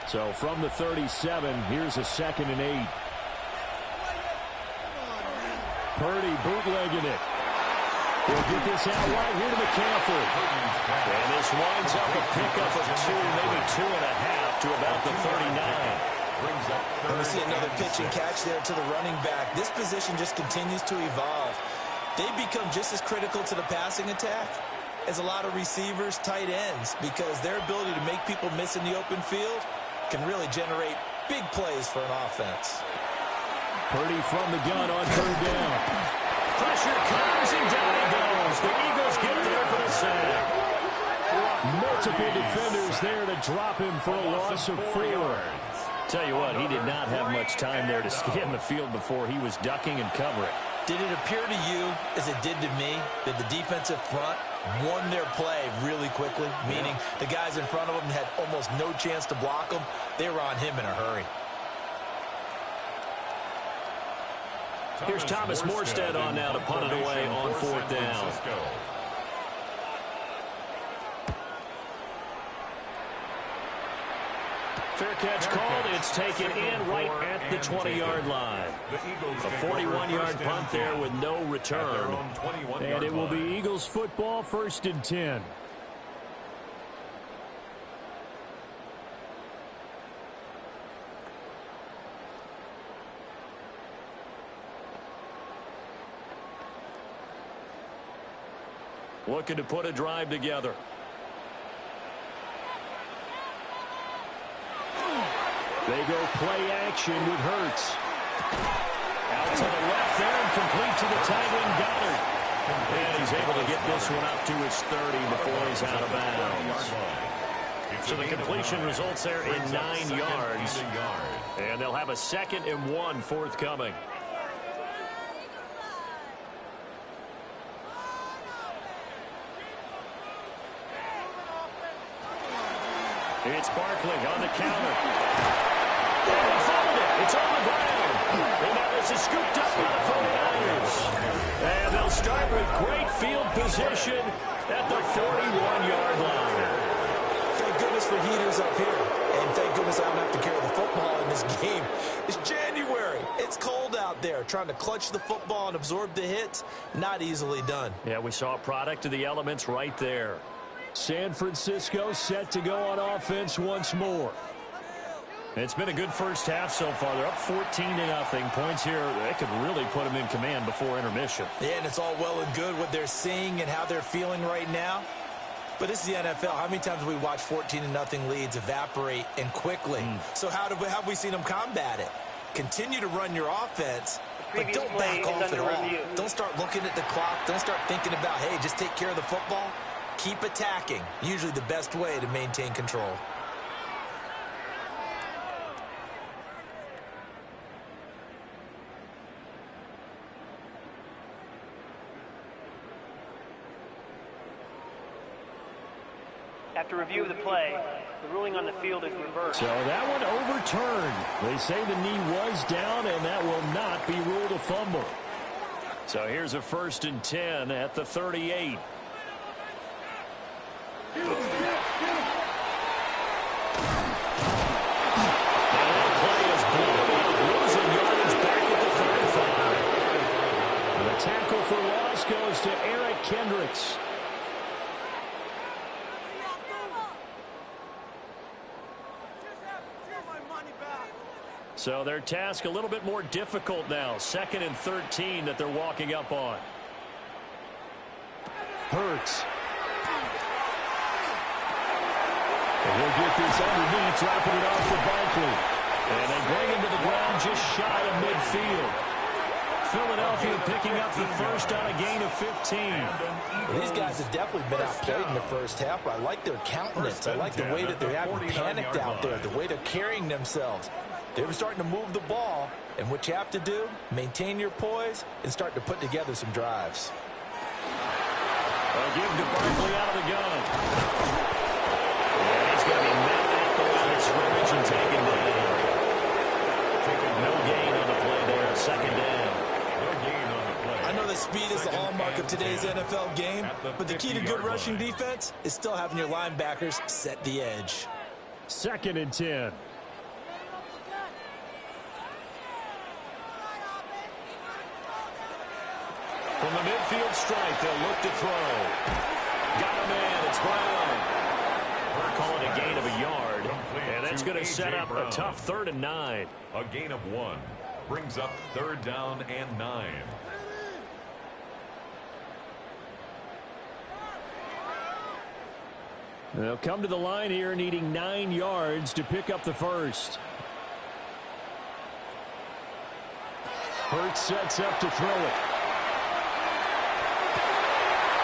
So from the 37, here's a 2nd and 8. Purdy bootlegging it. He'll get this out right here to McCaffrey. And this winds up a pickup of 2, maybe 2.5 to about the 39. And we see another pitch and catch there to the running back. This position just continues to evolve. They become just as critical to the passing attack as a lot of receivers, tight ends, because their ability to make people miss in the open field can really generate big plays for an offense. Purdy from the gun on 3rd down. Pressure comes and down he goes. The Eagles get there for the sack. Multiple defenders there to drop him for a loss of 4. Tell you what, he did not have much time there to scan the field before he was ducking and covering. Did it appear to you, as it did to me, that the defensive front won their play really quickly? Meaning the guys in front of them had almost no chance to block them. They were on him in a hurry. Here's Thomas Morstead on now to punt it away on 4th down. Fair catch called. It's taken in right at the 20-yard line. A 41-yard punt there with no return. And it will be Eagles football, 1st and 10. Looking to put a drive together. They go play action with Hurts. Out to the left there and complete to the tight end Goddard. And he's able to get this one up to his 30 before he's out of bounds. So the completion results there in 9 yards. And they'll have a 2nd and 1 forthcoming. It's Barkley on the counter. And he found it. It's on the ground. And now this is scooped up by the 49ers. And they'll start with great field position at the 41-yard line. Thank goodness for heaters up here. And thank goodness I don't have to carry the football in this game. It's January. It's cold out there. Trying to clutch the football and absorb the hits, not easily done. Yeah, we saw a product of the elements right there. San Francisco set to go on offense once more. It's been a good first half so far. They're up 14-0. Points here, that could really put them in command before intermission. Yeah, and it's all well and good what they're seeing and how they're feeling right now. But this is the NFL. How many times have we watched 14-0 leads evaporate and quickly? So how have we seen them combat it? Continue to run your offense, but don't back off at all. Don't start looking at the clock. Don't start thinking about, hey, just take care of the football. Keep attacking. Usually the best way to maintain control. After review of the play, the ruling on the field is reversed. So that one overturned. They say the knee was down, and that will not be ruled a fumble. So here's a 1st and 10 at the 38. Tackle for loss goes to Eric Kendricks. So their task a little bit more difficult now. 2nd and 13 that they're walking up on. Hurts. And he'll get this underneath, dropping it off for Barkley. And they bring him to the ground just shy of midfield. Philadelphia picking up the first on a gain of 15. Well, these guys have definitely been outplayed in the first half, but I like their countenance. I like the way that they're acting panicked out there, the way they're carrying themselves. They're starting to move the ball, and what you have to do, maintain your poise and start to put together some drives. They'll give to Barkley out of the gun. And he's going to be met at the line of scrimmage and taken down. No gain on the play there, second down. I know that speed is the hallmark of today's NFL game, but the key to good rushing defense is still having your linebackers set the edge. 2nd and 10. From the midfield strike, they'll look to throw. Got a man, it's Brown. We're calling a gain of a yard, and that's going to set up a tough 3rd and 9. A gain of 1 brings up 3rd down and 9. They'll come to the line here needing 9 yards to pick up the first. Hurts sets up to throw it.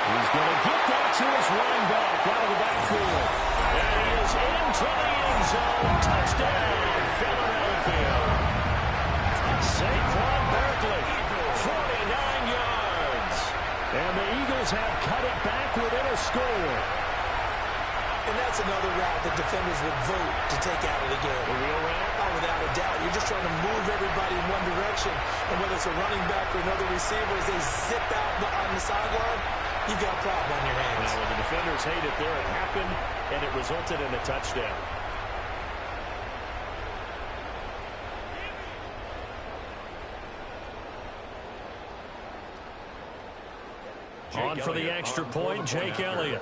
He's going to get that to his running back out of the backfield. And he is into the end zone. Touchdown, Philadelphia. Saquon Barkley, 49 yards. And the Eagles have cut it back within a score. And that's another route that defenders would vote to take out of the game. A wheel route? Oh, without a doubt. You're just trying to move everybody in one direction. And whether it's a running back or another receiver, as they zip out on the sideline, you've got a problem on your hands. Now, when the defenders hate it there, it happened, and it resulted in a touchdown. On for the extra point, Jake Elliott.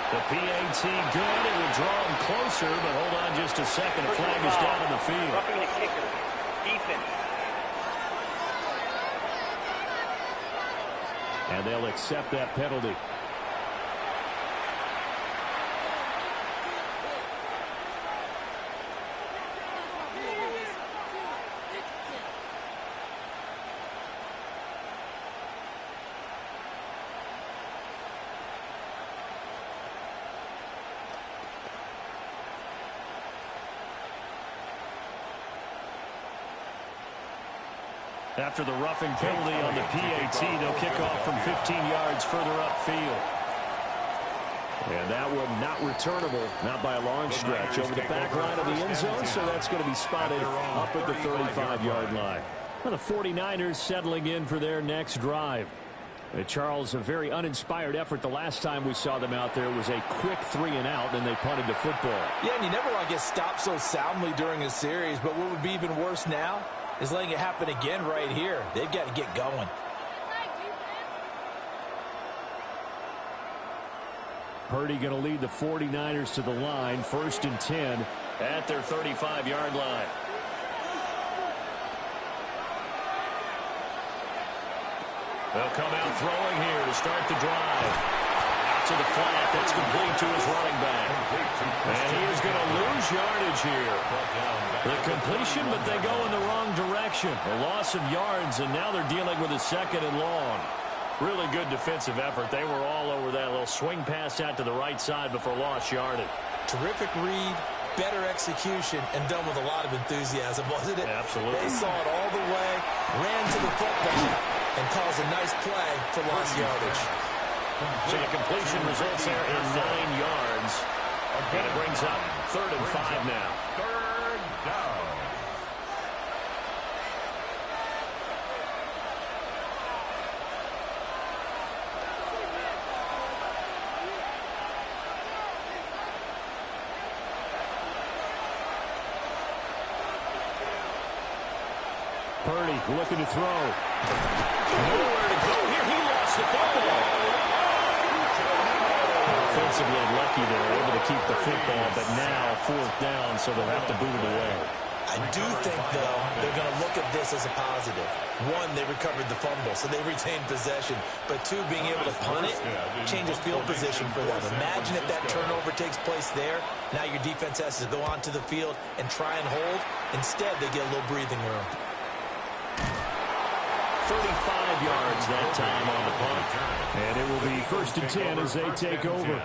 The PAT good. It will draw him closer, but hold on just a second. A flag is down in the field. Roughing the kicker. Defense. And they'll accept that penalty. After the roughing penalty on the PAT, they'll kick off from 15 yards further upfield. And that one not returnable, not by a long stretch, over the back line of the end zone, so that's going to be spotted up at the 35-yard line. Well, the 49ers settling in for their next drive. Charles, a very uninspired effort the last time we saw them out there was a quick 3-and-out, and they punted the football. Yeah, and you never want to get stopped so soundly during a series, but what would be even worse now is letting it happen again right here. They've got to get going. Purdy going to lead the 49ers to the line, 1st and 10 at their 35-yard line. They'll come out throwing here to start the drive. Out to the flat. That's complete to his running back. And he is going to lose yardage here. The completion, but they go in the wrong direction. A loss of yards, and now they're dealing with a 2nd and long. Really good defensive effort. They were all over that little swing pass out to the right side before lost yardage. Terrific read, better execution, and done with a lot of enthusiasm, wasn't it? Absolutely. They saw it all the way, ran to the football, and caused a nice play for lost yardage. So the completion results there in 9 yards. And it brings up 3rd and 5 now. 3rd down. Purdy looking to throw. Nowhere to go here. He lost the football. Offensively lucky they're able to keep the football, but now 4th down, so they'll have to boot it away. I do think, though, they're going to look at this as a positive. One, they recovered the fumble, so they retained possession. But two, being able to punt it changes field position for them. Imagine if that turnover takes place there. Now your defense has to go onto the field and try and hold. Instead, they get a little breathing room. 35 yards that time on the punt. And it will be 1st and 10 as they take over.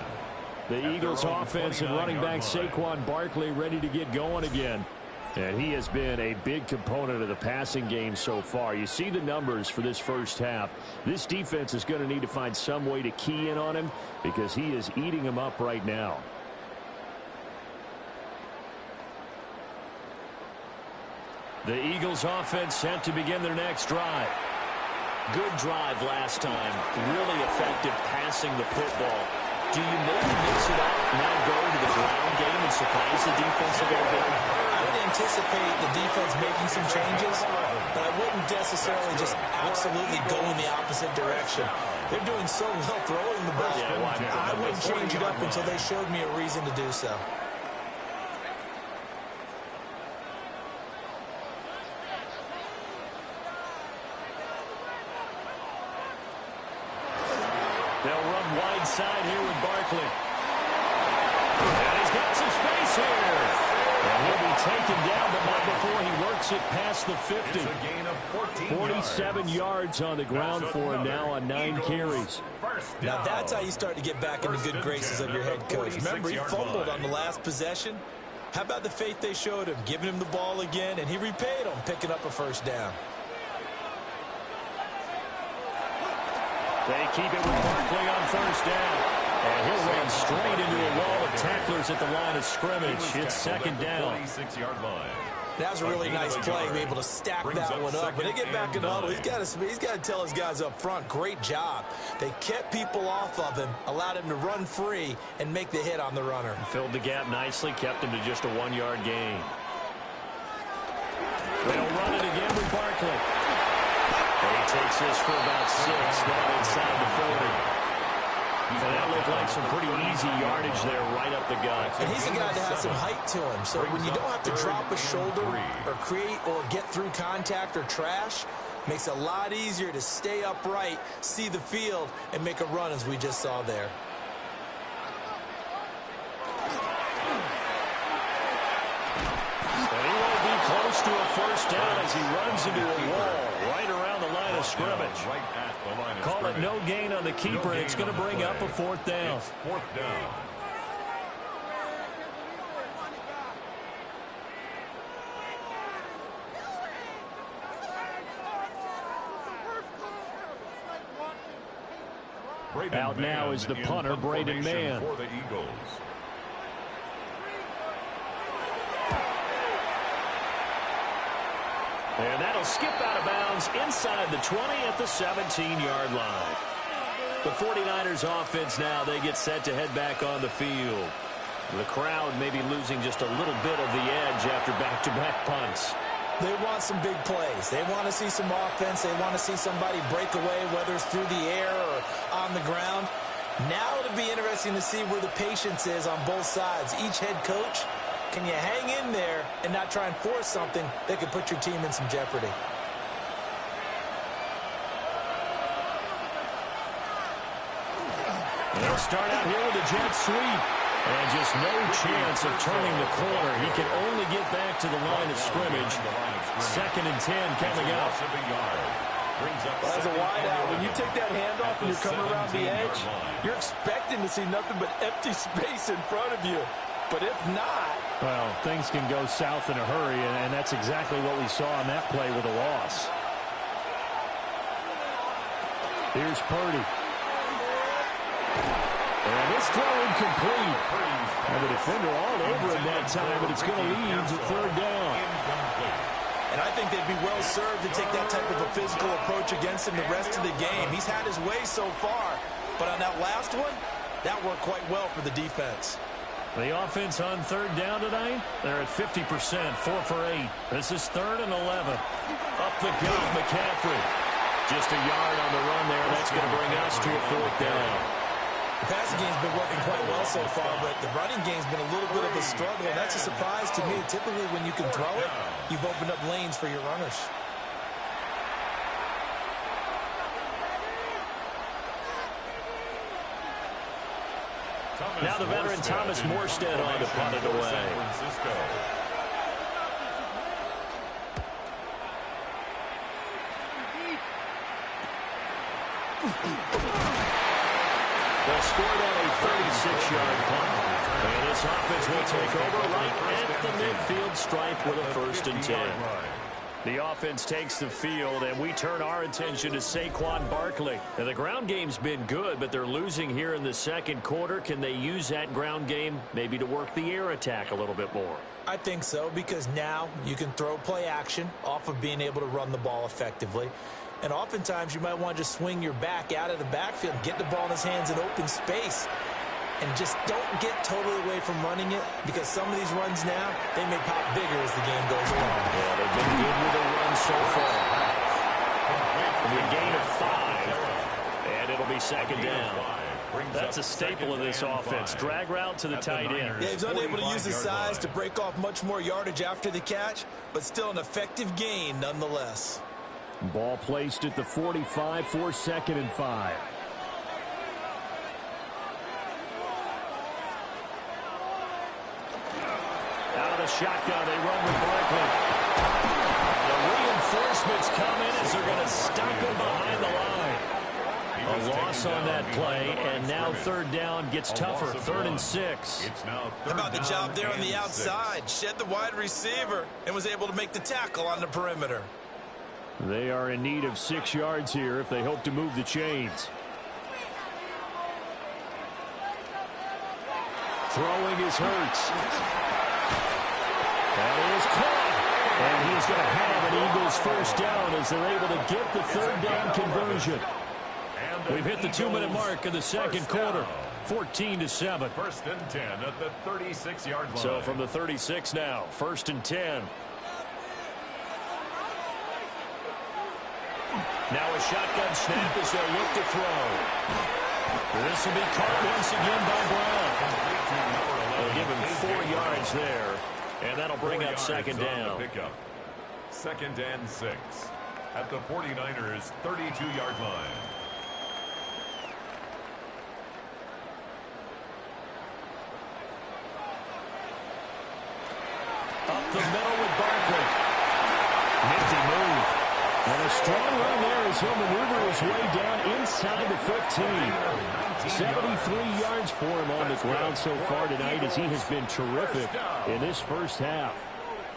The Eagles offense and running back Saquon Barkley ready to get going again. And he has been a big component of the passing game so far. You see the numbers for this first half. This defense is going to need to find some way to key in on him because he is eating them up right now. The Eagles offense set to begin their next drive. Good drive last time. Really effective passing the football. Do you maybe mix it up, now go to the ground game and surprise the defense a little bit? I would anticipate the defense making some changes, but I wouldn't necessarily just absolutely go in the opposite direction. They're doing so well throwing the ball. I wouldn't change it up until they showed me a reason to do so. They'll run wide side here with Barkley. And he's got some space here. And he'll be taken down, but not before he works it past the 50. 47 yards on the ground for him now on 9 carries. Now that's how you start to get back in the good graces of your head coach. Remember, he fumbled on the last possession. How about the faith they showed him, giving him the ball again, and he repaid them, picking up a first down. They keep it with Barkley on first down. And he'll run straight into a wall of tacklers at the line of scrimmage. It's 2nd down. That was a really nice play, be able to stack that one up. When they get back in the huddle, he's got to tell his guys up front, great job. They kept people off of him, allowed him to run free, and make the hit on the runner. Filled the gap nicely, kept him to just a 1-yard gain. They'll run it again with Barkley. And he takes this for about 6 down inside the 40. And that looked like some pretty easy yardage there right up the gut. And he's a guy that has some height to him. So when you don't have to drop a shoulder or create or get through contact or trash, makes it a lot easier to stay upright, see the field, and make a run as we just saw there. And he won't be close to a first down as he runs into a wall right around the line of scrimmage. Call it no gain on the keeper, and it's going to bring up a 4th down. 4th down. Out now is the punter, Braden Mann. For the Eagles. And that'll skip out of bounds inside the 20 at the 17-yard line. The 49ers offense now, they get set to head back on the field. The crowd maybe losing just a little bit of the edge after back-to-back punts. They want some big plays. They want to see some offense. They want to see somebody break away, whether it's through the air or on the ground. Now it'll be interesting to see where the patience is on both sides. Each head coach, can you hang in there and not try and force something that could put your team in some jeopardy? They'll start out here with a jet sweep. And just no chance of turning the corner. He can only get back to the line of scrimmage. 2nd and 10 coming up. Well, as a wideout, when you take that handoff and you're coming around the edge, you're expecting to see nothing but empty space in front of you. But if not... Well, things can go south in a hurry, and that's exactly what we saw on that play with a loss. Here's Purdy. And this throw incomplete. And the defender all over him that time, but it's going to lead to 3rd down. And I think they'd be well served to take that type of a physical approach against him the rest of the game. He's had his way so far, but on that last one, that worked quite well for the defense. The offense on 3rd down tonight, they're at 50%, 4 for 8. This is 3rd and 11. Up the gut, McCaffrey. Just a yard on the run there. That's going to bring us to a 4th down. The passing game's been working quite well so far, but the running game's been a little bit of a struggle, and that's a surprise to me. Typically, when you can throw it, you've opened up lanes for your runners. Now the veteran Thomas Morstead on to punt it away. They'll score on a 36-yard punt. And this offense will take over right at the midfield stripe with a 1st and 10. The offense takes the field, and we turn our attention to Saquon Barkley. Now, the ground game's been good, but they're losing here in the second quarter. Can they use that ground game maybe to work the air attack a little bit more? I think so, because now you can throw play action off of being able to run the ball effectively. And oftentimes you might want to just swing your back out of the backfield and get the ball in his hands in open space. And just don't get totally away from running it, because some of these runs now, they may pop bigger as the game goes along. Yeah, they've been good with the run so far. A gain of 5, and it'll be 2nd down. That's a staple of this offense. Drag route to the tight end. Yeah, he's unable to use his size to break off much more yardage after the catch, but still an effective gain nonetheless. Ball placed at the 45 for 2nd and 5. Out of the shotgun, they run with Barkley. The reinforcements come in as they're going to stop him behind the line. A loss on that play, and now 3rd down gets tougher. 3rd and 6. How about the job there on the outside? Shed the wide receiver and was able to make the tackle on the perimeter. They are in need of 6 yards here if they hope to move the chains. Throwing is Hurts. That is caught. And he's going to have an Eagles 1st down as they're able to get the 3rd down conversion. We've hit the 2-minute mark of the second quarter. 14-7. 1st and 10 at the 36-yard line. So from the 36 now, 1st and 10. Now a shotgun snap as they look to throw. This will be caught once again by Brown. They'll give him 4 yards there, and that'll bring up 2nd down. 2nd and 6 at the 49ers' 32-yard line. Up the middle with Barkley. Nifty move. And a strong run there as he'll maneuver his way down inside the 15. 73 yards for him on the ground so far tonight as he has been terrific in this 1st half.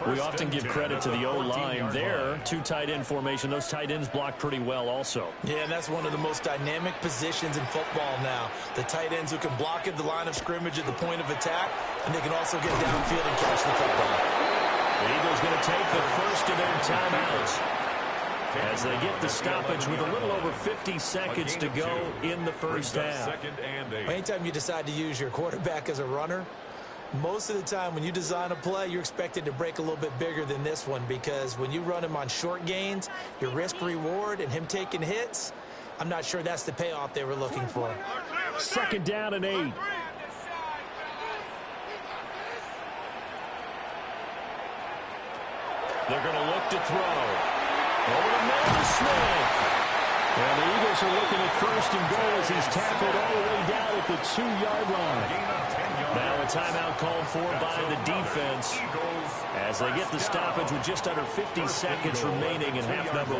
We often give credit to the O-line there. 2 tight end formation. Those tight ends block pretty well also. Yeah, and that's one of the most dynamic positions in football now. The tight ends who can block at the line of scrimmage at the point of attack, and they can also get downfield and catch the football. The Eagles going to take the first of their timeouts as they get the stoppage with a little over 50 seconds to go in the 1st half. Anytime you decide to use your quarterback as a runner, most of the time when you design a play, you're expected to break a little bit bigger than this one, because when you run him on short gains, your risk-reward and him taking hits, I'm not sure that's the payoff they were looking for. 2nd down and 8. They're going to look to throw. Over the middle to Smith. And the Eagles are looking at 1st and goal as he's tackled all the way down at the 2-yard line. Now a timeout called for by the defense as they get the stoppage with just under 50 seconds remaining in half number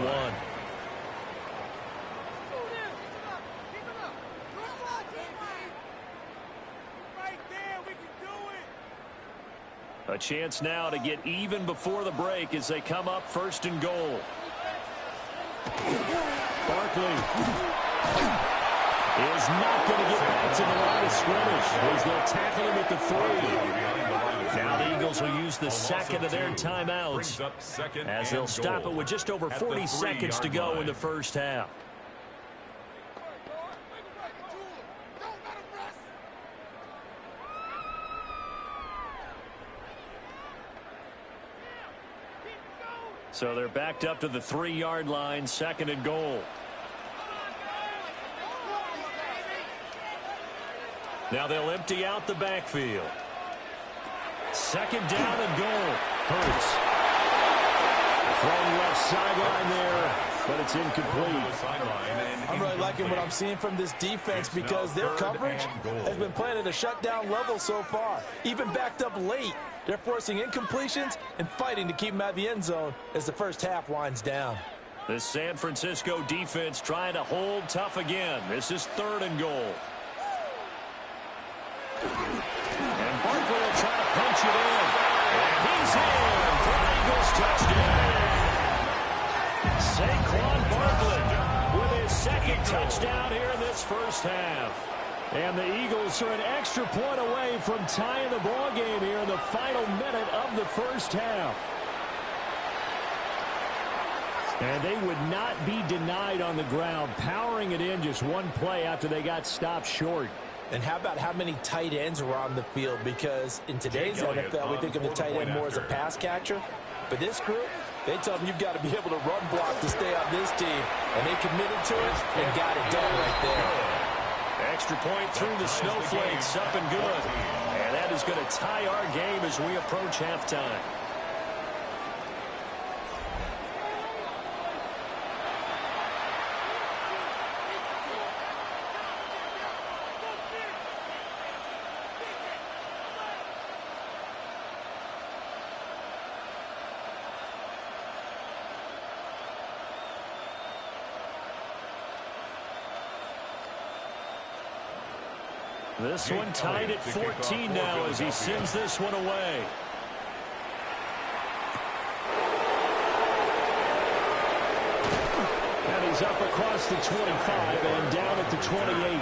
1. A chance now to get even before the break as they come up 1st and goal. Barkley is not going to get back to the line of scrimmage as they'll tackle him at the 3. Now the Eagles will use the 2nd of their timeouts as they'll stop it with just over 40 seconds to go in the 1st half. So they're backed up to the 3-yard line, 2nd and goal. Now they'll empty out the backfield. Second down and goal. Hurts. Throwing left sideline there, but it's incomplete. I'm really liking what I'm seeing from this defense because their coverage has been playing at a shutdown level so far. Even backed up late, they're forcing incompletions and fighting to keep them out of the end zone as the first half winds down. The San Francisco defense trying to hold tough again. This is third and goal. And Barkley will try to punch it in. And he's in for an Eagles touchdown. Saquon Barkley with his second touchdown here in this first half. And the Eagles are an extra point away from tying the ball game here in the final minute of the first half. And they would not be denied on the ground, powering it in just one play after they got stopped short. And how about how many tight ends were on the field? Because in today's NFL, we think of the tight end more as a pass catcher. But this group, they tell them you've got to be able to run block to stay on this team. And they committed to it and got it done right there. Extra point through the snowflakes, up and good. And that is going to tie our game as we approach halftime. This one tied at 14 now as he sends this one away. And he's up across the 25 and down at the 28.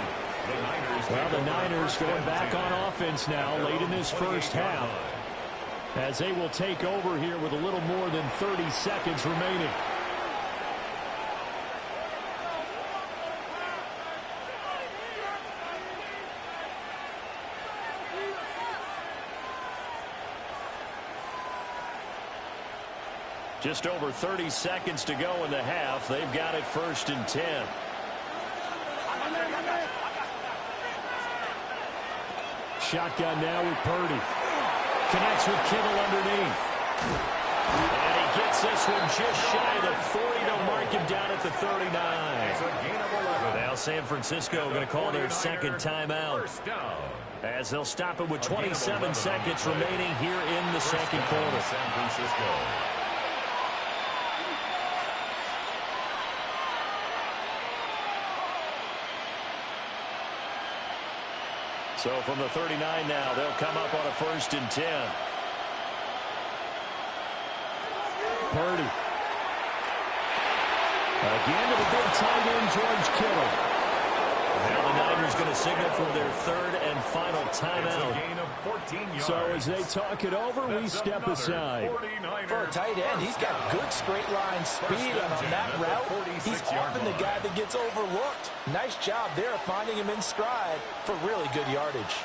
Well, the Niners going back on offense now late in this first half as they will take over here with a little more than 30 seconds remaining. Just over 30 seconds to go in the half. They've got it 1st and 10. Shotgun now with Purdy. Connects with Kittle underneath. And he gets this one just shy of the 40 to mark him down at the 39. Now San Francisco going to call their second timeout as they'll stop it with 27 seconds remaining here in the second quarter. San Francisco. So from the 39 now, they'll come up on a 1st and 10. Purdy. Again to the big tight end, George Kittle. Now the Niners going to signal for their third and final timeout. So as they talk it over, we step aside. For a tight end, he's got good straight line speed, and on that route, he's often the guy that gets overlooked. Nice job there of finding him in stride for really good yardage.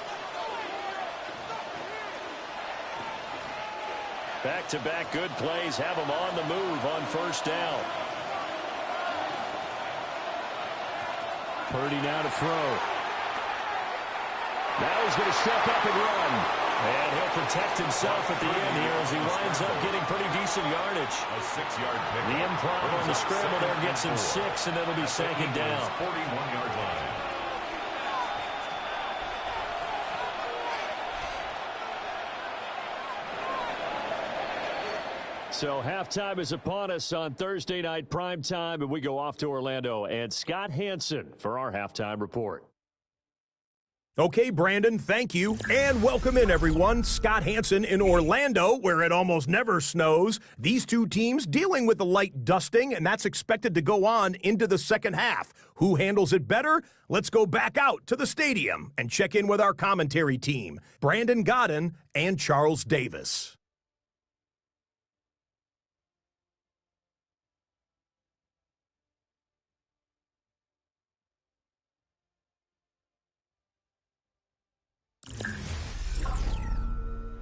Back-to-back good plays have him on the move on 1st down. Purdy now to throw. Now he's going to step up and run. And he'll protect himself at the end here as he winds up getting pretty decent yardage. A 6-yard pick. The improv on the scramble there gets him 6, and it'll be second down. 41-yard line. So halftime is upon us on Thursday night primetime, and we go off to Orlando. And Scott Hanson for our halftime report. Okay, Brandon, thank you. And welcome in, everyone. Scott Hanson in Orlando, where it almost never snows. These two teams dealing with the light dusting, and that's expected to go on into the second half. Who handles it better? Let's go back out to the stadium and check in with our commentary team, Brandon Godden and Charles Davis.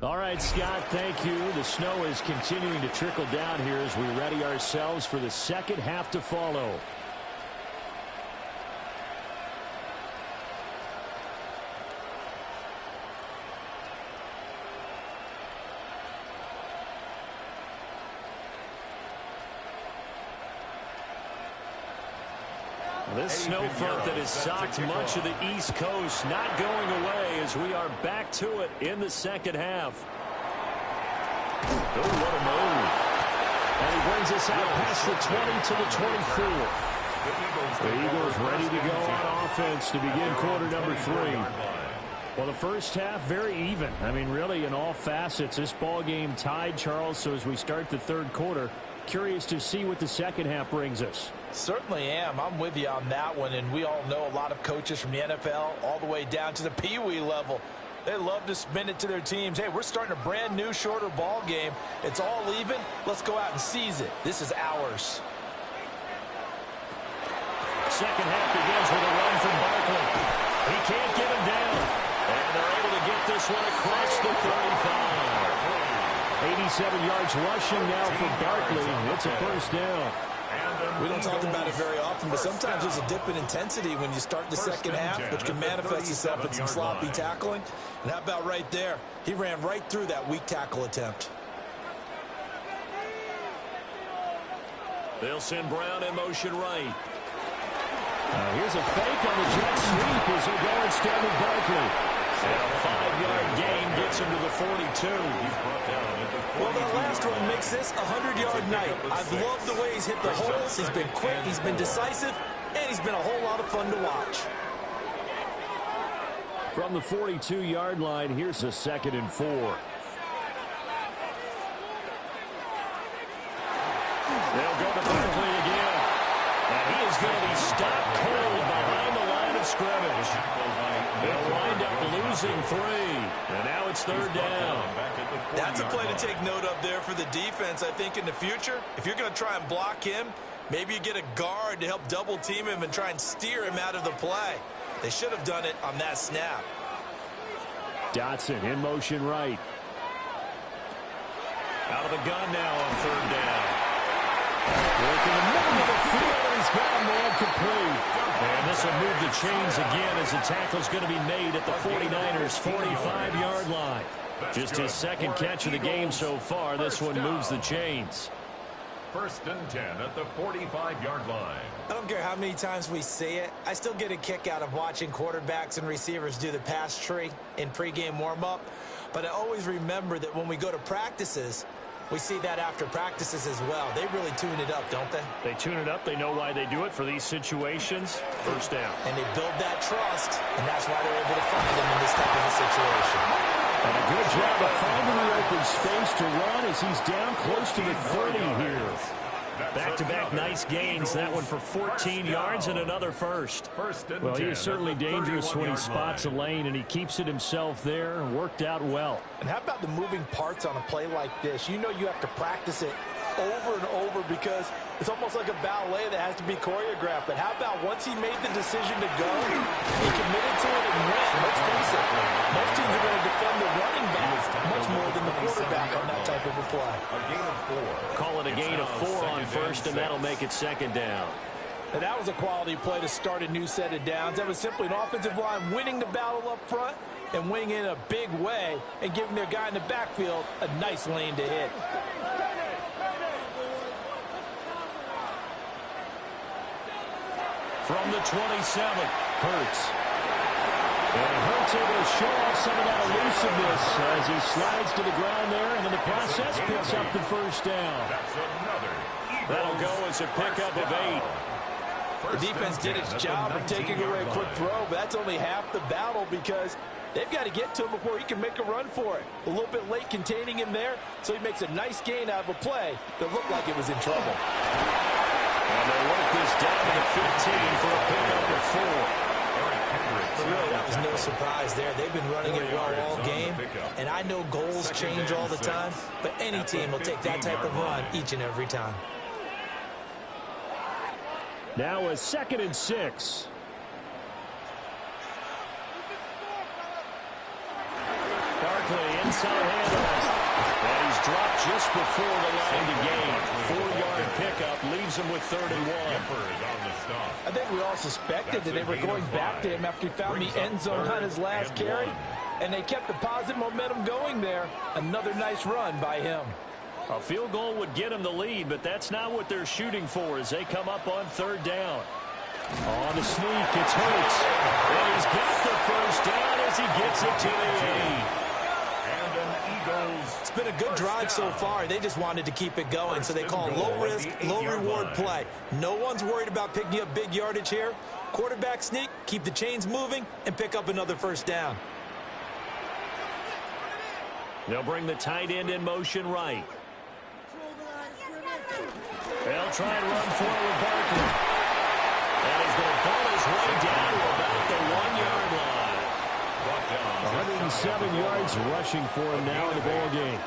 All right, Scott, thank you. The snow is continuing to trickle down here as we ready ourselves for the second half to follow. This snow front that has socked much of the East Coast not going away as we are back to it in the second half. Oh, what a move. And he brings us out past the 20 to the 24. The Eagles ready to go on offense to begin quarter number 3. Well, the first half, very even. I mean, really, in all facets, this ball game tied, Charles. So as we start the third quarter, curious to see what the second half brings us. Certainly am. I'm with you on that one. And we all know a lot of coaches from the NFL all the way down to the Pee-wee level. They love to spin it to their teams. Hey, we're starting a brand new, shorter ball game. It's all even. Let's go out and seize it. This is ours. Second half begins with a run from Barkley. He can't get him down. And they're able to get this one across the 35. 87 yards rushing now for Barkley. It's a first down. We don't talk about it very often, but sometimes there's a dip in intensity when you start the second half, which can manifest itself in some sloppy tackling. And how about right there? He ran right through that weak tackle attempt. They'll send Brown in motion right. Here's a fake on the jet sweep as they go instead with Barkley. And a 5-yard gain gets him to the 42. He's brought down at the 42. Well, that last run makes this a 100-yard night. I've loved the way he's hit the holes. He's been quick, he's been decisive, and he's been a whole lot of fun to watch. From the 42-yard line, here's a 2nd and 4. They'll go to Barkley again. And he is going to be stopped cold behind the line of scrimmage. They'll wind up losing 3. And now it's third down. That's a play to take note of there for the defense, I think, in the future. If you're going to try and block him, maybe you get a guard to help double-team him and try and steer him out of the play. They should have done it on that snap. Dotson in motion right. Out of the gun now on third down. Working the middle of the field, and he's got a man complete. And this will move the chains again as the tackle's going to be made at the 49ers' 45-yard line. Just his second catch of the game so far. This one moves the chains. 1st and 10 at the 45-yard line. I don't care how many times we see it. I still get a kick out of watching quarterbacks and receivers do the pass tree in pregame warm-up. But I always remember that when we go to practices, we see that after practices as well. They really tune it up, don't they? They tune it up. They know why they do it for these situations. First down. And they build that trust, and that's why they're able to find them in this type of a situation. And a good job of finding the open space to run as he's down close to the 30 here. Back-to-back nice gains. That one for 14 yards and another first. Well, he is certainly dangerous when he spots a lane, and he keeps it himself there. Worked out well. And how about the moving parts on a play like this? You know you have to practice it over and over because it's almost like a ballet that has to be choreographed. But how about once he made the decision to go, he committed to it and went. Let's face it, most teams are going to defend the running back much more than the quarterback on that type of a play. A gain of 4. Call it a gain of 4 on first, and that'll make it second down. And that was a quality play to start a new set of downs. That was simply an offensive line winning the battle up front and winning in a big way and giving their guy in the backfield a nice lane to hit. From the 27, Hurts. And Hurts able to show off some of that elusiveness as he slides to the ground there, and in the process picks up the first down. that'll go as a pickup of 8. The defense did its job of taking away a quick throw, but that's only half the battle because they've got to get to him before he can make a run for it. A little bit late containing him there, so he makes a nice gain out of a play that looked like it was in trouble. And they work this down to the 15 for a pickup of 4. But really, that was no surprise there. They've been running it well all game, and I know goals change all the time, but any team will take that type of run each and every time. Now a 2nd and 6. Barkley inside handoff. And he's dropped just before the line to gain. 4-yard pickup leaves him with 3rd and 1. I think we all suspected that they were going back to him after he found the end zone on his last carry, and they kept the positive momentum going there. Another nice run by him. A field goal would get him the lead, but that's not what they're shooting for as they come up on 3rd down. On the sneak, it's Hurts. And he's got the first down as he gets it to the 8. And an Eagles. It's been a good drive so far. They just wanted to keep it going, so they call low-risk, low-reward play. No one's worried about picking up big yardage here. Quarterback sneak, keep the chains moving, and pick up another first down. They'll bring the tight end in motion right. They'll try and run forward Barkley. And he's going to pull his way down to about the 1-yard line. 107 yards rushing for him now in the ball game.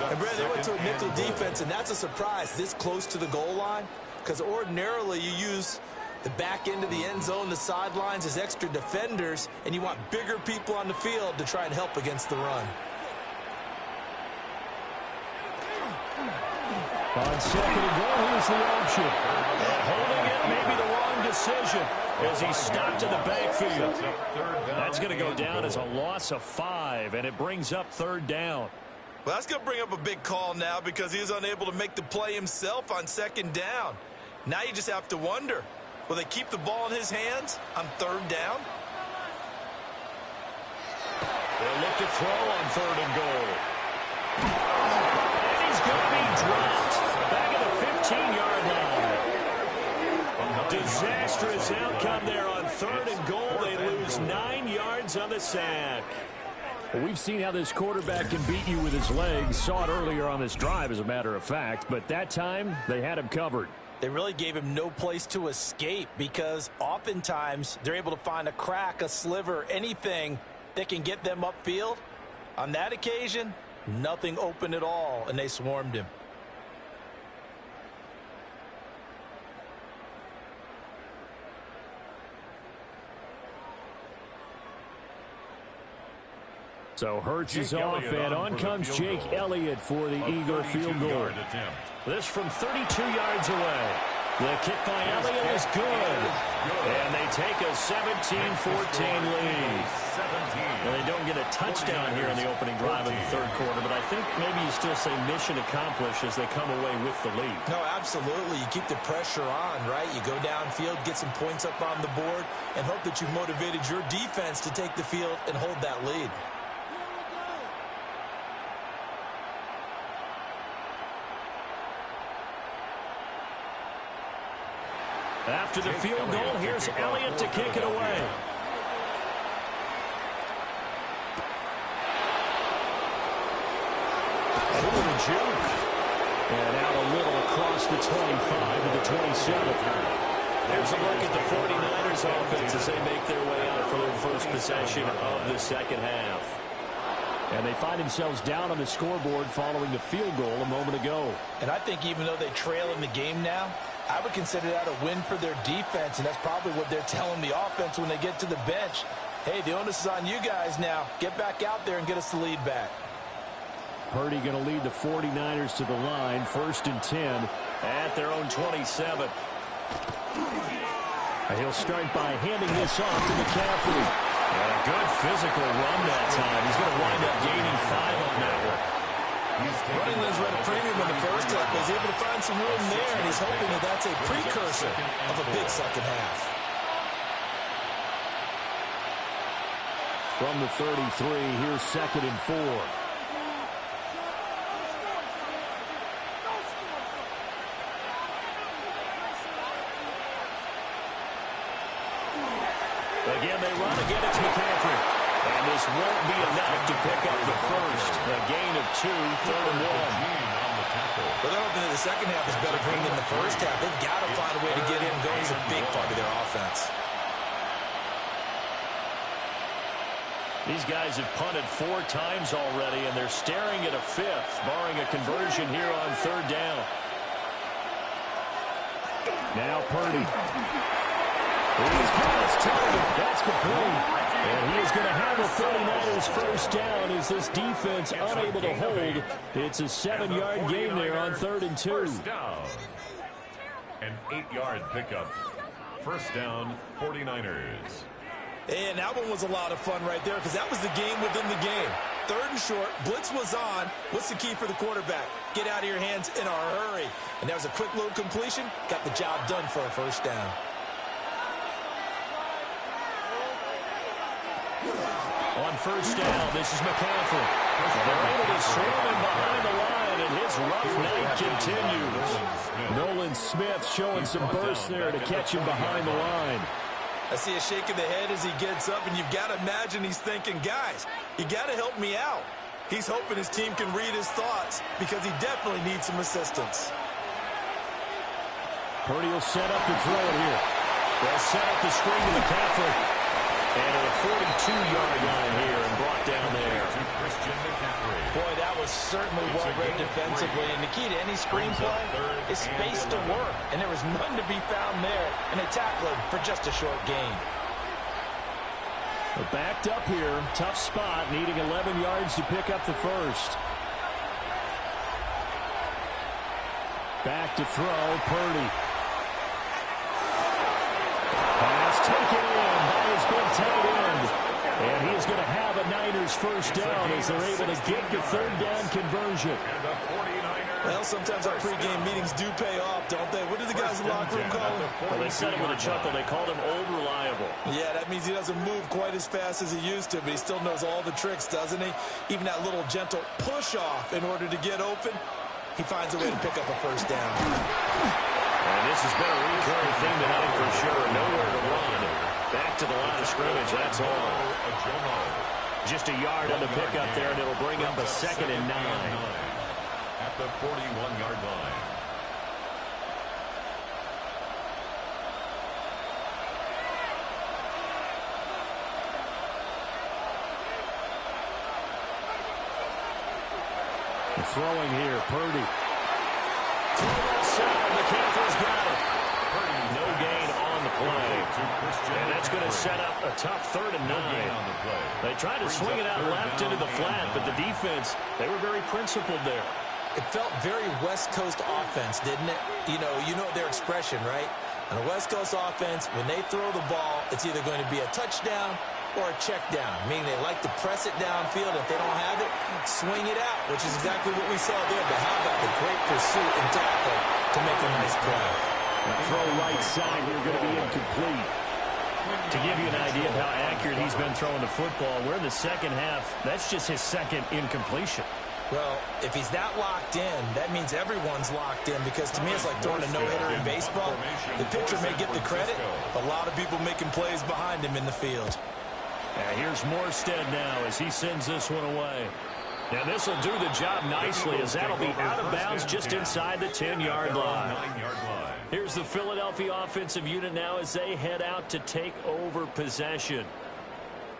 And Brad, they went to a nickel defense, and that's a surprise this close to the goal line, because ordinarily you use the back end of the end zone, the sidelines as extra defenders, and you want bigger people on the field to try and help against the run. On second and goal, here's the option. And holding it may be the wrong decision as he's stopped in the backfield. That's going to go down as a loss of 5, and it brings up third down. Well, that's going to bring up a big call now because he was unable to make the play himself on second down. Now you just have to wonder, will they keep the ball in his hands on third down? They'll look to throw on third and goal. And he's going to be dropped back at the 15-yard line. Disastrous outcome there on third and goal. They lose 9 yards on the sack. Well, we've seen how this quarterback can beat you with his legs. Saw it earlier on this drive, as a matter of fact. But that time, they had him covered. They really gave him no place to escape because oftentimes they're able to find a crack, a sliver, anything that can get them upfield. On that occasion, nothing open at all, and they swarmed him. So Hurts is off, and on comes Jake Elliott for the Eagle field goal. This from 32 yards away. The kick by Elliott is good. And they take a 17-14 lead. And they don't get a touchdown here in the opening drive of the third quarter, but I think maybe you still say mission accomplished as they come away with the lead. No, absolutely. You keep the pressure on, right? You go downfield, get some points up on the board, and hope that you've motivated your defense to take the field and hold that lead. After the field goal, here's Elliott to kick it away. Over the juke. And out a little across the 25 to the 27. There's a look at the 49ers offense as they make their way out for their first possession of the second half. And they find themselves down on the scoreboard following the field goal a moment ago. And I think even though they trail in the game now, I would consider that a win for their defense, and that's probably what they're telling the offense when they get to the bench. Hey, the onus is on you guys now. Get back out there and get us the lead back. Purdy going to lead the 49ers to the line, 1st and 10 at their own 27. And he'll start by handing this off to McCaffrey. And a good physical run that time. He's going to wind up gaining 5 on that one. Running Liz read a premium in the first half, but he's able to find some room there, and he's hoping that that's a precursor of a big second half. From the 33, here's 2nd and 4. Again, they run again. It's McCaffrey. And this won't be enough to pick up the first. A gain of 2, 3rd and 1. Well, they're hoping that the second half is better than the first half. They've got to find a way to get him going. He's a big part of their offense. These guys have punted 4 times already, and they're staring at a 5th, barring a conversion here on 3rd down. Now Purdy. He's got his target. That's complete. And he is going to have a 49ers first down as this defense unable to hold. It's a 7-yard gain there on 3rd and 2. First down. An 8-yard pickup. First down, 49ers. And that one was a lot of fun right there because that was the game within the game. 3rd and short, blitz was on. What's the key for the quarterback? Get out of your hands in a hurry. And that was a quick little completion. Got the job done for a first down. first down. This is McCaffrey. They're able to swarm him behind the line, and his rough night continues. Nolan Smith showing some burst there to catch him behind the line. I see a shake of the head as he gets up, and you've got to imagine he's thinking, guys, you got to help me out. He's hoping his team can read his thoughts because he definitely needs some assistance. Purdy will set up to throw it here. They'll set up the screen to McCaffrey. And at a 42-yard line here and brought down there. Boy, that was certainly well read defensively. And the key to any screen play is space to work. And there was none to be found there. And they tackled him for just a short gain. They're backed up here. Tough spot, needing 11 yards to pick up the first. Back to throw, Purdy. Pass taken in by his big tight end. And he is going to have a Niners first down as they're able to get the third down conversion. Well, sometimes our pregame meetings do pay off, don't they? What do the guys in the locker room call him? Well, they said it with a chuckle. They called him Old Reliable. Yeah, that means he doesn't move quite as fast as he used to, but he still knows all the tricks, doesn't he? Even that little gentle push-off in order to get open, he finds a way to pick up a first down. And this has been a recurring theme tonight for sure. Nowhere to run. Back to the line of scrimmage, that's all. Just a yard on the pickup there, and it'll bring up a 2nd and 9. At the 41-yard line. Throwing here, Purdy. Throw outside, McCaffrey's got it. Purdy, no gain on the play. And that's going to set up a tough 3rd and 9. They tried to swing it out left into the flat, but the defense, they were very principled there. It felt very West Coast offense, didn't it? You know their expression, right? On a West Coast offense, when they throw the ball, it's either going to be a touchdown or a check down, meaning they like to press it downfield. If they don't have it, swing it out, which is exactly what we saw there. But how about the great pursuit and tackle to make a nice play? Throw right side, you're going to be incomplete. To give you an idea of how accurate he's been throwing the football, we're in the second half. That's just his 2nd incompletion. Well, if he's that locked in, that means everyone's locked in, because to me it's like throwing a no-hitter in baseball. The pitcher may get the credit, a lot of people making plays behind him in the field. Here's Morstead now as he sends this one away. Now this will do the job nicely, as that'll be out of bounds just inside the 10-yard line. Here's the Philadelphia offensive unit now as they head out to take over possession.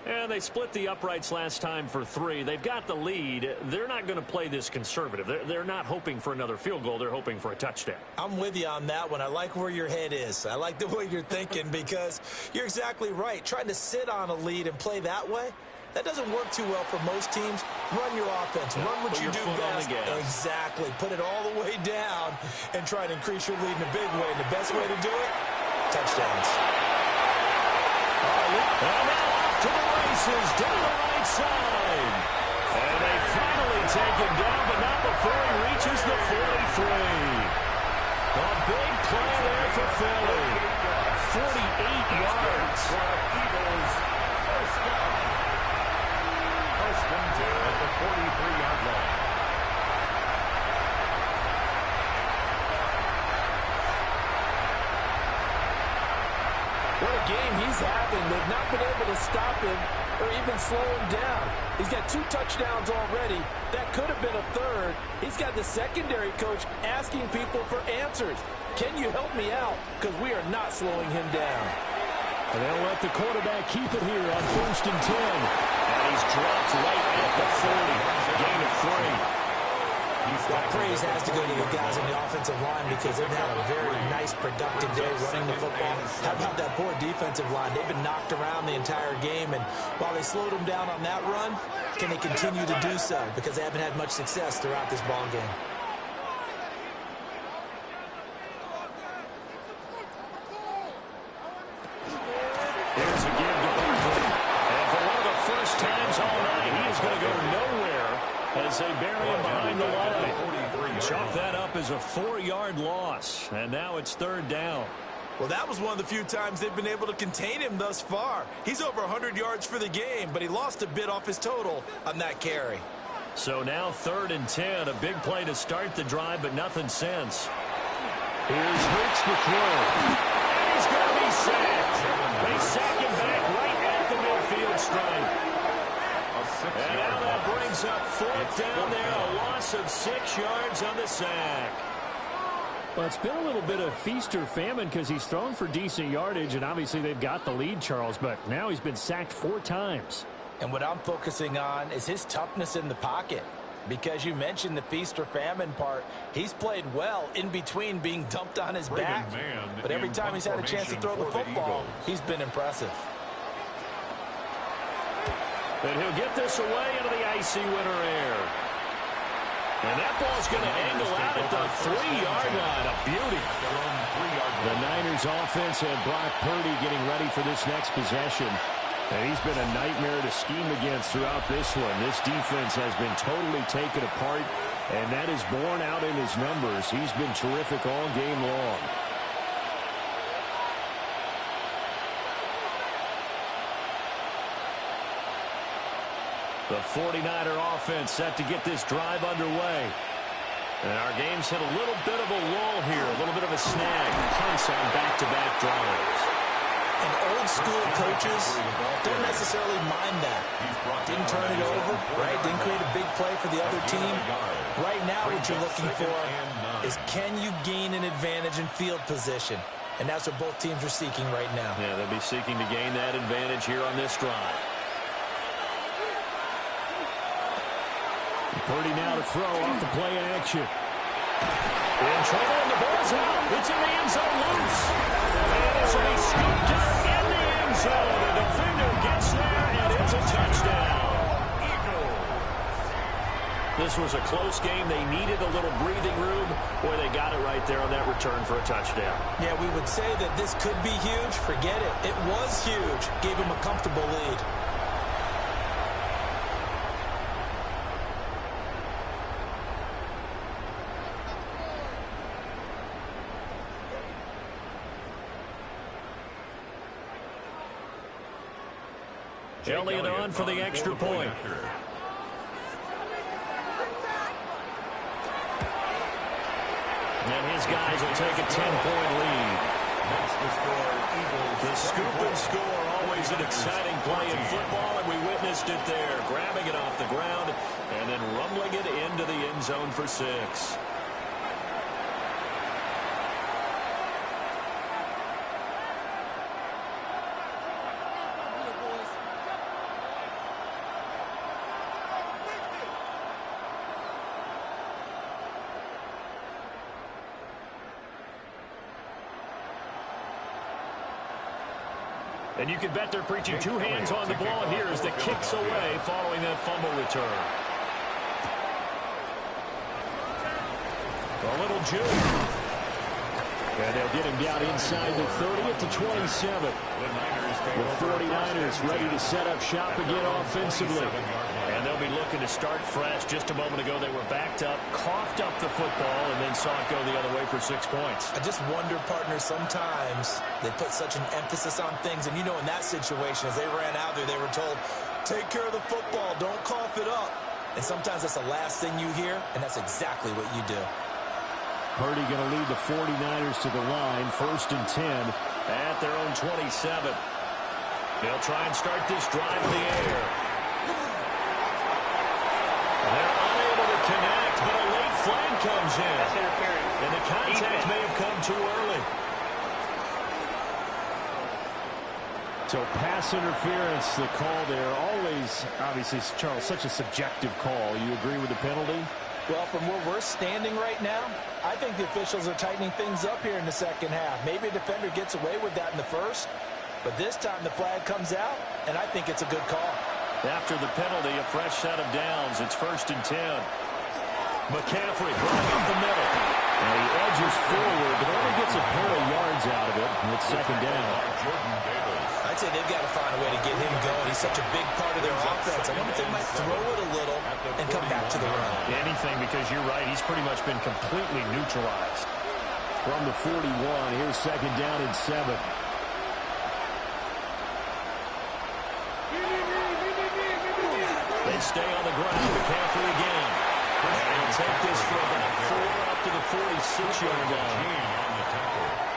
And they split the uprights last time for 3. They've got the lead. They're not going to play this conservative. They're not hoping for another field goal. They're hoping for a touchdown. I'm with you on that one. I like where your head is. I like the way you're thinking, because you're exactly right. Trying to sit on a lead and play that way, that doesn't work too well for most teams. Run your offense. Run what you do best. Exactly. Put it all the way down and try to increase your lead in a big way. And the best way to do it, touchdowns. To the races, down the right side. And they finally take him down, but not before he reaches the 43. A big play there for Philly. 48 yards. Eagles first down. First and 10 at the 43-yard line. What a game he's having. They've not been able to stop him or even slow him down. He's got 2 touchdowns already. That could have been a 3rd. He's got the secondary coach asking people for answers. Can you help me out? Because we are not slowing him down. And they'll let the quarterback keep it here on 1st and 10. And he's dropped right at the 40. Gain of 3. Well, praise has to go to the guys on the offensive line, because they've had a very nice, productive day running the football. How about that poor defensive line? They've been knocked around the entire game, and while they slowed them down on that run, can they continue to do so? Because they haven't had much success throughout this ball game. There's a give to Barkley. And for one of the first times all night, he is going to go nowhere as they bury him behind the line. Chalk that up as a 4-yard loss. And now it's 3rd down. Well, that was one of the few times they've been able to contain him thus far. He's over 100 yards for the game, but he lost a bit off his total on that carry. So now 3rd and 10, a big play to start the drive, but nothing since. Here's Hurts to throw. And he's going to be sacked. They sack him back right at the midfield stripe. And now that brings up 4th down there, a loss of 6 yards on the sack. Well, it's been a little bit of feast or famine because he's thrown for decent yardage, and obviously they've got the lead, Charles, but now he's been sacked 4 times. And what I'm focusing on is his toughness in the pocket. Because you mentioned the feast or famine part, he's played well in between being dumped on his back. But every time he's had a chance to throw the football, he's been impressive. And he'll get this away into the icy winter air. And that ball's going to angle out at the 3-yard line. A beauty. The Niners offense and Brock Purdy getting ready for this next possession. And he's been a nightmare to scheme against throughout this one. This defense has been totally taken apart, and that is borne out in his numbers. He's been terrific all game long. The 49er offense set to get this drive underway. And our game's hit a little bit of a lull here, a little bit of a snag. Punts on back-to-back drives. And old-school coaches don't necessarily mind that. Didn't turn it over, right? Didn't create a big play for the other team. Right now what you're looking for is can you gain an advantage in field position? And that's what both teams are seeking right now. Yeah, they'll be seeking to gain that advantage here on this drive. Purdy now to throw off the play action. In trouble, and the ball's out. It's in the end zone loose. And it's a scooped up in the end zone. The defender gets there, and it's a touchdown. This was a close game. They needed a little breathing room. Boy, they got it right there on that return for a touchdown. Yeah, we would say that this could be huge. Forget it. It was huge. Gave him a comfortable lead. Elliott on for the extra point. And his guys will take a 10-point lead. The scoop and score, always an exciting play in football, and we witnessed it there. Grabbing it off the ground and then rumbling it into the end zone for 6. And you can bet they're preaching 2 hands on the ball here as the kick's away following that fumble return. A little juke. And they'll get him down inside the 30 at the 27. The 49ers ready to set up shop again offensively. And they'll be looking to start fresh. Just a moment ago, they were backed up, coughed up the football, and then saw it go the other way for 6 points. I just wonder, partner, sometimes they put such an emphasis on things. And, you know, in that situation, as they ran out there, they were told, take care of the football, don't cough it up. And sometimes that's the last thing you hear, and that's exactly what you do. Purdy going to lead the 49ers to the line, 1st and 10 at their own 27. They'll try and start this drive in the air. They're unable to connect, but a late flag comes in. And the contact may have come too early. So pass interference, the call there. Always, obviously, Charles, such a subjective call. You agree with the penalty? Well, from where we're standing right now, I think the officials are tightening things up here in the second half. Maybe a defender gets away with that in the first, but this time the flag comes out, and I think it's a good call. After the penalty, a fresh set of downs. It's 1st and 10. McCaffrey running up the middle. And he edges forward, but only gets a pair of yards out of it. And it's 2nd down. I'd say they've got to find a way to get him going. He's such a big part of their offense. I wonder if they might throw it a little and come back to the run. Anything, because you're right. He's pretty much been completely neutralized. from the 41. Here's second down and 7. They stay on the ground. McCaffrey again. And they'll take this for about 4 up to the 46-yard line.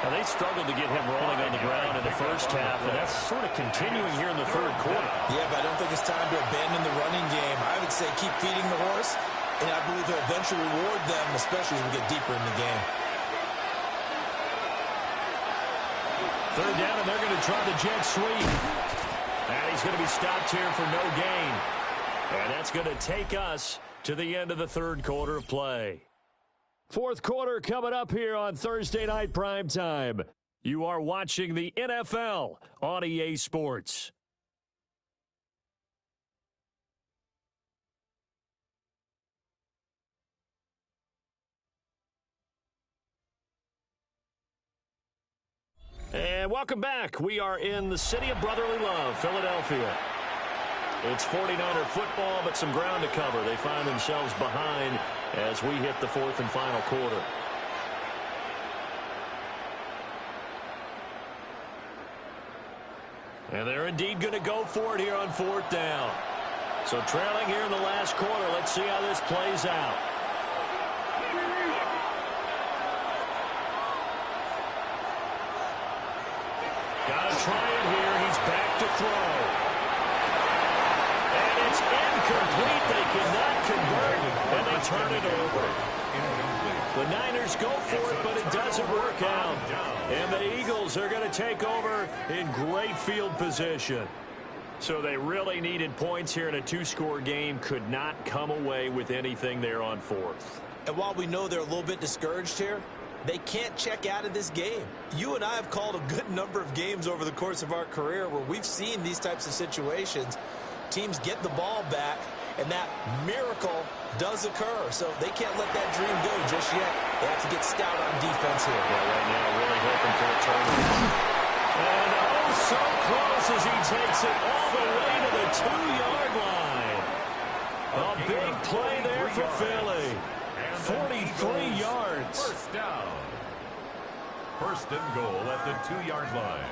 Now, they struggled to get him rolling on the ground in the first half, and that's sort of continuing here in the third quarter. Yeah, but I don't think it's time to abandon the running game. I would say keep feeding the horse, and I believe he'll eventually reward them, especially as we get deeper in the game. Third down, and they're going to try the jet sweep. And he's going to be stopped here for no gain. And that's going to take us to the end of the third quarter of play. Fourth quarter coming up here on Thursday Night Primetime. You are watching the NFL on EA Sports. And welcome back. We are in the city of brotherly love, Philadelphia. It's 49er football, but some ground to cover. They find themselves behind as we hit the fourth and final quarter. And they're indeed going to go for it here on fourth down. So trailing here in the last quarter. Let's see how this plays out. Got to try it here. He's back to throw. And it's incomplete. They cannot convert, and they turn it over. The Niners go for it, but it doesn't work out. And the Eagles are going to take over in great field position. So they really needed points here in a two-score game. Could not come away with anything there on fourth. And while we know they're a little bit discouraged here, they can't check out of this game. You and I have called a good number of games over the course of our career where we've seen these types of situations. Teams get the ball back, and that miracle does occur. So they can't let that dream go just yet. They have to get stout on defense here. Yeah, right now, really hoping for a turnover. And oh, so close as he takes it all the way to the 2-yard line. A big play there for Philly. 43 yards. First down. First and goal at the 2-yard line.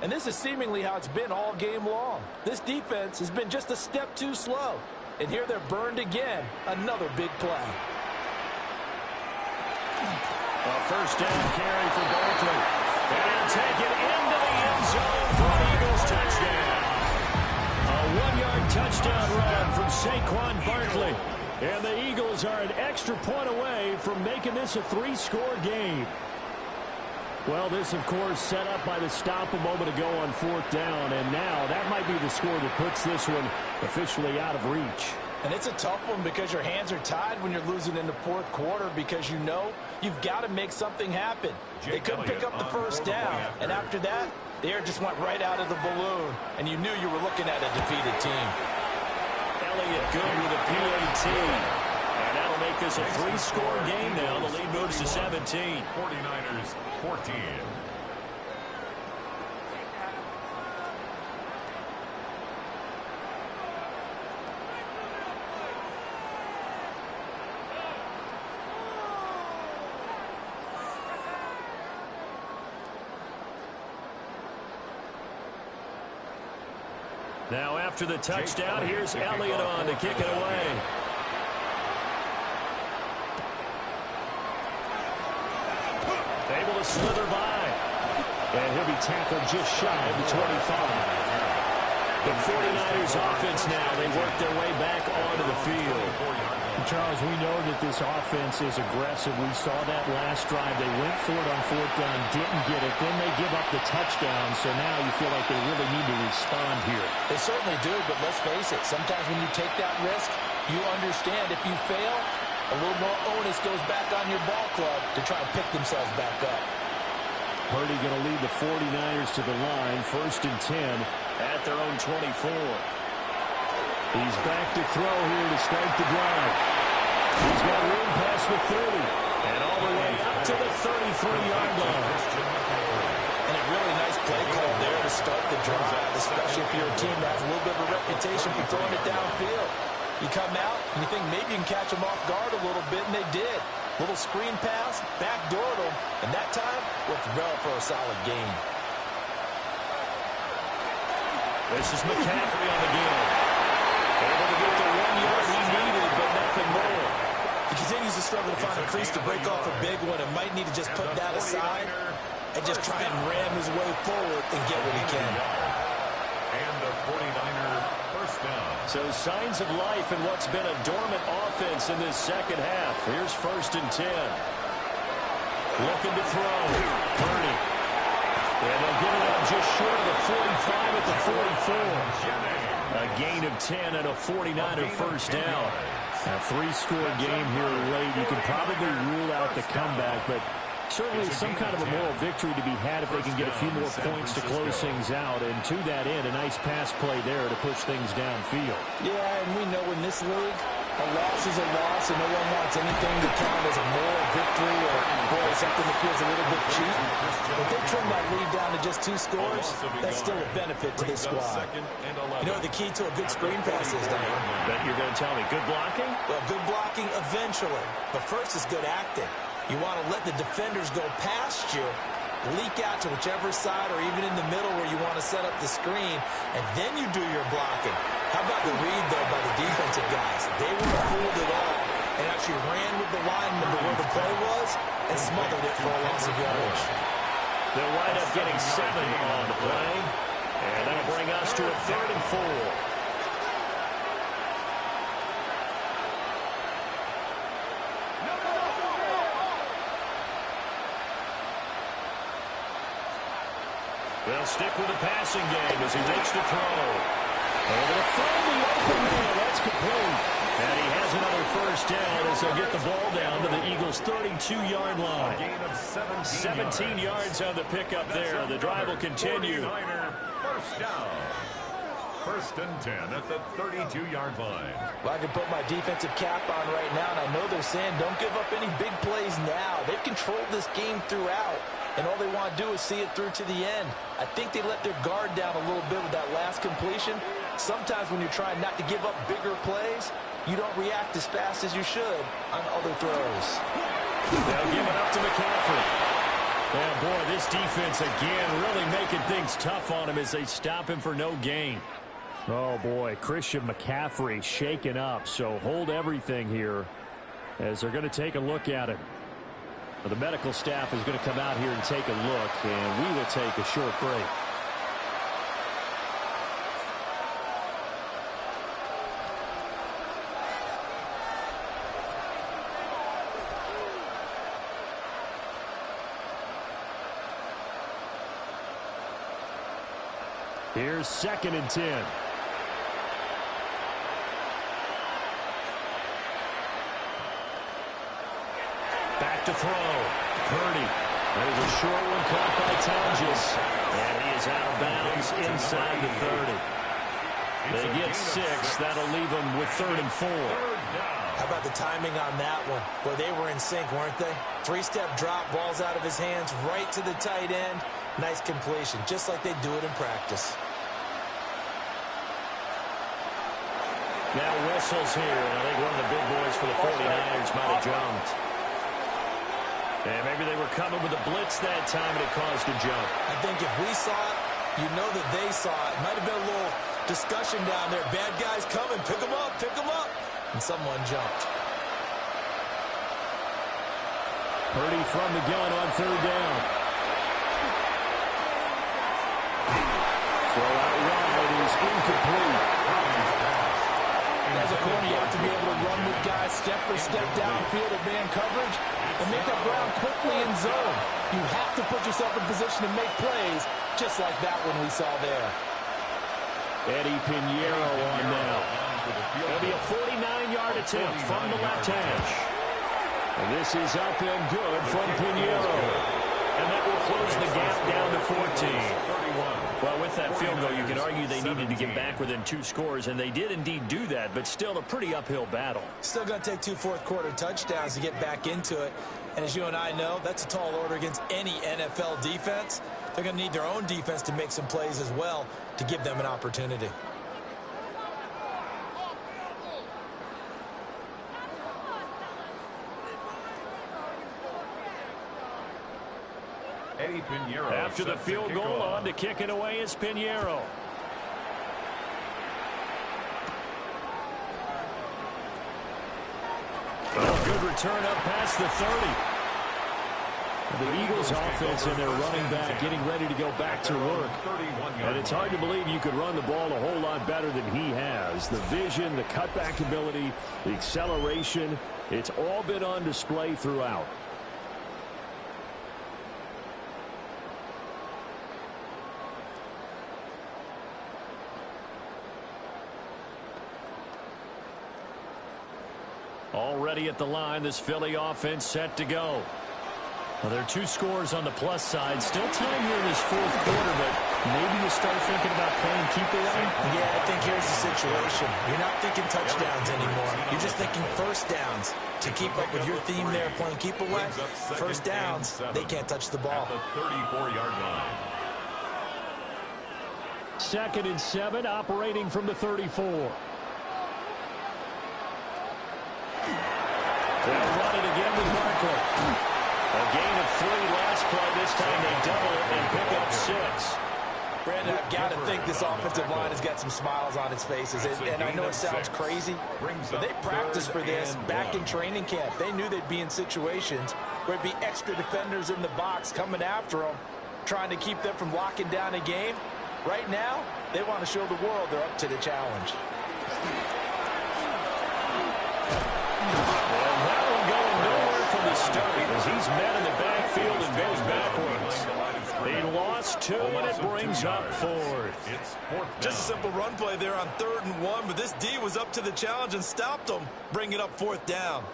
And this is seemingly how it's been all game long. This defense has been just a step too slow. And here they're burned again. Another big play. A first down carry for Barkley. And he'll take it into the end zone for an Eagles touchdown. A 1-yard touchdown run from Saquon Barkley. And the Eagles are an extra point away from making this a 3-score game. Well, this, of course, set up by the stop a moment ago on fourth down. And now that might be the score that puts this one officially out of reach. And it's a tough one because your hands are tied when you're losing in the fourth quarter because you know you've got to make something happen. They couldn't pick up the first down. And after that, the air just went right out of the balloon. And you knew you were looking at a defeated team. Elliott good with a PAT. And that'll make this a 3-score game now. The lead moves to 17. 49ers 14. Now after the touchdown, here's Elliott on to kick it away. Able to slither by. And he'll be tackled just shy of the 25. The 49ers offense now, they work their way back onto the field. Charles, we know that this offense is aggressive. We saw that last drive. They went for it on fourth down, didn't get it. Then they give up the touchdown. So now you feel like they really need to respond here. They certainly do, but let's face it. Sometimes when you take that risk, you understand if you fail, a little more onus goes back on your ball club to try and pick themselves back up. Purdy going to lead the 49ers to the line, 1st and 10 at their own 24. He's back to throw here to start the drive. He's got room past the 30. And all the way up to the 33-yard line. And it really start the drive, especially if you're a team that has a little bit of a reputation for throwing it downfield. You come out, and you think maybe you can catch them off guard a little bit, and they did. Little screen pass, backdoored them, and that time worked well for a solid gain. This is McCaffrey on the game. Able to get the 1 yard he needed, but nothing more. He continues to struggle to find a crease to break off a big one and might need to just put that aside and just try and ram his way forward and get what he can. And the 49er first down. So signs of life in what's been a dormant offense in this second half. Here's 1st and 10. Looking to throw. Purdy. And they'll get it up just short of the 45 at the 44. A gain of 10 and a 49er first down. A 3-score game here late. You can probably rule out the comeback, but certainly some kind of a moral victory to be had if they can get a few more points to close things out. And to that end, a nice pass play there to push things downfield. Yeah, and we know in this league, a loss is a loss, and no one wants anything to count as a moral victory or something that feels a little bit cheap. If they trim that lead down to just 2 scores, that's still a benefit to this squad. You know what the key to a good screen pass is, don't you? Bet you're going to tell me good blocking? Well, good blocking eventually. But first is good acting. You want to let the defenders go past you, leak out to whichever side or even in the middle where you want to set up the screen, and then you do your blocking. How about the read, though, by the defensive guys? They weren't fooled at all and actually ran with the lineman to where the play was and smothered it for a loss of yardage. They'll wind up getting 7 on the play, and that'll bring us to a 3rd and 4. They'll stick with the passing game as he makes the throw. Over the front, the open man, that's complete. And he has another first down as they'll get the ball down to the Eagles' 32-yard line. 17 yards on the pickup there. The drive will continue. First down. 1st and 10 at the 32-yard line. Well, I can put my defensive cap on right now, and I know they're saying don't give up any big plays now. They've controlled this game throughout, and all they want to do is see it through to the end. I think they let their guard down a little bit with that last completion. Sometimes when you're trying not to give up bigger plays, you don't react as fast as you should on other throws. They'll give it up to McCaffrey. Yeah, boy, this defense again really making things tough on him as they stop him for no gain. Oh, boy, Christian McCaffrey shaken up, so hold everything here as they're going to take a look at it. Well, the medical staff is going to come out here and take a look, and we will take a short break. Here's 2nd and 10. Back to throw. Purdy. There's a short one caught by Tonjes. And he is out of bounds inside the 30. They get 6. That'll leave them with 3rd and 4. How about the timing on that one? Well, they were in sync, weren't they? 3-step drop, balls out of his hands, right to the tight end. Nice completion, just like they do it in practice. Now whistles here, and I think one of the big boys for the 49ers might have jumped. And maybe they were coming with a blitz that time, and it caused a jump. I think if we saw it, you know that they saw it. Might have been a little discussion down there. Bad guys coming, pick them up, pick them up. And someone jumped. Purdy from the gun on 3rd down. Throw out wide is incomplete. As a corner, you have to be able to run with guys step for step downfield at man coverage and make up ground quickly in zone. You have to put yourself in position to make plays, just like that one we saw there. Eddie Pinheiro on now. It'll be a 49-yard attempt from the left hash. And this is up and good from Pinheiro. And that will close the gap down to 14. Well, with that field goal, you can argue they needed to get back within 2 scores, and they did indeed do that, but still a pretty uphill battle. Still going to take 2 fourth-quarter touchdowns to get back into it. And as you and I know, that's a tall order against any NFL defense. They're going to need their own defense to make some plays as well to give them an opportunity. After the field goal, on to kick it away is Pinheiro. Oh, good return up past the 30. The Eagles offense and their running back getting ready to go back to work. And it's hard to believe you could run the ball a whole lot better than he has. The vision, the cutback ability, the acceleration, it's all been on display throughout. Already at the line, this Philly offense set to go. Well, there are 2 scores on the plus side. Still time here in this fourth quarter, but maybe you start thinking about playing keep away? Yeah, I think here's the situation. You're not thinking touchdowns anymore. You're just thinking first downs. To keep up with your theme there, playing keep away, first downs, they can't touch the ball. At the 34-yard line. 2nd and 7, operating from the 34. They'll run it again with Barkley. A gain of 3 last play. This time they double it and pick up 6. Brandon, I've got to think this offensive line has got some smiles on its faces. And I know it sounds crazy, but they practiced for this back in training camp. They knew they'd be in situations where it'd be extra defenders in the box coming after them, trying to keep them from locking down a game. Right now, they want to show the world they're up to the challenge. Start as he's met in the backfield and goes backwards. They lost 2 and it brings up 4th. Just a simple run play there on 3rd and 1, but this D was up to the challenge and stopped them, bringing up 4th down.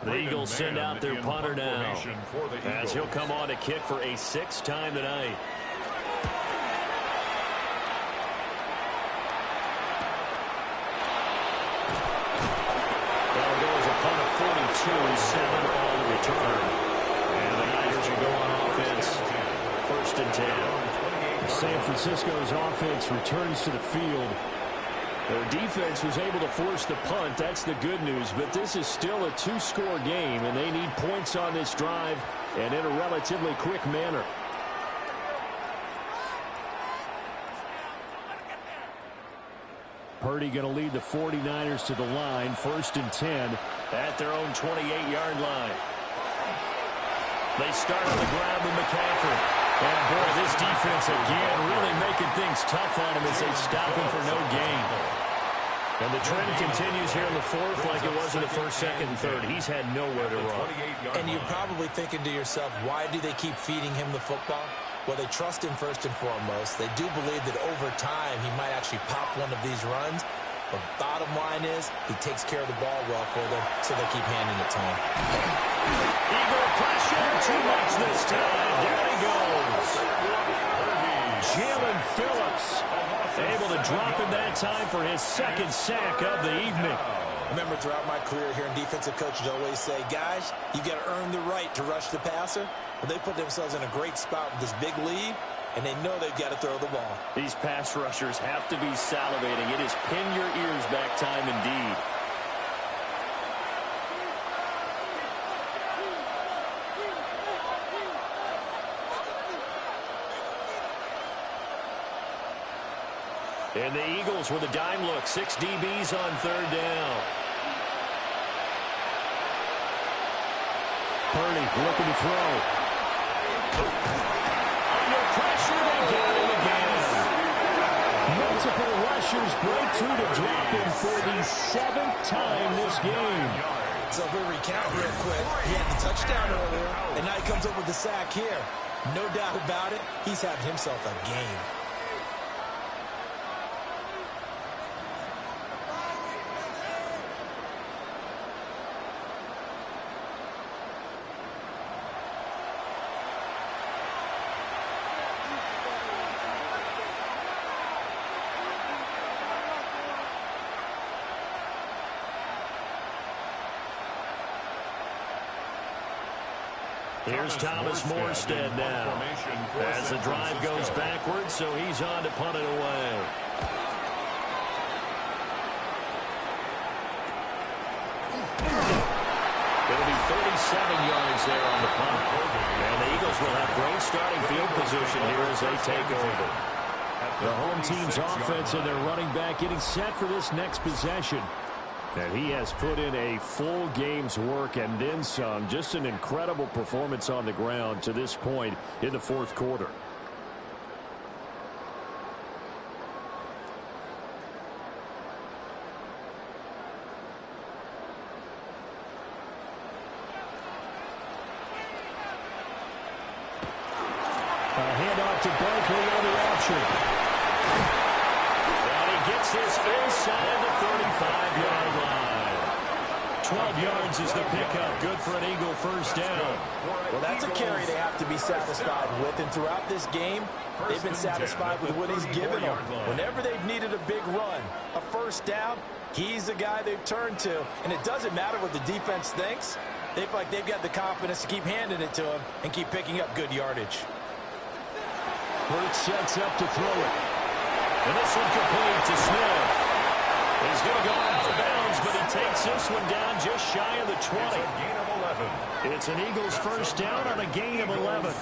The Eagles send out their punter now as he'll come on to kick for a 6th time tonight. On the return. And the Niners will go on offense. 1st and 10. San Francisco's offense returns to the field. Their defense was able to force the punt. That's the good news. But this is still a 2-score game, and they need points on this drive and in a relatively quick manner. Purdy going to lead the 49ers to the line. 1st and 10 at their own 28-yard line. They start on the ground with McCaffrey. And, boy, this defense again really making things tough on him as they stop him for no gain. And the trend continues here in the 4th like it was in the 1st, 2nd, and 3rd. He's had nowhere to run. And you're probably thinking to yourself, why do they keep feeding him the football? Well, they trust him first and foremost. They do believe that over time he might actually pop one of these runs. But bottom line is he takes care of the ball well for them, so they keep handing it to him. Eagle pressure, too much this time. Down he goes. Jalen Phillips able to drop him that time for his 2nd sack of the evening. Remember, throughout my career here in defensive coaches always say, guys, you got to earn the right to rush the passer. Well, they put themselves in a great spot with this big lead, and they know they've got to throw the ball. These pass rushers have to be salivating. It is pin your ears back time indeed. And the Eagles with a dime look. 6 DBs on 3rd down. Purdy looking to throw. Under pressure, they got him again. Multiple rushers break through to drop him for the 7th time this game. So if we recount real quick, he had the touchdown earlier, and now he comes up with the sack here. No doubt about it, he's having himself a game. Here's Thomas Morstead now as the drive goes backwards, so he's on to punt it away. It'll be 37 yards there on the punt. And the Eagles will have great starting field position here as they take over. The home team's offense and their running back getting set for this next possession. And he has put in a full game's work and then some. Just an incredible performance on the ground to this point in the fourth quarter. To Barkley on the option. And he gets this inside the 35-yard line. 12 yards is the pickup. Good for an Eagle first down. Well, that's a carry they have to be satisfied with. And throughout this game, they've been satisfied with what he's given them. Whenever they've needed a big run, a first down, he's the guy they've turned to. And it doesn't matter what the defense thinks. They feel like they've got the confidence to keep handing it to him and keep picking up good yardage. Hurts sets up to throw it. And this one complete to Smith. He's going to go out of bounds, but he takes this one down just shy of the 20. It's an Eagles first down on a gain of 11.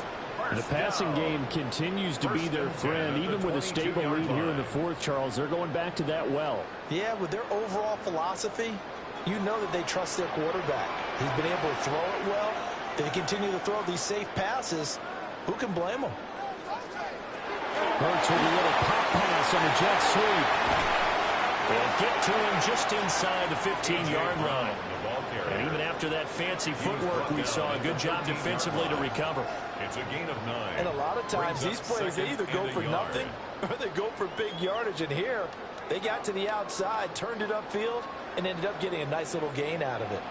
The passing game continues to be their friend. Even with a stable lead here in the fourth, Charles, they're going back to that well. Yeah, with their overall philosophy, you know that they trust their quarterback. He's been able to throw it well. They continue to throw these safe passes. Who can blame them? Hurts with a little pop pass on the jet sweep. They'll get to him just inside the 15-yard line. And even after that fancy footwork we saw, a good job defensively to recover. It's a gain of 9. And a lot of times these plays, they either go for nothing or they go for big yardage. And here, they got to the outside, turned it upfield, and ended up getting a nice little gain out of it.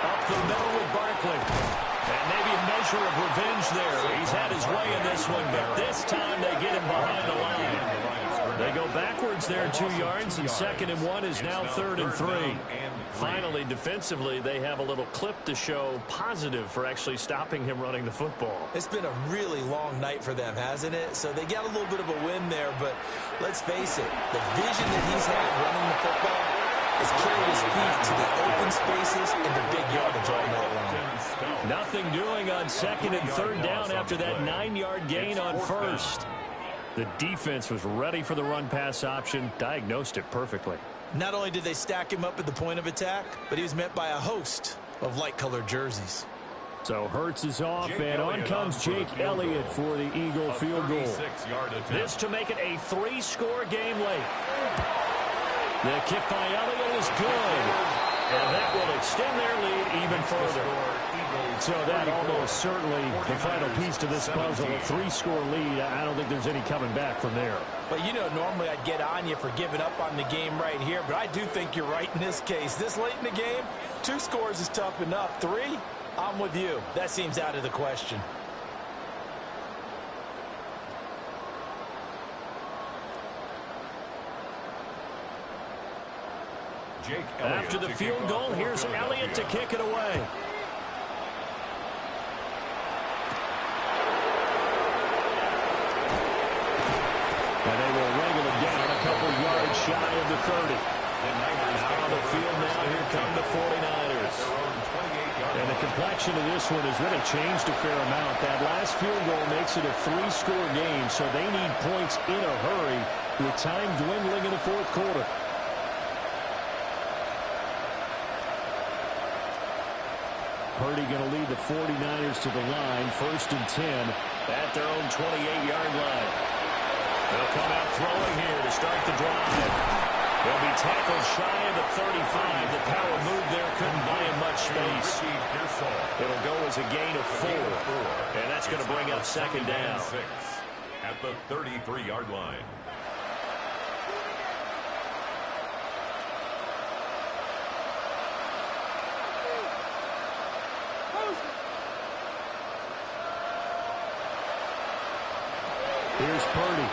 Up the middle with Barkley. And maybe a measure of revenge there. He's had his way in this one, but this time they get him behind the line. They go backwards there 2 yards, and 2nd and 1 is now 3rd and 3. Finally, defensively, they have a little clip to show positive for actually stopping him running the football. It's been a really long night for them, hasn't it? So they got a little bit of a win there, but let's face it, the vision that he's had running the football has carried his feet to the open spaces and the big yardage all night long. Nothing doing on 2nd and 3rd down after that 9-yard gain on 1st. The defense was ready for the run-pass option, diagnosed it perfectly. Not only did they stack him up at the point of attack, but he was met by a host of light-colored jerseys. So Hurts is off, and on comes Jake Elliott for the Eagle field goal. This to make it a 3-score game late. The kick by Elliott is good, and that will extend their lead even further. So that almost certainly the final piece to this puzzle, a 3-score lead. I don't think there's any coming back from there. But, you know, normally I'd get on you for giving up on the game right here, but I do think you're right in this case. This late in the game, 2 scores is tough enough. 3, I'm with you. That seems out of the question. After the field goal, here's Elliott to kick it away. And they will wrangle it down a couple yards shy of the 30. Out on the field now, here come the 49ers. And the complexion of this one has really changed a fair amount. That last field goal makes it a 3-score game, so they need points in a hurry with time dwindling in the fourth quarter. Purdy going to lead the 49ers to the line, 1st and 10 at their own 28-yard line. They'll come out throwing here to start the drive. They'll be tackled shy of the 35. The power move there couldn't buy him much space. It'll go as a gain of 4. And that's going to bring up 2nd down. At the 33-yard line. Here's Purdy.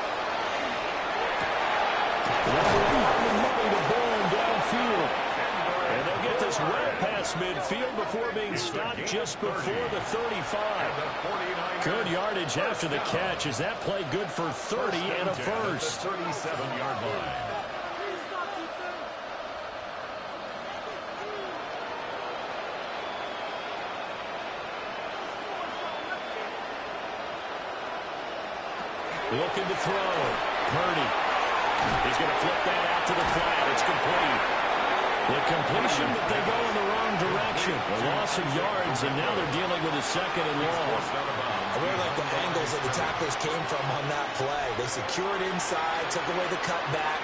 Money to burn downfield. And they'll get this well past midfield before being stopped just before the 35. Good yardage after the catch. Is that play good for 30 and a first? 37-yard line. Looking to throw. Purdy. He's going to flip that out to the flat. It's complete. The completion, but they go in the wrong direction. A loss of yards, and now they're dealing with a second and long. I really like the angles that the tacklers came from on that play. They secured inside, took away the cutback.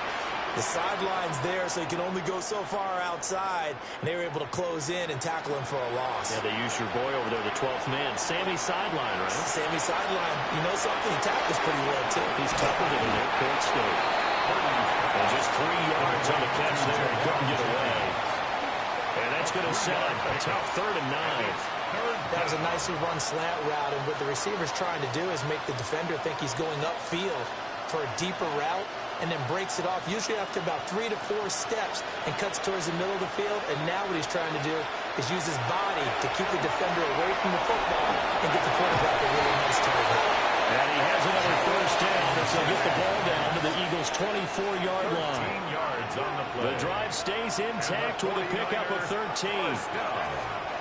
The sideline's there, so he can only go so far outside, and they were able to close in and tackle him for a loss. Yeah, they used your boy over there, the 12th man. Sammy sideline, right? Sammy sideline. You know something? He tackles pretty well, too. He's tougher than an airport state. And just 3 yards on the catch there. He couldn't get away. And that's going to set up a tough 3rd and 9. That was a nicely run slant route, and what the receiver's trying to do is make the defender think he's going upfield for a deeper route, and then breaks it off, usually after about 3 to 4 steps, and cuts towards the middle of the field. And now what he's trying to do is use his body to keep the defender away from the football and get the quarterback a really nice target. And he has another first down as they get the ball down to the Eagles' 24-yard line. The drive stays intact with a pickup of 13.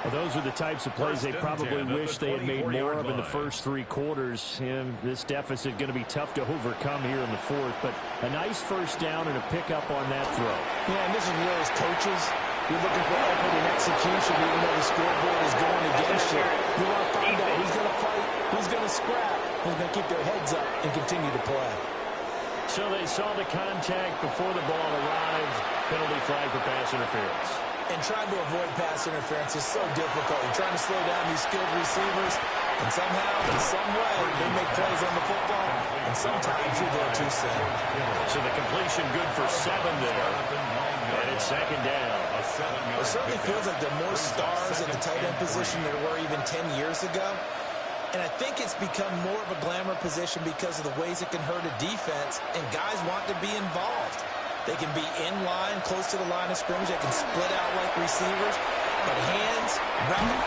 Well, those are the types of plays they probably wish they had made more of in the first 3 quarters. And this deficit going to be tough to overcome here in the 4th. But a nice first down and a pickup on that throw. Yeah, and this is where as coaches, you're looking for effort and execution even though the scoreboard is going against you. You want to find out who's going to fight, who's going to scrap, who's going to keep their heads up and continue to play. So they saw the contact before the ball arrived. Penalty flag for pass interference. And trying to avoid pass interference is so difficult. You're trying to slow down these skilled receivers, and somehow, in some way, they make plays on the football, and sometimes you're there too soon. So the completion good for 7 there. And it's 2nd down. It certainly feels like there are more stars in the tight end position than there were even 10 years ago. And I think it's become more of a glamour position because of the ways it can hurt a defense, and guys want to be involved. They can be in line, close to the line of scrimmage. They can split out like receivers. But hands, route,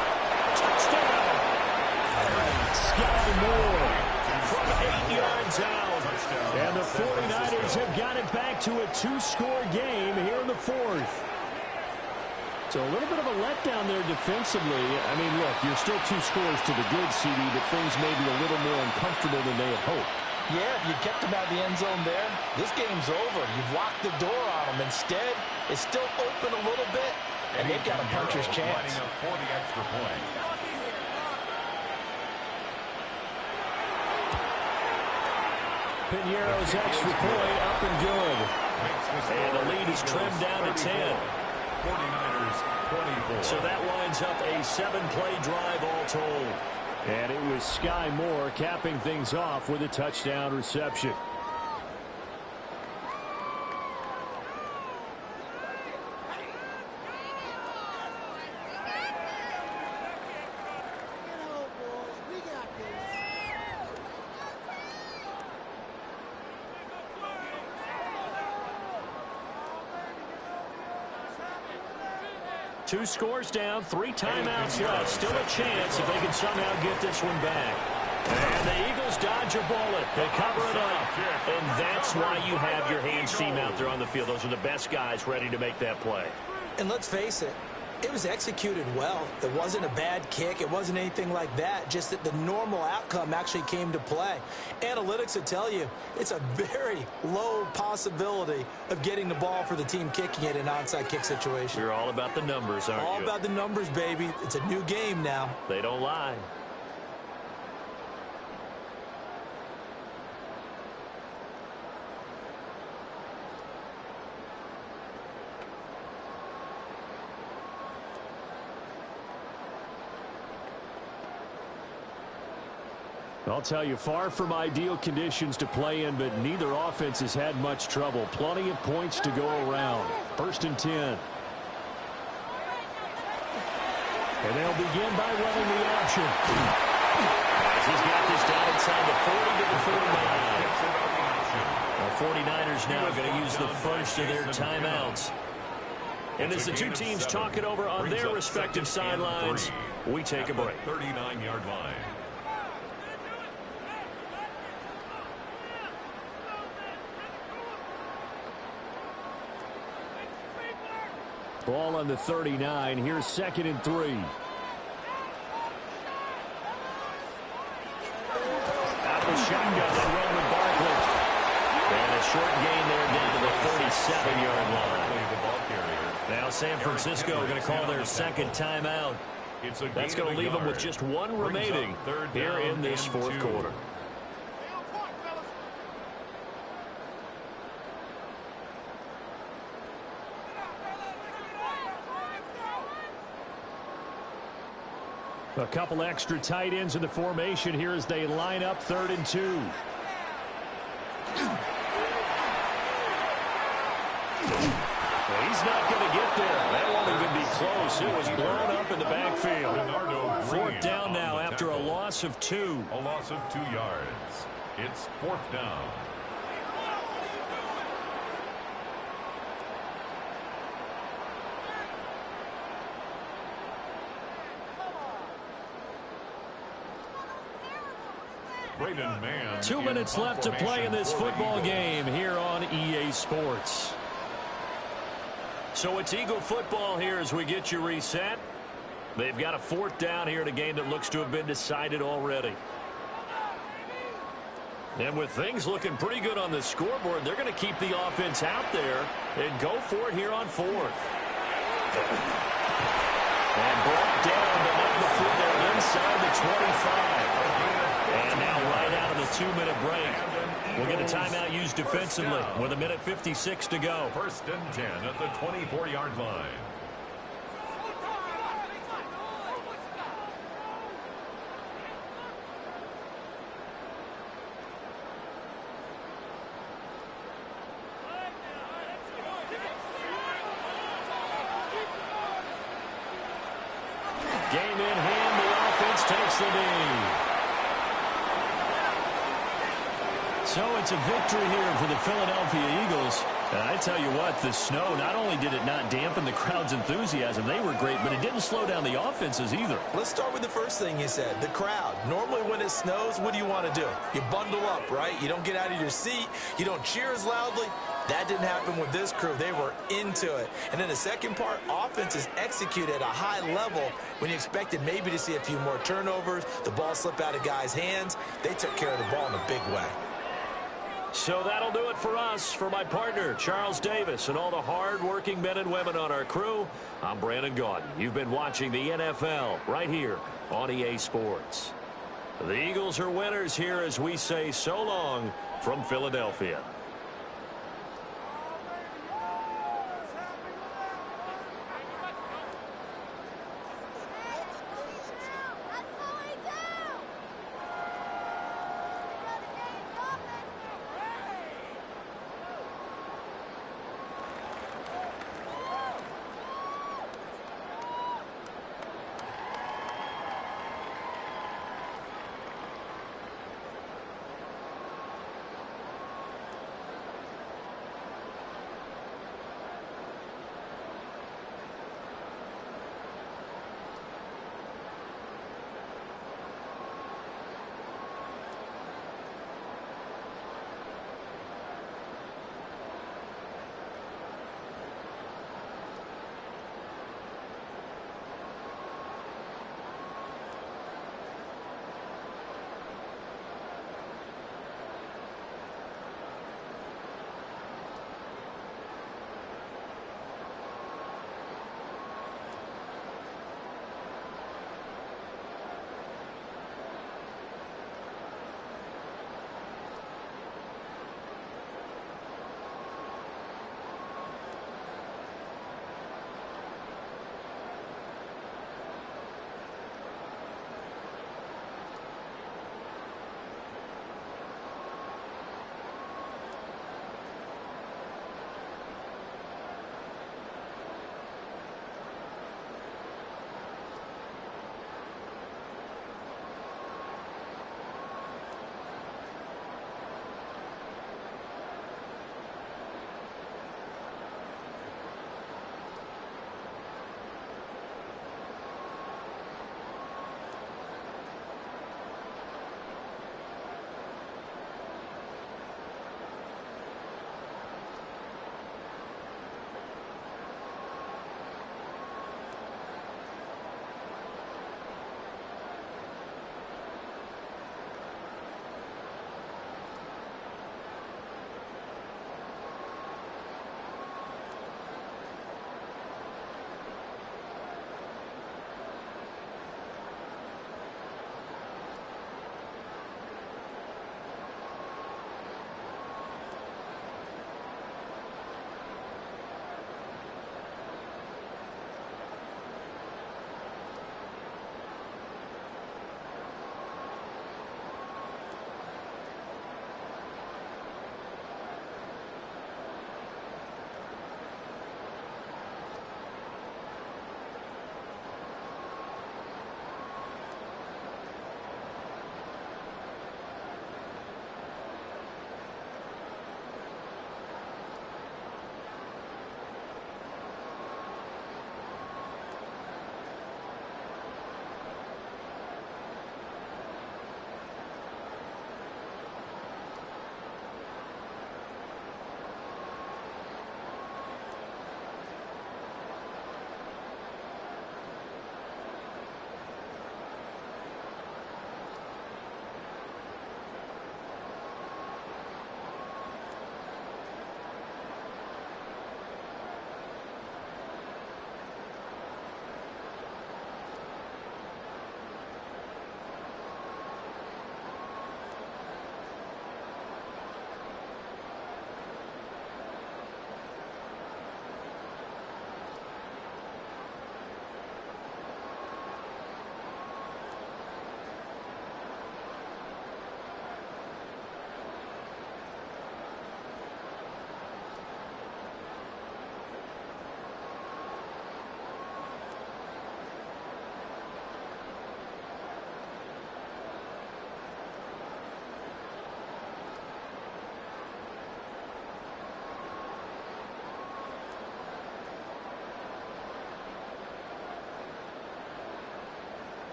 touchdown. Sky Moore from 8 yards out. And the 49ers have got it back to a 2-score game here in the 4th. So a little bit of a letdown there defensively. I mean, look, you're still 2 scores to the good, CD, but things may be a little more uncomfortable than they had hoped. Yeah, if you kept them out of the end zone there, this game's over. You've locked the door on them. Instead, it's still open a little bit, and they've got a puncher's chance. For the extra point. Piñeiro's extra point up and good. And the lead is trimmed down to 10. 49ers 24. So that winds up a 7-play drive all told. And it was Sky Moore capping things off with a touchdown reception. Two scores down, 3 timeouts left. Still a chance if they can somehow get this one back. And the Eagles dodge a bullet. They cover it up. And that's why you have your hands team out there on the field. Those are the best guys ready to make that play. And let's face it, it was executed well. It wasn't a bad kick. It wasn't anything like that. Just that the normal outcome actually came to play. Analytics will tell you it's a very low possibility of getting the ball for the team kicking it in an onside kick situation. You're all about the numbers, aren't you? All about the numbers, baby. It's a new game now. They don't lie. I'll tell you, far from ideal conditions to play in, but neither offense has had much trouble. Plenty of points to go around. 1st and 10. And they'll begin by running the option. As he's got this down inside the 40 to the 49. The 49ers now going to use the first of their timeouts. And as the two teams talk it over on their respective sidelines, we take a break. 39-yard line. Ball on the 39. Here's 2nd and 3. Out of the shotgun, they run with Barkley. And a short gain there down to the 37-yard line. Now San Francisco going to call their second timeout. That's going to leave them with just one remaining here in this fourth quarter. A couple extra tight ends in the formation here as they line up 3rd and 2. He's not going to get there. That won't even be close. It was blown up in the backfield. 4th down now after a loss of 2. A loss of 2 yards. It's 4th down. Man 2 minutes left to play in this football game here on EA Sports. So it's Eagle football here as we get you reset. They've got a 4th down here in a game that looks to have been decided already. And with things looking pretty good on the scoreboard, they're going to keep the offense out there and go for it here on 4th. And brought down, but not before they're inside the 25. And now right out of the 2-minute break, we'll get a timeout used defensively with 1:56 to go. 1st and 10 at the 24-yard line. Game in hand, the offense takes the lead. So it's a victory here for the Philadelphia Eagles. And I tell you what, the snow, not only did it not dampen the crowd's enthusiasm, they were great, but it didn't slow down the offenses either. Let's start with the first thing you said, the crowd. Normally when it snows, what do you want to do? You bundle up, right? You don't get out of your seat. You don't cheer as loudly. That didn't happen with this crew. They were into it. And then the second part, offenses execute at a high level when you expected maybe to see a few more turnovers, the ball slip out of guys' hands. They took care of the ball in a big way. So that'll do it for us. For my partner, Charles Davis, and all the hard-working men and women on our crew, I'm Brandon Gaudin. You've been watching the NFL right here on EA Sports. The Eagles are winners here as we say so long from Philadelphia.